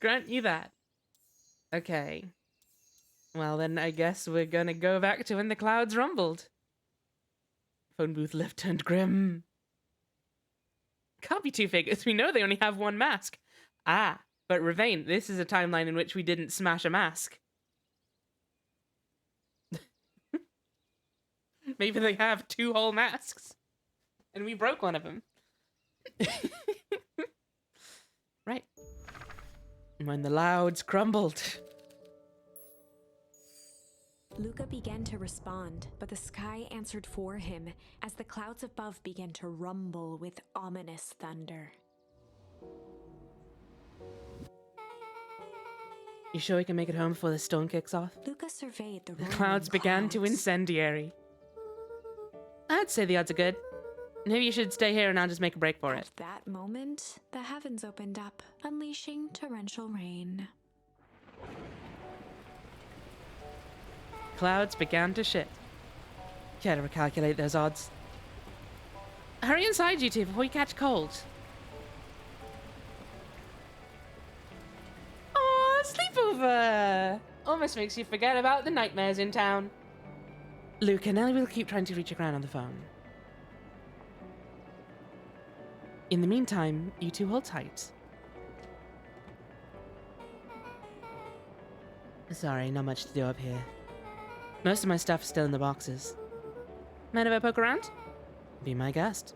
[SPEAKER 1] Grant you that. Okay. Well, then I guess we're gonna go back to when the clouds rumbled. Phone booth left turned grim. Can't be two figures. We know they only have one mask. Ah, but Ravane, this is a timeline in which we didn't smash a mask. Maybe they have two whole masks. And we broke one of them. Right. When the clouds crumbled.
[SPEAKER 2] Luca began to respond, but the sky answered for him as the clouds above began to rumble with ominous thunder.
[SPEAKER 1] You sure we can make it home before the storm kicks off?
[SPEAKER 2] Luca surveyed the
[SPEAKER 1] The
[SPEAKER 2] rolling
[SPEAKER 1] clouds began to
[SPEAKER 2] clouds.
[SPEAKER 1] incendiary. I'd say the odds are good. Maybe you should stay here and I'll just make a break for it.
[SPEAKER 2] At that moment, the heavens opened up, unleashing torrential rain.
[SPEAKER 1] Clouds began to shit. Care to recalculate those odds? Hurry inside, you two, before you catch cold. Aw, sleepover! Almost makes you forget about the nightmares in town. Luke and Ellie will keep trying to reach your ground on the phone. In the meantime, you two hold tight. Sorry, not much to do up here. Most of my stuff is still in the boxes. Mind if I poke around? Be my guest.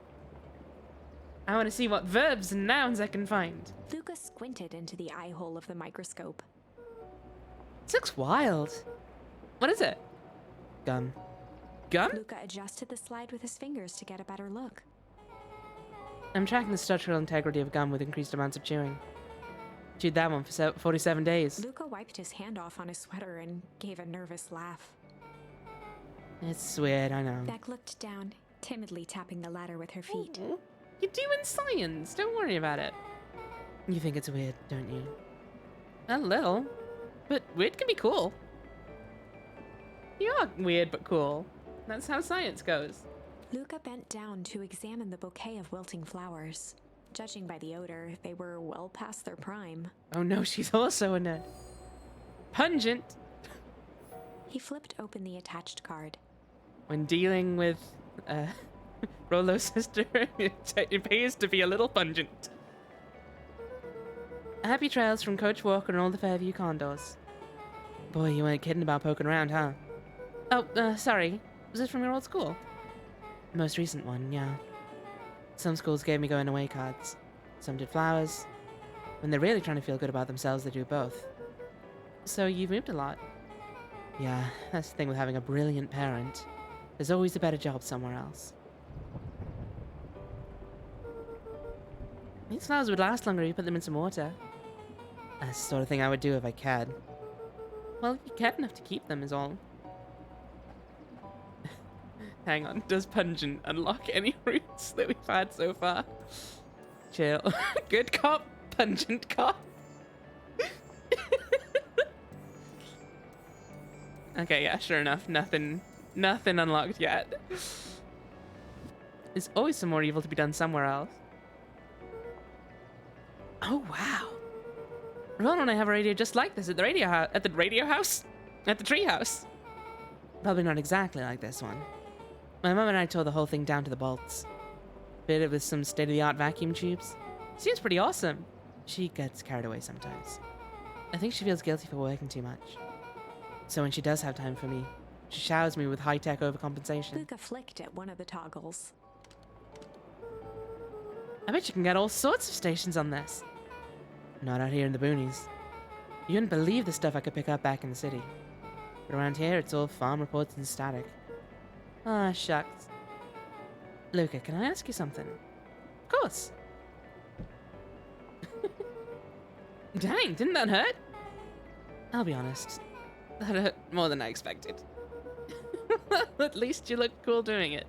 [SPEAKER 1] I want to see what verbs and nouns I can find.
[SPEAKER 2] Luca squinted into the eye hole of the microscope.
[SPEAKER 1] This looks wild. What is it? Gum. Gum?
[SPEAKER 2] Luca adjusted the slide with his fingers to get a better look.
[SPEAKER 1] I'm tracking the structural integrity of gum with increased amounts of chewing. Chewed that one for 47 days.
[SPEAKER 2] Luca wiped his hand off on his sweater and gave a nervous laugh.
[SPEAKER 1] It's weird, I know.
[SPEAKER 2] Beck looked down, timidly tapping the ladder with her feet.
[SPEAKER 1] Ooh, you're doing science. Don't worry about it. You think it's weird, don't you? A little. But weird can be cool. You are weird but cool. That's how science goes.
[SPEAKER 2] Luca bent down to examine the bouquet of wilting flowers. Judging by the odor, they were well past their prime.
[SPEAKER 1] Oh no, she's also a nerd. Pungent.
[SPEAKER 2] He flipped open the attached card.
[SPEAKER 1] When dealing with Rolo's sister, it pays to be a little pungent. Happy trails from Coach Walker and all the Fairview Condors. Boy, you weren't kidding about poking around, huh? Oh, sorry. Was this from your old school? The most recent one, yeah. Some schools gave me going away cards. Some did flowers. When they're really trying to feel good about themselves, they do both. So you've moved a lot. Yeah, that's the thing with having a brilliant parent. There's always a better job somewhere else. These flowers would last longer if you put them in some water. That's the sort of thing I would do if I cared. Well, if you cared enough to keep them is all. Hang on, does pungent unlock any roots that we've had so far? Chill. Good cop, pungent cop. Okay, yeah, sure enough, nothing unlocked yet. There's always some more evil to be done somewhere else. Oh wow! Ron and I have a radio just like this at the radio house. At the radio house? At the tree house. Probably not exactly like this one. My mum and I tore the whole thing down to the bolts. Fit it with some state-of-the-art vacuum tubes. Seems pretty awesome. She gets carried away sometimes. I think she feels guilty for working too much. So when she does have time for me, she showers me with high-tech overcompensation.
[SPEAKER 2] Luca flicked at one of the toggles.
[SPEAKER 1] I bet you can get all sorts of stations on this. Not out here in the boonies. You wouldn't believe the stuff I could pick up back in the city. But around here, it's all farm reports and static. Ah, shucks. Luca, can I ask you something? Of course. Dang, didn't that hurt? I'll be honest. That hurt more than I expected. At least you look cool doing it.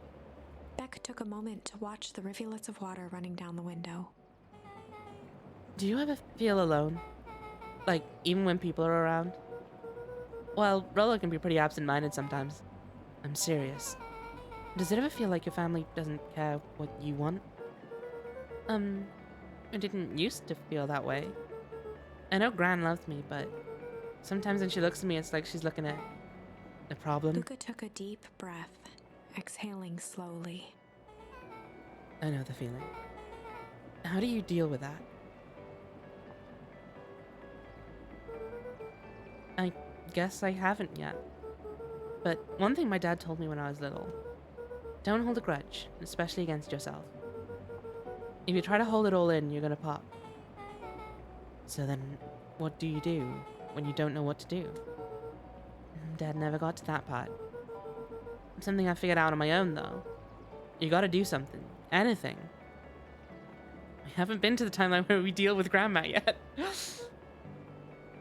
[SPEAKER 2] Beck took a moment to watch the rivulets of water running down the window.
[SPEAKER 1] Do you ever feel alone? Like, even when people are around? Well, Rolo can be pretty absent-minded sometimes. I'm serious. Does it ever feel like your family doesn't care what you want? I didn't used to feel that way. I know Gran loves me, but sometimes when she looks at me, it's like she's looking at a problem.
[SPEAKER 2] Luca took a deep breath, exhaling slowly.
[SPEAKER 1] I know the feeling. How do you deal with that? I guess I haven't yet. But one thing my dad told me when I was little: don't hold a grudge, especially against yourself. If you try to hold it all in, you're gonna pop. So then, what do you do when you don't know what to do? Dad never got to that part. Something I figured out on my own, though. You gotta do something. Anything. I haven't been to the timeline where we deal with Grandma yet.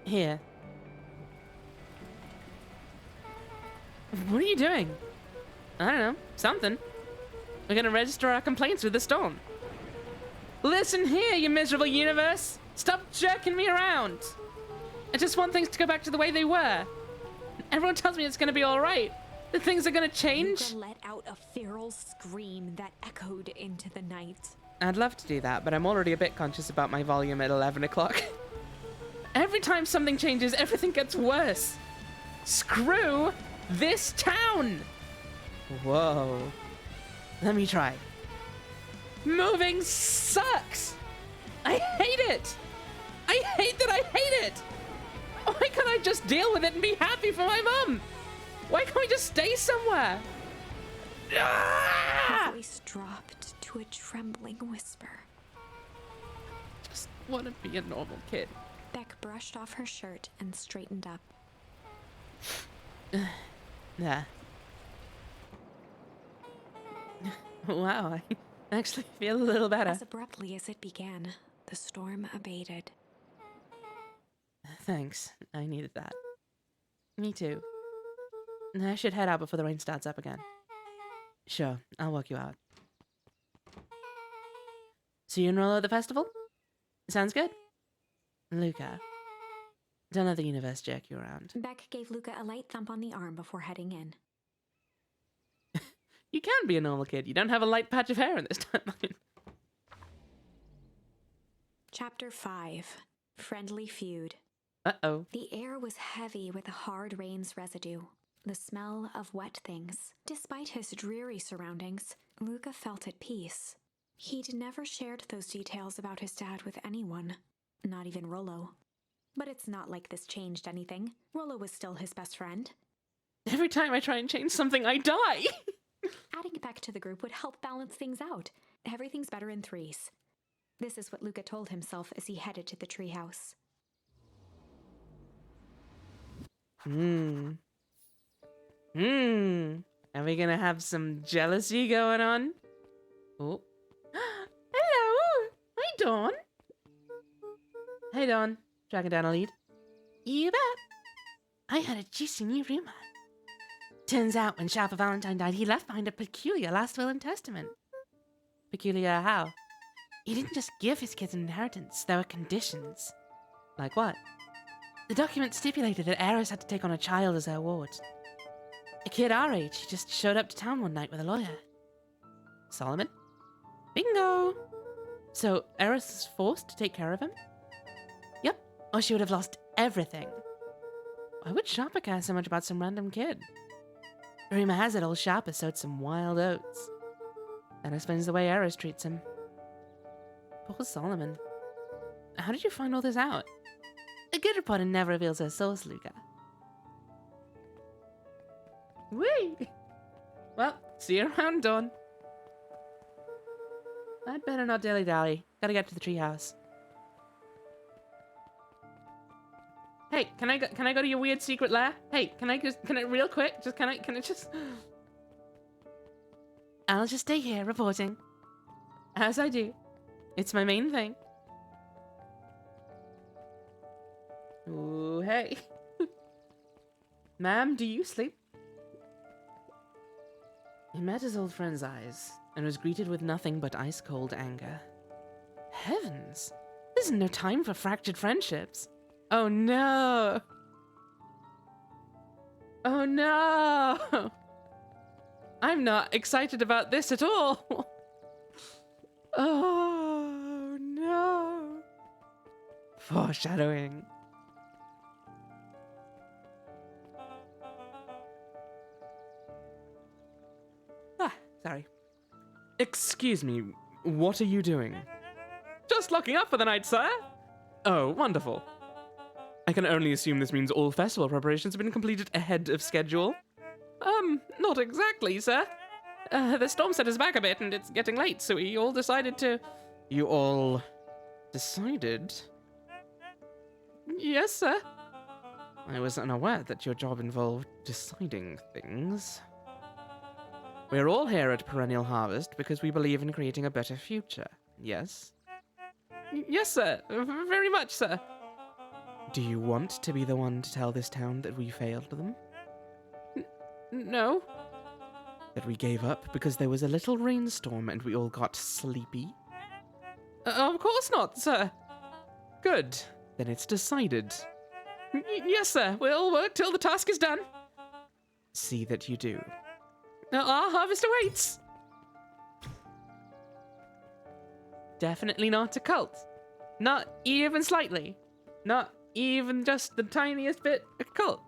[SPEAKER 1] Here. What are you doing? I don't know. Something. We're gonna register our complaints with the storm. Listen here, you miserable universe! Stop jerking me around! I just want things to go back to the way they were. Everyone tells me it's gonna be alright. That things are gonna change.
[SPEAKER 2] Luca let out a feral scream that echoed into the night.
[SPEAKER 1] I'd love to do that, but I'm already a bit conscious about my volume at 11 o'clock. Every time something changes, everything gets worse. Screw this town! Whoa. Let me try. Moving sucks! I hate it! I hate that I hate it! Why can't I just deal with it and be happy for my mum? Why can't we just stay somewhere?
[SPEAKER 2] Her voice dropped to a trembling whisper.
[SPEAKER 1] Just want to be a normal kid.
[SPEAKER 2] Beck brushed off her shirt and straightened up.
[SPEAKER 1] Yeah. Wow, I actually feel a little better.
[SPEAKER 2] As abruptly as it began, the storm abated.
[SPEAKER 1] Thanks. I needed that. Me too. I should head out before the rain starts up again. Sure, I'll walk you out. See you and Rollo at the festival? Sounds good. Luca, don't let the universe jerk you around.
[SPEAKER 2] Beck gave Luca a light thump on the arm before heading in.
[SPEAKER 1] You can be a normal kid. You don't have a light patch of hair in this timeline.
[SPEAKER 2] Chapter 5. Friendly Feud.
[SPEAKER 1] Uh-oh.
[SPEAKER 2] The air was heavy with the hard rain's residue, the smell of wet things. Despite his dreary surroundings, Luca felt at peace. He'd never shared those details about his dad with anyone, not even Rollo. But it's not like this changed anything. Rollo was still his best friend.
[SPEAKER 1] Every time I try and change something, I die!
[SPEAKER 2] Adding Beck to the group would help balance things out. Everything's better in threes. This is what Luca told himself as he headed to the treehouse.
[SPEAKER 1] Are we gonna have some jealousy going on? Oh. Hello! Hi, Dawn! Hey, Dawn. Tracking down a lead. You bet. I heard a juicy new rumor. Turns out when Sharper Valentine died, he left behind a peculiar last will and testament. Peculiar how? He didn't just give his kids an inheritance, there were conditions. Like what? The document stipulated that Eris had to take on a child as her ward. A kid our age who just showed up to town one night with a lawyer. Solomon? Bingo! So Eris was forced to take care of him? Yep, or she would have lost everything. Why would Sharper care so much about some random kid? Rumor has it old Sharper sowed some wild oats. That explains the way Eris treats him. Poor Solomon. How did you find all this out? A good reporter never reveals her source, Luca. Whee! Well, see you around, Dawn. I'd better not dilly-dally. Gotta get to the treehouse. Hey, can I go to your weird secret lair? Hey, can I real quick? Can I just... I'll just stay here reporting. As I do. It's my main thing. Ooh, hey. Ma'am, do you sleep? He met his old friend's eyes and was greeted with nothing but ice-cold anger. Heavens! This is no time for fractured friendships. Oh no! Oh no! I'm not excited about this at all! Oh no! Foreshadowing. Sorry. Excuse me, what are you doing?
[SPEAKER 4] Just locking up for the night, sir.
[SPEAKER 1] Oh, wonderful. I can only assume this means all festival preparations have been completed ahead of schedule.
[SPEAKER 4] Not exactly, sir. The storm set us back a bit and it's getting late, so we all decided to...
[SPEAKER 1] You all... decided?
[SPEAKER 4] Yes, sir.
[SPEAKER 1] I was unaware that your job involved deciding things. We're all here at Perennial Harvest because we believe in creating a better future, yes?
[SPEAKER 4] Yes, sir. Very much, sir.
[SPEAKER 1] Do you want to be the one to tell this town that we failed them?
[SPEAKER 4] No.
[SPEAKER 1] That we gave up because there was a little rainstorm and we all got sleepy?
[SPEAKER 4] Of course not, sir.
[SPEAKER 1] Good. Then it's decided.
[SPEAKER 4] Yes, sir. We'll work till the task is done.
[SPEAKER 1] See that you do.
[SPEAKER 4] Our harvest awaits.
[SPEAKER 1] Definitely not a cult. Not even slightly. Not even just the tiniest bit a cult.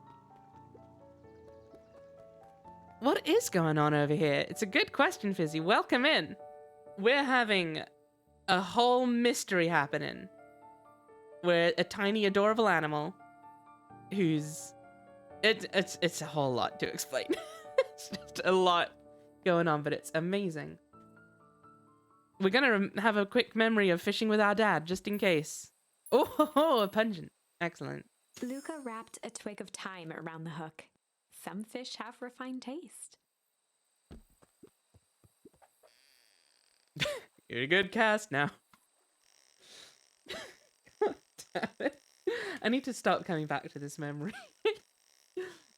[SPEAKER 1] What is going on over here? It's a good question, Fizzy. Welcome in. We're having a whole mystery happening. Where a tiny, adorable animal who's... It's a whole lot to explain. It's just a lot going on, but it's amazing. We're gonna have a quick memory of fishing with our dad, just in case. Oh, a pungent. Excellent.
[SPEAKER 2] Luca wrapped a twig of thyme around the hook. Some fish have refined taste.
[SPEAKER 1] You're a good cast now. God damn it. I need to stop coming back to this memory.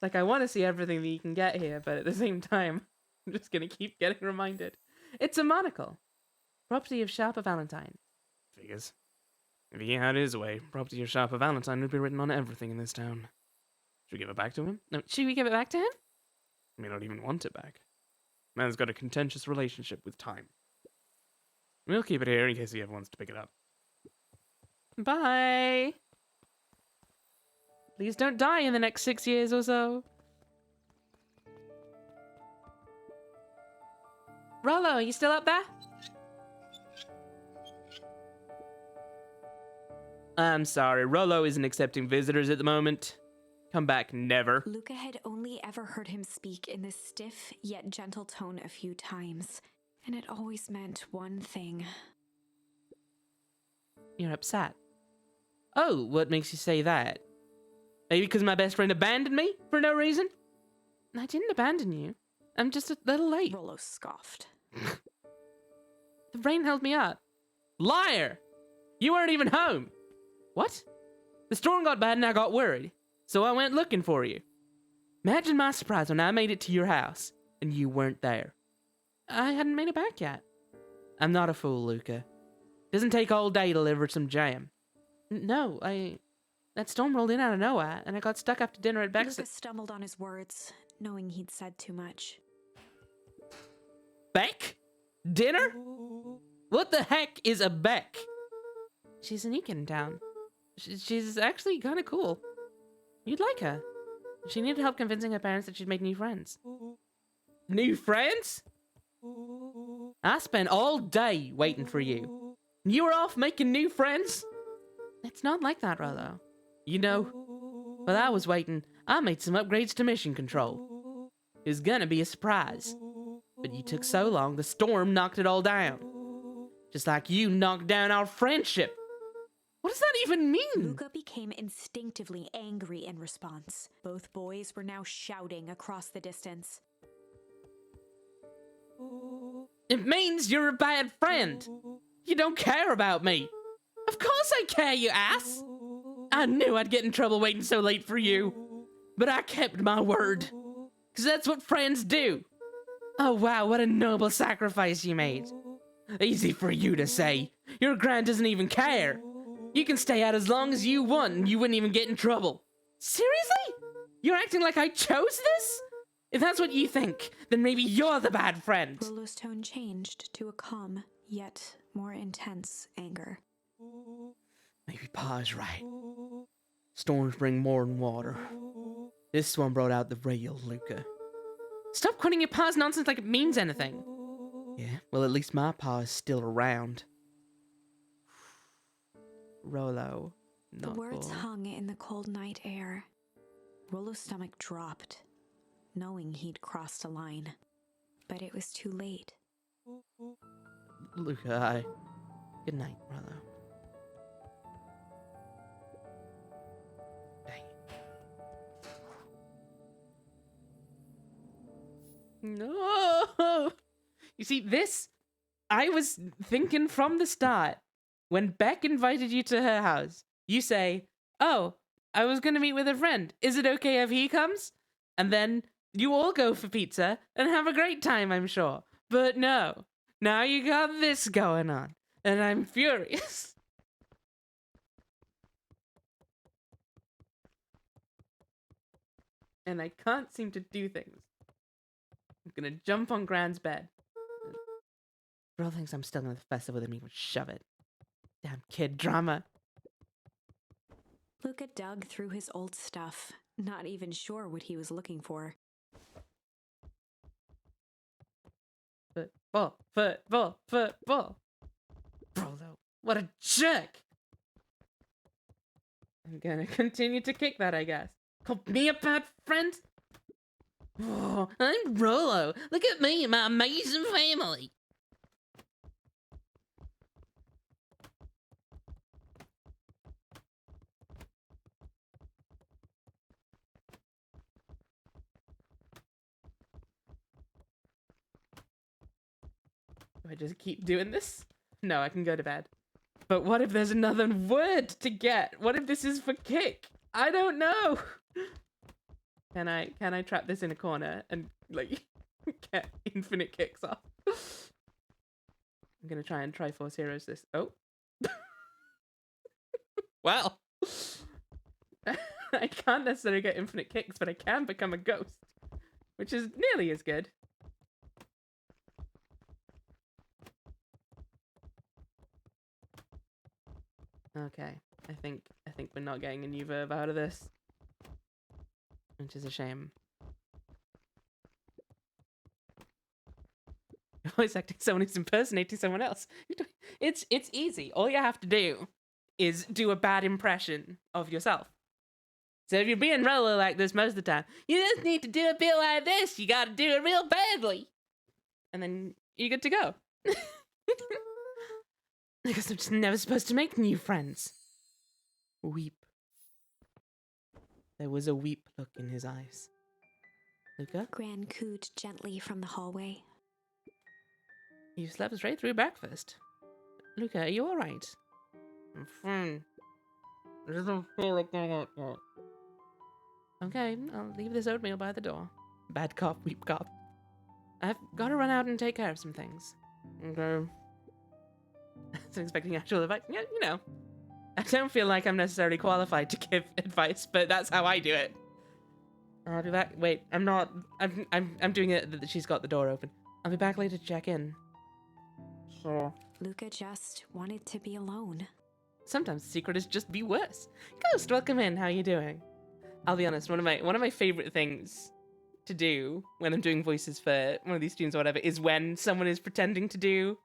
[SPEAKER 1] Like, I want to see everything that you can get here, but at the same time, I'm just gonna keep getting reminded. It's a monocle. Property of Sharper Valentine.
[SPEAKER 4] Figures. If he had his way, property of Sharper Valentine would be written on everything in this town. Should we give it back to him?
[SPEAKER 1] No, should we give it back to him?
[SPEAKER 4] I may not even want it back. Man's got a contentious relationship with time. We'll keep it here in case he ever wants to pick it up.
[SPEAKER 1] Bye. Please don't die in the next 6 years or so. Rollo, are you still up there? I'm sorry, Rollo isn't accepting visitors at the moment. Come back never.
[SPEAKER 2] Luca had only ever heard him speak in this stiff yet gentle tone a few times, and it always meant one thing.
[SPEAKER 1] You're upset. Oh, what makes you say that? Maybe because my best friend abandoned me for no reason? I didn't abandon you. I'm just a little late.
[SPEAKER 2] Rollo scoffed.
[SPEAKER 1] The rain held me up. Liar! You weren't even home. What? The storm got bad and I got worried, so I went looking for you. Imagine my surprise when I made it to your house and you weren't there. I hadn't made it back yet. I'm not a fool, Luca. Doesn't take all day to deliver some jam. No, that storm rolled in out of nowhere, and I got stuck after dinner at Beck's.
[SPEAKER 2] Luca stumbled on his words, knowing he'd said too much.
[SPEAKER 1] Beck? Dinner? What the heck is a Beck? She's a new kid in town. She's actually kind of cool. You'd like her. She needed help convincing her parents that she'd made new friends. New friends? I spent all day waiting for you. You were off making new friends? It's not like that, Rollo. You know, while I was waiting, I made some upgrades to mission control. It was gonna be a surprise. But you took so long, the storm knocked it all down. Just like you knocked down our friendship. What does that even mean?
[SPEAKER 2] Luca became instinctively angry in response. Both boys were now shouting across the distance.
[SPEAKER 1] It means you're a bad friend. You don't care about me. Of course I care, you ass. I knew I'd get in trouble waiting so late for you. But I kept my word. 'Cause that's what friends do. Oh wow, what a noble sacrifice you made. Easy for you to say. Your grand doesn't even care. You can stay out as long as you want and you wouldn't even get in trouble. Seriously? You're acting like I chose this? If that's what you think, then maybe you're the bad friend.
[SPEAKER 2] Rollo's tone changed to a calm, yet more intense anger.
[SPEAKER 1] Maybe Pa's right. Storms bring more than water. This one brought out the real Luca. Stop quoting your Pa's nonsense like it means anything. Yeah, well, at least my Pa is still around. Rollo.
[SPEAKER 2] The
[SPEAKER 1] Not
[SPEAKER 2] words
[SPEAKER 1] cool.
[SPEAKER 2] hung in the cold night air. Rollo's stomach dropped, knowing he'd crossed a line. But it was too late.
[SPEAKER 1] Luca, hi. Good night, Rollo. Dang it. No! You see, this, I was thinking from the start. When Beck invited you to her house, you say, oh, I was gonna meet with a friend. Is it okay if he comes? And then you all go for pizza and have a great time, I'm sure. But no, now you got this going on, and I'm furious. And I can't seem to do things. I'm gonna jump on Gran's bed. Bro thinks I'm still gonna fess with him, he would shove it. Damn kid drama.
[SPEAKER 2] Luca dug through his old stuff, not even sure what he was looking for.
[SPEAKER 1] Football, football, football. Bro, though, what a jerk. I'm gonna continue to kick that, I guess. Call me a bad friend? Oh, I'm Rollo. Look at me and my amazing family. Do I just keep doing this? No, I can go to bed. But what if there's another word to get? What if this is for kick? I don't know. Can I trap this in a corner and like get infinite kicks off? I'm gonna try and Triforce Heroes this. Oh. Well. I can't necessarily get infinite kicks, but I can become a ghost, which is nearly as good. Okay, I think we're not getting a new verb out of this, which is a shame. You're always acting someone who's impersonating someone else. It's easy. All you have to do is do a bad impression of yourself. So if you're being Rolo like this most of the time, you just need to do a bit like this. You gotta do it real badly. And then you're good to go. Because I'm just never supposed to make new friends. Weep. There was a weep look in his eyes. Luca?
[SPEAKER 2] Gran cooed gently from the hallway.
[SPEAKER 1] You slept straight through breakfast. Luca, are you alright? I'm fine. I just don't feel like getting out yet. Okay, I'll leave this oatmeal by the door. Bad cop, weep cop. I've got to run out and take care of some things. Okay. I was expecting actual advice. Yeah, you know. I don't feel like I'm necessarily qualified to give advice, but that's how I do it. I'll be back. Wait, I'm not. I'm doing it that she's got the door open. I'll be back later to check in. Sure.
[SPEAKER 2] Luca just wanted to be alone.
[SPEAKER 1] Sometimes the secret is just be worse. Ghost, welcome in. How are you doing? I'll be honest. One of my favorite things to do when I'm doing voices for one of these streams or whatever is when someone is pretending to do,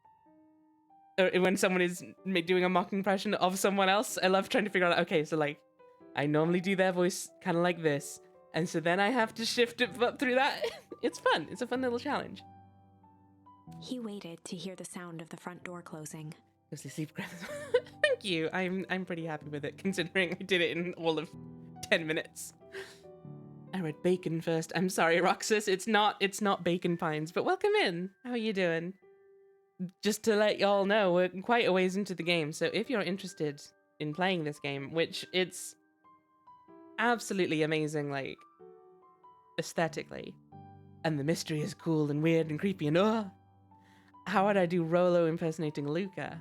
[SPEAKER 1] or when someone is doing a mock impression of someone else. I love trying to figure out. Okay, so like, I normally do their voice kind of like this, and so then I have to shift it up through that. It's fun. It's a fun little challenge.
[SPEAKER 2] He waited to hear the sound of the front door closing.
[SPEAKER 1] Ghostly sleep. Thank you. I'm pretty happy with it, considering I did it in all of 10 minutes. I read bacon first. I'm sorry, Roxas. It's not bacon pines, but welcome in. How are you doing? Just to let y'all know, we're quite a ways into the game, so if you're interested in playing this game, which it's absolutely amazing, like, aesthetically, and the mystery is cool and weird and creepy and how would I do Rolo impersonating Luca?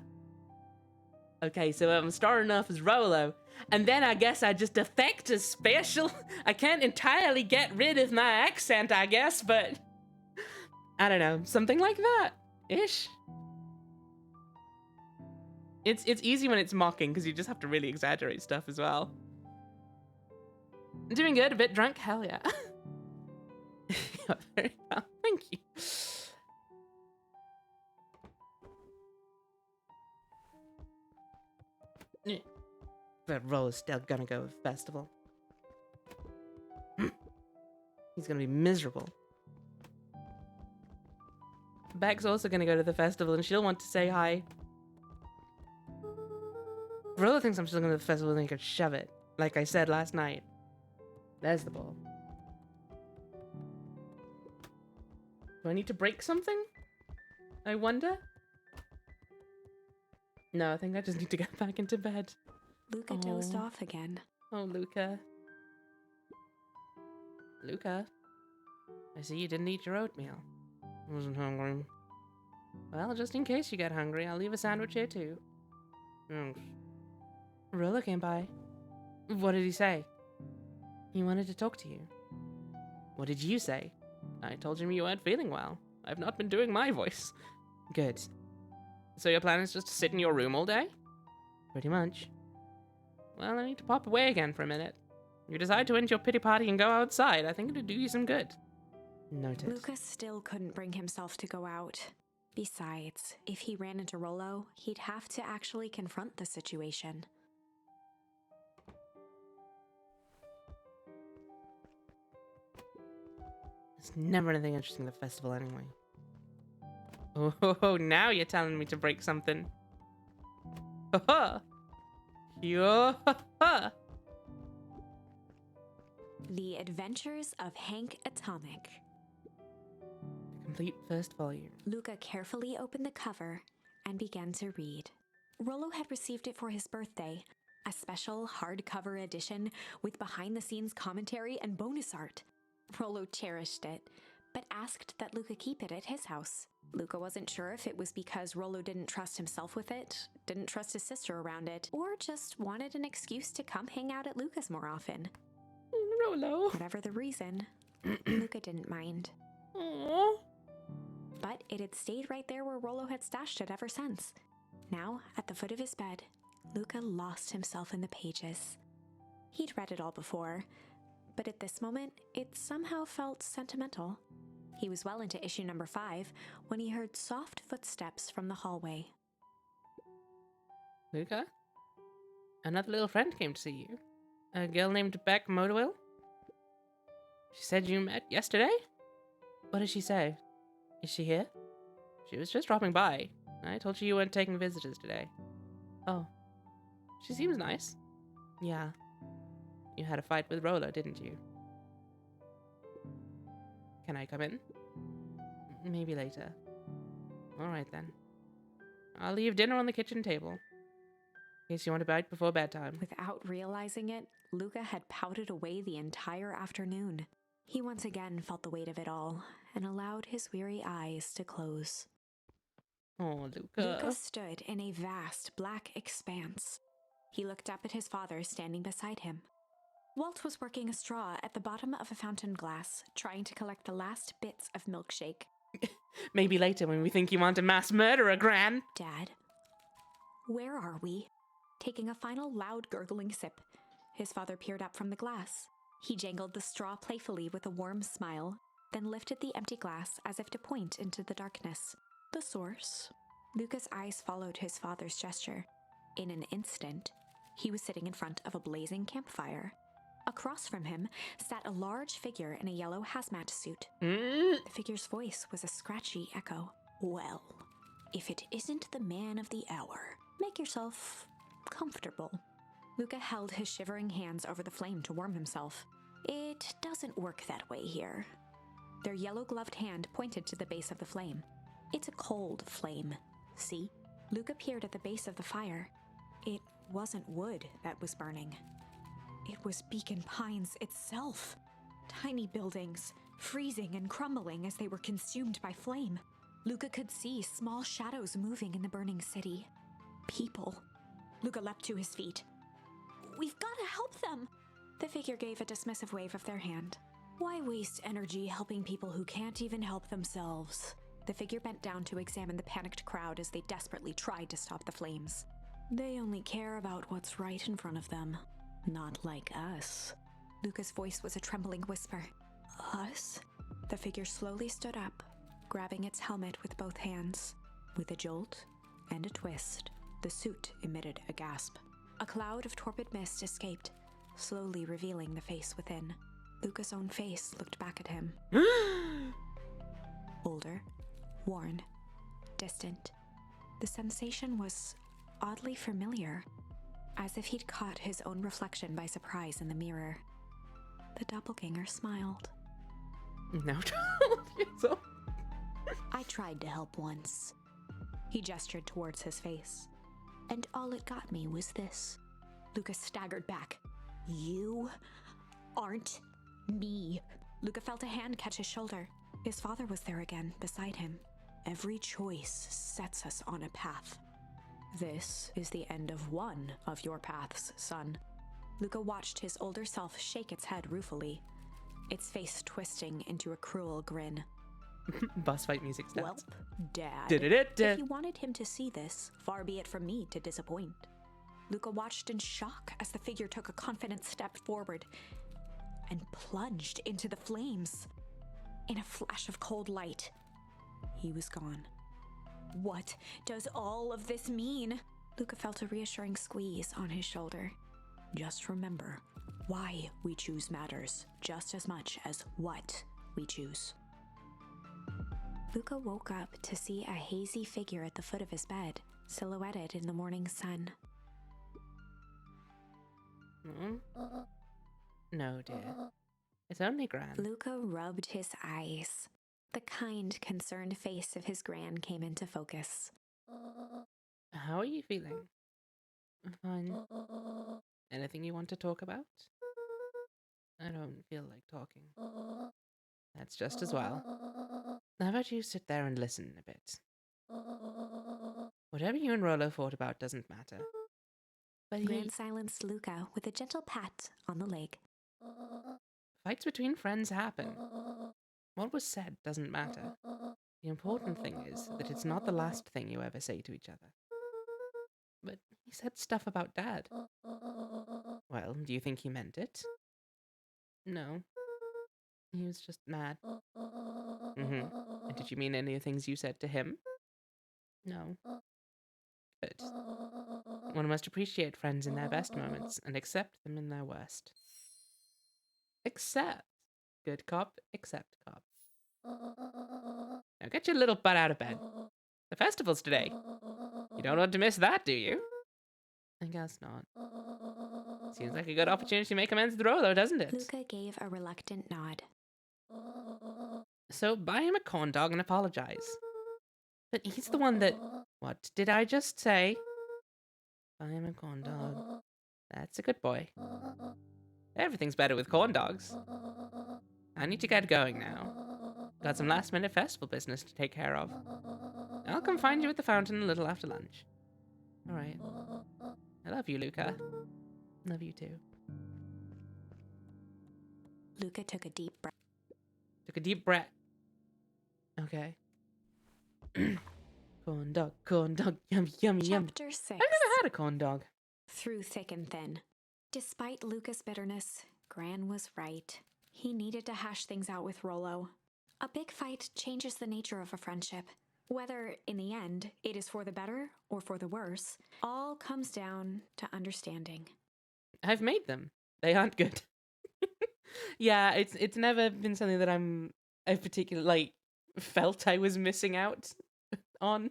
[SPEAKER 1] Okay, so I'm starting off as Rolo, and then I guess I just affect a special. I can't entirely get rid of my accent, I guess, but I don't know, something like that ish. It's easy when it's mocking because you just have to really exaggerate stuff as well. I'm doing good, a bit drunk, hell yeah. Very well, thank you. That Rolo's still gonna go to festival. He's gonna be miserable. Beck's also gonna go to the festival and she'll want to say hi. Rolo thinks I'm still going to the festival and he could shove it. Like I said last night. There's the ball. Do I need to break something? I wonder? No, I think I just need to get back into bed.
[SPEAKER 2] Luca dozed off again.
[SPEAKER 1] Oh, Luca. Luca. I see you didn't eat your oatmeal. I wasn't hungry. Well, just in case you get hungry, I'll leave a sandwich here too. Thanks. Rolo came by. What did he say? He wanted to talk to you. What did you say? I told him you weren't feeling well. I've not been doing my voice. Good. So your plan is just to sit in your room all day? Pretty much. Well, I need to pop away again for a minute. You decide to end your pity party and go outside. I think it'd do you some good. Noted.
[SPEAKER 2] Lucas still couldn't bring himself to go out. Besides, if he ran into Rolo, he'd have to actually confront the situation.
[SPEAKER 1] There's never anything interesting at the festival anyway. Oh, now you're telling me to break something. Ha-ha! Yo-ha-ha!
[SPEAKER 2] The Adventures of Hank Atomic.
[SPEAKER 1] Complete first volume.
[SPEAKER 2] Luca carefully opened the cover and began to read. Rollo had received it for his birthday, a special hardcover edition with behind-the-scenes commentary and bonus art. Rollo cherished it, but asked that Luca keep it at his house. Luca wasn't sure if it was because Rollo didn't trust himself with it, didn't trust his sister around it, or just wanted an excuse to come hang out at Luca's more often.
[SPEAKER 1] Rollo.
[SPEAKER 2] Whatever the reason, Luca didn't mind.
[SPEAKER 1] Aww.
[SPEAKER 2] But it had stayed right there where Rollo had stashed it ever since. Now, at the foot of his bed, Luca lost himself in the pages. He'd read it all before, but at this moment, it somehow felt sentimental. He was well into issue number 5 when he heard soft footsteps from the hallway.
[SPEAKER 1] Luca? Another little friend came to see you. A girl named Beck Motorwell? She said you met yesterday? What did she say? Is she here? She was just dropping by. I told you weren't taking visitors today. Oh. She seems nice. Yeah. You had a fight with Rollo, didn't you? Can I come in? Maybe later. Alright then. I'll leave dinner on the kitchen table. In case you want to bite before bedtime.
[SPEAKER 2] Without realizing it, Luca had pouted away the entire afternoon. He once again felt the weight of it all and allowed his weary eyes to close.
[SPEAKER 1] Oh, Luca.
[SPEAKER 2] Luca stood in a vast black expanse. He looked up at his father standing beside him. Walt was working a straw at the bottom of a fountain glass, trying to collect the last bits of milkshake.
[SPEAKER 1] Maybe later when we think you want a mass murderer, Gran.
[SPEAKER 2] Dad, where are we? Taking a final loud gurgling sip, his father peered up from the glass. He jangled the straw playfully with a warm smile, then lifted the empty glass as if to point into the darkness. The source. Luca's eyes followed his father's gesture. In an instant, he was sitting in front of a blazing campfire. Across from him sat a large figure in a yellow hazmat suit. The figure's voice was a scratchy echo. Well, if it isn't the man of the hour, make yourself comfortable. Luca held his shivering hands over the flame to warm himself. It doesn't work that way here. Their yellow-gloved hand pointed to the base of the flame. It's a cold flame. See? Luca peered at the base of the fire. It wasn't wood that was burning. It was Beacon Pines itself. Tiny buildings, freezing and crumbling as they were consumed by flame. Luca could see small shadows moving in the burning city. People. Luca leapt to his feet. We've got to help them! The figure gave a dismissive wave of their hand. Why waste energy helping people who can't even help themselves? The figure bent down to examine the panicked crowd as they desperately tried to stop the flames. They only care about what's right in front of them. Not like us. Luca's voice was a trembling whisper. Us? The figure slowly stood up, grabbing its helmet with both hands. With a jolt and a twist, the suit emitted a gasp. A cloud of torpid mist escaped, slowly revealing the face within. Luca's own face looked back at him. Older, worn, distant. The sensation was oddly familiar, as if he'd caught his own reflection by surprise in the mirror. The doppelganger smiled.
[SPEAKER 1] No. So.
[SPEAKER 2] I tried to help once. He gestured towards his face. And all it got me was this. Luca staggered back. You aren't me. Luca felt a hand catch his shoulder. His father was there again, beside him. Every choice sets us on a path. This is the end of one of your paths, son. Luca watched his older self shake its head ruefully, its face twisting into a cruel grin.
[SPEAKER 1] Boss fight music starts.
[SPEAKER 2] Welp, Dad.
[SPEAKER 1] Did.
[SPEAKER 2] If you wanted him to see this, far be it from me to disappoint. Luca watched in shock as the figure took a confident step forward and plunged into the flames. In a flash of cold light, he was gone. What does all of this mean? Luca felt a reassuring squeeze on his shoulder. Just remember, why we choose matters just as much as what we choose. Luca woke up to see a hazy figure at the foot of his bed, silhouetted in the morning sun.
[SPEAKER 1] No, dear. It's only Gran.
[SPEAKER 2] Luca rubbed his eyes. The kind, concerned face of his gran came into focus.
[SPEAKER 1] How are you feeling? Fine. Anything you want to talk about? I don't feel like talking. That's just as well. How about you sit there and listen a bit? Whatever you and Rollo fought about doesn't matter. But
[SPEAKER 2] Gran silenced Luca with a gentle pat on the leg.
[SPEAKER 1] fights between friends happen. What was said doesn't matter. The important thing is that it's not the last thing you ever say to each other. But he said stuff about Dad. Well, do you think he meant it? No. He was just mad. And did you mean any of the things you said to him? No. Good. One must appreciate friends in their best moments and accept them in their worst. Accept. Good cop, accept cop. Now get your little butt out of bed. The festival's today. You don't want to miss that, do you? I guess not. Seems like a good opportunity to make amends with Rollo, doesn't it?
[SPEAKER 2] Luca gave a reluctant nod.
[SPEAKER 1] So buy him a corn dog and apologize. But he's the one that... What did I just say? Buy him a corn dog. That's a good boy. Everything's better with corn dogs. I need to get going now. Got some last minute festival business to take care of. I'll come find you at the fountain a little after lunch. Alright. I love you, Luca. Love you too.
[SPEAKER 2] Luca took a deep breath.
[SPEAKER 1] Took a deep breath. Okay. Corn dog, yummy, yummy, yummy.
[SPEAKER 2] Chapter 6.
[SPEAKER 1] I've never had a corn dog.
[SPEAKER 2] Through thick and thin. Despite Luca's bitterness, Gran was right. He needed to hash things out with Rollo. A big fight changes the nature of a friendship. Whether, in the end, it is for the better or for the worse, all comes down to understanding.
[SPEAKER 1] I've made them. They aren't good. Yeah, it's never been something that I've particularly felt I was missing out on.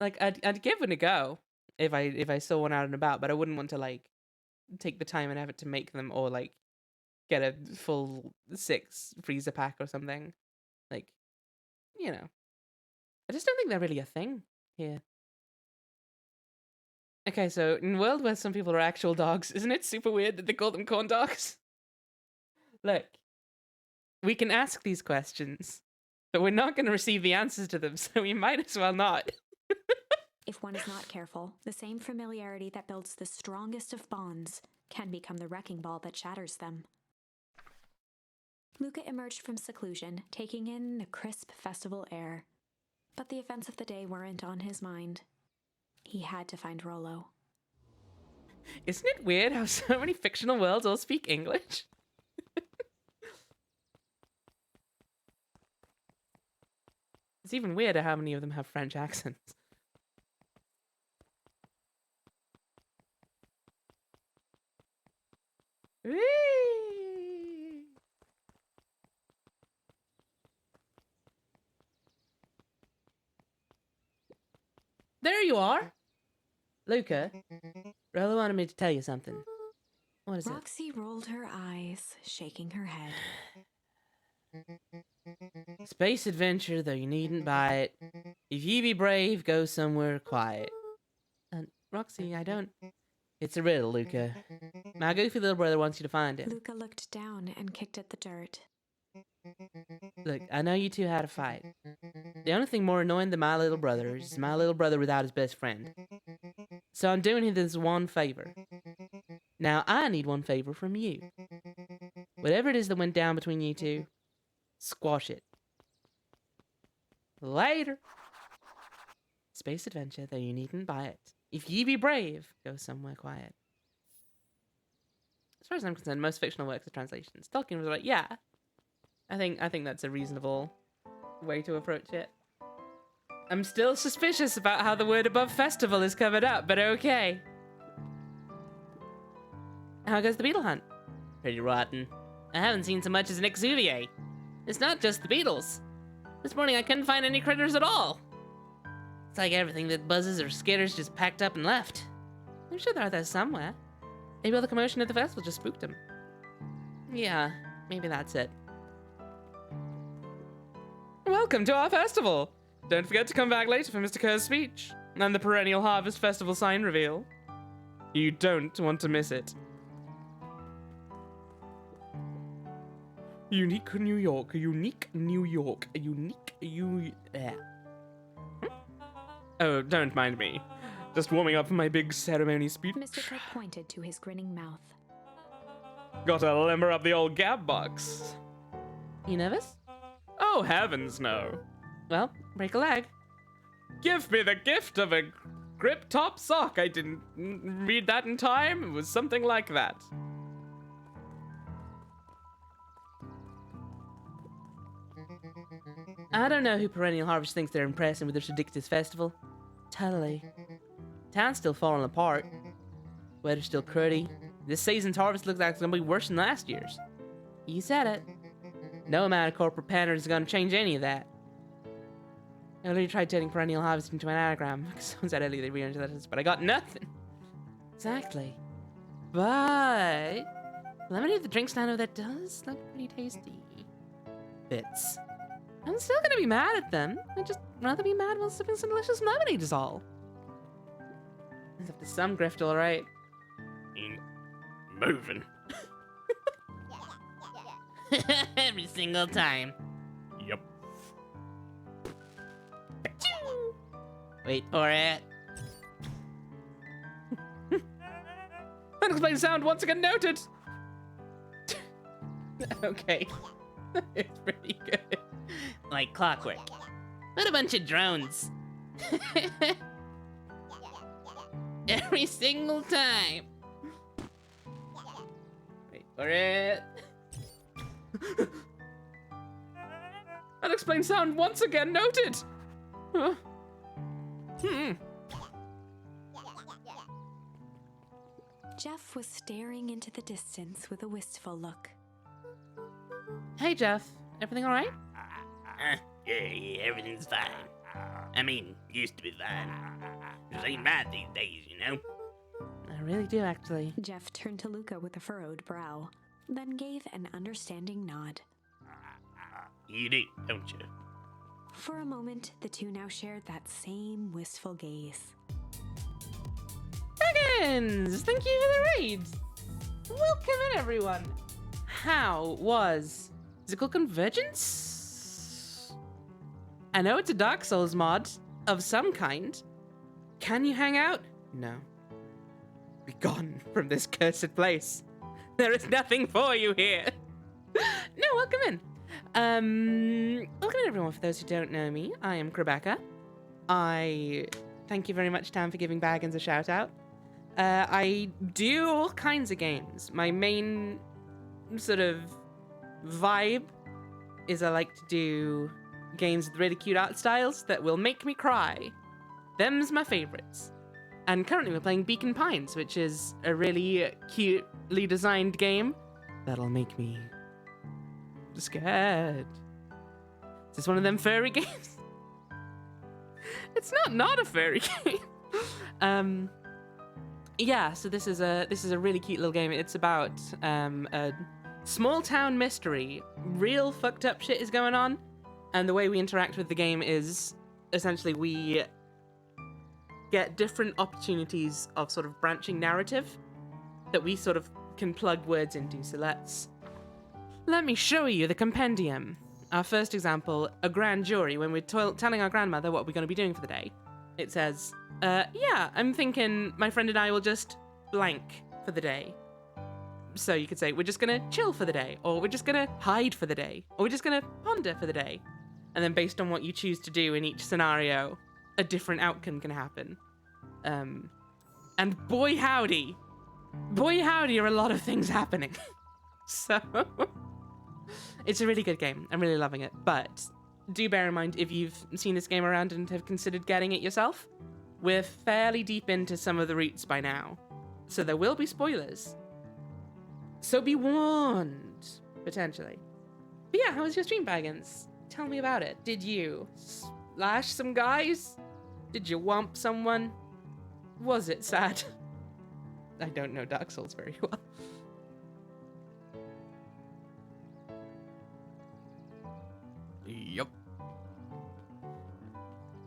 [SPEAKER 1] Like I'd give it a go if I saw one out and about, but I wouldn't want to take the time and effort to make them or get a full 6 freezer pack or something. I just don't think they're really a thing here. Okay, so in a world where some people are actual dogs, isn't it super weird that they call them corn dogs? Look, we can ask these questions, but we're not going to receive the answers to them, so we might as well not.
[SPEAKER 2] If one is not careful, the same familiarity that builds the strongest of bonds can become the wrecking ball that shatters them. Luca emerged from seclusion, taking in the crisp festival air. But the events of the day weren't on his mind. He had to find Rollo.
[SPEAKER 1] Isn't it weird how so many fictional worlds all speak English? It's even weirder how many of them have French accents. Whee! There you are! Luca, Rollo wanted me to tell you something. What is it?
[SPEAKER 2] Roxy rolled her eyes, shaking her head.
[SPEAKER 1] Space adventure, though you needn't buy it. If ye be brave, go somewhere quiet. Roxy, I don't... It's a riddle, Luca. My goofy little brother wants you to find him.
[SPEAKER 2] Luca looked down and kicked at the dirt.
[SPEAKER 1] Look, I know you two had a fight. The only thing more annoying than my little brother is my little brother without his best friend. So I'm doing him this one favor. Now I need one favor from you. Whatever it is that went down between you two, squash it. Later. Space adventure, though you needn't buy it. If ye be brave, go somewhere quiet. As far as I'm concerned, most fictional works are translations. Tolkien was like, yeah. I think that's a reasonable way to approach it. I'm still suspicious about how the word above festival is covered up, but okay. How goes the beetle hunt? Pretty rotten. I haven't seen so much as an exuviae. It's not just the beetles. This morning I couldn't find any critters at all. It's like everything that buzzes or skitters just packed up and left. I'm sure they're there somewhere. Maybe all the commotion at the festival just spooked them. Yeah, maybe that's it. Welcome to our festival! Don't forget to come back later for Mr. Kerr's speech and the perennial Harvest Festival sign reveal. You don't want to miss it. Unique New York, unique New York, Oh, don't mind me. Just warming up for my big ceremony speech.
[SPEAKER 2] Mr. Cook pointed to his grinning mouth.
[SPEAKER 1] Gotta limber up the old gab box. You nervous? Oh, heavens no. Well, break a leg. Give me the gift of a grip top sock. I didn't read that in time. It was something like that. I don't know who Perennial Harvest thinks they're impressing with this ridiculous festival. Totally. Town's still falling apart. Weather's still cruddy. This season's harvest looks like it's gonna be worse than last year's. You said it. No amount of corporate patterns is gonna change any of that. I already tried turning Perennial Harvest into an anagram. Someone said earlier they re-entered this, but I got nothing. Exactly. But lemonade at the drink stand over there does look pretty tasty. Bits. I'm still gonna be mad at them. I'd just rather be mad while sipping some delicious lemonade is all. It's up to some grift, all right.
[SPEAKER 3] Moving.
[SPEAKER 5] Every single time.
[SPEAKER 3] Yep.
[SPEAKER 5] Wait for it.
[SPEAKER 1] Unexplained sound once again noted. Okay. It's pretty good.
[SPEAKER 5] Like clockwork. What a bunch of drones. Every single time.
[SPEAKER 1] Wait for it. Unexplained sound once again noted. Huh?
[SPEAKER 2] Jeff was staring into the distance with a wistful look.
[SPEAKER 1] Hey, Jeff. Everything all right?
[SPEAKER 5] Yeah, everything's fine. I mean, used to be fine. It ain't right these days, you know?
[SPEAKER 1] I really do, actually.
[SPEAKER 2] Jeff turned to Luca with a furrowed brow, then gave an understanding nod.
[SPEAKER 3] You do, don't you?
[SPEAKER 2] For a moment, the two now shared that same wistful gaze.
[SPEAKER 1] Dragons! Thank you for the raid! Welcome in, everyone! How was Physical Convergence? I know it's a Dark Souls mod of some kind. Can you hang out? No. Be gone from this cursed place. There is nothing for you here. No, welcome in. Welcome in, everyone. For those who don't know me, I am Rebecca. I thank you very much, Tam, for giving Baggins a shout out. I do all kinds of games. My main sort of vibe is I like to do games with really cute art styles that will make me cry. Them's my favorites. And currently we're playing Beacon Pines, which is a really cutely designed game that'll make me scared. Is this one of them furry games? It's not a furry game. Yeah, so this is a really cute little game. It's about a small town mystery. Real fucked up shit is going on, and the way we interact with the game is essentially we get different opportunities of sort of branching narrative that we sort of can plug words into. So let me show you the compendium. Our first example, a grand jury. When we're telling our grandmother what we're going to be doing for the day, it says, yeah, I'm thinking my friend and I will just blank for the day. So you could say, we're just going to chill for the day, or we're just going to hide for the day, or we're just going to ponder for the day. And then based on what you choose to do in each scenario, a different outcome can happen. And boy howdy are a lot of things happening. So it's a really good game. I'm really loving it. But do bear in mind, if you've seen this game around and have considered getting it yourself, we're fairly deep into some of the routes by now. So there will be spoilers. So be warned, potentially. But yeah, how was your stream, Baggins? Tell me about it. Did you slash some guys? Did you whomp someone? Was it sad? I don't know Dark Souls very well.
[SPEAKER 3] Yep.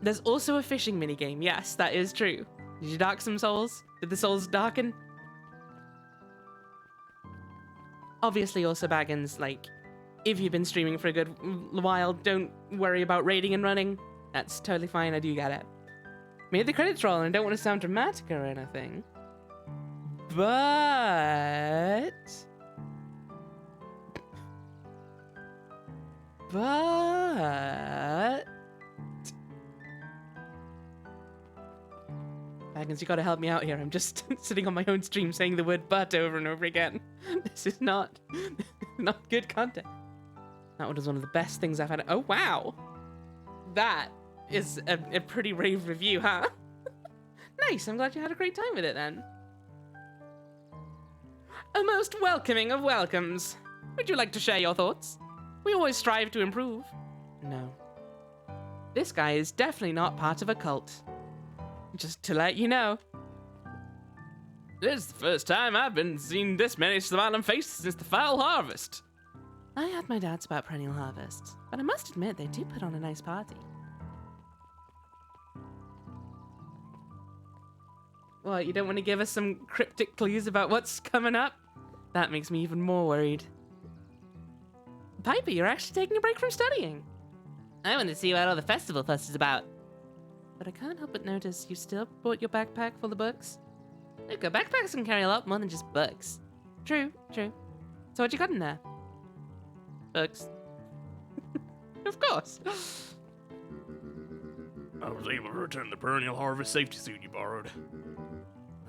[SPEAKER 1] There's also a fishing minigame. Yes, that is true. Did you dark some souls? Did the souls darken? Obviously, also Baggins, like, if you've been streaming for a good while, don't worry about raiding and running. That's totally fine, I do get it. Made the credits roll, and I don't want to sound dramatic or anything. But... Baggins, you gotta help me out here. I'm just sitting on my own stream saying the word but over and over again. This is not good content. That was one of the best things I've had. Oh, wow. That is a pretty rave review, huh? Nice, I'm glad you had a great time with it then. A most welcoming of welcomes. Would you like to share your thoughts? We always strive to improve. No. This guy is definitely not part of a cult. Just to let you know.
[SPEAKER 4] This is the first time I've been seeing this many smiling faces since the Foul Harvest.
[SPEAKER 1] I had my doubts about Perennial Harvest, but I must admit they do put on a nice party. What, you don't want to give us some cryptic clues about what's coming up? That makes me even more worried. Piper, you're actually taking a break from studying. I want to see what all the festival fuss is about. But I can't help but notice you still brought your backpack full of books. Look, backpacks can carry a lot more than just books. True, true. So what you got in there? Books. Of course.
[SPEAKER 3] I was able to return the Perennial Harvest safety suit you borrowed.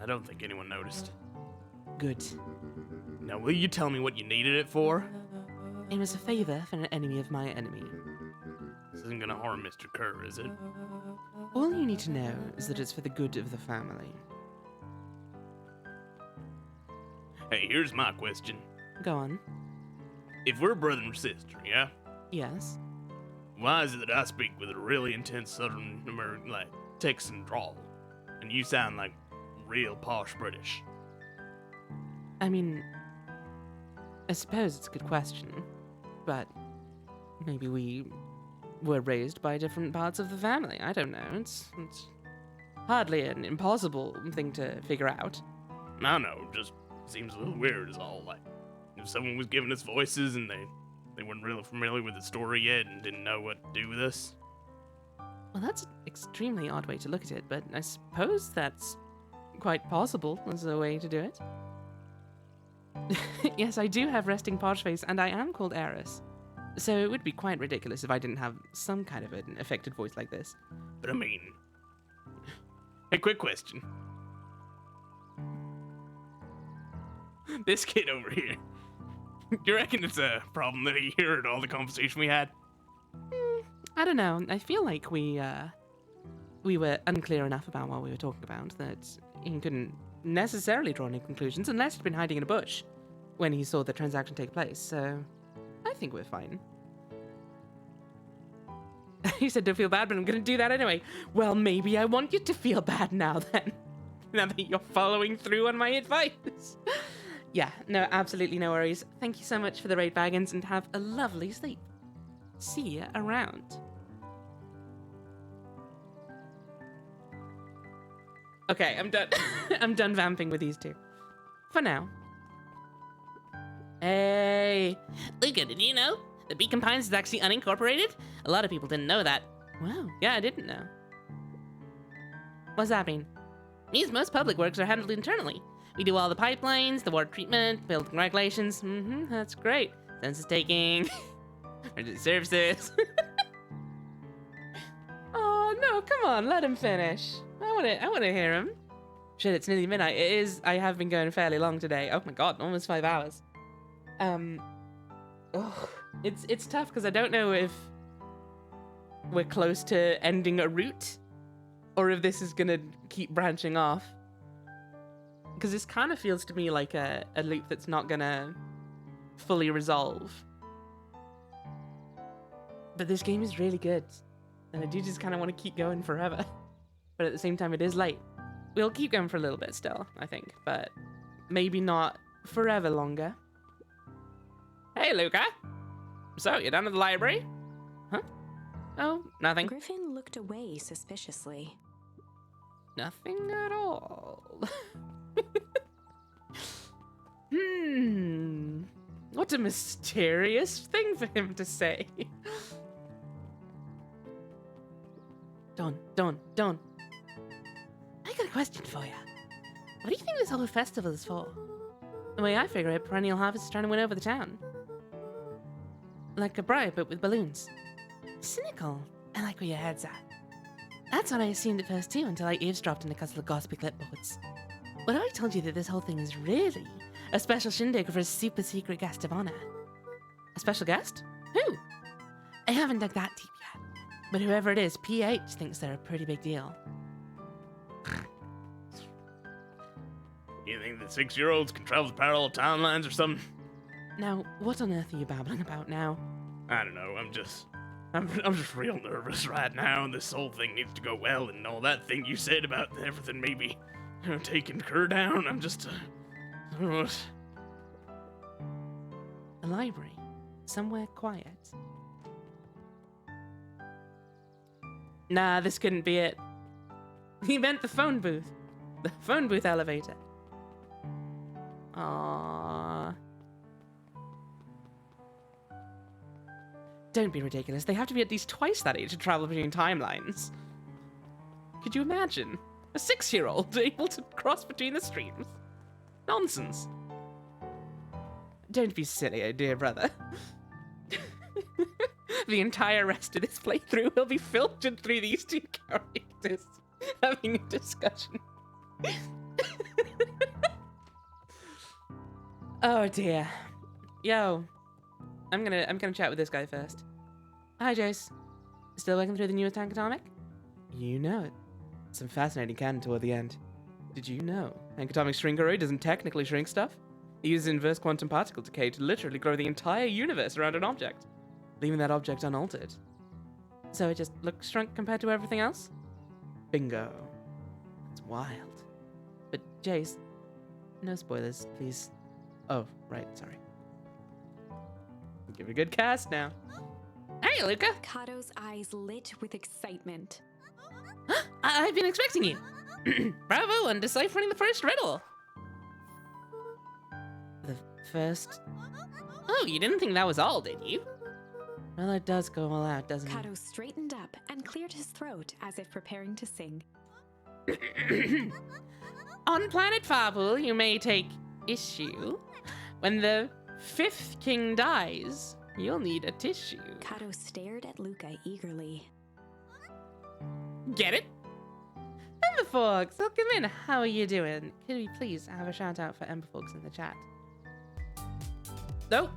[SPEAKER 3] I don't think anyone noticed.
[SPEAKER 1] Good.
[SPEAKER 3] Now, will you tell me what you needed it for?
[SPEAKER 1] It was a favor for an enemy of my enemy.
[SPEAKER 3] This isn't gonna harm Mr. Kerr, is it?
[SPEAKER 1] All you need to know is that it's for the good of the family.
[SPEAKER 3] Hey, here's my question.
[SPEAKER 1] Go on.
[SPEAKER 3] If we're brother and sister, yeah?
[SPEAKER 1] Yes.
[SPEAKER 3] Why is it that I speak with a really intense Southern American, like, Texan drawl, and you sound like real posh British?
[SPEAKER 1] I mean, I suppose it's a good question, but maybe we were raised by different parts of the family. I don't know. It's hardly an impossible thing to figure out.
[SPEAKER 3] I know, just seems a little weird is all. Like, if someone was giving us voices and they weren't really familiar with the story yet and didn't know what to do with us.
[SPEAKER 1] Well, that's an extremely odd way to look at it, but I suppose that's quite possible as a way to do it. Yes, I do have resting posh face, and I am called Eris. So it would be quite ridiculous if I didn't have some kind of an affected voice like this.
[SPEAKER 3] But I mean... Hey, quick question. This kid over here, do you reckon it's a problem that he heard all the conversation we had?
[SPEAKER 1] I don't know. I feel like we were unclear enough about what we were talking about that he couldn't necessarily draw any conclusions unless he'd been hiding in a bush when he saw the transaction take place, so I think we're fine. He said don't feel bad, but I'm gonna do that anyway. Well, maybe I want you to feel bad now then. Now that you're following through on my advice. Yeah, no, absolutely no worries. Thank you so much for the raid, Baggins, and have a lovely sleep. See you around. Okay, I'm done. I'm done vamping with these two. For now. Hey.
[SPEAKER 5] Luca, did you know? The Beacon Pines is actually unincorporated? A lot of people didn't know that.
[SPEAKER 1] Wow, yeah, I didn't know. What's that mean?
[SPEAKER 5] Means most public works are handled internally. We do all the pipelines, the water treatment, building regulations.
[SPEAKER 1] Mm-hmm, that's great.
[SPEAKER 5] Census taking, emergency services.
[SPEAKER 1] Oh, no, come on, let him finish. I want to hear him. Shit, it's nearly midnight. It is, I have been going fairly long today. Oh my god, almost 5 hours. It's tough because I don't know if we're close to ending a route or if this is gonna keep branching off. Because this kind of feels to me like a loop that's not gonna fully resolve. But this game is really good. And I do just kind of want to keep going forever. But at the same time, it is late. We'll keep going for a little bit still, I think. But maybe not forever longer.
[SPEAKER 4] Hey, Luca. So, you're down at the library?
[SPEAKER 1] Huh? Oh, nothing.
[SPEAKER 2] Griffin looked away suspiciously.
[SPEAKER 1] Nothing at all. What a mysterious thing for him to say. Don. I got a question for you. What do you think this whole festival is for? The way I figure it, Perennial Harvest is trying to win over the town. Like a bribe, but with balloons. Cynical. I like where your head's at. That's what I assumed at first too, until I eavesdropped in a couple of gossipy clipboards. What if I told you that this whole thing is really a special shindig for a super secret guest of honor? A special guest? Who? I haven't dug that deep yet. But whoever it is, PH thinks they're a pretty big deal.
[SPEAKER 3] You think that 6-year-olds can travel the parallel timelines or something?
[SPEAKER 1] Now, what on earth are you babbling about now?
[SPEAKER 3] I don't know, I'm just real nervous right now, and this whole thing needs to go well, and all that thing you said about everything maybe, taking Kerr down, I'm just, I don't know what.
[SPEAKER 1] A library. Somewhere quiet. Nah, this couldn't be it. He meant the phone booth. The phone booth elevator. Aww. Don't be ridiculous. They have to be at least twice that age to travel between timelines. Could you imagine? A 6-year-old able to cross between the streams? Nonsense. Don't be silly, dear brother. The entire rest of this playthrough will be filtered through these two characters having a discussion. Oh dear. Yo, I'm gonna chat with this guy first. Hi, Jace. Still working through the newest tank atomic? You know it. Some fascinating canon toward the end. Did you know tank atomic shrinkery doesn't technically shrink stuff? It uses inverse quantum particle decay to literally grow the entire universe around an object, leaving that object unaltered. So it just looks shrunk compared to everything else? Bingo. That's wild. But Jace, no spoilers, please. Oh, right, sorry. Give it a good cast now. Hey, Luca!
[SPEAKER 2] Kato's eyes lit with excitement.
[SPEAKER 1] I've been expecting you. Bravo on deciphering the first riddle. The first... Oh, you didn't think that was all, did you? Well, it does go all out, doesn't it?
[SPEAKER 2] Kato straightened up and cleared his throat as if preparing to sing.
[SPEAKER 1] On planet Farpool, you may take issue. When the 5th king dies, you'll need a tissue.
[SPEAKER 2] Kato stared at Luca eagerly.
[SPEAKER 1] Get it? Emberforks, welcome in. How are you doing? Could we please have a shout out for Emberforks in the chat? Nope.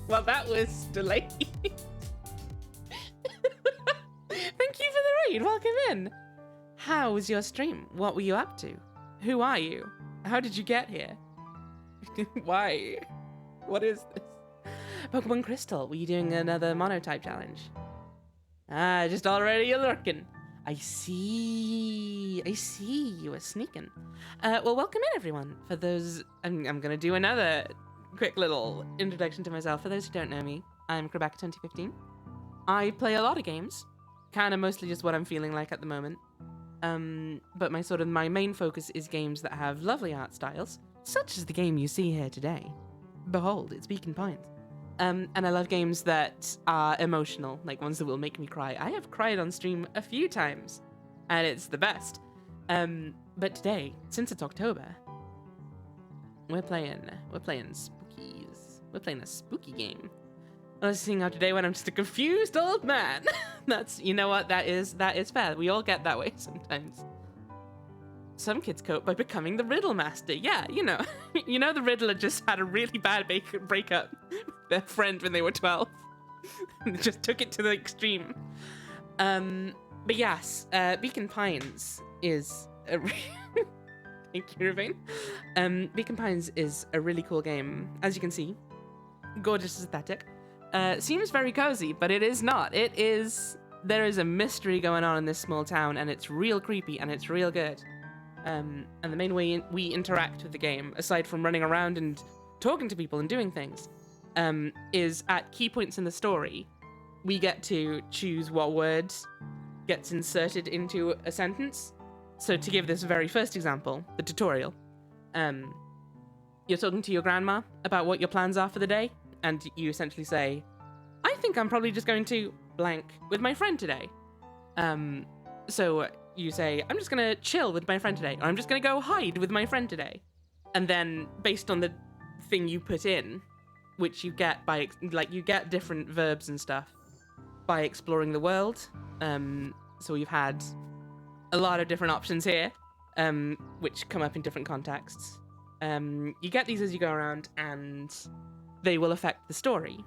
[SPEAKER 1] Well, that was delayed. Thank you for the raid. Welcome in. How was your stream? What were you up to? Who are you? How did you get here? Why? What is this? Pokemon Crystal, were you doing another monotype challenge? Ah, just already lurking. I see. You were sneaking. Well, welcome in, everyone. For those, I'm gonna do another quick little introduction to myself. For those who don't know me, I'm Rebecca2015. I play a lot of games, kind of mostly just what I'm feeling like at the moment. But my main focus is games that have lovely art styles, such as the game you see here today. Behold, it's Beacon Pines. And I love games that are emotional, like ones that will make me cry. I have cried on stream a few times, and it's the best. But today, since it's October, we're playing spookies. We're playing a spooky game. I was seeing out today when I'm just a confused old man. That's, you know what, that is fair. We all get that way sometimes. Some kids cope by becoming the riddle master. Yeah, you know. You know the Riddler just had a really bad breakup with their friend when they were 12. And just took it to the extreme. But yes, Beacon Pines is a Thank you, Ravine. Beacon Pines is a really cool game. As you can see, gorgeous aesthetic. Seems very cozy, but it is not. There is a mystery going on in this small town, and it's real creepy, and it's real good. And the main way we interact with the game, aside from running around and talking to people and doing things, is at key points in the story, we get to choose what words gets inserted into a sentence. So to give this very first example, the tutorial, you're talking to your grandma about what your plans are for the day, and you essentially say, I think I'm probably just going to blank with my friend today. So you say, I'm just going to chill with my friend today, or I'm just going to go hide with my friend today. And then based on the thing you put in, which you get by, like, you get different verbs and stuff by exploring the world. So we've had a lot of different options here, which come up in different contexts. You get these as you go around, and they will affect the story.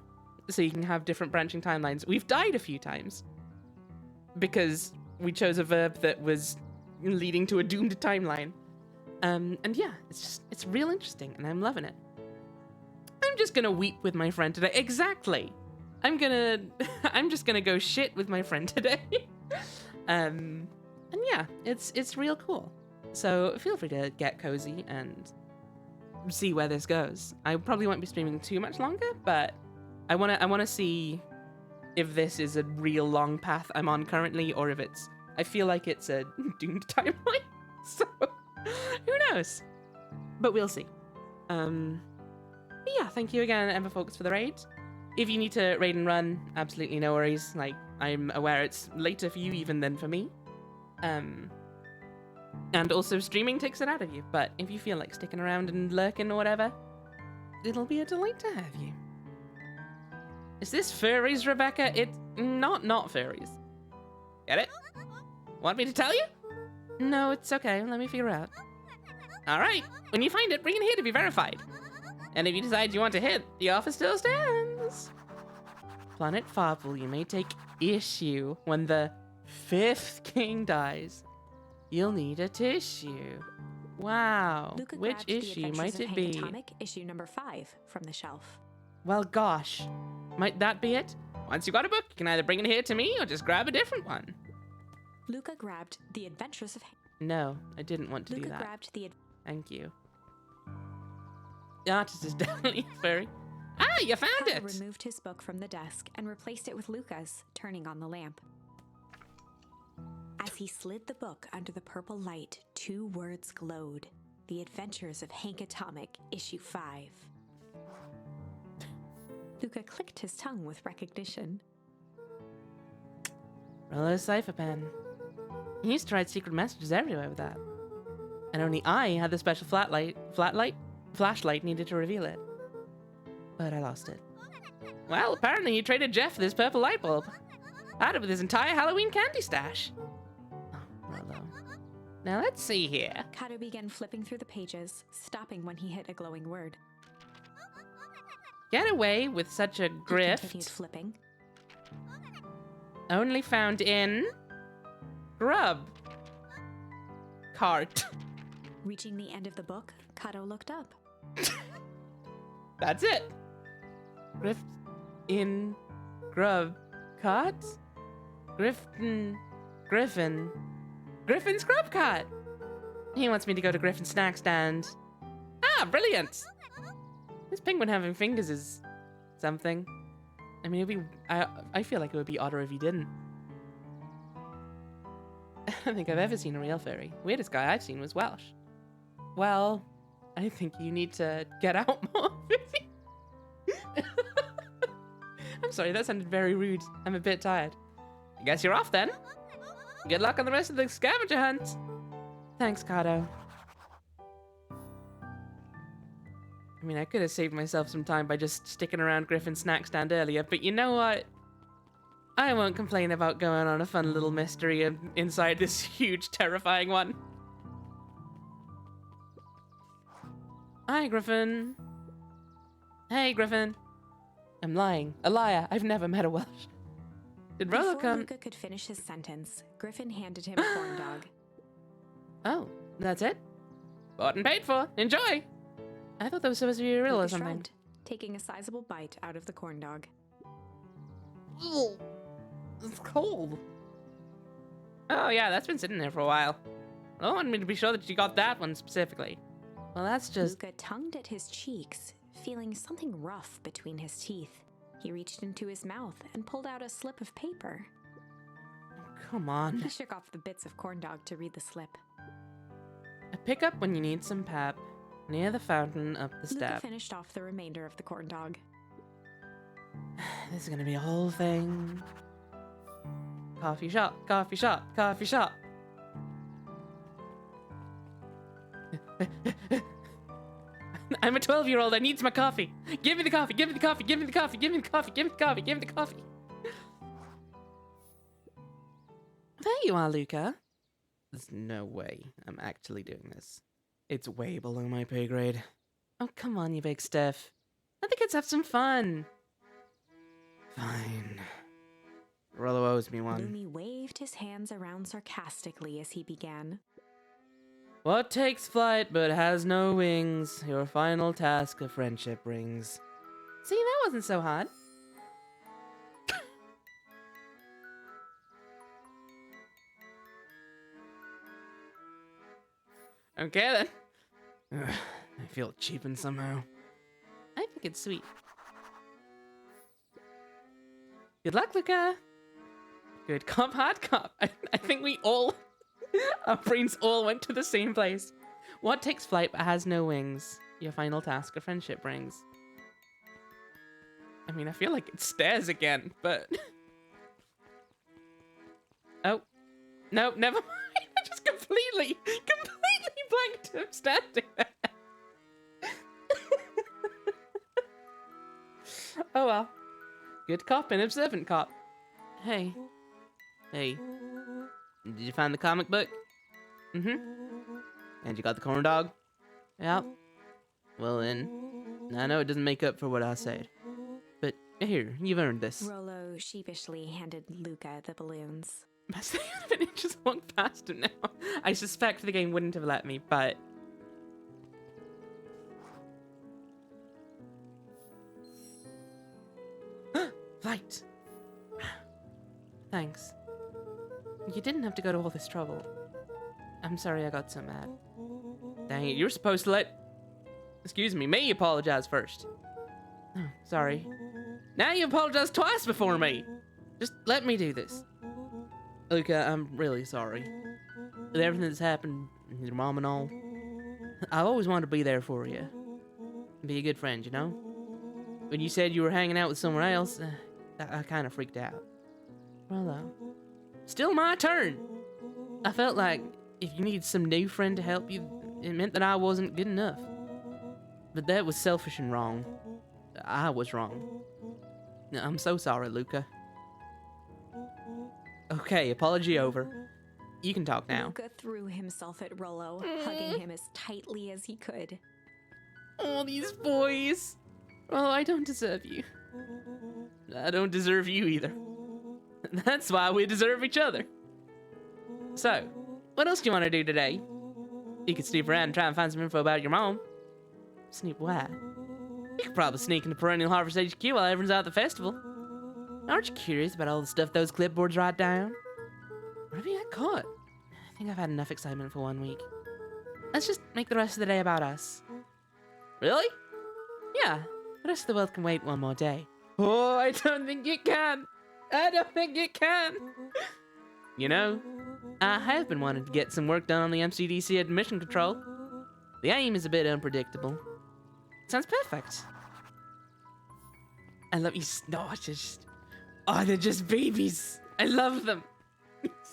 [SPEAKER 1] So you can have different branching timelines. We've died a few times because we chose a verb that was leading to a doomed timeline. And yeah, it's real interesting, and I'm loving it. I'm just gonna weep with my friend today. Exactly. I'm just gonna go shit with my friend today. And yeah, it's real cool. So feel free to get cozy and see where this goes. I probably won't be streaming too much longer, but I wanna see if this is a real long path I'm on currently, or if I feel like it's a doomed timeline. So who knows? But we'll see. But yeah, thank you again, Ember Focus, for the raid. If you need to raid and run, absolutely no worries. Like, I'm aware it's later for you even than for me. And also streaming takes it out of you. But if you feel like sticking around and lurking or whatever, it'll be a delight to have you. Is this furries, Rebecca? It's not furries. Get it? Want me to tell you? No, it's okay. Let me figure out. Alright, when you find it, bring it here to be verified. And if you decide you want to hit, the offer still stands. Planet Farpool, you may take issue when the 5th king dies. You'll need a tissue. Wow.
[SPEAKER 2] Luca
[SPEAKER 1] Which
[SPEAKER 2] grabbed The
[SPEAKER 1] issue might
[SPEAKER 2] Adventures
[SPEAKER 1] it
[SPEAKER 2] of
[SPEAKER 1] be?
[SPEAKER 2] Hank Atomic, issue number 5, from the shelf.
[SPEAKER 1] Well, gosh. Might that be it? Once you got a book, you can either bring it here to me or just grab a different one.
[SPEAKER 2] Luca grabbed The Adventures of
[SPEAKER 1] No, I didn't want to
[SPEAKER 2] Luca
[SPEAKER 1] do that.
[SPEAKER 2] grabbed the
[SPEAKER 1] Thank you. The artist is definitely a furry. Ah, you found
[SPEAKER 2] Kyle
[SPEAKER 1] it!
[SPEAKER 2] removed his book from the desk and replaced it with Luca's, turning on the lamp. As he slid the book under the purple light, 2 words glowed. The Adventures of Hank Atomic, issue 5. Luca clicked his tongue with recognition.
[SPEAKER 1] Rollo cipher pen. He used to write secret messages everywhere with that. And only I had the special flashlight needed to reveal it. But I lost it. Well, apparently he traded Jeff for this purple light bulb. Had it with his entire Halloween candy stash. Oh, Rollo. Now let's see here.
[SPEAKER 2] Kato began flipping through the pages, stopping when he hit a glowing word.
[SPEAKER 1] Get away with such a
[SPEAKER 2] He continued
[SPEAKER 1] grift.
[SPEAKER 2] flipping.
[SPEAKER 1] Only found in Grub Cart.
[SPEAKER 2] Reaching the end of the book, Kato looked up.
[SPEAKER 1] That's it. Grift in Grub Cart. Griffin. Griffin's Grub Cart. He wants me to go to Griffin's snack stand. Ah, brilliant. This penguin having fingers is something. I mean, it'd be. I feel like it would be odder if he didn't. I don't think I've ever seen a real furry. Weirdest guy I've seen was Welsh. Well, I think you need to get out more. I'm sorry, that sounded very rude. I'm a bit tired. I guess you're off then. Good luck on the rest of the scavenger hunt. Thanks, Kato. I mean, I could have saved myself some time by just sticking around Griffin's snack stand earlier, but you know what? I won't complain about going on a fun little mystery inside this huge, terrifying one. Hi, Griffin. Hey, Griffin. I'm lying. A liar. I've never met a Welsh. Did Rollo
[SPEAKER 2] Before
[SPEAKER 1] come?
[SPEAKER 2] Luca could finish his sentence, Griffin handed him a corn dog.
[SPEAKER 1] Oh, that's it? Bought and paid for. Enjoy! I thought that was supposed to be a riddle or
[SPEAKER 2] Luca
[SPEAKER 1] something.
[SPEAKER 2] shrugged, taking a sizable bite out of the corn dog.
[SPEAKER 1] Ugh. It's cold. Oh yeah, that's been sitting there for a while. I wanted me to be sure that you got that one specifically. Well, that's just...
[SPEAKER 2] Luca tongued at his cheeks, feeling something rough between his teeth. He reached into his mouth and pulled out a slip of paper.
[SPEAKER 1] come on.
[SPEAKER 2] He shook off the bits of corn dog to read the slip.
[SPEAKER 1] A pickup when you need some pep. Near the fountain up the
[SPEAKER 2] Luca
[SPEAKER 1] step.
[SPEAKER 2] finished off the remainder of the corn dog.
[SPEAKER 1] This is gonna be a whole thing. Coffee shop, coffee shop, coffee shop. I'm a 12-year-old. I need my coffee. Give me the coffee. Give me the coffee. Give me the coffee. Give me the coffee. Give me the coffee. Give me the coffee. There you are, Luca. There's no way I'm actually doing this. It's way below my pay grade. Oh, come on, you big Steph. Let the kids have some fun. Fine. Rollo owes me one.
[SPEAKER 2] Lumi waved his hands around sarcastically as he began.
[SPEAKER 1] What takes flight but has no wings? Your final task of friendship brings. See, that wasn't so hard. Okay then. Ugh, I feel cheapened somehow. I think it's sweet. Good luck, Luca. Good cop, hard cop. I think we all, our brains all went to the same place. What takes flight but has no wings? Your final task of friendship brings. I mean, I feel like it's stairs again, but... Oh. No, never mind. I just completely blanked him standing there. Oh well. Good cop and observant cop. Hey. Hey. Did you find the comic book? Mm-hmm. And you got the corn dog? Yep. Well then, I know it doesn't make up for what I said. But here, you've earned this.
[SPEAKER 2] Rollo sheepishly handed Luca the balloons.
[SPEAKER 1] Best thing I've just walked past him now. I suspect the game wouldn't have let me, but... Flight! Thanks. You didn't have to go to all this trouble. I'm sorry I got so mad. Dang it, you were supposed to let... Excuse me apologize first. Oh, sorry. Now you apologize twice before me! Just let me do this. Luca, I'm really sorry. With everything that's happened, your mom and all, I've always wanted to be there for you. Be a good friend, you know? When you said you were hanging out with someone else, I kind of freaked out. Rollo. Still my turn! I felt like if you needed some new friend to help you, it meant that I wasn't good enough. But that was selfish and wrong. I was wrong. I'm so sorry, Luca. Okay, apology over. You can talk now.
[SPEAKER 2] Luca threw himself at Rollo, hugging him as tightly as he could.
[SPEAKER 1] Oh, these boys. Oh, I don't deserve you. I don't deserve you either. That's why we deserve each other. So, what else do you want to do today? You could snoop around and try and find some info about your mom. Snoop where? You could probably sneak into Perennial Harvest HQ while everyone's out at the festival. Aren't you curious about all the stuff those clipboards write down? Or have you got caught? I think I've had enough excitement for 1 week. Let's just make the rest of the day about us. Really? Yeah, the rest of the world can wait one more day. Oh, I don't think it can. I don't think it can. You know, I have been wanting to get some work done on the MCDC admission control. The aim is a bit unpredictable. Sounds perfect. I love you. No, it's just... Oh, they're just babies. I love them.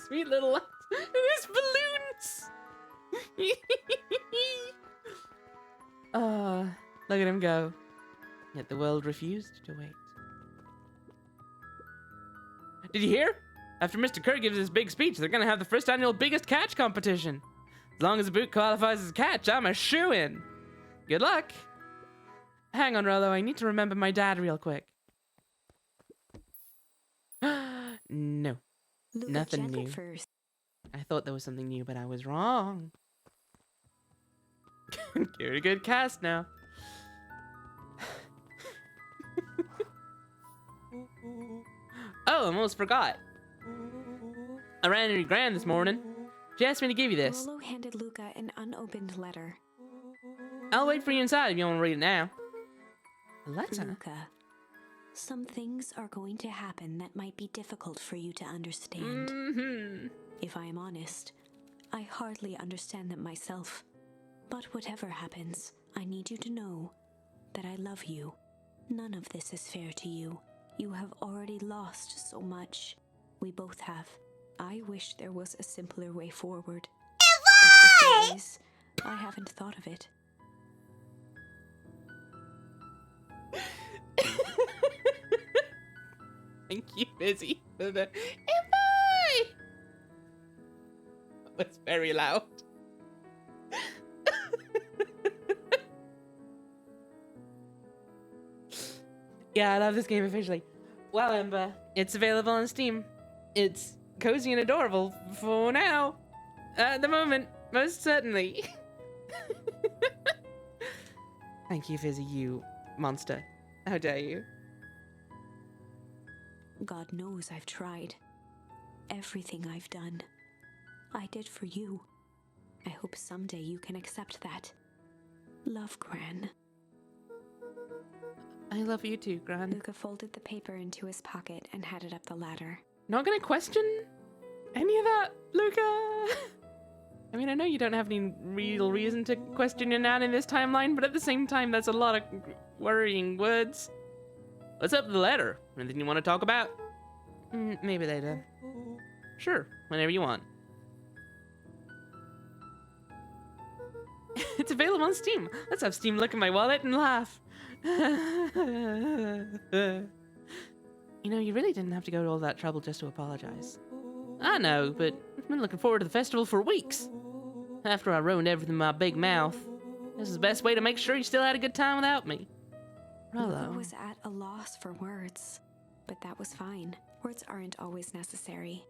[SPEAKER 1] Sweet little... There's balloons. Oh, look at him go. Yet the world refused to wait. Did you hear? After Mr. Kerr gives his big speech, they're gonna have the first annual Biggest Catch competition. As long as the boot qualifies as a catch, I'm a shoo-in. Good luck. Hang on, Rollo. I need to remember my dad real quick. No.
[SPEAKER 2] Luca
[SPEAKER 1] Nothing
[SPEAKER 2] gently
[SPEAKER 1] new.
[SPEAKER 2] first.
[SPEAKER 1] I thought there was something new, but I was wrong. Give it a good cast now. Oh, I almost forgot. I ran into Gran this morning. She asked me to give you this.
[SPEAKER 2] Rollo handed Luca an unopened letter.
[SPEAKER 1] I'll wait for you inside if you want to read it now. A letter?
[SPEAKER 2] Luca.
[SPEAKER 9] Some things are going to happen that might be difficult for you to understand.
[SPEAKER 1] Mm-hmm.
[SPEAKER 9] If I am honest, I hardly understand them myself. But whatever happens, I need you to know that I love you. None of this is fair to you. You have already lost so much. We both have. I wish there was a simpler way forward. But if there is, I haven't thought of it.
[SPEAKER 1] Thank you, Busy, for the Ivy! That's very loud. Yeah, I love this game officially. Well, Ember, it's available on Steam. It's cozy and adorable for now. At the moment, most certainly. Thank you, Fizzy, you monster. How dare you?
[SPEAKER 9] God knows I've tried. Everything I've done, I did for you. I hope someday you can accept that. Love, Gran.
[SPEAKER 1] I love you too, Gran.
[SPEAKER 9] Luca folded the paper into his pocket and headed up the ladder.
[SPEAKER 1] Not gonna question any of that, Luca. I mean, I know you don't have any real reason to question your nan in this timeline, but at the same time, that's a lot of worrying words. What's up with the letter? Anything you want to talk about? Maybe later. Sure, whenever you want. It's available on Steam. Let's have Steam look at my wallet and laugh. You know, you really didn't have to go to all that trouble just to apologize. I know, but I've been looking forward to the festival for weeks. After I ruined everything with my big mouth, this is the best way to make sure you still had a good time without me.
[SPEAKER 9] Luca
[SPEAKER 1] Hello.
[SPEAKER 9] was at a loss for words, but that was fine. Words aren't always necessary.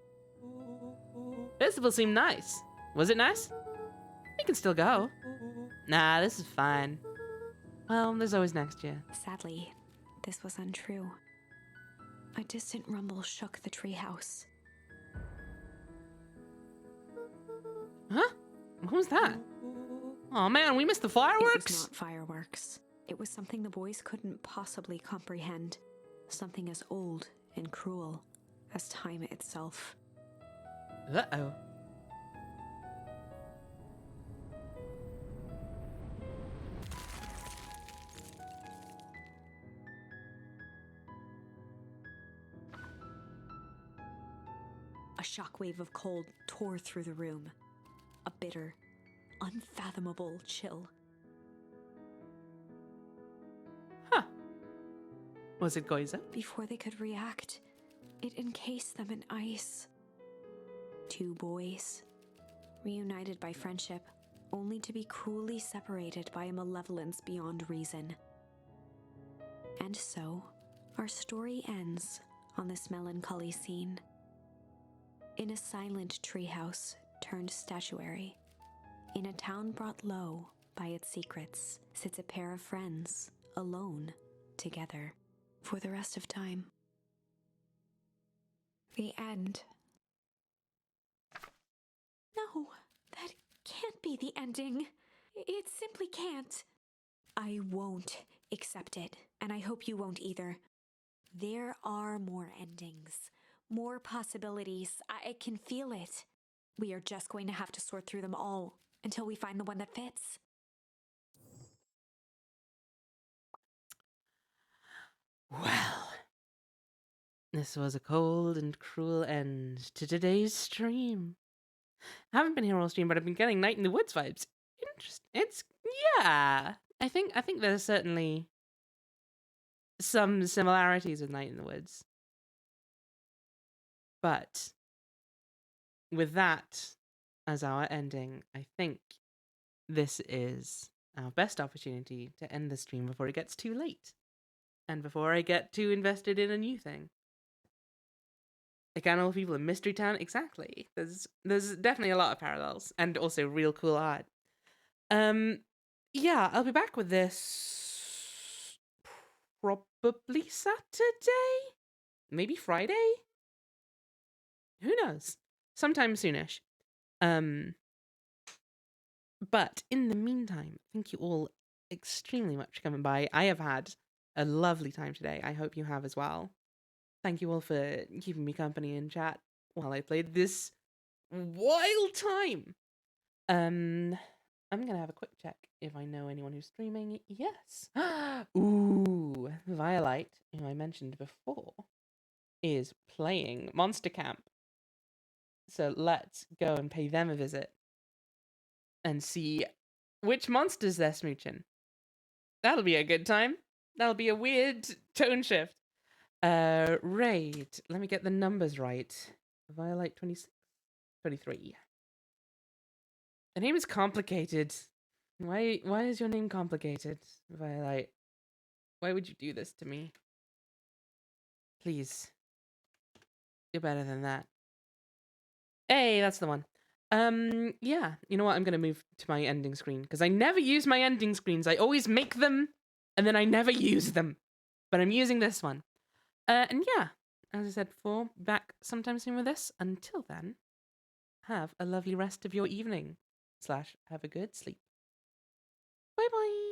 [SPEAKER 1] Festival seemed nice. Was it nice? We can still go. Nah, this is fine. Well, there's always next year.
[SPEAKER 9] Sadly, this was untrue. A distant rumble shook the treehouse.
[SPEAKER 1] Huh? What was that? Oh man, we missed the fireworks?
[SPEAKER 9] It was not fireworks. It was something the boys couldn't possibly comprehend. Something as old and cruel as time itself.
[SPEAKER 1] Uh-oh.
[SPEAKER 9] A shockwave of cold tore through the room. A bitter, unfathomable chill.
[SPEAKER 1] Huh. Was it Goiza?
[SPEAKER 9] Before they could react, it encased them in ice. Two boys, reunited by friendship, only to be cruelly separated by a malevolence beyond reason. And so, our story ends on this melancholy scene. In a silent treehouse turned statuary, in a town brought low by its secrets, sits a pair of friends, alone, together, for the rest of time. The end. No, that can't be the ending. It simply can't. I won't accept it, and I hope you won't either. There are more endings. More possibilities. I can feel it. We are just going to have to sort through them all until we find the one that fits.
[SPEAKER 1] Well, this was a cold and cruel end to today's stream. I haven't been here all stream, but I've been getting Night in the Woods vibes. Interesting. Yeah. I think there's certainly some similarities with Night in the Woods. But with that as our ending, I think this is our best opportunity to end the stream before it gets too late. And before I get too invested in a new thing. Like Animal People in Mystery Town, exactly. There's definitely a lot of parallels. And also real cool art. Yeah, I'll be back with this probably Saturday? Maybe Friday? Who knows? Sometime soonish. But in the meantime, thank you all extremely much for coming by. I have had a lovely time today. I hope you have as well. Thank you all for keeping me company in chat while I played this wild time. I'm gonna have a quick check if I know anyone who's streaming. Yes. Ooh, Violite, who I mentioned before, is playing Monster Camp. So let's go and pay them a visit and see which monsters they're smooching. That'll be a good time. That'll be a weird tone shift. Raid. Let me get the numbers right. Violite 26, 23. The name is complicated. Why is your name complicated, Violite? Why would you do this to me? Please. You're better than that. Hey, that's the one. Yeah. You know what? I'm gonna move to my ending screen because I never use my ending screens. I always make them and then I never use them. But I'm using this one. And yeah, as I said before, back sometime soon with this. Until then, have a lovely rest of your evening. / have a good sleep. Bye bye.